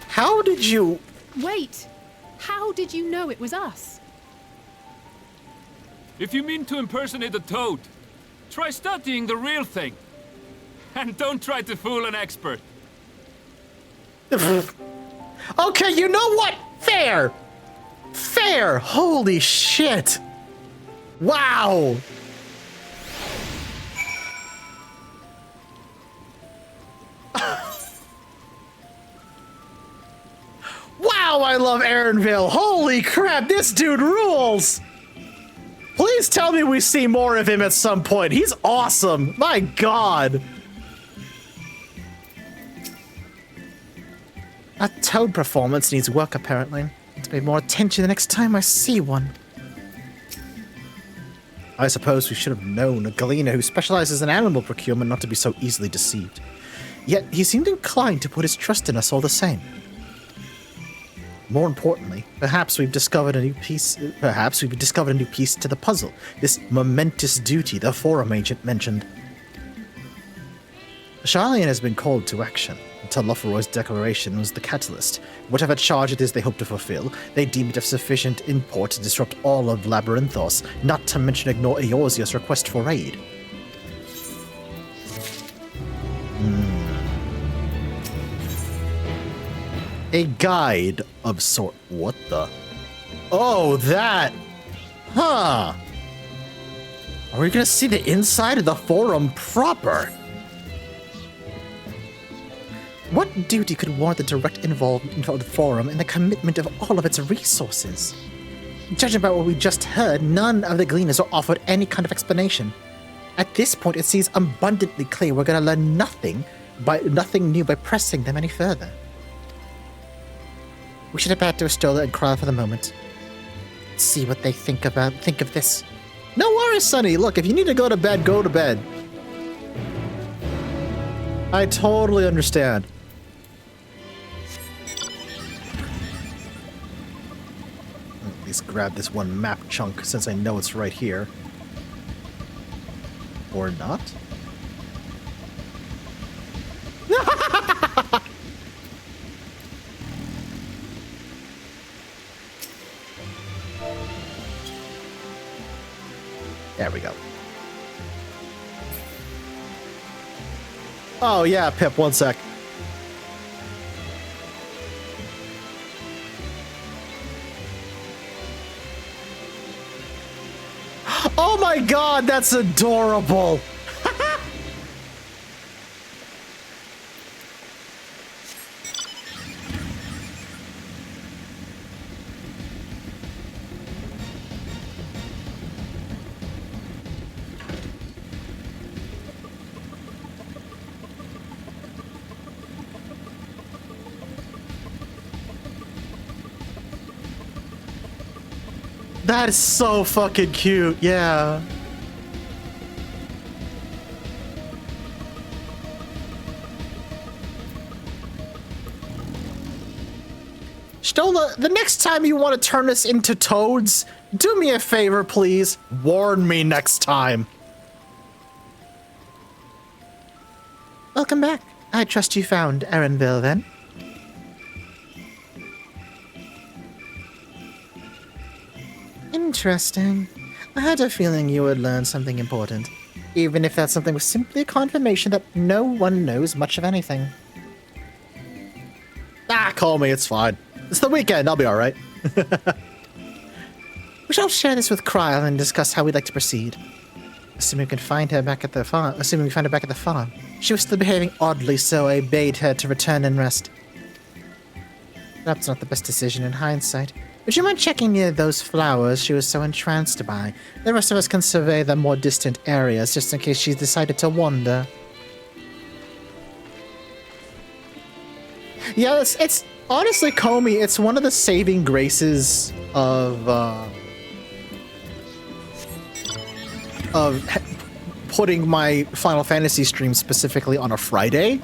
How did you... Wait! How did you know it was us? If you mean to impersonate a toad, try studying the real thing. And don't try to fool an expert. Okay, you know what? Fair! Fair! Holy shit! Wow! Wow, I love Erenville! Holy crap, this dude rules! Please tell me we see more of him at some point. He's awesome. My God. That toad performance needs work, apparently. To pay more attention the next time I see one. I suppose we should have known a Galena who specializes in animal procurement not to be so easily deceived. Yet he seemed inclined to put his trust in us all the same. More importantly, perhaps we've discovered a new piece to the puzzle. This momentous duty the Forum agent mentioned. Charlian has been called to action. Telophoroid's declaration was the catalyst. Whatever charge it is they hope to fulfill, they deem it of sufficient import to disrupt all of Labyrinthos, not to mention ignore Eorzea's request for aid. A guide of sort. What the? Oh, that! Huh! Are we gonna see the inside of the Forum proper? What duty could warrant the direct involvement of the Forum and the commitment of all of its resources? Judging by what we just heard, none of the Gleaners are offered any kind of explanation. At this point, it seems abundantly clear we're going to learn nothing new by pressing them any further. We should head back to Astola and cry for the moment. See what they think of this. No worries, Sonny. Look, if you need to go to bed, go to bed. I totally understand. At least grab this one map chunk since I know it's right here. Or not? There we go. Oh yeah, Pip, one sec. Oh my God, that's adorable. That is so fucking cute, yeah. Stola, the next time you want to turn us into toads, do me a favor, please. Warn me next time. Welcome back. I trust you found Erenville, then? Interesting. I had a feeling you would learn something important, even if that something was simply a confirmation that no one knows much of anything. Ah, call me, it's fine. It's the weekend, I'll be alright. We shall share this with Kryl and discuss how we'd like to proceed. Assuming we can find her back at the farm. She was still behaving oddly, so I bade her to return and rest. Perhaps not the best decision in hindsight. Would you mind checking near those flowers she was so entranced by? The rest of us can survey the more distant areas, just in case she decided to wander. Yeah, it's honestly, Comey, it's one of the saving graces of putting my Final Fantasy stream specifically on a Friday.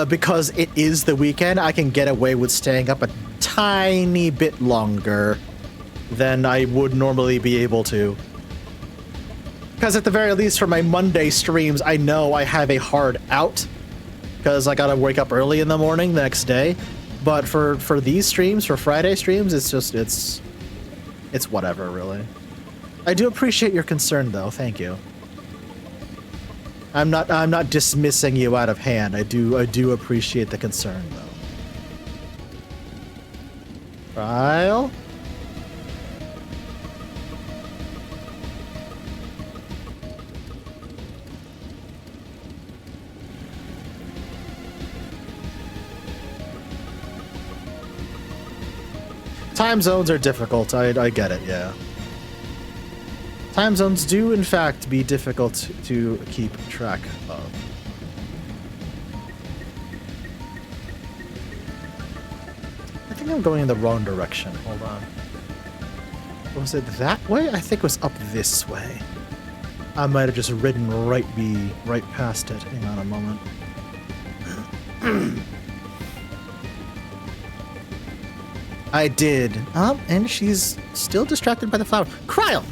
Because it is the weekend, I can get away with staying up a tiny bit longer than I would normally be able to. Because at the very least for my Monday streams, I know I have a hard out. Because I gotta wake up early in the morning the next day. But for these streams, for Friday streams, it's whatever, really. I do appreciate your concern, though. Thank you. I'm not dismissing you out of hand. I do appreciate the concern, though. Kryl? Time zones are difficult. I get it, yeah. Time zones do, in fact, be difficult to keep track of. I think I'm going in the wrong direction. Hold on. Was it that way? I think it was up this way. I might have just ridden right past it. Hang on a moment. I did. And she's still distracted by the flower. Cryle!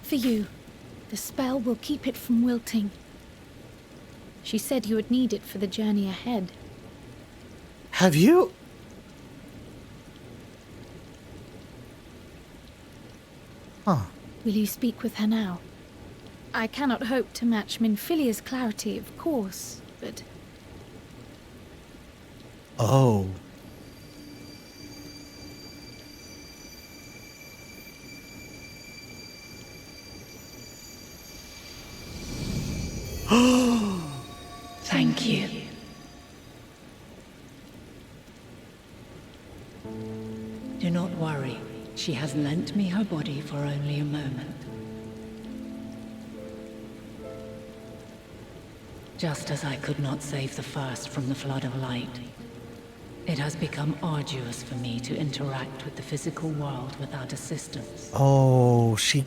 For you. The spell will keep it from wilting. She said you would need it for the journey ahead. Have you? Huh. Will you speak with her now? I cannot hope to match Minfilia's clarity, of course, but... Oh. Thank you. Do not worry. She has lent me her body for only a moment. Just as I could not save the first from the flood of light, it has become arduous for me to interact with the physical world without assistance. Oh, she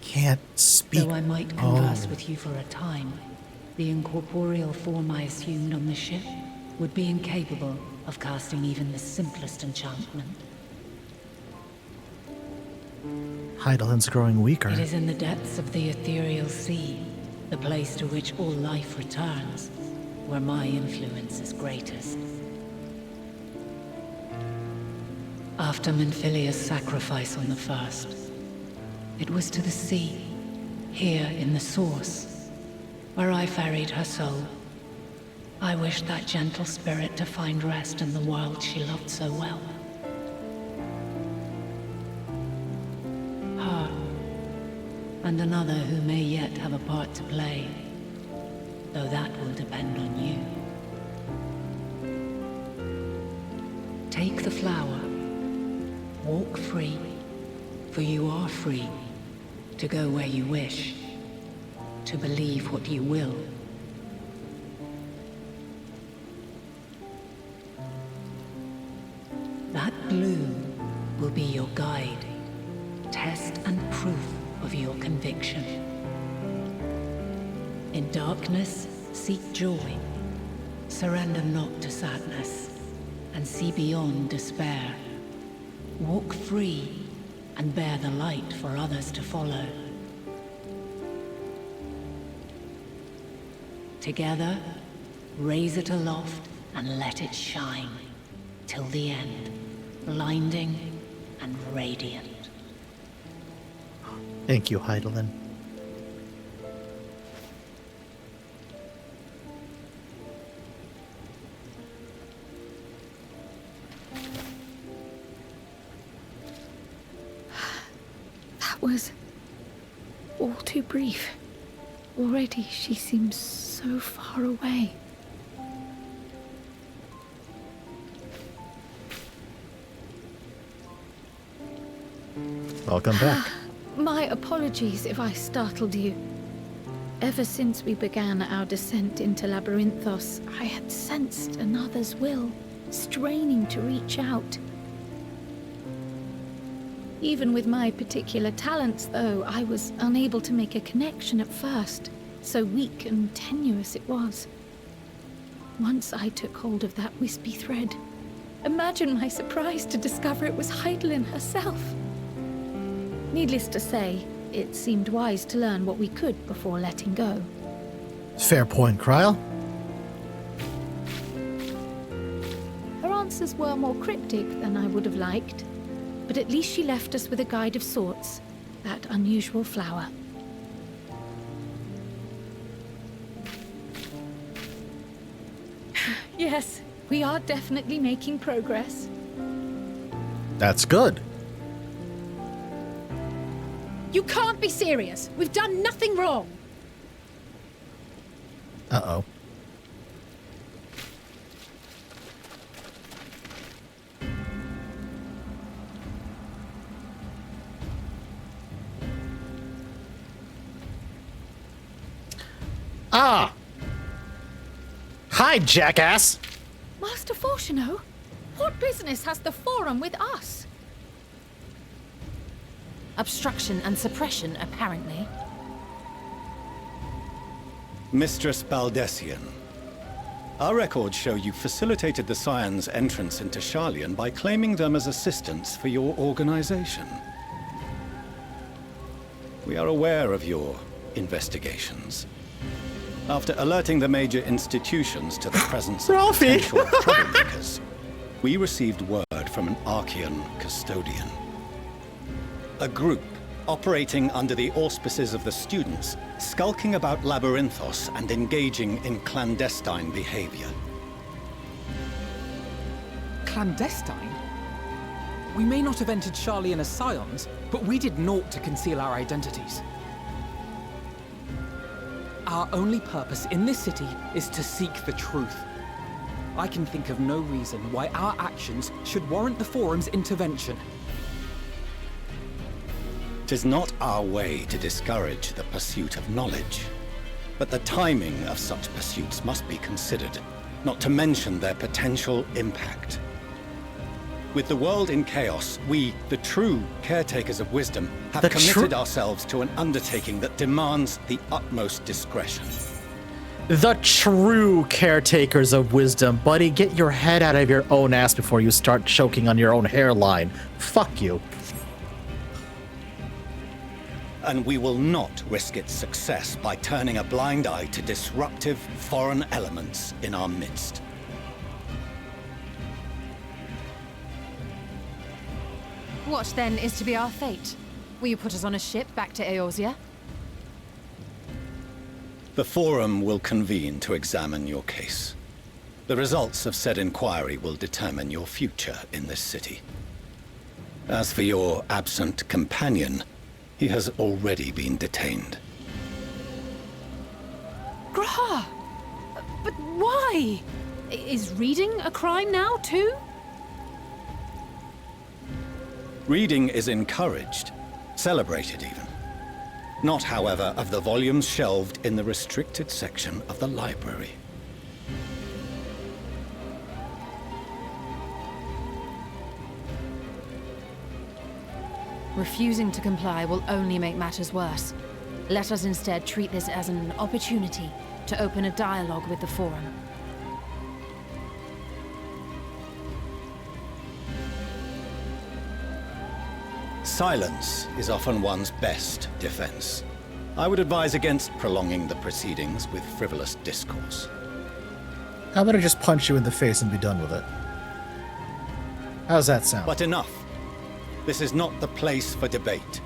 can't speak. Though I might converse with you for a time, the incorporeal form I assumed on the ship would be incapable of casting even the simplest enchantment. Heidelin's growing weaker. It is in the depths of the ethereal sea, the place to which all life returns, where my influence is greatest. After Minfilia's sacrifice on the first, it was to the sea, here in the source, where I ferried her soul. I wished that gentle spirit to find rest in the world she loved so well. Her, and another who may yet have a part to play, though that will depend on you. Take the flower, walk free, for you are free, to go where you wish, to believe what you will. That bloom will be your guide, test and proof of your conviction. In darkness, seek joy. Surrender not to sadness, and see beyond despair. Walk free, and bear the light for others to follow. Together, raise it aloft and let it shine, till the end, blinding and radiant. Thank you, Heidelin. That was all too brief. Already she seems so far away. Welcome back. My apologies if I startled you. Ever since we began our descent into Labyrinthos, I had sensed another's will, straining to reach out. Even with my particular talents, though, I was unable to make a connection at first, so weak and tenuous it was. Once I took hold of that wispy thread, imagine my surprise to discover it was Heidelin herself. Needless to say, it seemed wise to learn what we could before letting go. Fair point, Cryle. Her answers were more cryptic than I would have liked, but at least she left us with a guide of sorts, that unusual flower. Yes, we are definitely making progress. That's good. You can't be serious. We've done nothing wrong. Uh-oh. Ah! Hi, jackass! Master Fortuno, what business has the Forum with us? Obstruction and suppression, apparently. Mistress Baldessian, our records show you facilitated the Scions' entrance into Sharlayan by claiming them as assistants for your organization. We are aware of your investigations. After alerting the major institutions to the presence of potential troublemakers, we received word from an Archean custodian. A group operating under the auspices of the students, skulking about Labyrinthos and engaging in clandestine behavior. Clandestine? We may not have entered Sharlayan as Scions, but we did naught to conceal our identities. Our only purpose in this city is to seek the truth. I can think of no reason why our actions should warrant the Forum's intervention. 'Tis not our way to discourage the pursuit of knowledge, but the timing of such pursuits must be considered, not to mention their potential impact. With the world in chaos, we, the true caretakers of wisdom, have committed ourselves to an undertaking that demands the utmost discretion. The true caretakers of wisdom. Buddy, get your head out of your own ass before you start choking on your own hairline. Fuck you. And we will not risk its success by turning a blind eye to disruptive foreign elements in our midst. What then is to be our fate? Will you put us on a ship back to Eorzea? The Forum will convene to examine your case. The results of said inquiry will determine your future in this city. As for your absent companion, he has already been detained. Graha! But why? Is reading a crime now, too? Reading is encouraged, celebrated even. Not, however, of the volumes shelved in the restricted section of the library. Refusing to comply will only make matters worse. Let us instead treat this as an opportunity to open a dialogue with the Forum. Silence is often one's best defense. I would advise against prolonging the proceedings with frivolous discourse. How about I just punch you in the face and be done with it? How's that sound? But enough. This is not the place for debate.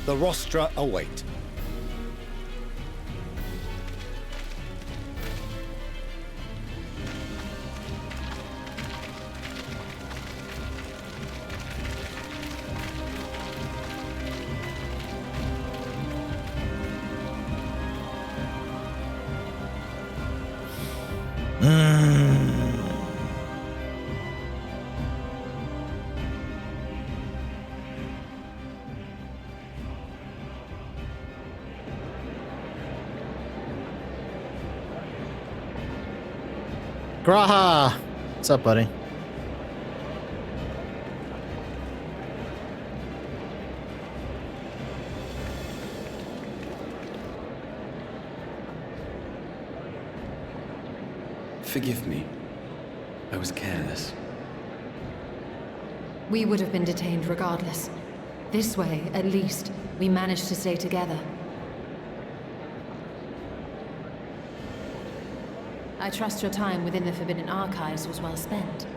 The rostra await. Graha! What's up, buddy? Forgive me. I was careless. We would have been detained regardless. This way, at least, we managed to stay together. I trust your time within the Forbidden Archives was well spent.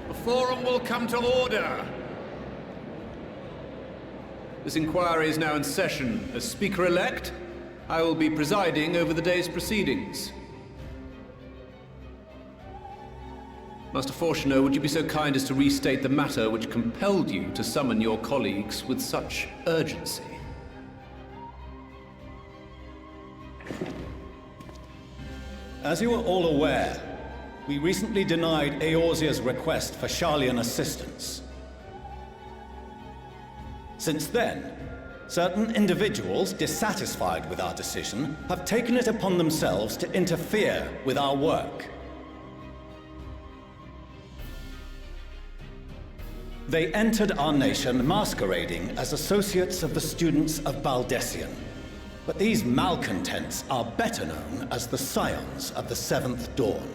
The Forum will come to order. This inquiry is now in session. As Speaker-elect, I will be presiding over the day's proceedings. Master Fortuner, would you be so kind as to restate the matter which compelled you to summon your colleagues with such urgency? As you are all aware, we recently denied Eorzea's request for Sharlayan assistance. Since then, certain individuals dissatisfied with our decision have taken it upon themselves to interfere with our work. They entered our nation masquerading as associates of the students of Baldessian. But these malcontents are better known as the Scions of the Seventh Dawn.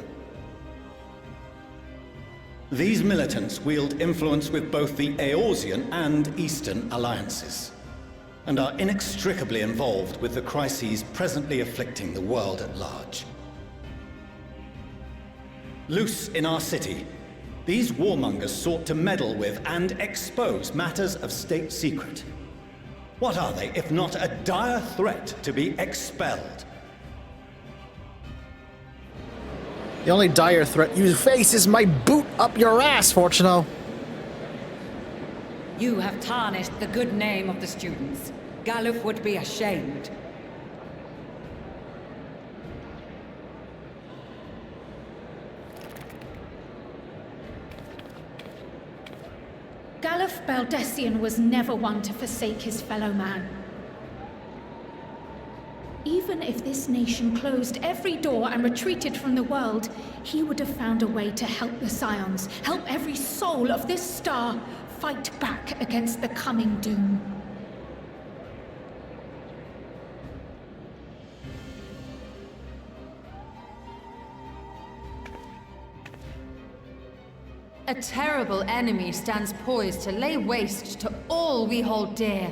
These militants wield influence with both the Eorzean and Eastern alliances, and are inextricably involved with the crises presently afflicting the world at large. Loose in our city, these warmongers sought to meddle with and expose matters of state secret. What are they, if not a dire threat to be expelled? The only dire threat you face is my boot up your ass, Fortuno. You have tarnished the good name of the students. Galuf would be ashamed. Galuf Baldessian was never one to forsake his fellow man. Even if this nation closed every door and retreated from the world, he would have found a way to help the Scions, help every soul of this star fight back against the coming doom. A terrible enemy stands poised to lay waste to all we hold dear.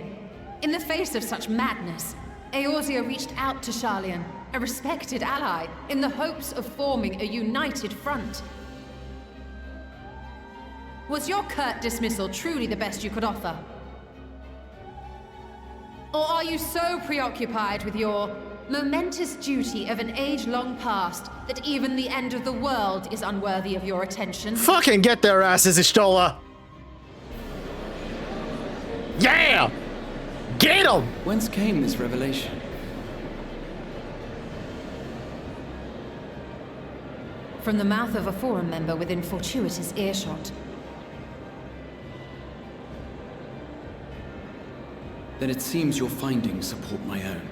In the face of such madness, Eorzea reached out to Sharlayan, a respected ally, in the hopes of forming a united front. Was your curt dismissal truly the best you could offer? Or are you so preoccupied with your momentous duty of an age-long past that even the end of the world is unworthy of your attention? Fucking get their asses, Ishtola! Yeah! Get 'em! Whence came this revelation? From the mouth of a forum member within fortuitous earshot. Then it seems your findings support my own.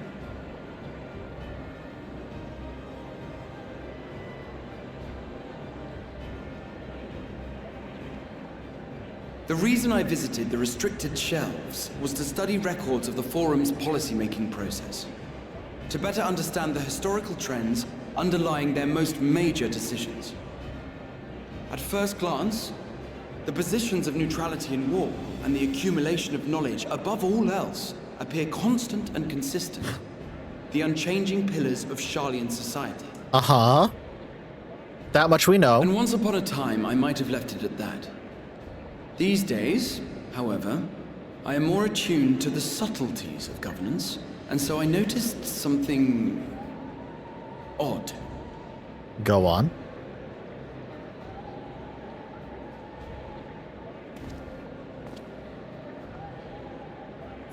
The reason I visited the restricted shelves was to study records of the Forum's policymaking process, to better understand the historical trends underlying their most major decisions. At first glance, the positions of neutrality in war and the accumulation of knowledge above all else appear constant and consistent, the unchanging pillars of Sharlayan society. Uh-huh. That much we know. And once upon a time, I might have left it at that. These days, however, I am more attuned to the subtleties of governance, and so I noticed something odd. Go on.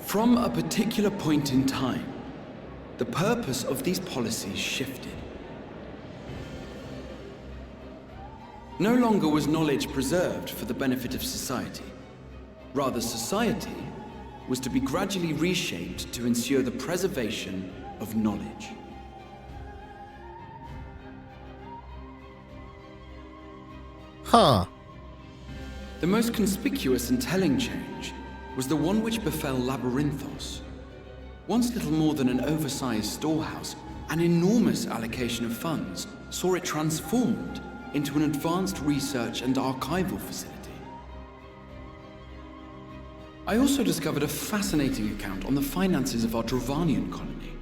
From a particular point in time, the purpose of these policies shifted. No longer was knowledge preserved for the benefit of society. Rather, society was to be gradually reshaped to ensure the preservation of knowledge. Huh. The most conspicuous and telling change was the one which befell Labyrinthos. Once little more than an oversized storehouse, an enormous allocation of funds saw it transformed into an advanced research and archival facility. I also discovered a fascinating account on the finances of our Dravanian colony.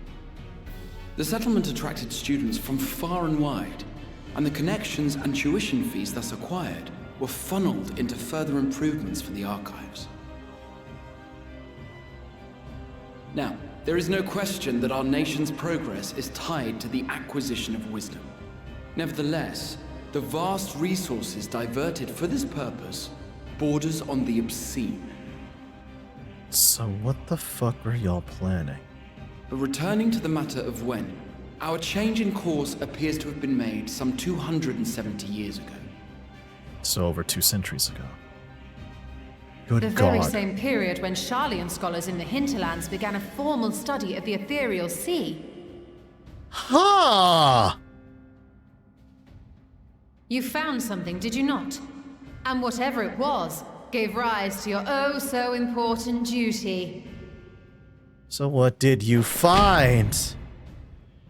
The settlement attracted students from far and wide, and the connections and tuition fees thus acquired were funneled into further improvements for the archives. Now, there is no question that our nation's progress is tied to the acquisition of wisdom. Nevertheless, the vast resources diverted for this purpose borders on the obscene. So what the fuck were y'all planning? But returning to the matter of when, our change in course appears to have been made some 270 years ago. So over 2 centuries ago. Good The God. very same period when Sharlayan scholars in the hinterlands began a formal study of the ethereal sea. Ha! You found something, did you not? And whatever it was, gave rise to your oh-so-important duty. So what did you find?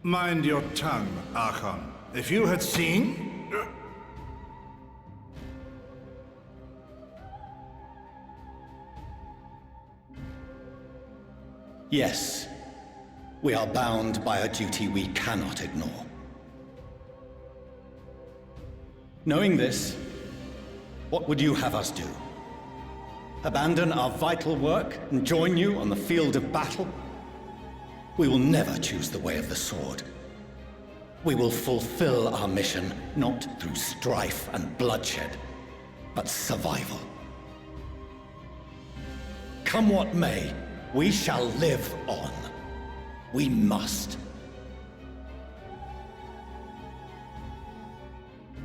Mind your tongue, Archon. If you had seen... Yes. We are bound by a duty we cannot ignore. Knowing this, what would you have us do? Abandon our vital work and join you on the field of battle? We will never choose the way of the sword. We will fulfill our mission not through strife and bloodshed, but survival. Come what may, we shall live on. We must.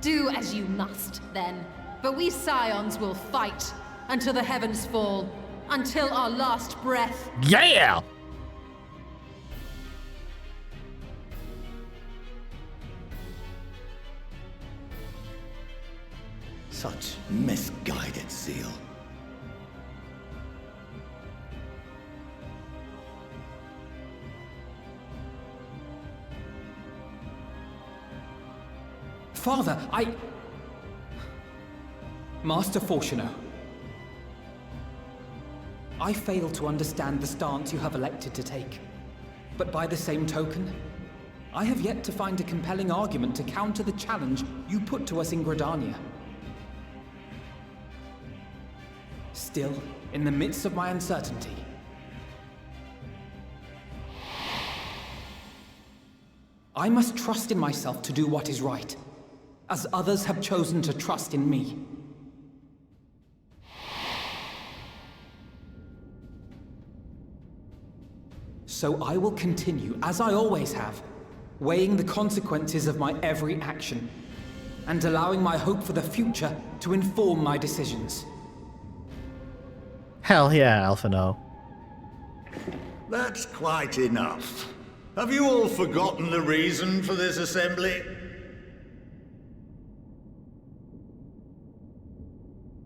Do as you must, then. But we Scions will fight until the heavens fall, until our last breath. Yeah! Such misguided zeal. Father, Master Fortuno, I fail to understand the stance you have elected to take. But by the same token, I have yet to find a compelling argument to counter the challenge you put to us in Gridania. Still, in the midst of my uncertainty, I must trust in myself to do what is right, as others have chosen to trust in me. So I will continue, as I always have, weighing the consequences of my every action, and allowing my hope for the future to inform my decisions. Hell yeah, Alphino. That's quite enough. Have you all forgotten the reason for this assembly?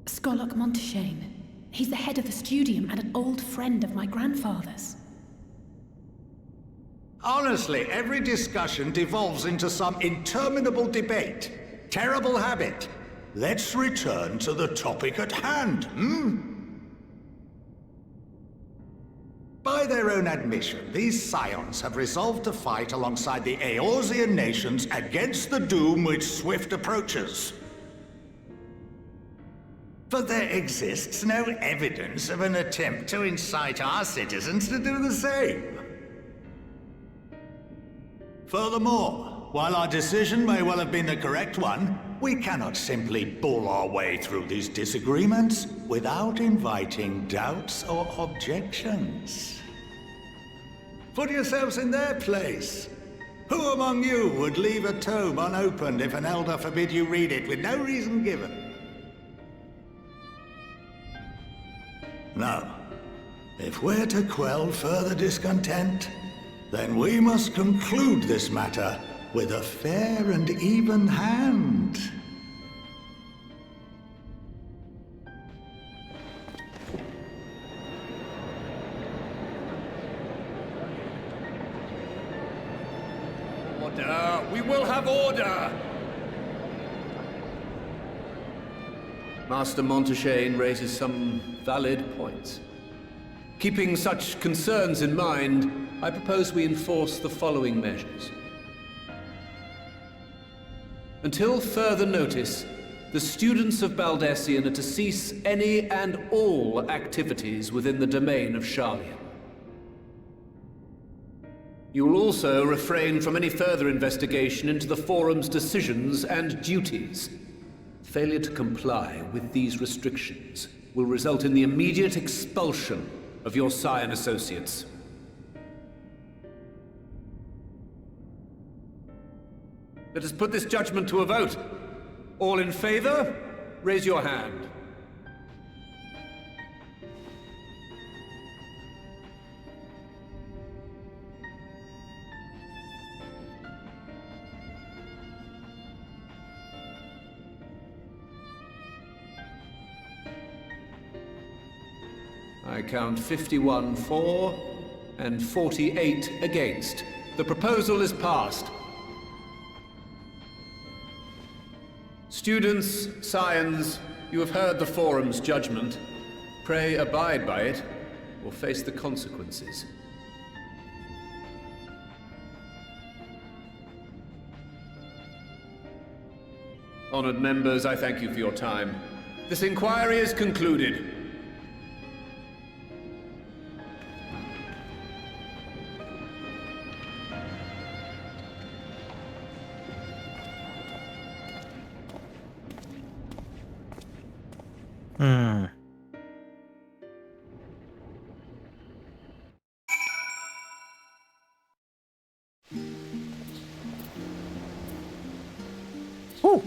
Skolok Monteshane. He's the head of the Studium and an old friend of my grandfather's. Honestly, every discussion devolves into some interminable debate. Terrible habit. Let's return to the topic at hand, By their own admission, these Scions have resolved to fight alongside the Eorzean nations against the doom which swift approaches. But there exists no evidence of an attempt to incite our citizens to do the same. Furthermore, while our decision may well have been the correct one, we cannot simply bull our way through these disagreements without inviting doubts or objections. Put yourselves in their place. Who among you would leave a tome unopened if an elder forbid you read it with no reason given? Now, if we're to quell further discontent, then we must conclude this matter with a fair and even hand. Order! We will have order! Master Monteshane raises some valid points. Keeping such concerns in mind, I propose we enforce the following measures. Until further notice, the students of Baldessian are to cease any and all activities within the domain of Sharlayan. You will also refrain from any further investigation into the Forum's decisions and duties. Failure to comply with these restrictions will result in the immediate expulsion of your Scion associates. Let us put this judgment to a vote. All in favor, raise your hand. I count 51 for and 48 against. The proposal is passed. Students, Scions, you have heard the Forum's judgment. Pray abide by it, or face the consequences. Honored members, I thank you for your time. This inquiry is concluded. Whew.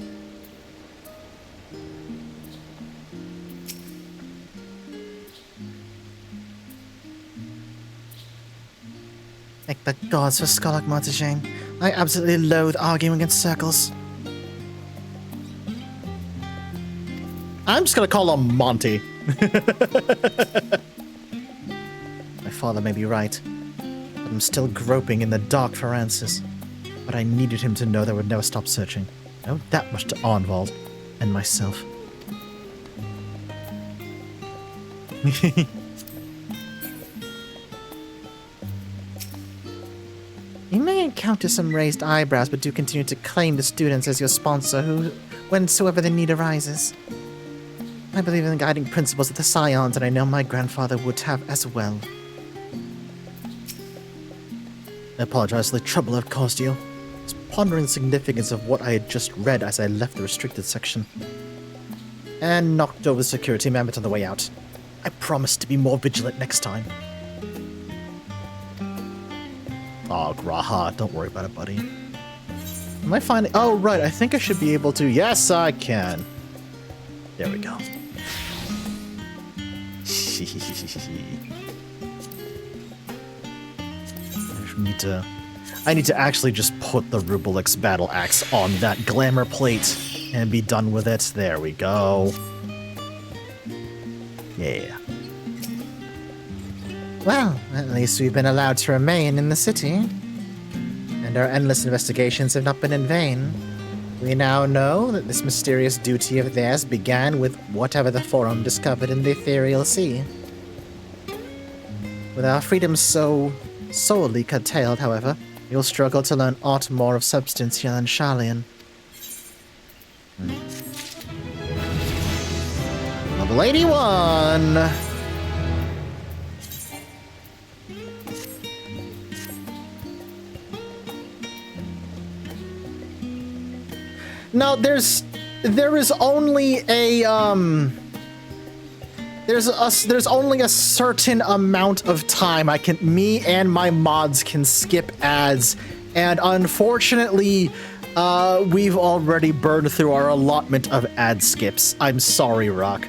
Thank the gods for Skolak Montajane. I absolutely loathe arguing in circles. I'm just gonna call him Monty. My father may be right, but I'm still groping in the dark for answers. But I needed him to know that I would never stop searching. I owe that much to Arnvald and myself. You may encounter some raised eyebrows, but do continue to claim the students as your sponsor whensoever the need arises. I believe in the guiding principles of the Scions, and I know my grandfather would have as well. I apologize for the trouble I've caused you. I was pondering the significance of what I had just read as I left the restricted section. And knocked over the security mammoth on the way out. I promise to be more vigilant next time. Oh, Graha, don't worry about it, buddy. Am I finding... Oh, right, I think I should be able to... Yes, I can. There we go. I need to actually just put the Rubelix battle axe on that glamour plate and be done with it. There we go. Yeah. Well, at least we've been allowed to remain in the city. And our endless investigations have not been in vain. We now know that this mysterious duty of theirs began with whatever the Forum discovered in the Ethereal Sea. With our freedoms so sorely curtailed, however, we will struggle to learn aught more of substance here in Sharlayan. Level 81! No, there is only a there's only a certain amount of time me and my mods can skip ads, and unfortunately we've already burned through our allotment of ad skips. I'm sorry, Rock.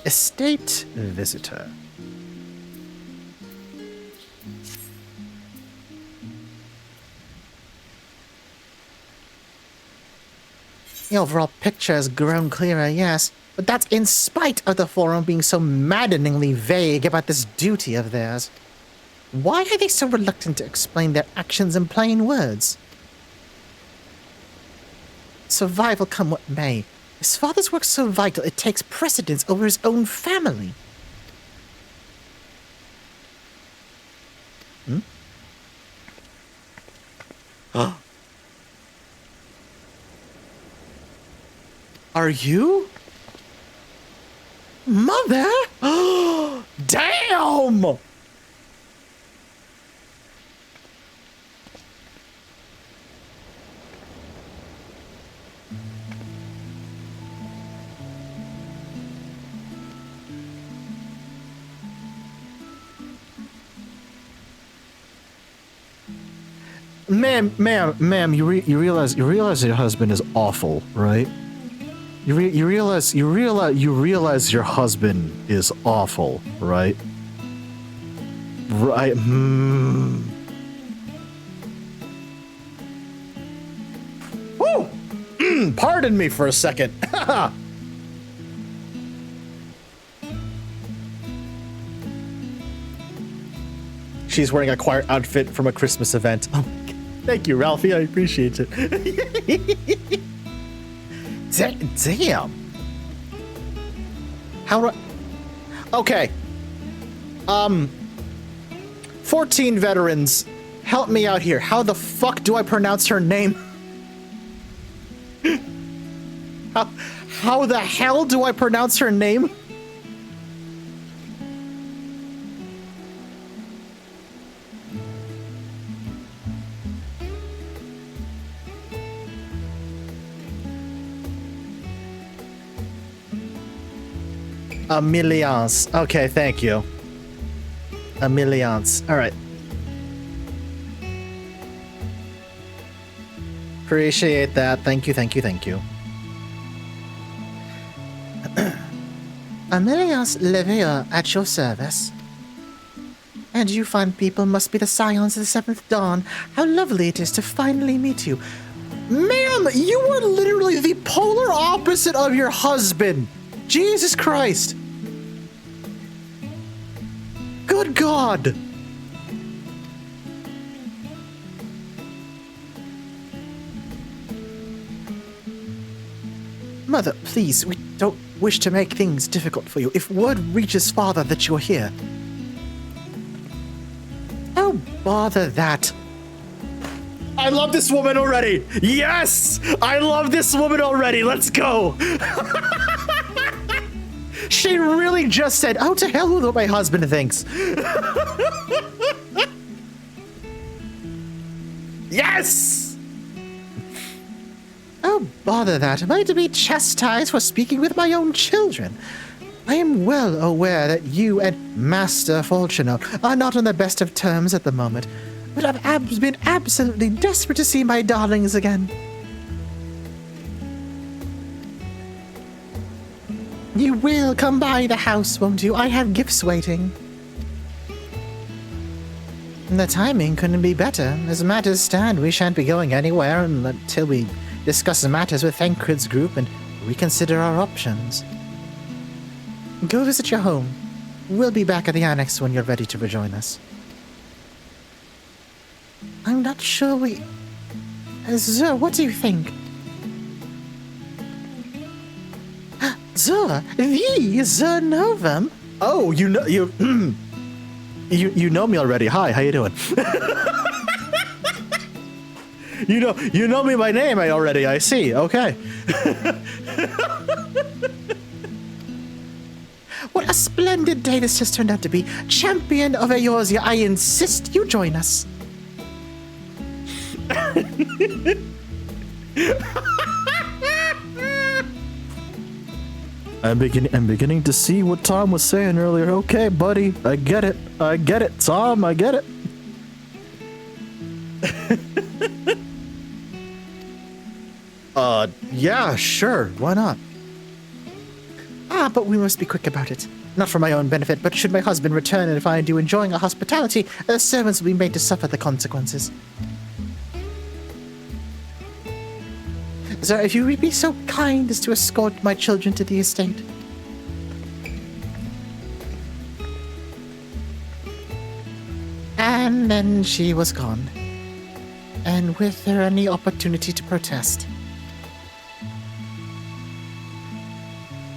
Estate visitor. The overall picture has grown clearer, yes, but that's in spite of the Forum being so maddeningly vague about this duty of theirs. Why are they so reluctant to explain their actions in plain words? Survival come what may, his father's work so vital it takes precedence over his own family. Are you? Mother? Damn! Ma'am, you realize your husband is awful, right? You realize your husband is awful, right? Right. Woo! Pardon me for a second. She's wearing a choir outfit from a Christmas event. Oh, thank you, Ralphie. I appreciate it. Damn. How do I... Okay. 14 veterans, help me out here. How the fuck do I pronounce her name? How the hell do I pronounce her name? Millions. Okay, thank you. Millions. All right. Appreciate that. Thank you, thank you, thank you. Amelias Levea at your service. And you fine people must be the scions of the Seventh Dawn. How lovely it is to finally meet you. Ma'am, you are literally the polar opposite of your husband. Jesus Christ. Good God. Mother, please, we don't wish to make things difficult for you. If word reaches father that you're here... Oh, bother that. I love this woman already. Yes! I love this woman already. Let's go. She really just said, oh, to hell with what my husband thinks. Yes! Oh, bother that. Am I to be chastised for speaking with my own children? I am well aware that you and Master Fortuno are not on the best of terms at the moment, but I've been absolutely desperate to see my darlings again. You will come by the house, won't you? I have gifts waiting. The timing couldn't be better. As matters stand, we shan't be going anywhere until we discuss matters with Thancred's group and reconsider our options. Go visit your home. We'll be back at the annex when you're ready to rejoin us. I'm not sure we... Zur, what do you think? Zur, the Zur Novum? Oh, you know you know me already. Hi, how you doing? you know me by name already. I see. Okay. What a splendid day this has turned out to be. Champion of Eorzea, I insist you join us. I'm beginning to see what Tom was saying earlier. Okay, buddy, I get it, Tom, I get it. Yeah, sure, why not? But we must be quick about it. Not for my own benefit, but should my husband return and find you enjoying our hospitality, the servants will be made to suffer the consequences. Sir, if you would be so kind as to escort my children to the estate. And then she was gone. And with her any opportunity to protest.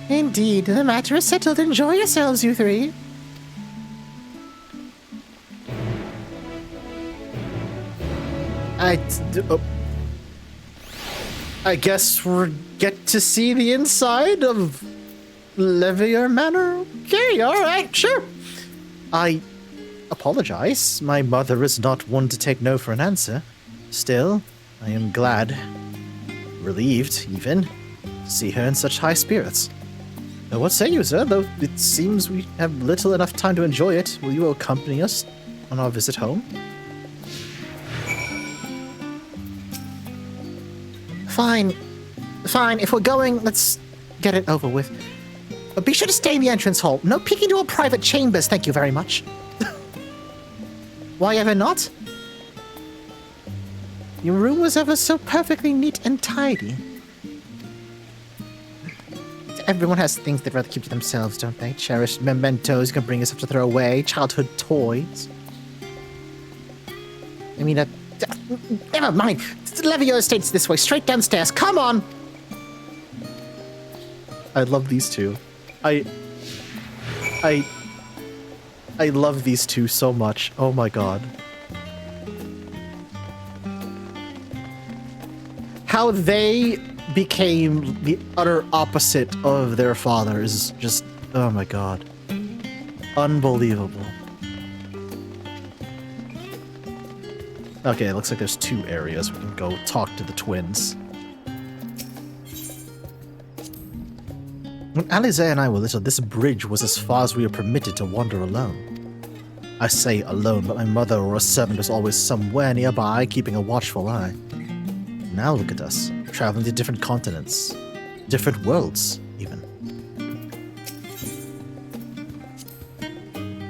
Indeed, the matter is settled. Enjoy yourselves, you three. I guess we get to see the inside of Levier Manor. Okay, all right, sure. apologize. My mother is not one to take no for an answer. Still, I am glad, relieved even, to see her in such high spirits. Now, what say you, sir? Though it seems we have little enough time to enjoy it, will you accompany us on our visit home? Fine. Fine, if we're going, let's get it over with. But be sure to stay in the entrance hall. No peeking into our private chambers, thank you very much. Why ever not? Your room was ever so perfectly neat and tidy. Everyone has things they'd rather keep to themselves, don't they? Cherished mementos you can bring yourself to throw away, childhood toys. I mean, never mind. Levio Estate's this way, straight downstairs. Come on! I love these two. I love these two so much. Oh my god. How they became the utter opposite of their father is just, oh my god. Unbelievable. Okay, it looks like there's 2 areas we can go talk to the twins. When Alize and I were little, this bridge was as far as we were permitted to wander alone. I say alone, but my mother or a servant was always somewhere nearby, keeping a watchful eye. Now look at us, traveling to different continents, different worlds, even.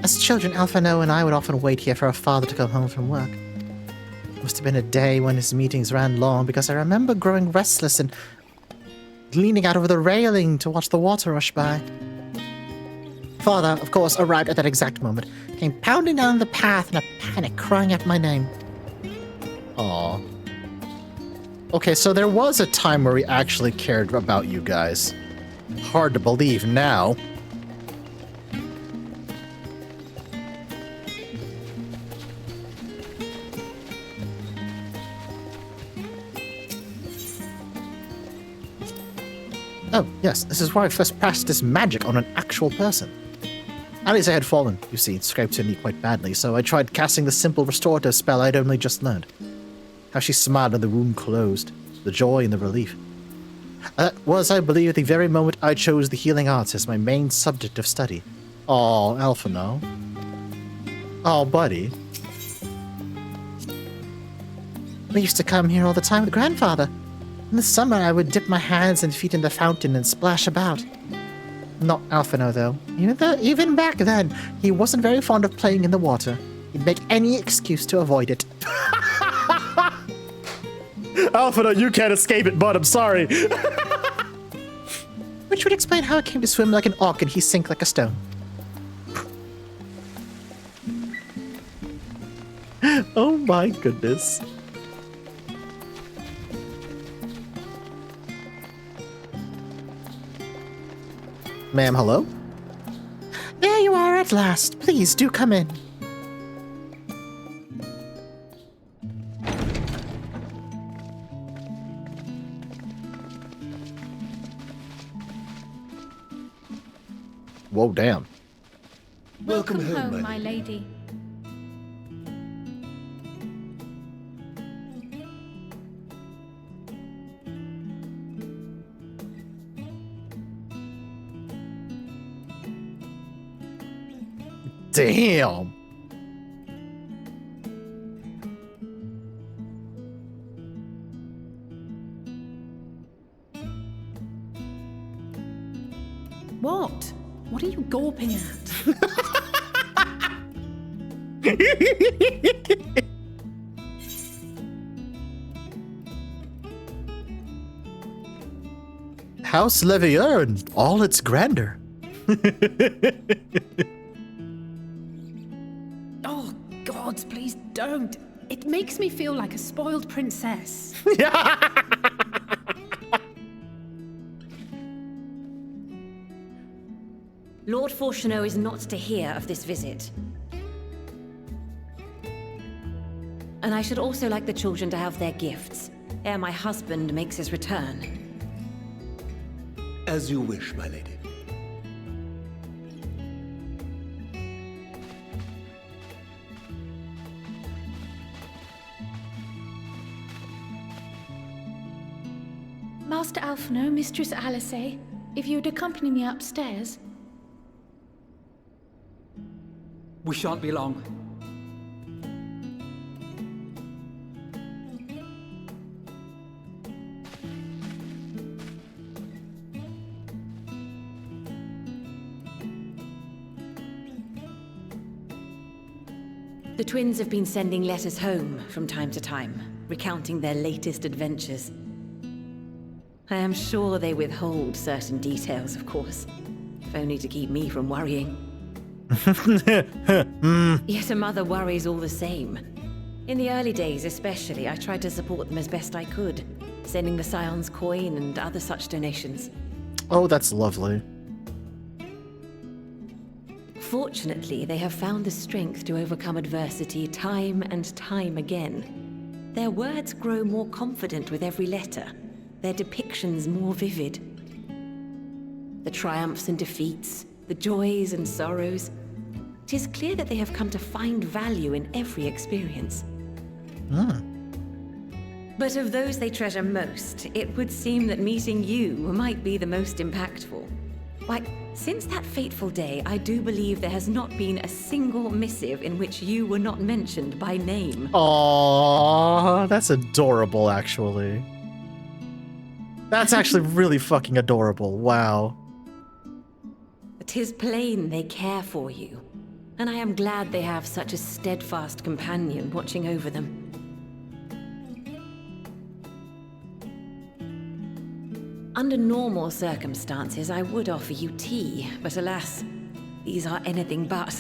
As children, Alphano and I would often wait here for our father to come home from work. It must have been a day when his meetings ran long, because I remember growing restless and leaning out over the railing to watch the water rush by. Father, of course, arrived at that exact moment, came pounding down the path in a panic, crying out my name. Aww. Okay, so there was a time where we actually cared about you guys. Hard to believe now. Oh, yes, this is where I first practiced magic on an actual person. Alize had fallen, you see, scraped her knee quite badly, so I tried casting the simple restorative spell I'd only just learned. How she smiled when the wound closed, the joy and the relief. That was, I believe, the very moment I chose the healing arts as my main subject of study. Aw, Alphano. Oh, buddy. We used to come here all the time with grandfather. In the summer, I would dip my hands and feet in the fountain and splash about. Not Alphano, though. Even back then, he wasn't very fond of playing in the water. He'd make any excuse to avoid it. Alphano, you can't escape it, bud. I'm sorry. Which would explain how I came to swim like an auk and he sink like a stone. Oh my goodness. Ma'am, hello? There you are at last. Please do come in. Whoa, damn. Welcome home, my lady. Damn. What? What are you gawping at? House Levier and all its grandeur. Oh, gods, please don't. It makes me feel like a spoiled princess. Lord Fortuneau is not to hear of this visit. And I should also like the children to have their gifts, ere my husband makes his return. As you wish, my lady. Master Alphino, Mistress Alice, if you would accompany me upstairs. We shan't be long. The twins have been sending letters home from time to time, recounting their latest adventures. I am sure they withhold certain details, of course, if only to keep me from worrying. Yet a mother worries all the same. In the early days especially, I tried to support them as best I could, sending the Scion's coin and other such donations. Oh, that's lovely. Fortunately, they have found the strength to overcome adversity time and time again. Their words grow more confident with every letter, their depictions more vivid. The triumphs and defeats, the joys and sorrows. It is clear that they have come to find value in every experience. But of those they treasure most, it would seem that meeting you might be the most impactful. Why, since that fateful day, I do believe there has not been a single missive in which you were not mentioned by name. Aww, that's adorable, actually. That's actually really fucking adorable. Wow. 'Tis plain they care for you, and I am glad they have such a steadfast companion watching over them. Under normal circumstances, I would offer you tea, but alas, these are anything but.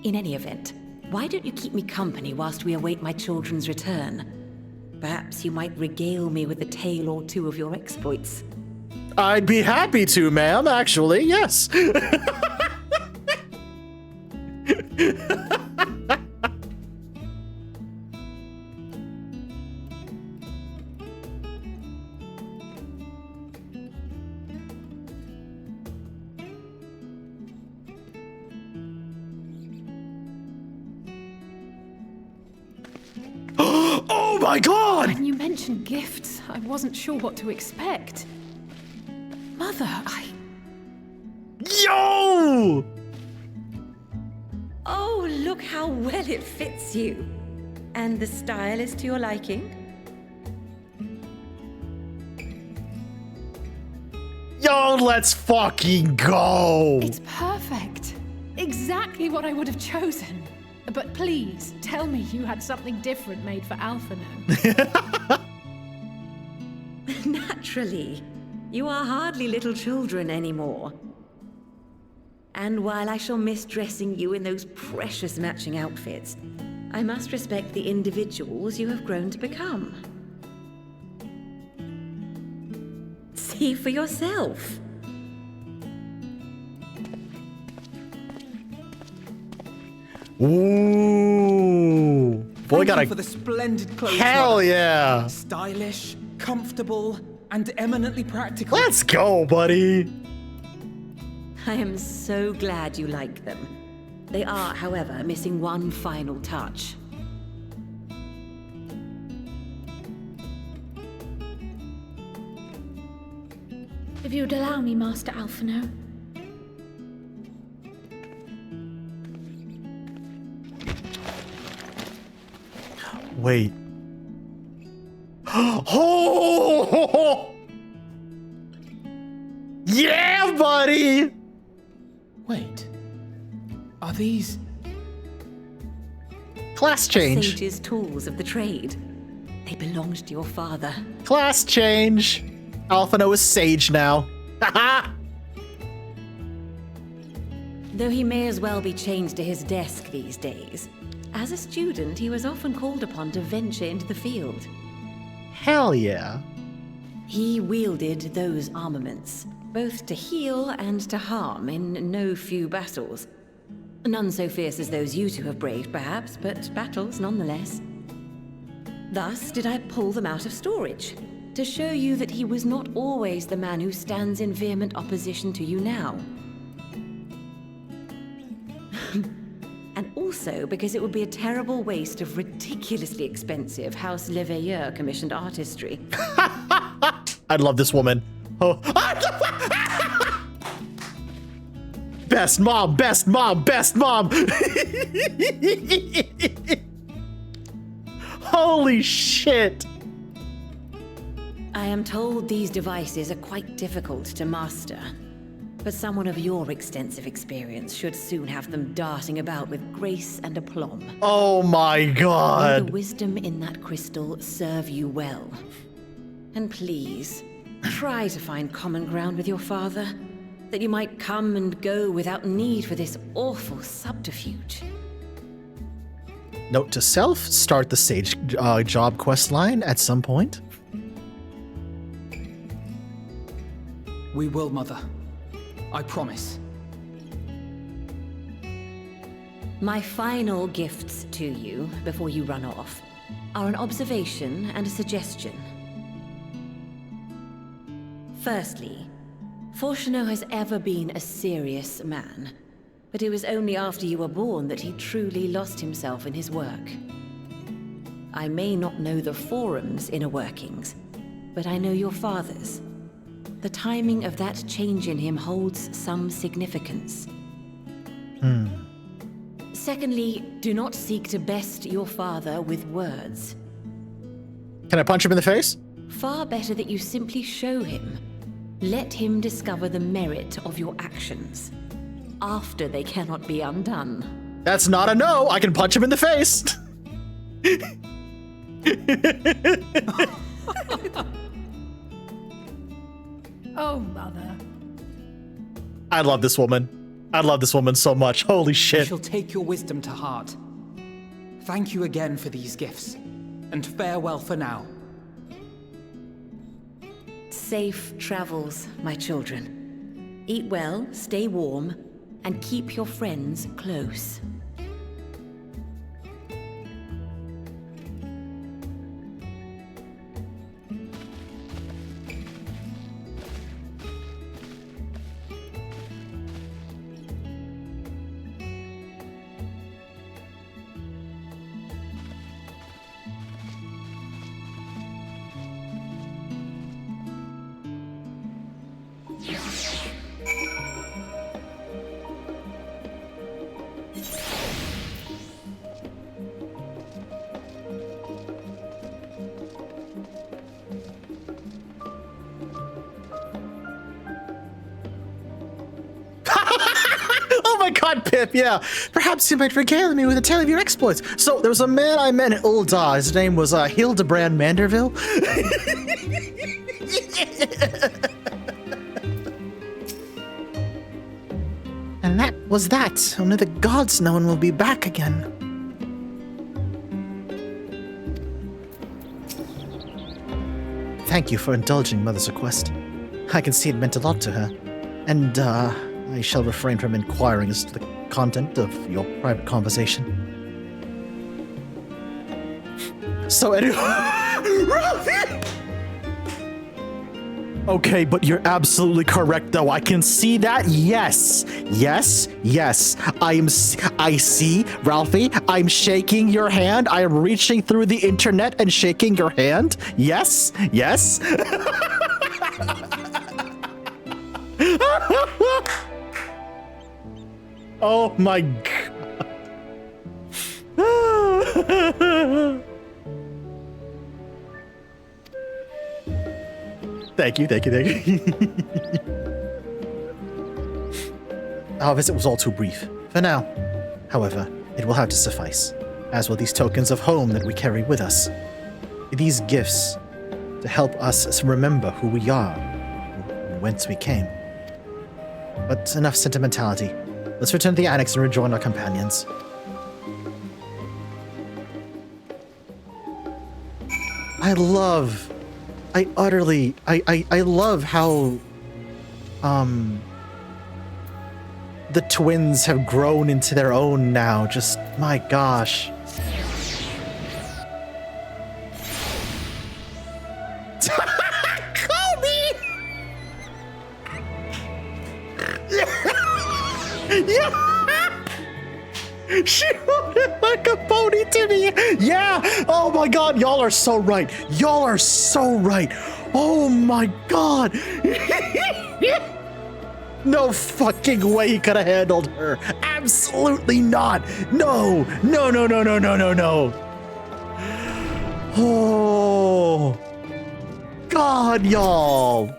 In any event, why don't you keep me company whilst we await my children's return? Perhaps you might regale me with a tale or two of your exploits. I'd be happy to, ma'am, actually, yes. Oh my god! When you mentioned gifts, I wasn't sure what to expect. Mother, Yo! Oh, look how well it fits you. And the style is to your liking? Yo, let's fucking go! It's perfect. Exactly what I would have chosen. But please, tell me you had something different made for Alphino. Naturally. You are hardly little children anymore. And while I shall miss dressing you in those precious matching outfits, I must respect the individuals you have grown to become. See for yourself. Ooh. Boy, Thank got you for the splendid clothes. Hell Mother. yeah. Stylish, comfortable, and eminently practical. Let's go, buddy. I am so glad you like them. They are, however, missing one final touch. If you would allow me, Master Alphino. Wait. Oh! Yeah, buddy! Wait. Are these... Class change. Sage's tools of the trade. They belonged to your father. Class change. Alphino is sage now. Haha! Though he may as well be chained to his desk these days, as a student he was often called upon to venture into the field. Hell yeah. He wielded those armaments, both to heal and to harm in no few battles. None so fierce as those you two have braved, perhaps, but battles nonetheless. Thus did I pull them out of storage, to show you that he was not always the man who stands in vehement opposition to you now. And also because it would be a terrible waste of ridiculously expensive House Leveilleur commissioned artistry. I love this woman. Oh. Best mom, best mom, best mom. Holy shit. I am told these devices are quite difficult to master, but someone of your extensive experience should soon have them darting about with grace and aplomb. Oh my god. May the wisdom in that crystal serve you well. And please, try to find common ground with your father, that you might come and go without need for this awful subterfuge. Note to self, start the Sage job quest line at some point. We will, Mother. I promise. My final gifts to you, before you run off, are an observation and a suggestion. Firstly, Fortuno has ever been a serious man, but it was only after you were born that he truly lost himself in his work. I may not know the Forum's inner workings, but I know your father's. The timing of that change in him holds some significance. Secondly, do not seek to best your father with words. Can I punch him in the face? Far better that you simply show him. Let him discover the merit of your actions, after they cannot be undone. That's not a no. I can punch him in the face. Oh, Mother. I love this woman. I love this woman so much. Holy I shit. shall take your wisdom to heart. Thank you again for these gifts, and farewell for now. Safe travels, my children. Eat well, stay warm, and keep your friends close. Oh my god, Pip, yeah. Perhaps you might regale me with a tale of your exploits. So, there was a man I met in Ul'dah. His name was Hildebrand Manderville. And that was that. Only the gods know when we'll be back again. Thank you for indulging Mother's request. I can see it meant a lot to her. And, I shall refrain from inquiring as to the content of your private conversation. So anyway... Okay, but you're absolutely correct, though. I can see that. Yes. Yes. Yes. I see, Ralphie. I'm shaking your hand. I am reaching through the internet and shaking your hand. Yes. Yes. Oh my god. Thank you. Our visit was all too brief. For now, however, it will have to suffice, as will these tokens of home that we carry with us. These gifts to help us remember who we are and whence we came. But enough sentimentality. Let's return to the annex and rejoin our companions. I love how the twins have grown into their own now. Just, my gosh. Kobe! Yeah! She looked like a pony to me. Yeah. Oh my god, y'all are so right. Y'all are so right. Oh my god! No fucking way he could have handled her. Absolutely not. No. No, no, no, no, no, no, no. Oh. God, y'all.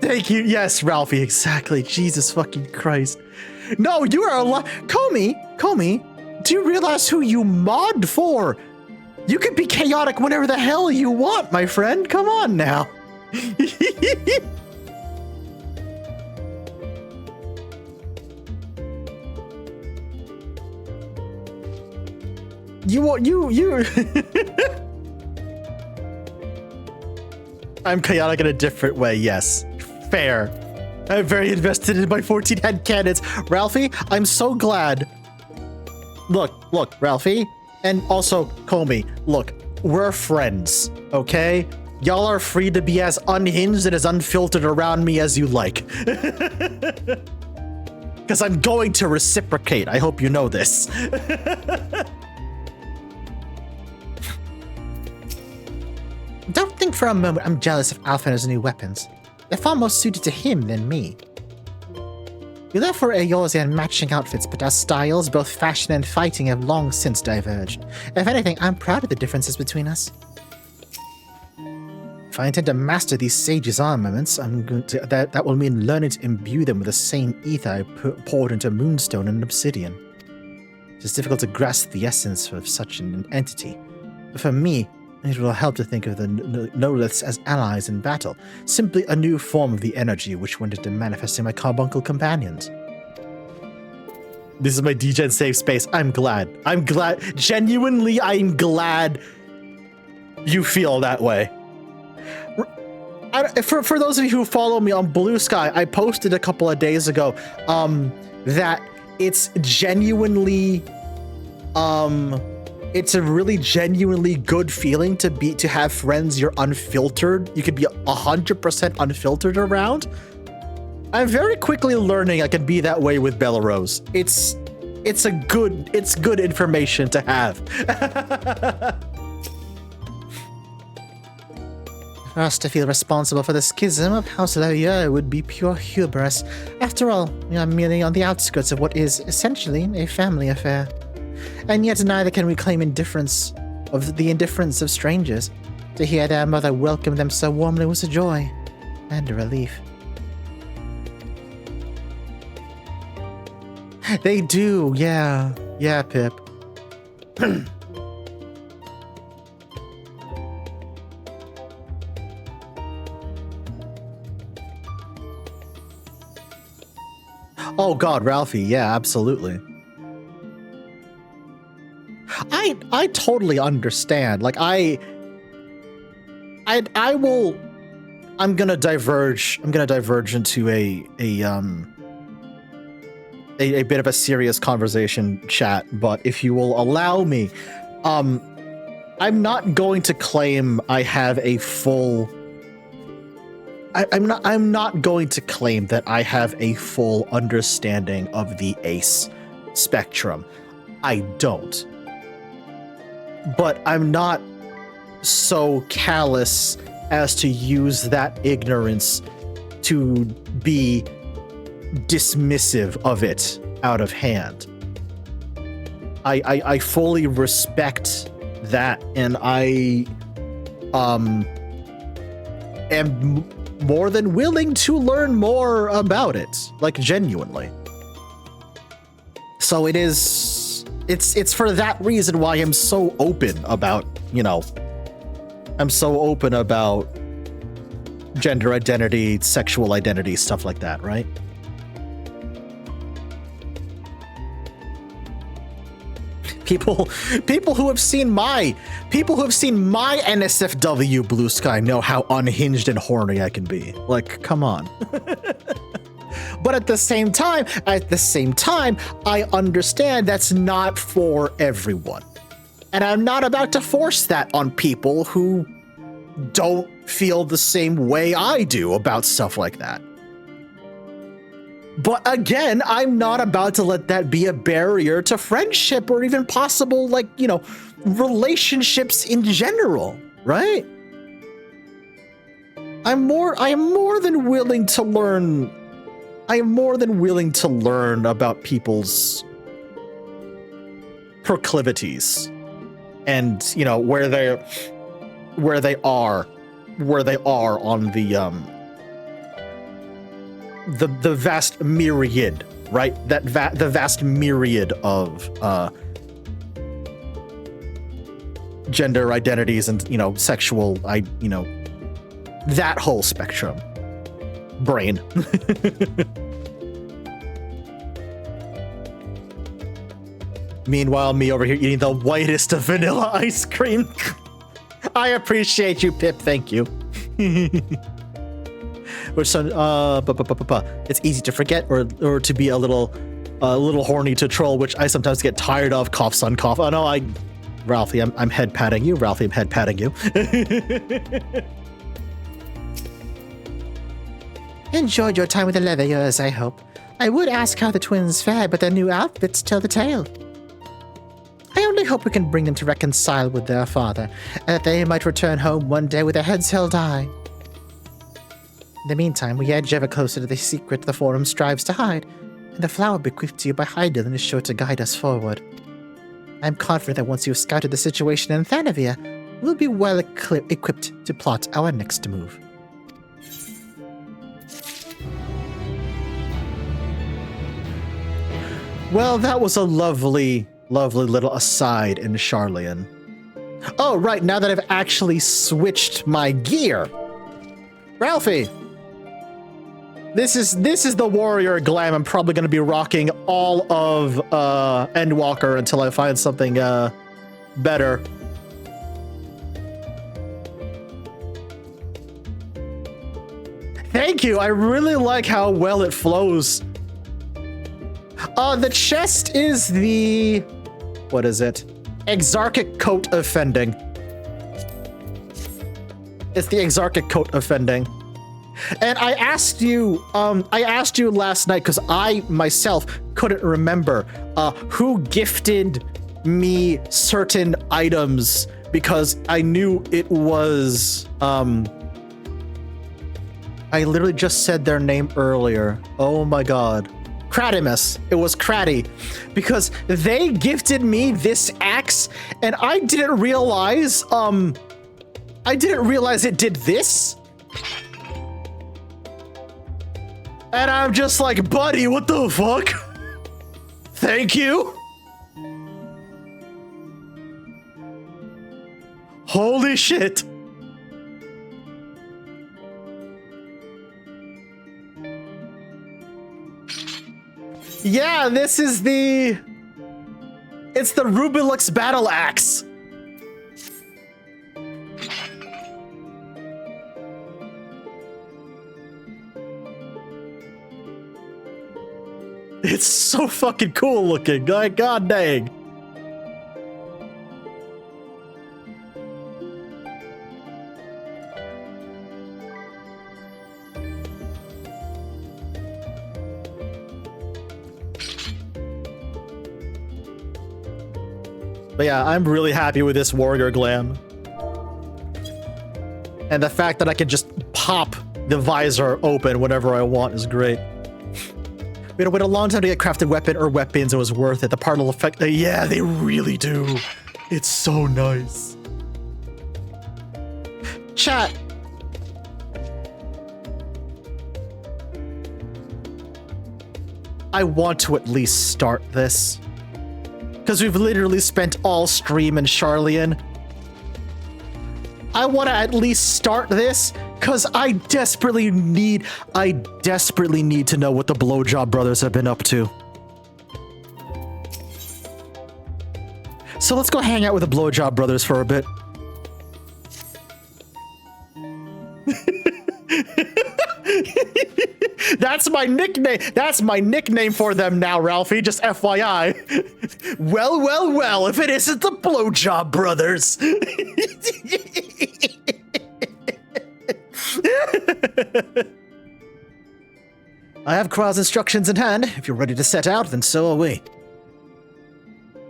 Thank you. Yes, Ralphie, exactly. Jesus fucking Christ. No, you are alive. Comey, do you realize who you mod for? You could be chaotic whenever the hell you want, my friend. Come on now. You I'm chaotic in a different way, yes. Fair. I'm very invested in my 14 head cannons. Ralphie, I'm so glad. Look, Ralphie, and also Comey, look, we're friends, okay? Y'all are free to be as unhinged and as unfiltered around me as you like. Because I'm going to reciprocate. I hope you know this. Don't think for a moment I'm jealous of Alfender's new weapons. They're far more suited to him than me. We left for Eorzean matching outfits, but our styles, both fashion and fighting, have long since diverged. If anything, I'm proud of the differences between us. If I intend to master these sages' armaments, that will mean learning to imbue them with the same ether I poured into moonstone and obsidian. It is difficult to grasp the essence of such an entity, but for me, it will help to think of the Noliths as allies in battle, simply a new form of the energy which went into manifesting my carbuncle companions. This is my DGen safe space. I'm glad. Genuinely, I'm glad you feel that way. For those of you who follow me on Blue Sky, I posted a couple of days ago that it's genuinely it's a really genuinely good feeling to have friends you're unfiltered. You could be 100% unfiltered around. I'm very quickly learning I can be that way with Belarose. It's good information to have. For us to feel responsible for the schism of House Laurier would be pure hubris. After all, we are merely on the outskirts of what is essentially a family affair. And yet neither can we claim indifference of the indifference of strangers. To hear their mother welcome them so warmly was a joy and a relief. They do, yeah. Yeah, Pip. Oh God, Ralphie, yeah, absolutely. I totally understand. Like I'm gonna diverge into a bit of a serious conversation chat, but if you will allow me, I'm not going to claim I have a full I'm not going to claim that I have a full understanding of the ace spectrum. I don't. But I'm not so callous as to use that ignorance to be dismissive of it out of hand. I fully respect that, and I am more than willing to learn more about it, like genuinely. So it's for that reason why I'm so open about, I'm so open about gender identity, sexual identity, stuff like that, right? People who have seen my NSFW Blue Sky know how unhinged and horny I can be. Like, come on. But at the same time, I understand that's not for everyone. And I'm not about to force that on people who don't feel the same way I do about stuff like that. But again, I'm not about to let that be a barrier to friendship or even possible, relationships in general. Right? I am more than willing to learn. I am more than willing to learn about people's proclivities and, you know, where they are on the vast myriad, right? The vast myriad of gender identities and, you know, sexual, that whole spectrum. Brain. Meanwhile, me over here eating the whitest of vanilla ice cream. I appreciate you, Pip. Thank you. Which it's easy to forget or to be a little horny to troll, which I sometimes get tired of. Cough, son, cough. Oh no, Ralphie, I'm head patting you. Ralphie, I'm head patting you. Enjoyed your time with the Leveilleurs, I hope. I would ask how the twins fared, but their new outfits tell the tale. I only hope we can bring them to reconcile with their father, and that they might return home one day with their heads held high. In the meantime, we edge ever closer to the secret the Forum strives to hide, and the flower bequeathed to you by Hydaelyn is sure to guide us forward. I am confident that once you have scouted the situation in Thanavia, we'll be well equipped to plot our next move. Well, that was a lovely little aside in Sharlayan. Oh, right, now that I've actually switched my gear. Ralphie! This is the warrior glam I'm probably going to be rocking all of Endwalker until I find something better. Thank you, I really like how well it flows. The chest is the... what is it? Exarchic coat of fending. It's the exarchic coat of fending. And I asked you last night, because I myself couldn't remember who gifted me certain items, because I knew it was... I literally just said their name earlier. Oh my god. Cratimus. It was Cratty. Because they gifted me this axe, and I didn't realize it did this. And I'm just like, buddy, what the fuck? Thank you. Holy shit. Yeah, this is it's the Rubilux battle axe. It's so fucking cool looking, like, god dang. But yeah, I'm really happy with this warrior glam. And the fact that I can just pop the visor open whenever I want is great. We had to wait a long time to get crafted weapon or weapons. It was worth it. The particle effect, yeah, they really do. It's so nice. Chat. I want to at least start this. Because we've literally spent all stream in Sharlayan. I want to at least start this, because I desperately need to know what the Blowjob Brothers have been up to. So let's go hang out with the Blowjob Brothers for a bit. That's my nickname. That's my nickname for them now, Ralphie. Just FYI. Well, well, well, if it isn't the Blowjob Brothers. I have Kraw's instructions in hand. If you're ready to set out, then so are we.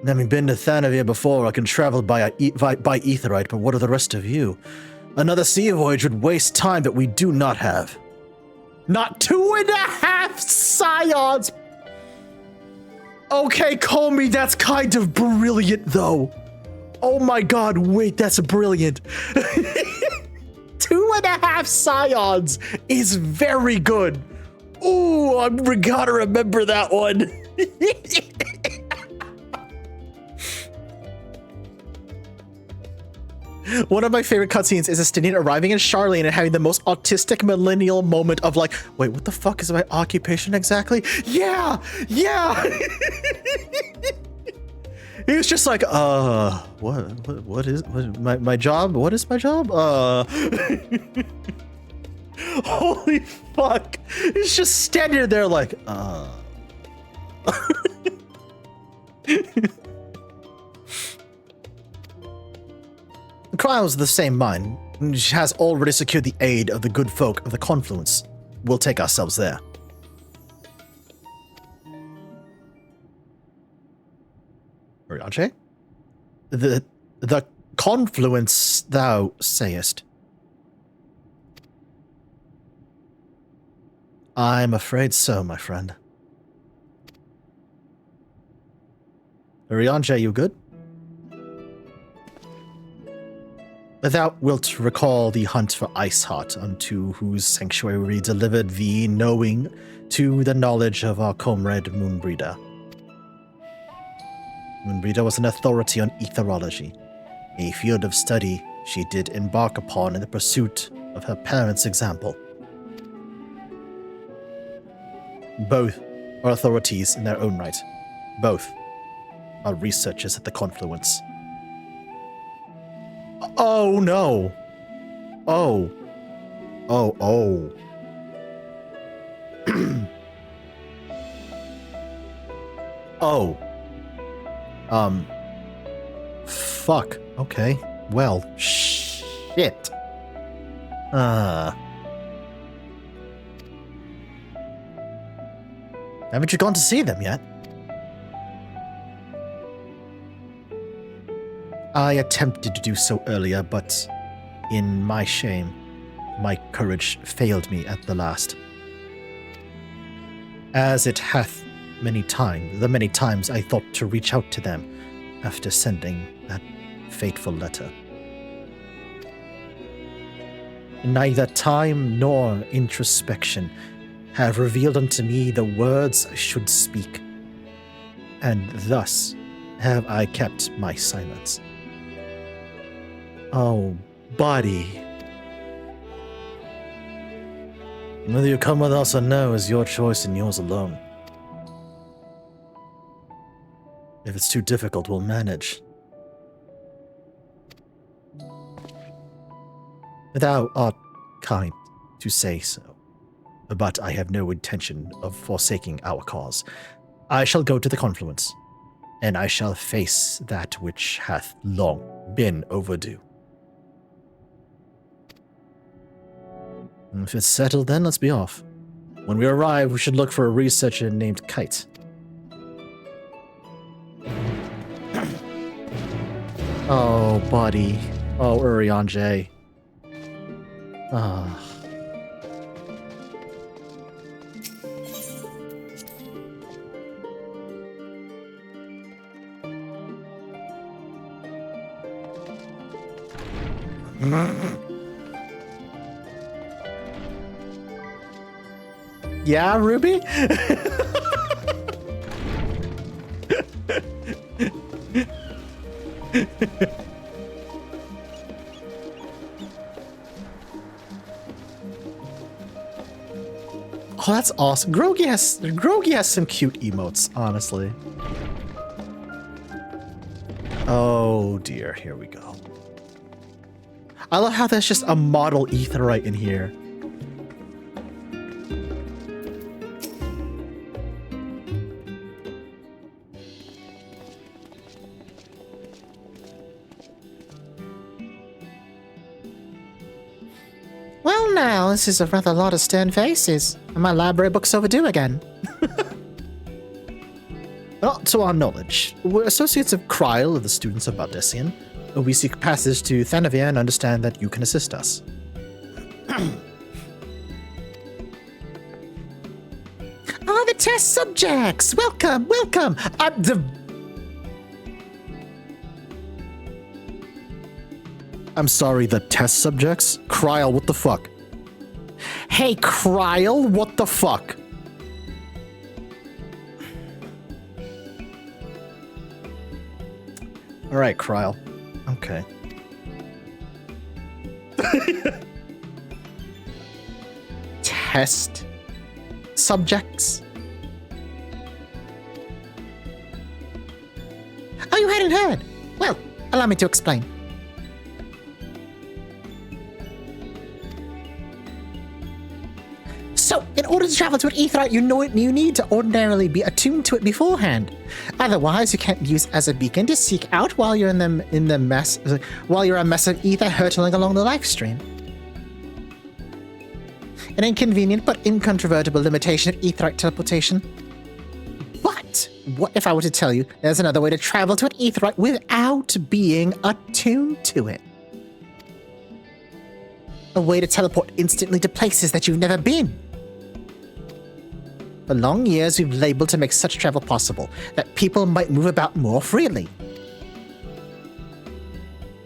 Having been to Thanavir before, I can travel by Aetheryte, but what of the rest of you? Another sea voyage would waste time that we do not have. Not 2.5 scions! Okay, call me, that's kind of brilliant, though. Oh my god, wait, that's brilliant. 2.5 scions is very good. Ooh, I gotta remember that one. One of my favorite cutscenes is Estinian arriving in Charlene and having the most autistic millennial moment of like, wait, what the fuck is my occupation exactly? Yeah! Yeah! He was just like, what is my job? What is my job? Holy fuck. He's just standing there like, Cryo's of the same mind. She has already secured the aid of the good folk of the Confluence. We'll take ourselves there. Urianger? The Confluence, thou sayest. I'm afraid so, my friend. Urianger, you good? Thou wilt recall the hunt for Iceheart, unto whose sanctuary we delivered thee, knowing to the knowledge of our comrade Moonbreeder. Moonbreeder was an authority on etherology, a field of study she did embark upon in the pursuit of her parents' example. Both are authorities in their own right. Both are researchers at the Confluence. Oh no. Oh. Oh. Oh. Fuck. Okay. Well, shit. Haven't you gone to see them yet? I attempted to do so earlier, but in my shame, my courage failed me at the last. As it hath many times I thought to reach out to them after sending that fateful letter. Neither time nor introspection have revealed unto me the words I should speak, and thus have I kept my silence. Oh, buddy. Whether you come with us or no is your choice and yours alone. If it's too difficult, we'll manage. Thou art kind to say so, but I have no intention of forsaking our cause. I shall go to the Confluence, and I shall face that which hath long been overdue. If it's settled, then let's be off. When we arrive, we should look for a researcher named Kite. Oh, buddy. Oh, Urianger. Ah. Yeah, Ruby? Oh, that's awesome. Grogi has some cute emotes, honestly. Oh dear, here we go. I love how there's just a model Aetheryte in here. Well now, this is a rather lot of stern faces, and my library book's overdue again. Well, to our knowledge, we're associates of Kryl of the students of Baldessian. We seek passage to Thanavir and understand that you can assist us. The test subjects! Welcome, welcome! I'm sorry, the test subjects? Kryl, what the fuck? Hey, Kryl, what the fuck? Alright, Kryl. Okay. Test subjects? Oh, you hadn't heard? Well, allow me to explain. So, in order to travel to an aetheryte, you need to ordinarily be attuned to it beforehand. Otherwise, you can't use as a beacon to seek out while you're while you're a mess of ether hurtling along the life stream. An inconvenient but incontrovertible limitation of aetheryte teleportation. But what if I were to tell you there's another way to travel to an aetheryte without being attuned to it? A way to teleport instantly to places that you've never been. For long years, we've labeled to make such travel possible, that people might move about more freely.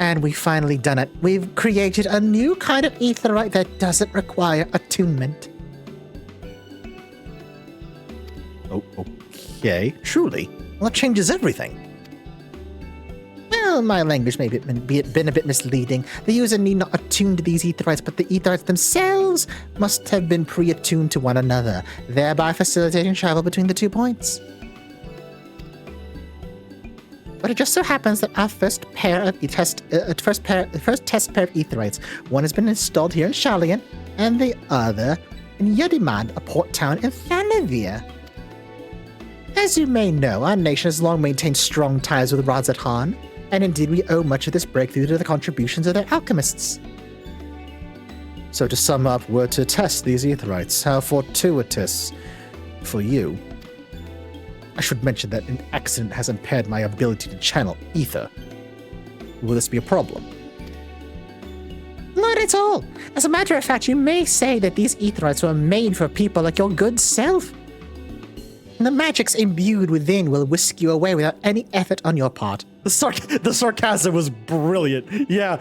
And we've finally done it. We've created a new kind of aetheryte that doesn't require attunement. Oh, okay. Truly. Well, that changes everything. Well, my language may have been a bit misleading. The user need not attune to these aetherites, but the aetherites themselves must have been pre-attuned to one another, thereby facilitating travel between the 2 points. But it just so happens that our first test pair of aetherites, one has been installed here in Sharlayan, and the other in Yudimad, a port town in Thanavir. As you may know, our nation has long maintained strong ties with Radzat Han, and indeed we owe much of this breakthrough to the contributions of their alchemists. So to sum up, we're to test these aetherites. How fortuitous for you. I should mention that an accident has impaired my ability to channel ether. Will this be a problem? Not at all. As a matter of fact, you may say that these aetherites were made for people like your good self. The magics imbued within will whisk you away without any effort on your part. The sarcasm was brilliant. Yeah.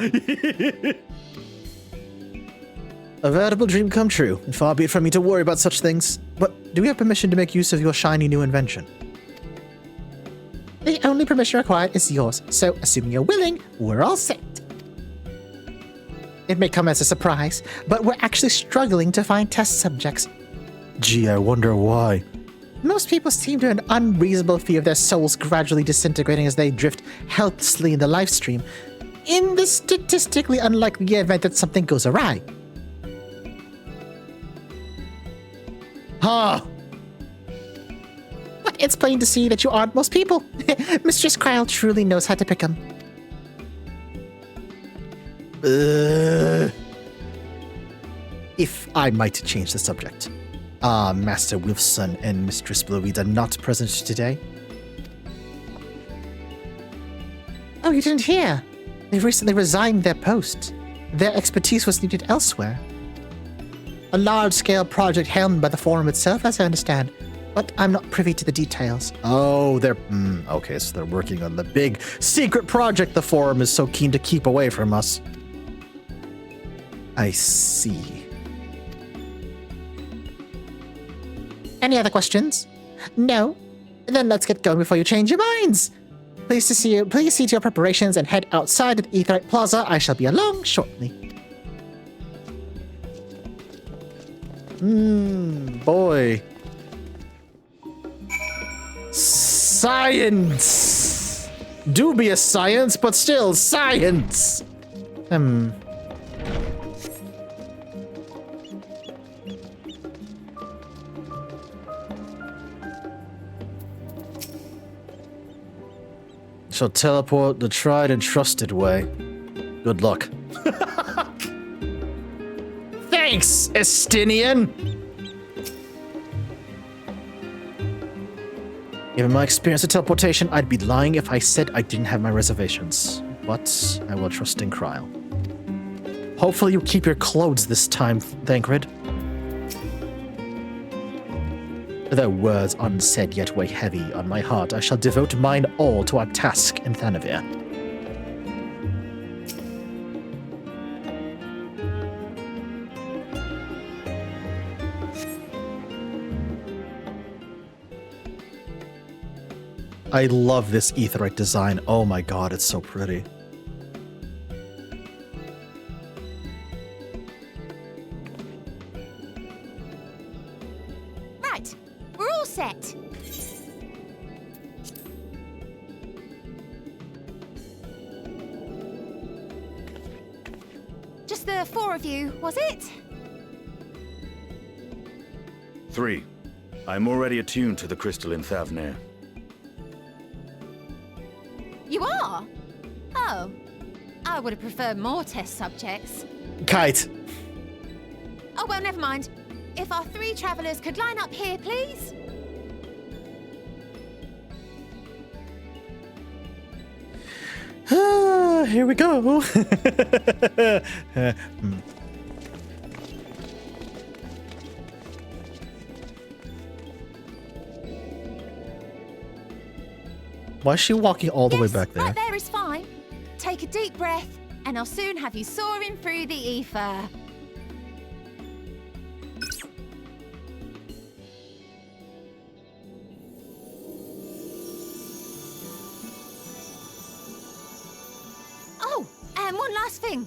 A veritable dream come true, and far be it from me to worry about such things. But do we have permission to make use of your shiny new invention? The only permission required is yours, so assuming you're willing, we're all set. It may come as a surprise, but we're actually struggling to find test subjects. Gee, I wonder why. Most people seem to have an unreasonable fear of their souls gradually disintegrating as they drift helplessly in the life stream, in the statistically unlikely event that something goes awry. Huh. But it's plain to see that you aren't most people. Mistress Kryl truly knows how to pick them. If I might change the subject. Master Wilson and Mistress Bloweed are not present today. Oh, you didn't hear? They've recently resigned their post. Their expertise was needed elsewhere. A large-scale project helmed by the Forum itself, as I understand, but I'm not privy to the details. Oh, they're... okay, so they're working on the big secret project the Forum is so keen to keep away from us. I see. Any other questions? No? Then let's get going before you change your minds. Please see to your preparations and head outside of the Aetherite Plaza. I shall be along shortly. Boy. Science! Dubious science, but still science! Shall teleport the tried and trusted way. Good luck. Thanks, Estinian! Given my experience with teleportation, I'd be lying if I said I didn't have my reservations. But I will trust in Kryle. Hopefully you keep your clothes this time, Thancred. Though words unsaid yet weigh heavy on my heart, I shall devote mine all to our task in Thanavir. I love this aetheryte design. Oh my god, it's so pretty. Right, we're all set. Just the 4 of you, was it? 3. I'm already attuned to the crystal in Thavnir. You are? Oh. I would have preferred more test subjects. Kite. Oh, well, never mind. If our 3 travelers could line up here, please. Here we go. Why is she walking all the way back there? Right there is fine. Take a deep breath, and I'll soon have you soaring through the ether. Oh, and one last thing.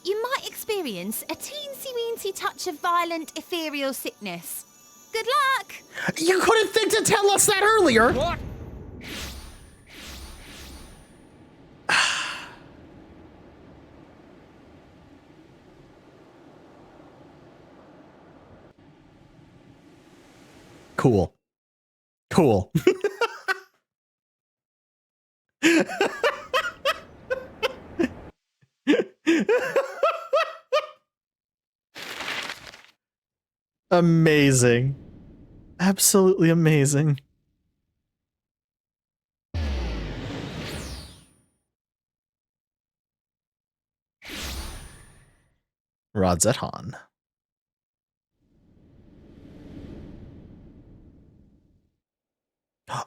You might experience a teensy-weensy touch of violent ethereal sickness. Good luck! You couldn't think to tell us that earlier! What? Cool. Cool. Amazing. Absolutely amazing. Rodzethan.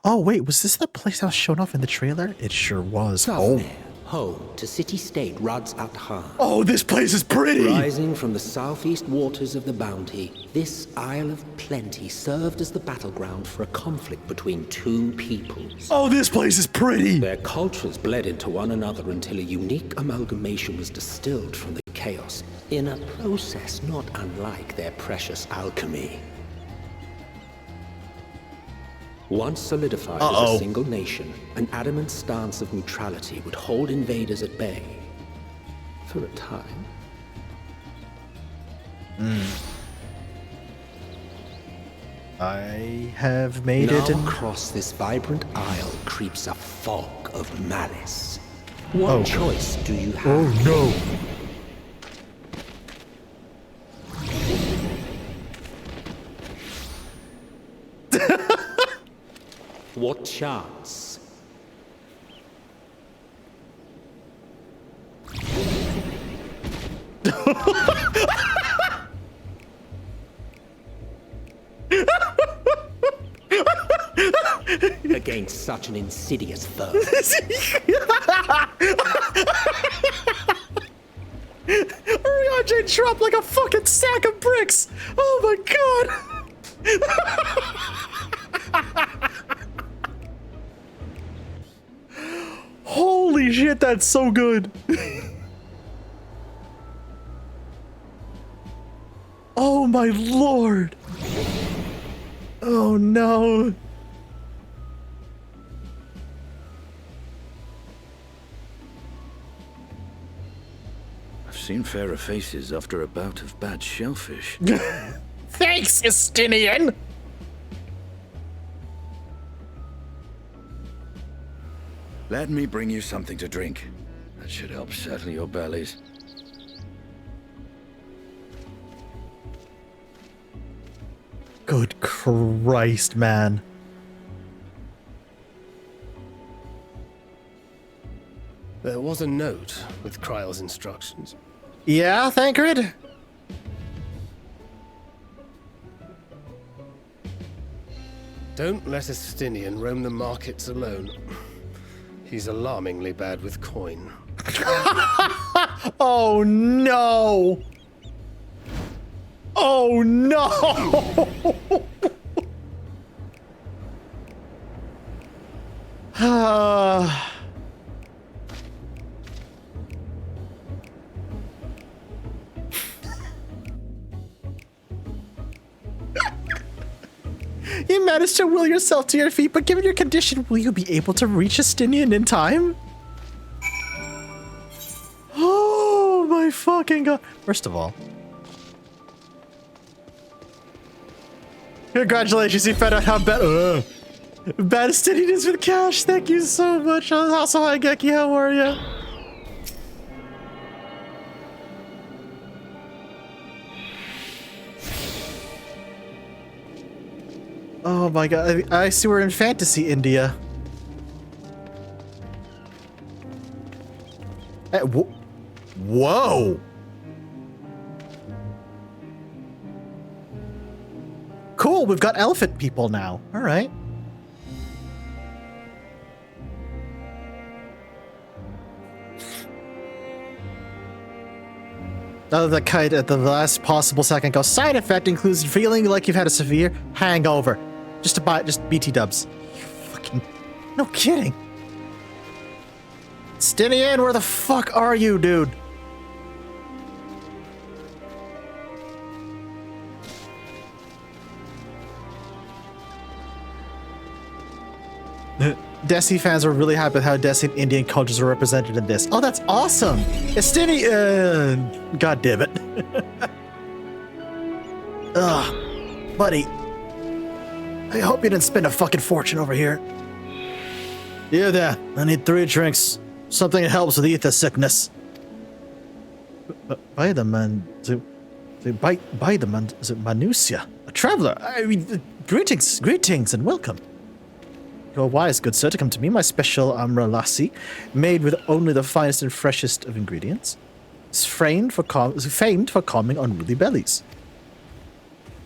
Oh, wait, was this the place that was shown off in the trailer? It sure was. Thavnir, home to city-state Rodzethan. Oh, this place is pretty! Rising from the southeast waters of the Bounty, this Isle of Plenty served as the battleground for a conflict between 2 peoples. Oh, this place is pretty! Their cultures bled into one another until a unique amalgamation was distilled from the chaos, in a process not unlike their precious alchemy. Once solidified as a single nation, an adamant stance of neutrality would hold invaders at bay. For a time. I have made it in... across this vibrant isle creeps a fog of malice. What choice do you have? Oh no! What chance? Against such an insidious foe. Ariadne dropped like a fucking sack of bricks! Oh my god! Holy shit, that's so good! Oh my lord! Oh no! I've seen fairer faces after a bout of bad shellfish. Thanks, Estinian! Let me bring you something to drink. That should help settle your bellies. Good Christ, man. There was a note with Kryle's instructions. Yeah, Thancred? Don't let a Stinian roam the markets alone. He's alarmingly bad with coin. Oh no! Oh no! You managed to will yourself to your feet, but given your condition, will you be able to reach Estinian in time? Oh my fucking god. First of all, congratulations, you found out how bad Estinian is with cash. Thank you so much. Also, hi Geki, how are you? Oh my god, I see we're in Fantasy India. Whoa! Cool, we've got elephant people now. Alright. The kite at the last possible second goes. Side effect includes feeling like you've had a severe hangover. Just BT dubs. You fucking... No kidding. Stinian, where the fuck are you, dude? Desi fans are really happy with how Desi and Indian cultures are represented in this. Oh, that's awesome! Estinian... God damn it. Ugh. Buddy. I hope you didn't spend a fucking fortune over here. Yeah, there. I need 3 drinks. Something that helps with ether sickness. By the man... By the man... Is it Manusia? A traveler? I mean, greetings and welcome. You're wise, good sir, to come to me. My special amra lassi, made with only the finest and freshest of ingredients, is famed for calming unruly bellies.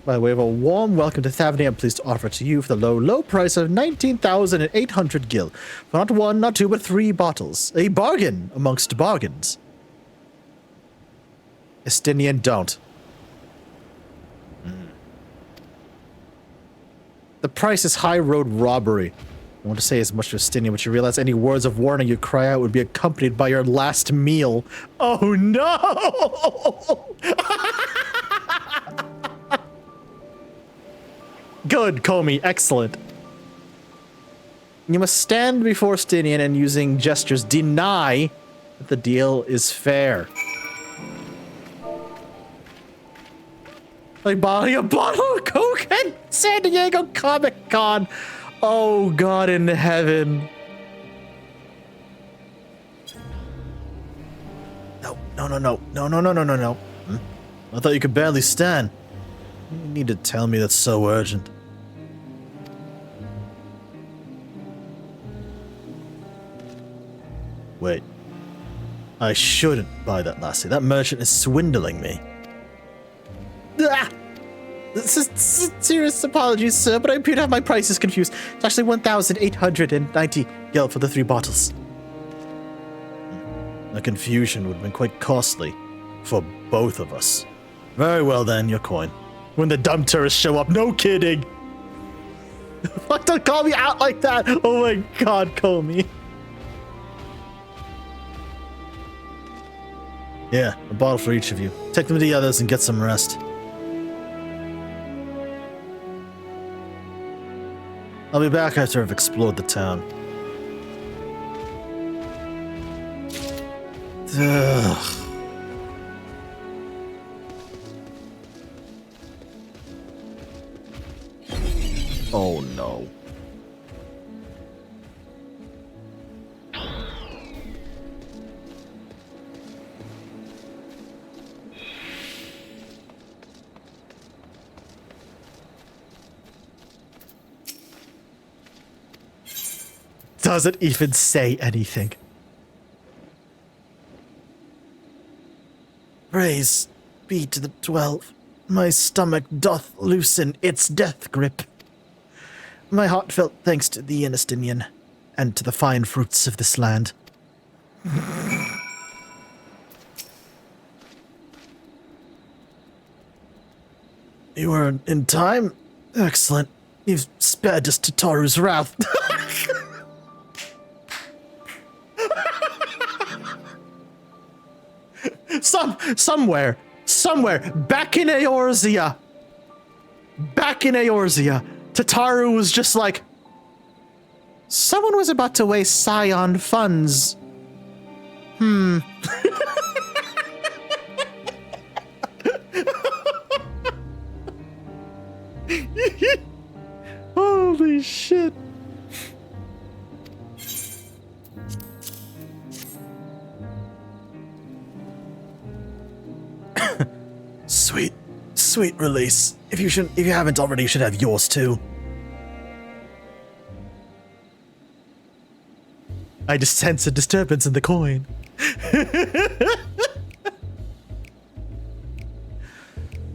By way of a warm welcome to Thavni, I'm pleased to offer to you for the low price of 19,800 gil. For not 1, not 2, but 3 bottles. A bargain amongst bargains. Estinian don't. The price is high road robbery. I want to say as much to Estinian, but you realize any words of warning you cry out would be accompanied by your last meal. Oh no! Good, Comey. Excellent. You must stand before Stinian and using gestures deny that the deal is fair. Like buying a bottle of Coke at San Diego Comic-Con. Oh, God in heaven. No. I thought you could barely stand. You need to tell me that's so urgent. Wait. I shouldn't buy that lassie. That merchant is swindling me. Ah! Serious apologies, sir, but I appear to have my prices confused. It's actually 1,890 gil for the 3 bottles. The confusion would have been quite costly for both of us. Very well then, your coin. When the dumb tourists show up, no kidding. Fuck, don't call me out like that. Oh my god, call me. Yeah, a bottle for each of you. Take them to the others and get some rest. I'll be back after I've explored the town. Ugh. Oh no. doesn't even say anything. Praise be to the 12. My stomach doth loosen its death grip. My heartfelt thanks to thee, Enestinian, and to the fine fruits of this land. You were in time? Excellent. You've spared us Tataru's wrath. Somewhere, back in Eorzea, Tataru was just like, someone was about to waste Scion funds. Holy shit. Sweet release. If you haven't already, you should have yours too. I just sense a disturbance in the coin.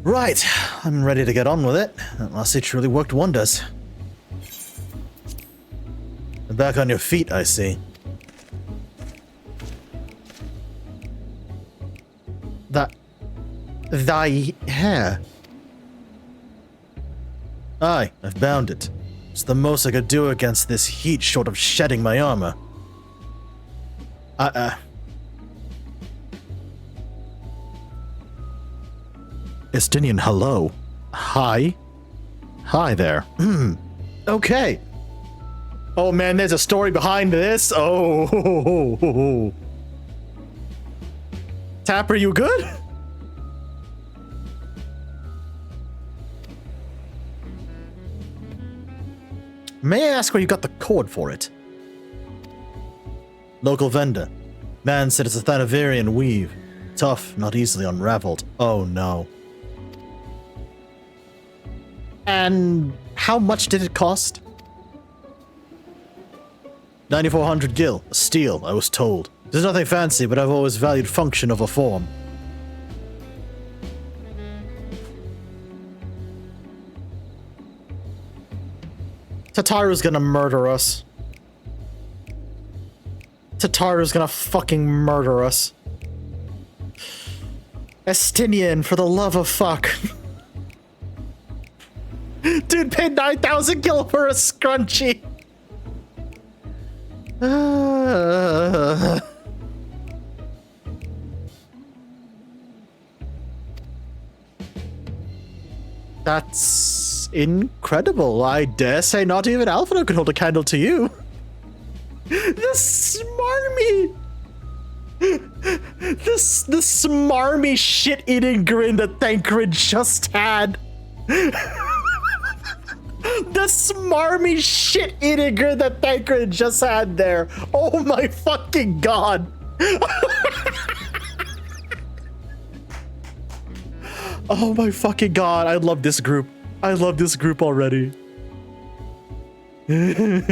Right, I'm ready to get on with it. That last it truly worked wonders. Back on your feet, I see. Thy hair. Aye, I've bound it. It's the most I could do against this heat short of shedding my armor. Estinian, hello. Hi. Hi there. Okay. Oh man, there's a story behind this. Oh. Tapper, you good? May I ask where you got the cord for it? Local vendor. Man said it's a Thanavarian weave. Tough, not easily unraveled. Oh no. And how much did it cost? 9,400 gil. Steel, I was told. There's nothing fancy, but I've always valued function over form. Tataru's gonna murder us. Tataru's gonna fucking murder us. Estinian, for the love of fuck. Dude paid 9,000 gil for a scrunchie. That's incredible. I dare say not even Alphino could hold a candle to you. The smarmy! The smarmy shit-eating grin that Thancred just had. The smarmy shit-eating grin that Thancred just had there. Oh my fucking god. Oh my fucking god, I love this group. I love this group already. Yeah!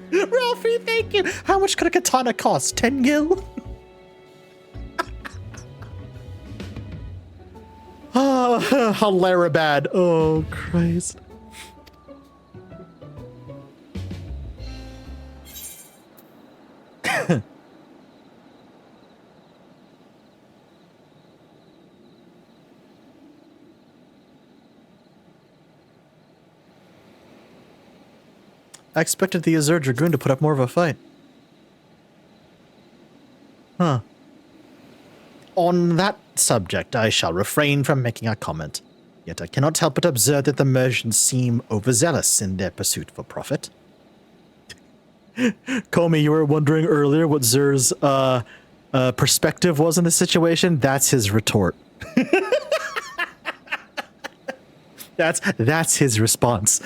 Ralphie, thank you! How much could a katana cost? 10 gil? Oh, hilaribad. Oh, Christ. I expected the Azure Dragoon to put up more of a fight. Huh. On that subject, I shall refrain from making a comment. Yet I cannot help but observe that the merchants seem overzealous in their pursuit for profit. Comey, you were wondering earlier what Zer's perspective was in the situation? That's his retort. That's his response.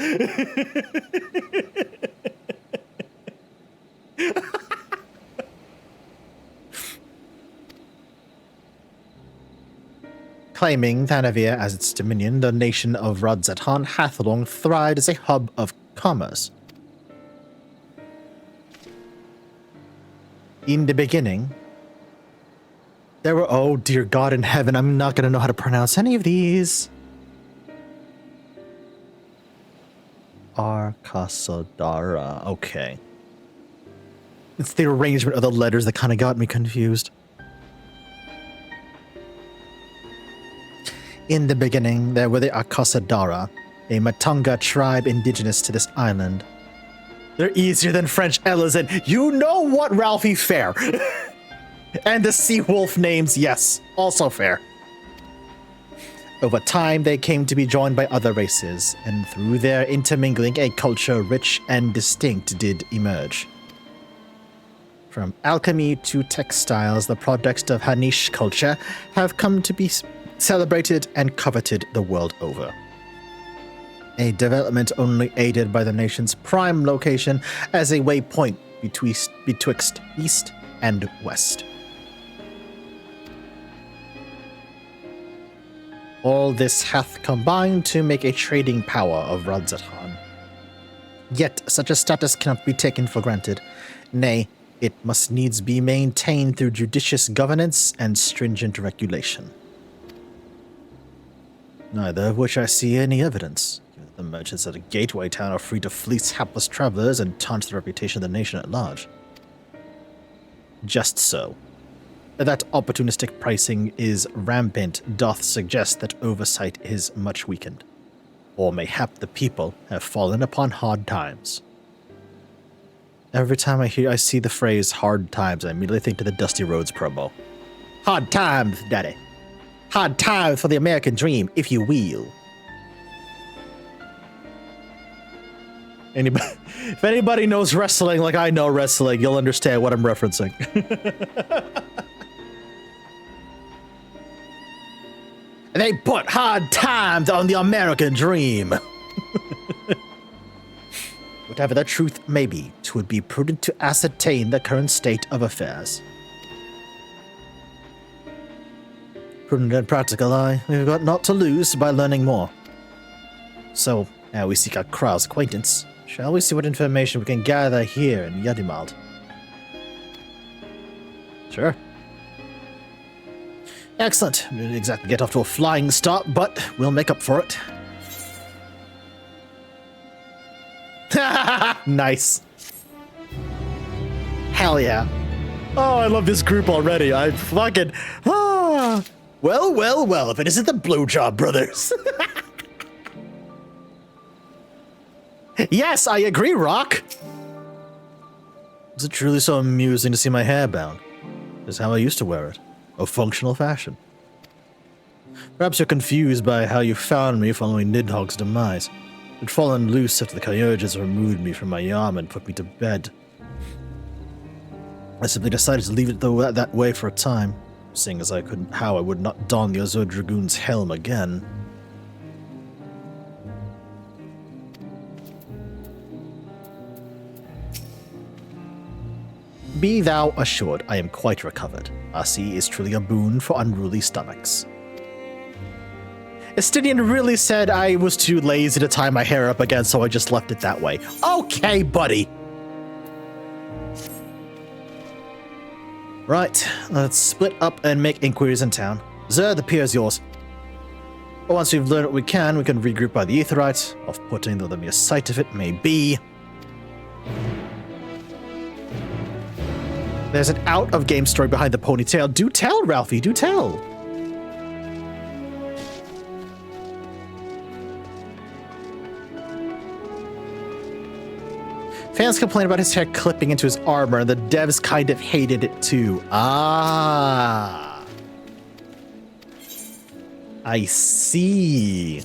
Claiming Thanavir as its dominion, the nation of Rudzatan hath long thrived as a hub of commerce. In the beginning, there were, oh dear God in heaven, I'm not going to know how to pronounce any of these. Arkasodara, okay. It's the arrangement of the letters that kind of got me confused. In the beginning, there were the Akasadara, a Matunga tribe indigenous to this island. They're easier than French Ella's, and you know what, Ralphie? Fair. And the sea wolf names, yes, also fair. Over time, they came to be joined by other races, and through their intermingling, a culture rich and distinct did emerge. From alchemy to textiles, the products of Hanish culture have come to be celebrated and coveted the world over. A development only aided by the nation's prime location as a waypoint betwixt east and west. All this hath combined to make a trading power of Radzatan. Yet such a status cannot be taken for granted. Nay, it must needs be maintained through judicious governance and stringent regulation. Neither of which I see any evidence. The merchants at a gateway town are free to fleece hapless travelers and taunt the reputation of the nation at large. Just so. That opportunistic pricing is rampant doth suggest that oversight is much weakened. Or mayhap the people have fallen upon hard times. Every time I see the phrase hard times, I immediately think to the Dusty Roads promo. Hard times, daddy. Hard times for the American dream, if you will. If anybody knows wrestling like I know wrestling, you'll understand what I'm referencing. They put hard times on the American dream. Whatever the truth may be, 'twould be prudent to ascertain the current state of affairs. Prudent and practical, we've got naught to lose by learning more. So, now we seek out Krau's acquaintance. Shall we see what information we can gather here in Yadimald? Sure. Excellent. We didn't exactly get off to a flying start, but we'll make up for it. Nice. Hell yeah. Oh, I love this group already. I fucking... Ah. Well, well, well, if it isn't the Blowjob Brothers. Yes, I agree, Rock. Is it truly so amusing to see my hair bound? It's how I used to wear it. A functional fashion. Perhaps you're confused by how you found me following Nidhogg's demise. I'd fallen loose after the Kyurges removed me from my yam and put me to bed. I simply decided to leave it that way for a time, seeing as I would not don the Azure Dragoon's helm again. Be thou assured, I am quite recovered. Our sea is truly a boon for unruly stomachs. Estinian really said I was too lazy to tie my hair up again, so I just left it that way. Okay, buddy. Right, let's split up and make inquiries in town. Zer, the pier is yours. But once we've learned what we can regroup by the Aetheryte. Off-putting though the mere sight of it may be. There's an out-of-game story behind the ponytail. Do tell, Ralphie, do tell. Fans complain about his hair clipping into his armor, and the devs kind of hated it too. Ah. I see.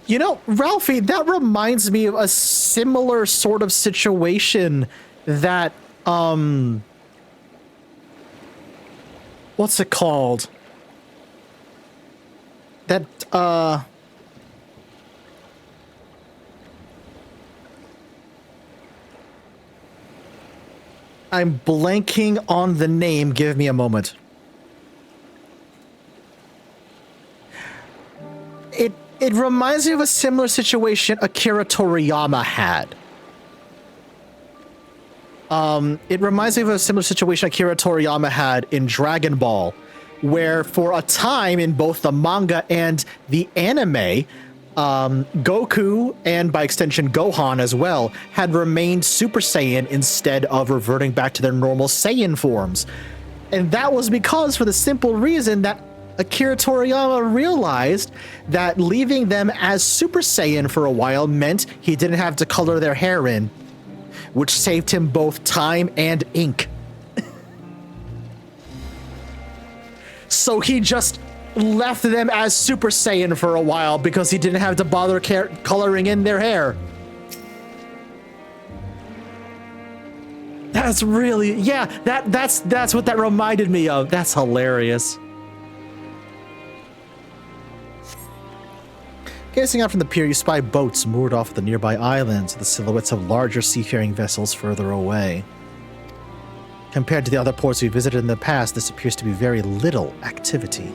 You know, Ralphie, that reminds me of a similar sort of situation that, what's it called? That, I'm blanking on the name. Give me a moment. It reminds me of a similar situation Akira Toriyama had. It reminds me of a similar situation Akira Toriyama had in Dragon Ball, where for a time in both the manga and the anime, Goku, and by extension Gohan as well, had remained Super Saiyan instead of reverting back to their normal Saiyan forms. And that was because for the simple reason that Akira Toriyama realized that leaving them as Super Saiyan for a while meant he didn't have to color their hair in, which saved him both time and ink. So he just left them as Super Saiyan for a while because he didn't have to bother coloring in their hair. That's really, yeah, that's what that reminded me of. That's hilarious. Gazing out from the pier, you spy boats moored off the nearby islands, the silhouettes of larger seafaring vessels further away. Compared to the other ports we visited in the past, this appears to be very little activity.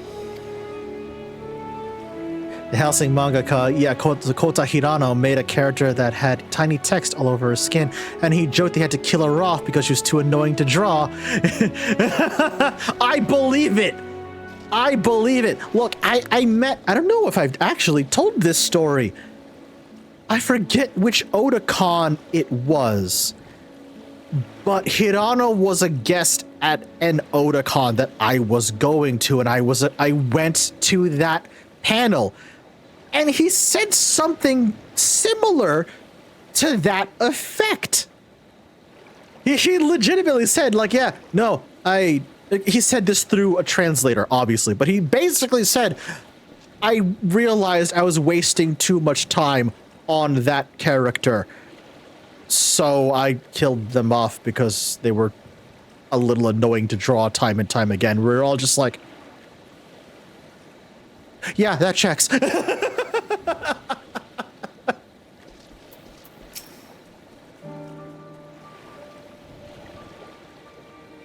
The Helsing mangaka, Kota Hirano, made a character that had tiny text all over her skin, and he joked they had to kill her off because she was too annoying to draw. I believe it! I believe it. Look, I don't know if I've actually told this story. I forget which Otakon it was, but Hirano was a guest at an Otakon that I was going to, and I went to that panel, and he said something similar to that effect. He legitimately said, like, yeah, no, he said this through a translator, obviously, but he basically said, I realized I was wasting too much time on that character, so I killed them off because they were a little annoying to draw time and time again. We're all just like, yeah, that checks.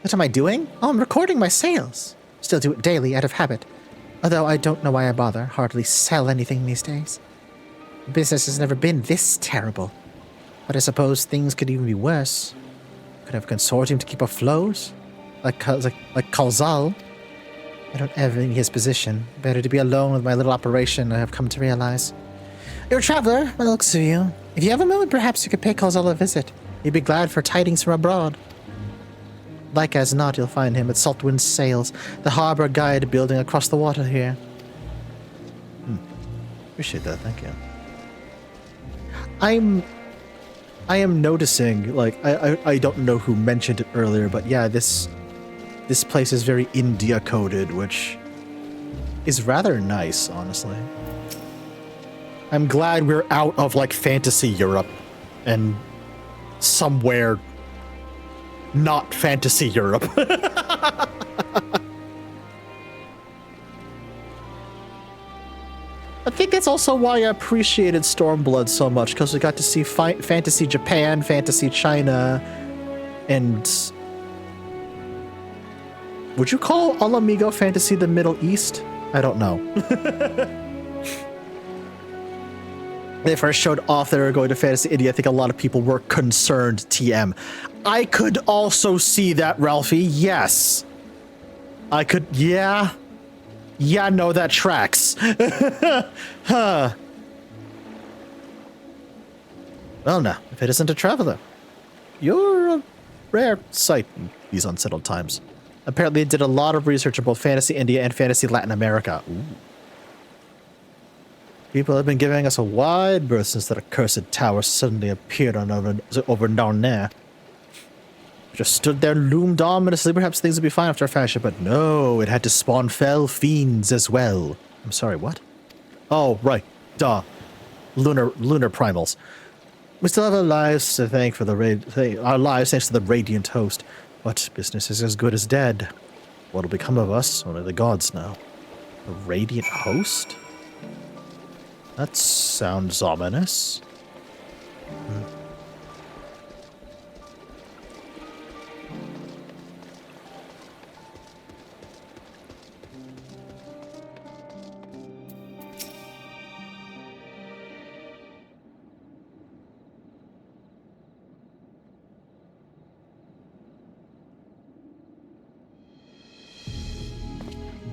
What am I doing? Oh, I'm recording my sales. Still do it daily out of habit. Although I don't know why I bother. Hardly sell anything these days. Business has never been this terrible. But I suppose things could even be worse. Could have a consortium to keep afloat? Like Kalzal. I don't envy his position. Better to be alone with my little operation, I have come to realize. You're a traveler, by the looks of you. If you have a moment, perhaps you could pay Kalzal a visit. He'd be glad for tidings from abroad. Like as not, you'll find him at Saltwind Sails, the harbor guide building across the water here. Appreciate that, thank you. I am noticing, like, I don't know who mentioned it earlier, but yeah, this place is very India coded, which is rather nice, honestly. I'm glad we're out of, like, fantasy Europe and somewhere not fantasy Europe. I think that's also why I appreciated Stormblood so much, because we got to see fantasy Japan, fantasy China, and... Would you call Al Amigo fantasy the Middle East? I don't know. When they first showed off they were going to Fantasy India, I think a lot of people were concerned, TM. I could also see that, Ralphie, yes. I could, yeah. Yeah, no, that tracks. Huh. Well, now, if it isn't a traveler, you're a rare sight in these unsettled times. Apparently, they did a lot of research on both Fantasy India and Fantasy Latin America. Ooh. People have been giving us a wide berth since that accursed tower suddenly appeared on over Narnia. Just stood there, loomed ominously. Perhaps things would be fine after a fashion, but no, it had to spawn fell fiends as well. I'm sorry, what? Oh, right, duh. Lunar primals. We still have our lives to thank for our lives thanks to the radiant host, but business is as good as dead. What'll become of us? Only the gods know. A radiant host? That sounds ominous.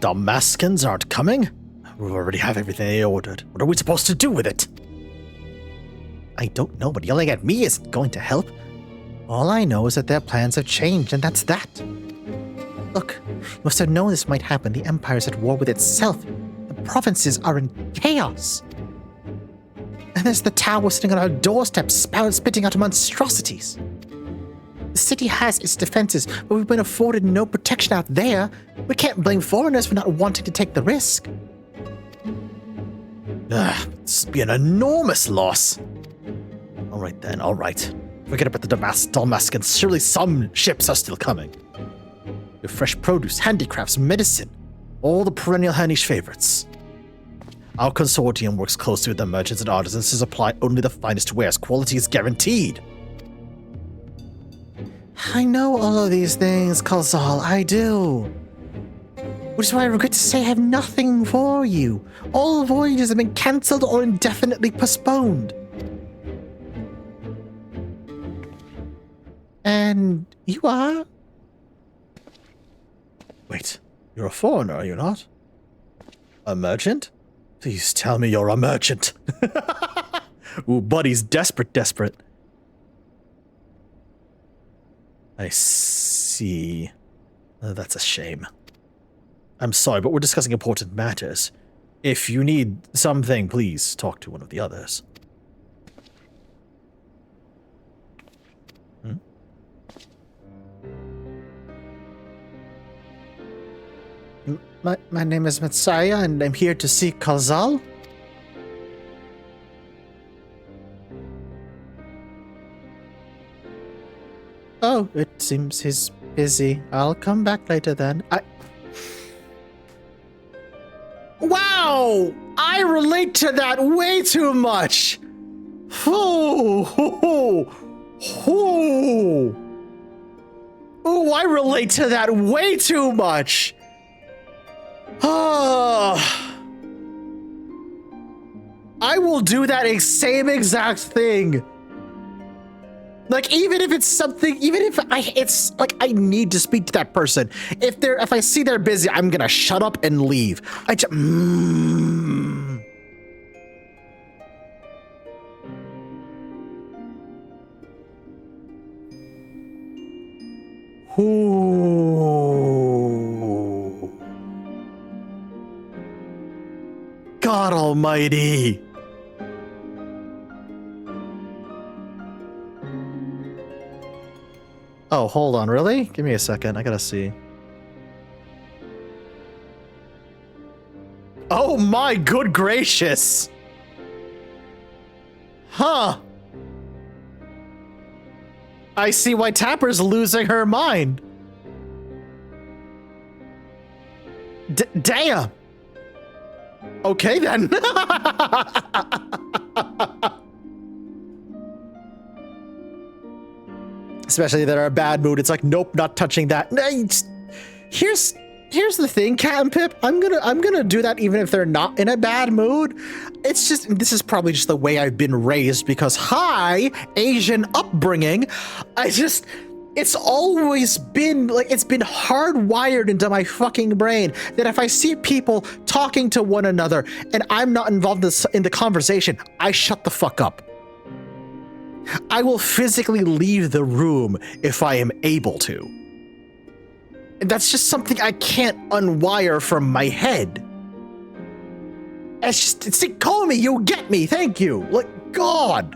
Damascans aren't coming? We already have everything they ordered. What are we supposed to do with it? I don't know, but yelling at me isn't going to help. All I know is that their plans have changed, and that's that. Look, you must have known this might happen. The Empire's at war with itself. The provinces are in chaos. And there's the tower sitting on our doorstep, spitting out monstrosities. The city has its defenses, but we've been afforded no protection out there. We can't blame foreigners for not wanting to take the risk. This would be an enormous loss. All right then, all right. Forget about the Damascans. Surely some ships are still coming. With fresh produce, handicrafts, medicine. All the perennial Hanish favorites. Our consortium works closely with the merchants and artisans to supply only the finest wares. Quality is guaranteed. I know all of these things, Kalzal, I do. Which is why I regret to say I have nothing for you. All voyages have been cancelled or indefinitely postponed. And you are? Wait, you're a foreigner, are you not? A merchant? Please tell me you're a merchant. Ooh, buddy's desperate. I see. That's a shame. I'm sorry, but we're discussing important matters. If you need something, please talk to one of the others. My name is Messiah, and I'm here to see Kalzal. Oh, it seems he's busy. I'll come back later then. Wow! I relate to that way too much! Oh, I relate to that way too much! I will do that same exact thing. Like, even if it's something, it's like I need to speak to that person. If I see they're busy, I'm gonna shut up and leave. God almighty. Oh, hold on, really? Give me a second, I gotta see. Oh my good gracious! Huh. I see why Tapper's losing her mind. Damn! Okay then. Especially that are a bad mood. It's like, nope, not touching that. Here's the thing, Cat and Pip. I'm gonna do that even if they're not in a bad mood. It's just, this is probably just the way I've been raised because Asian upbringing. It's always been like, it's been hardwired into my fucking brain that if I see people talking to one another and I'm not involved in the conversation, I shut the fuck up. I will physically leave the room if I am able to. And that's just something I can't unwire from my head. It's just, Comey, you get me, thank you. Like, God.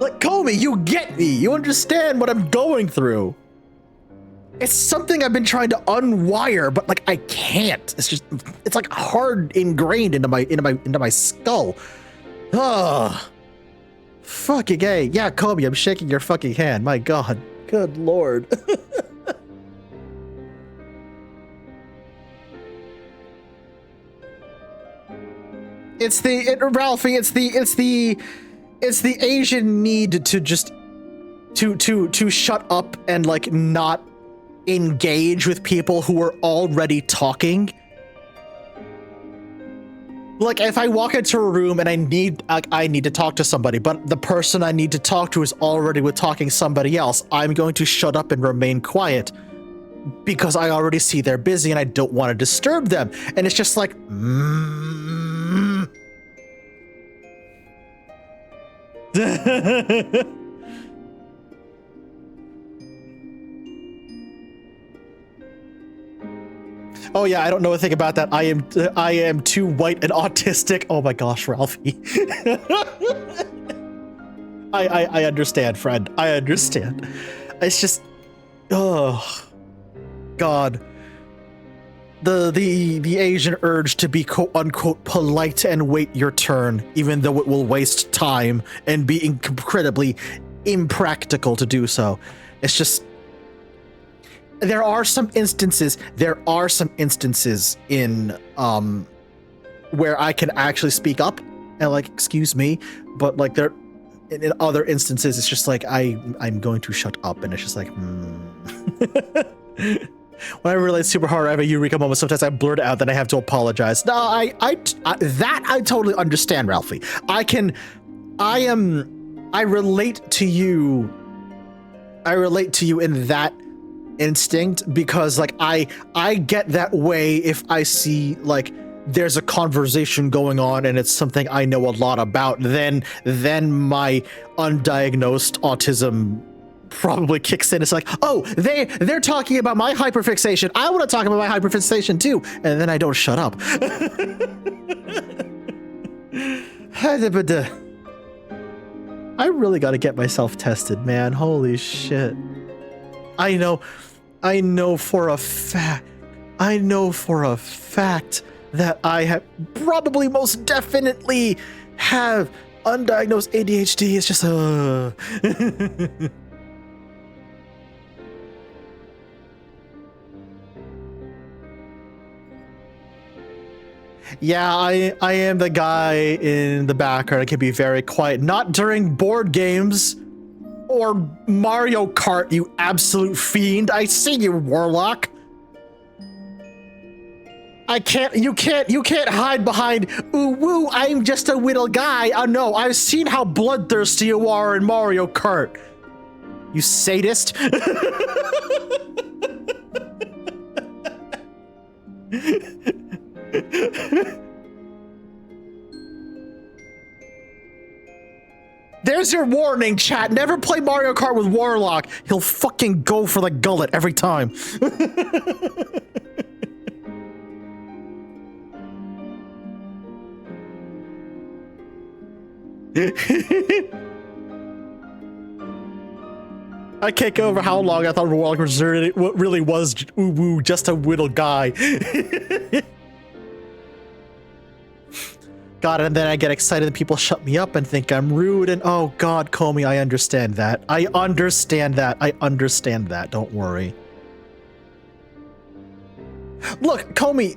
Like, Comey, you get me. You understand what I'm going through. It's something I've been trying to unwire, but like I can't. It's like hard ingrained into my skull. Ugh. Fucking A. Yeah, Comey, I'm shaking your fucking hand. My God. Good Lord. Ralphie, it's the Asian need to just to shut up and like not engage with people who are already talking. Like, if I walk into a room and I need to talk to somebody, but the person I need to talk to is already with talking somebody else, I'm going to shut up and remain quiet because I already see they're busy and I don't want to disturb them. And it's just like, Oh yeah, I don't know a thing about that. I am too white and autistic. Oh my gosh, Ralphie. I understand, friend. I understand. It's just, oh God. The Asian urge to be quote unquote polite and wait your turn, even though it will waste time and be incredibly impractical to do so. It's just, there are some instances in where I can actually speak up and like, excuse me, but like there in other instances it's just like I'm going to shut up, and it's just like when I relate super hard, I have a eureka moment. Sometimes I blurt out, then I have to apologize. No, I that I totally understand, Ralphie. I relate to you. I relate to you in that instinct, because like I get that way if I see like there's a conversation going on and it's something I know a lot about, then my undiagnosed autism probably kicks in. It's like, oh, they're talking about my hyperfixation. I want to talk about my hyperfixation too, and then I don't shut up. I really got to get myself tested, man. Holy shit. I know for a fact that I have probably most definitely have undiagnosed ADHD. It's just Yeah, I am the guy in the background. I can be very quiet. Not during board games or Mario Kart, you absolute fiend. I see you, Warlock. You can't hide behind, ooh woo, I'm just a little guy. Oh no, I've seen how bloodthirsty you are in Mario Kart. You sadist. There's your warning, chat. Never play Mario Kart with Warlock. He'll fucking go for the gullet every time. I can't get over how long I thought Warlock was really was just a little guy. God, and then I get excited and people shut me up and think I'm rude, and oh God, Comey, I understand that. I understand that. Don't worry. Look, Comey,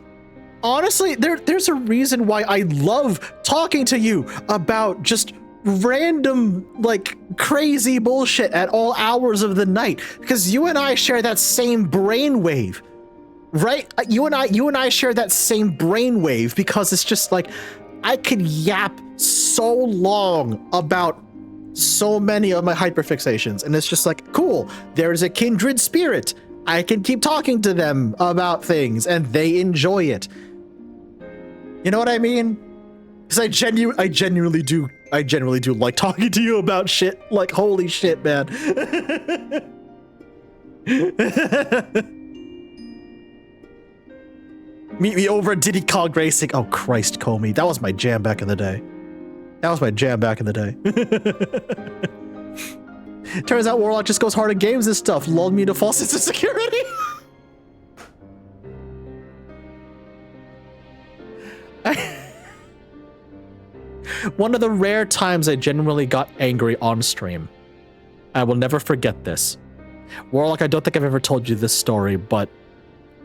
honestly, there's a reason why I love talking to you about just random, like, crazy bullshit at all hours of the night, because you and I share that same brainwave, right? You and I share that same brainwave, because it's just like, I could yap so long about so many of my hyperfixations, and it's just like, cool, there's a kindred spirit. I can keep talking to them about things, and they enjoy it. You know what I mean? Because I genuinely do like talking to you about shit. Like, holy shit, man. Meet me over at Diddy Kong Racing. Oh, Christ, Comey. That was my jam back in the day. Turns out Warlock just goes hard at games and stuff. Lulled me to false sense of security. One of the rare times I genuinely got angry on stream. I will never forget this. Warlock, I don't think I've ever told you this story, but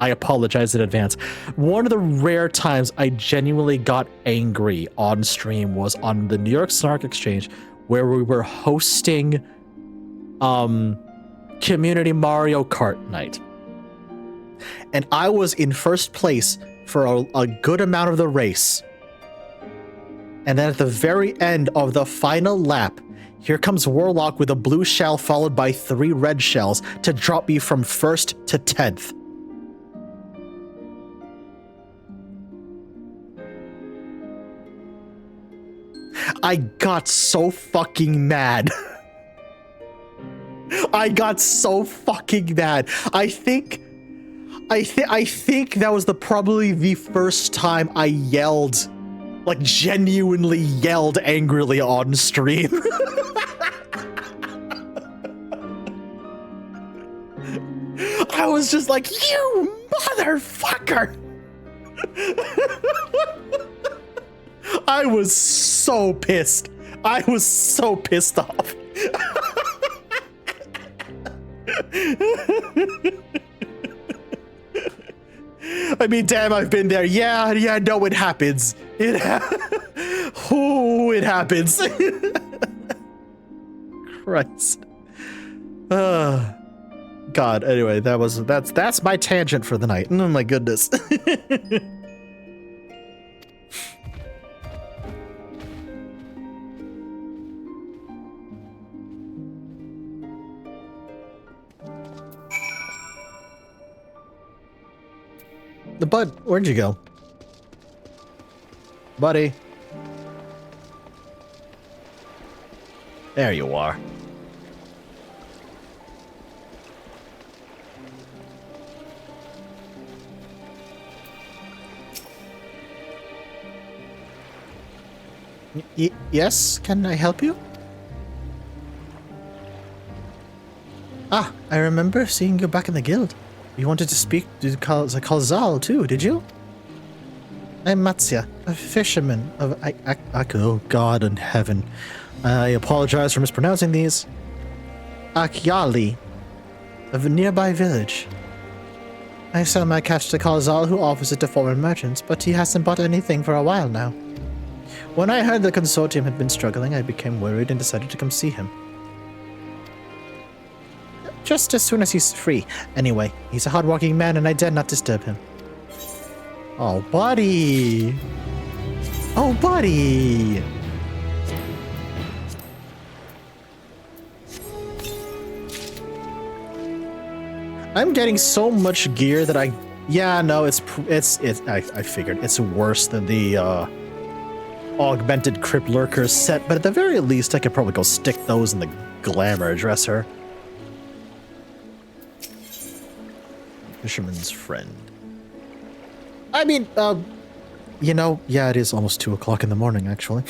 I apologize in advance. One of the rare times I genuinely got angry on stream was on the New York Snark Exchange, where we were hosting Community Mario Kart night. And I was in first place for a good amount of the race. And then at the very end of the final lap, Here comes Warlock with a blue shell followed by 3 red shells to drop me from 1st to 10th. I got so fucking mad. I got so fucking mad. I think that was probably the first time I yelled, like genuinely yelled angrily on stream. I was just like, you motherfucker. I was so pissed. I was so pissed off. I mean, damn, I've been there. Yeah, no, it happens. It happens. Christ. God, anyway, that's my tangent for the night. Oh my goodness. The bud, where'd you go? Buddy. There you are. Yes, can I help you? Ah, I remember seeing you back in the guild. You wanted to speak to Kalzal too, did you? I'm Matsya, a fisherman of oh God in heaven. I apologize for mispronouncing these. Akyali, of a nearby village. I sell my catch to Kalzal, who offers it to foreign merchants, but he hasn't bought anything for a while now. When I heard the consortium had been struggling, I became worried and decided to come see him. Just as soon as he's free. Anyway, he's a hard-working man and I dare not disturb him. Oh, buddy! Oh, buddy! I'm getting so much gear that I figured it's worse than the augmented Crypt Lurkers set, but at the very least I could probably go stick those in the glamour dresser. Fisherman's friend. I mean, you know, yeah, it is almost 2 o'clock in the morning, actually.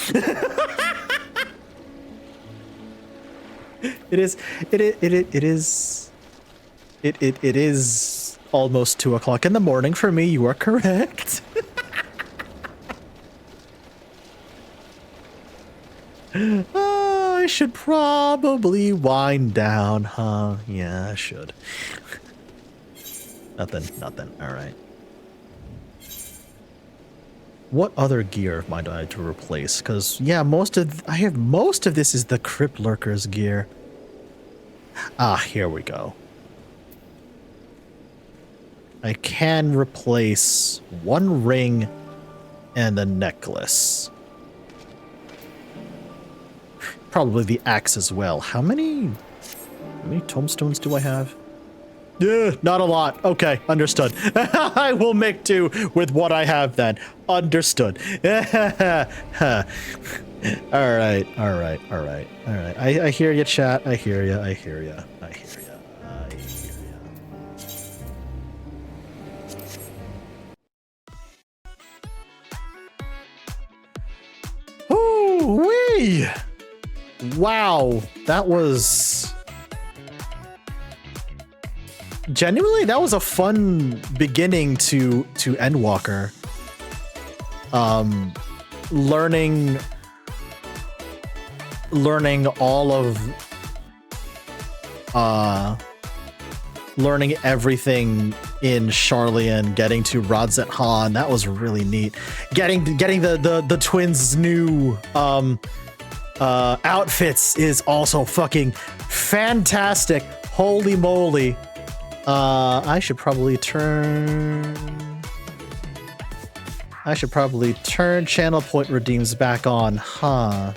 It is almost 2 o'clock in the morning for me. You are correct. I should probably wind down, huh? Yeah, I should. Nothing. All right. What other gear might I have to replace? Because yeah, most of this is the Crypt Lurkers gear. Ah, here we go. I can replace 1 ring and a necklace. Probably the axe as well. How many tombstones do I have? Not a lot. Okay, understood. I will make do with what I have then. Understood. Alright. I hear you, chat. I hear you. Ooh-wee! Wow, that was... Genuinely, that was a fun beginning to Endwalker. Learning all of learning everything in Sharlayan, getting to Radzet Han, that was really neat. Getting the twins' new outfits is also fucking fantastic. Holy moly. I should probably turn channel point redeems back on, huh?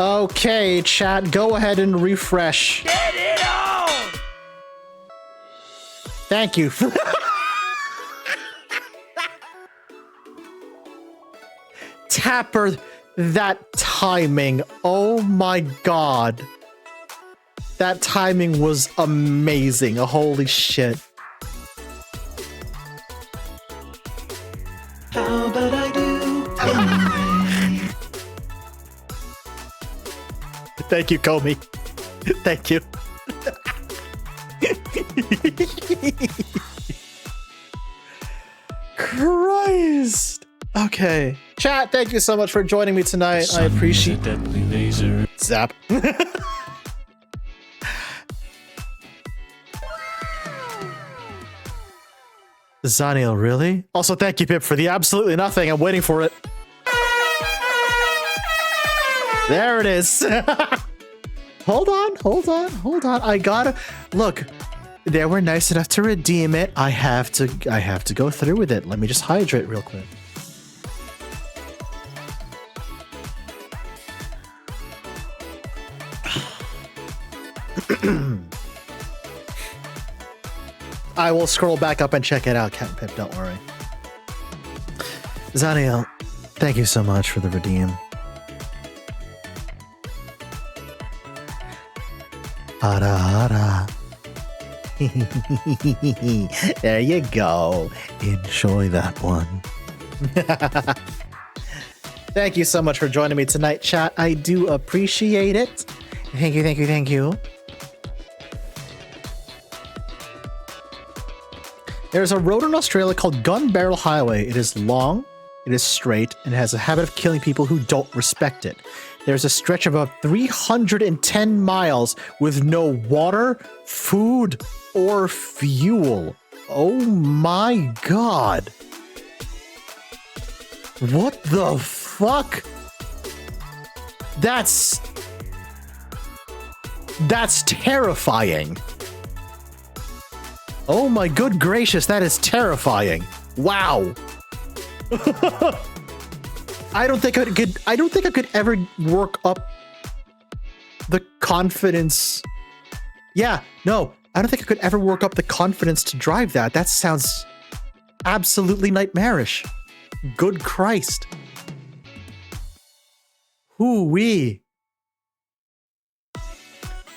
Okay, chat, go ahead and refresh. Get it on! Thank you. Tapper, that timing. Oh my god. That timing was amazing. Holy shit. How about I do? Thank you, Comey. Thank you. Christ. Okay. Chat, thank you so much for joining me tonight. I appreciate it. Zap. Zaniel, really? Also, thank you, Pip, for the absolutely nothing. I'm waiting for it. There it is. Hold on. I gotta look. They were nice enough to redeem it. I have to go through with it. Let me just hydrate real quick. I will scroll back up and check it out, Captain Pip, don't worry. Zaniel, thank you so much for the redeem. Hara hara. There you go. Enjoy that one. Thank you so much for joining me tonight, chat. I do appreciate it. Thank you. There's a road in Australia called Gun Barrel Highway. It is long, it is straight, and has a habit of killing people who don't respect it. There's a stretch of about 310 miles with no water, food, or fuel. Oh my god. What the fuck? That's terrifying. Oh my good gracious, that is terrifying. Wow. I don't think I could ever work up the confidence. Yeah, no, I don't think I could ever work up the confidence to drive that. That sounds absolutely nightmarish. Good Christ. Hoo-wee.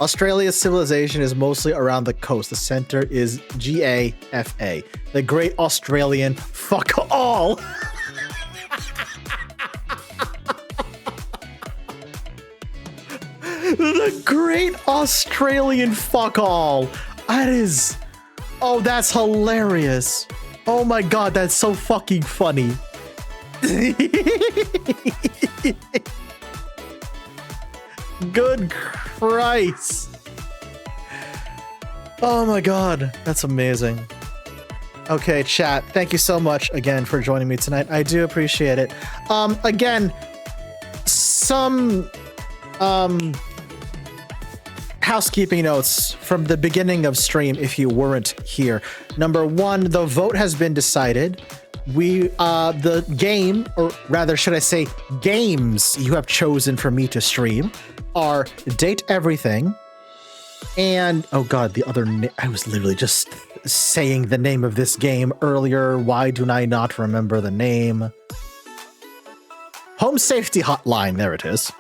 Australia's civilization is mostly around the coast. The center is GAFA, the Great Australian Fuck All. The Great Australian Fuck All. That is... Oh, that's hilarious. Oh my god, that's so fucking funny. Good Christ. Oh my god, that's amazing. Okay, chat, thank you so much again for joining me tonight. I do appreciate it. Again, some housekeeping notes from the beginning of stream if you weren't here. Number one, the vote has been decided. The game, or rather should I say games you have chosen for me to stream are Date Everything and, oh god, the other I was literally just saying the name of this game earlier. Why do I not remember the name? Home Safety Hotline, there it is.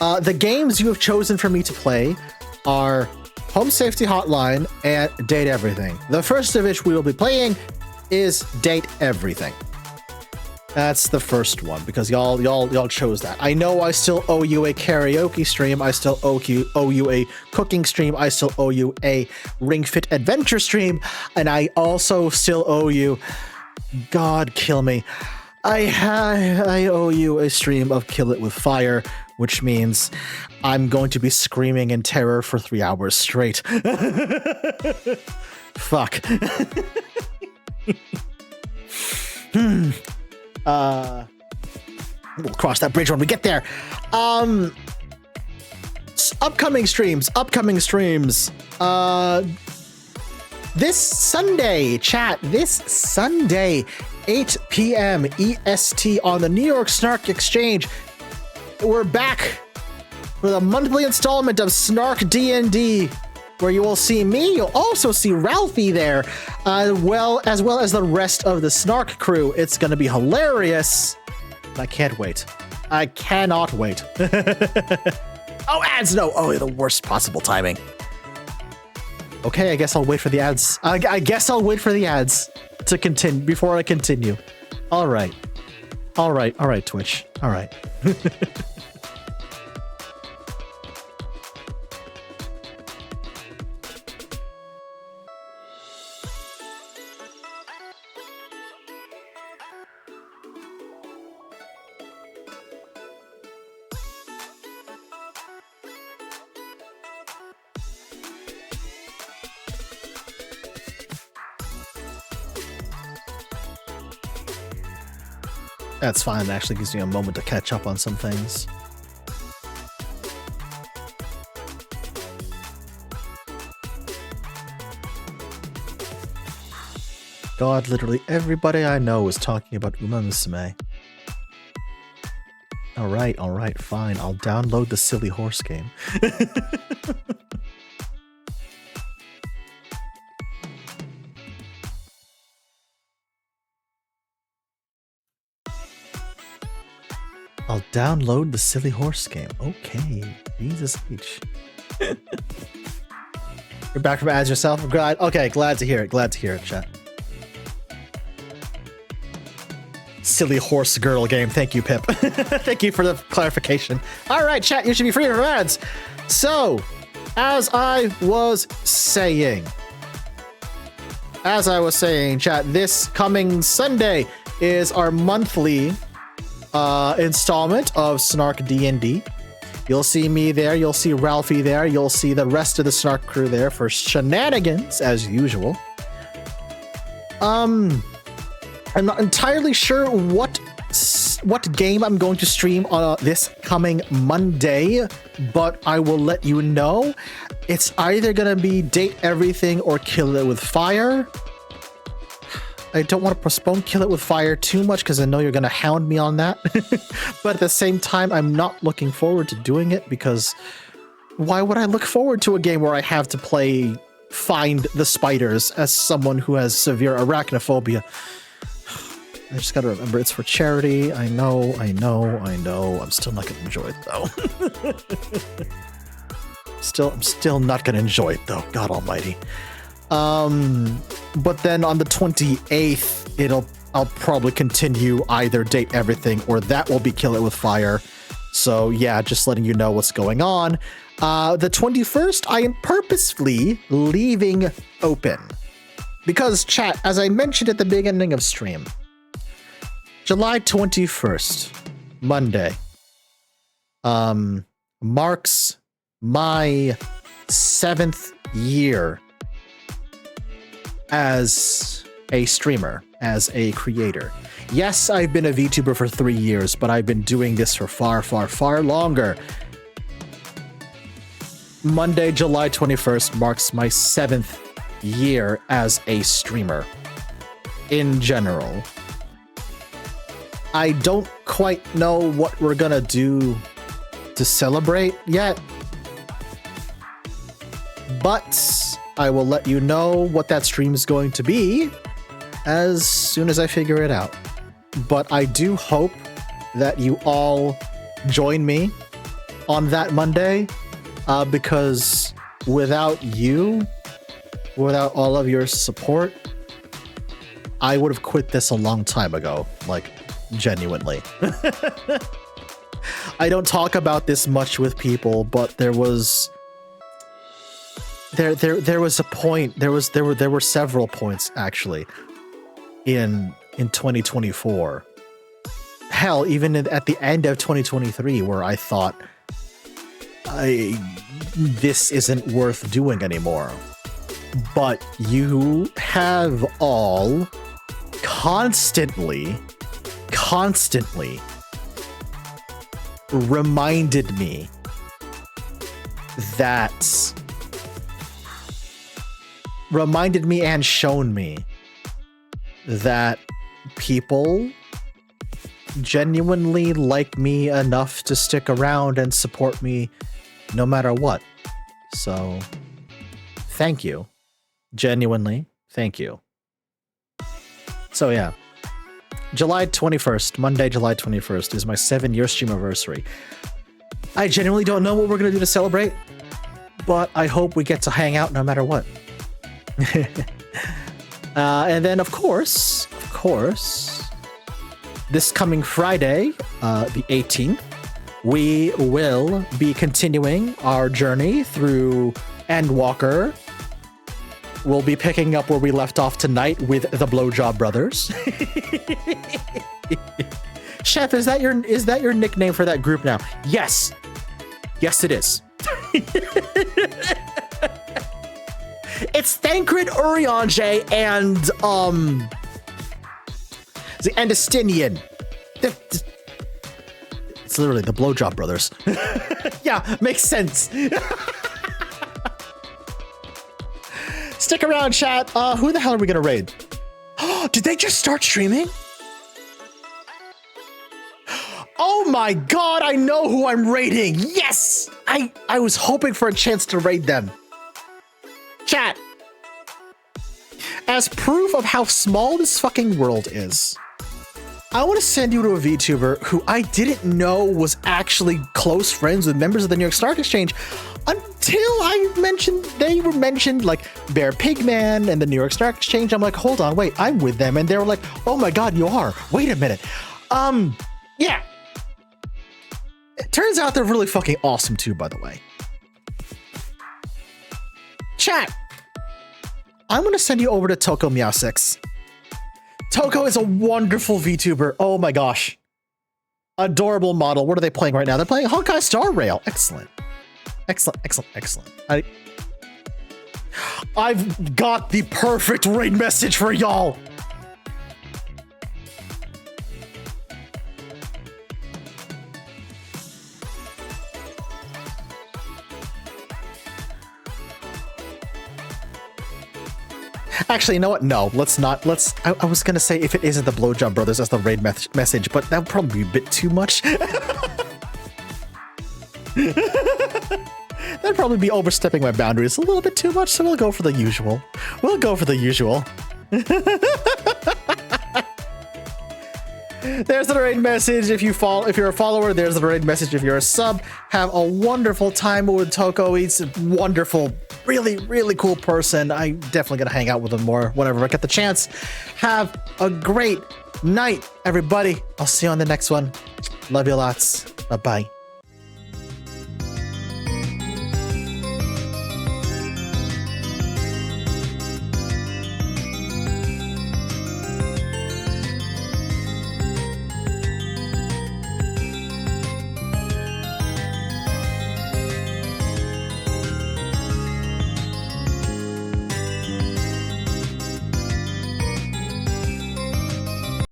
The games you have chosen for me to play are Home Safety Hotline and Date Everything. The first of which we will be playing is Date Everything. That's the first one because y'all chose that. I know I still owe you a karaoke stream. I still owe you a cooking stream. I still owe you a Ring Fit Adventure stream, and I also still owe you, God kill me, I owe you a stream of Kill It With Fire, which means I'm going to be screaming in terror for 3 hours straight. Fuck. We'll cross that bridge when we get there. Upcoming streams. This Sunday, chat. This Sunday 8 p.m. EST on the New York Snark Exchange. We're back for the monthly installment of Snark D&D, where you will see me. You'll also see Ralphie there, as well as the rest of the Snark crew. It's going to be hilarious. I can't wait. I cannot wait. Oh, ads! No. Oh, the worst possible timing. Okay, I guess I'll wait for the ads. I guess I'll wait for the ads to continue before I continue. All right, Twitch. All right. That's fine. It actually gives me a moment to catch up on some things. God, literally everybody I know is talking about Uma Musume. Alright, fine. I'll download the silly horse game. I'll download the silly horse game. Okay. Jesus H. You're back from ads yourself? Okay, glad to hear it, chat. Silly horse girl game. Thank you, Pip. Thank you for the clarification. Alright, chat, you should be free from ads. So, as I was saying, chat, this coming Sunday is our monthly installment of Snark D&D. You'll see me there, you'll see Ralphie there, you'll see the rest of the Snark crew there for shenanigans as usual. I'm not entirely sure what game I'm going to stream on this coming Monday, but I will let you know. It's either gonna be Date Everything or Kill It With Fire. I don't want to postpone Kill It With Fire too much because I know you're going to hound me on that. But at the same time, I'm not looking forward to doing it because why would I look forward to a game where I have to play Find the Spiders as someone who has severe arachnophobia? I just got to remember it's for charity. I know. I'm still not going to enjoy it though. I'm still not going to enjoy it though. God almighty. But then on the 28th, I'll probably continue either Date Everything or that will be Kill It With Fire. So yeah, just letting you know what's going on. The 21st, I am purposefully leaving open because chat, as I mentioned at the beginning of stream, July 21st, Monday, marks my 7th year as a streamer, as a creator. Yes, I've been a VTuber for 3 years, but I've been doing this for far, far, far longer. Monday, July 21st marks my 7th year as a streamer. In general. I don't quite know what we're gonna do to celebrate yet, but I will let you know what that stream is going to be as soon as I figure it out. But I do hope that you all join me on that Monday, because without all of your support, I would have quit this a long time ago, like genuinely. I don't talk about this much with people, but there was a point, there were several points actually in 2024. Hell, even at the end of 2023 where I thought this isn't worth doing anymore. But you have all constantly reminded me and shown me that people genuinely like me enough to stick around and support me no matter what. So, thank you. Genuinely, thank you. So yeah, July 21st, Monday, July 21st is my 7-year stream anniversary. I genuinely don't know what we're going to do to celebrate, but I hope we get to hang out no matter what. And then, of course, this coming Friday, the 18th, we will be continuing our journey through Endwalker. We'll be picking up where we left off tonight with the Blowjob Brothers. Chef, is that your nickname for that group now? Yes. Yes, it is. It's Thancred, Urianger, and Justinian. It's literally the Blowjob Brothers. Yeah, makes sense. Stick around, chat. Who the hell are we gonna raid? Did they just start streaming? Oh my god, I know who I'm raiding. Yes! I was hoping for a chance to raid them. Chat. As proof of how small this fucking world is, I want to send you to a VTuber who I didn't know was actually close friends with members of the New York Stock Exchange until they were mentioned, like Bear Pigman and the New York Stock Exchange. I'm like, hold on, wait, I'm with them. And they were like, oh my god, you are. Wait a minute. Yeah. It turns out they're really fucking awesome too, by the way. Chat. I'm going to send you over to Toko Meow6. Toko is a wonderful VTuber. Oh my gosh. Adorable model. What are they playing right now? They're playing Honkai Star Rail. Excellent. Excellent, excellent, excellent. I've got the perfect raid message for y'all. Actually, you know what? No, let's not. I was going to say if it isn't the Blowjob Brothers as the raid message, but that would probably be a bit too much. That'd probably be overstepping my boundaries a little bit too much, so we'll go for the usual. There's the raid message. If you're a follower, there's the raid message. If you're a sub, have a wonderful time with Toko. He's a wonderful, really, really cool person. I'm definitely gonna hang out with him more whenever I get the chance. Have a great night, everybody. I'll see you on the next one. Love you lots. Bye-bye.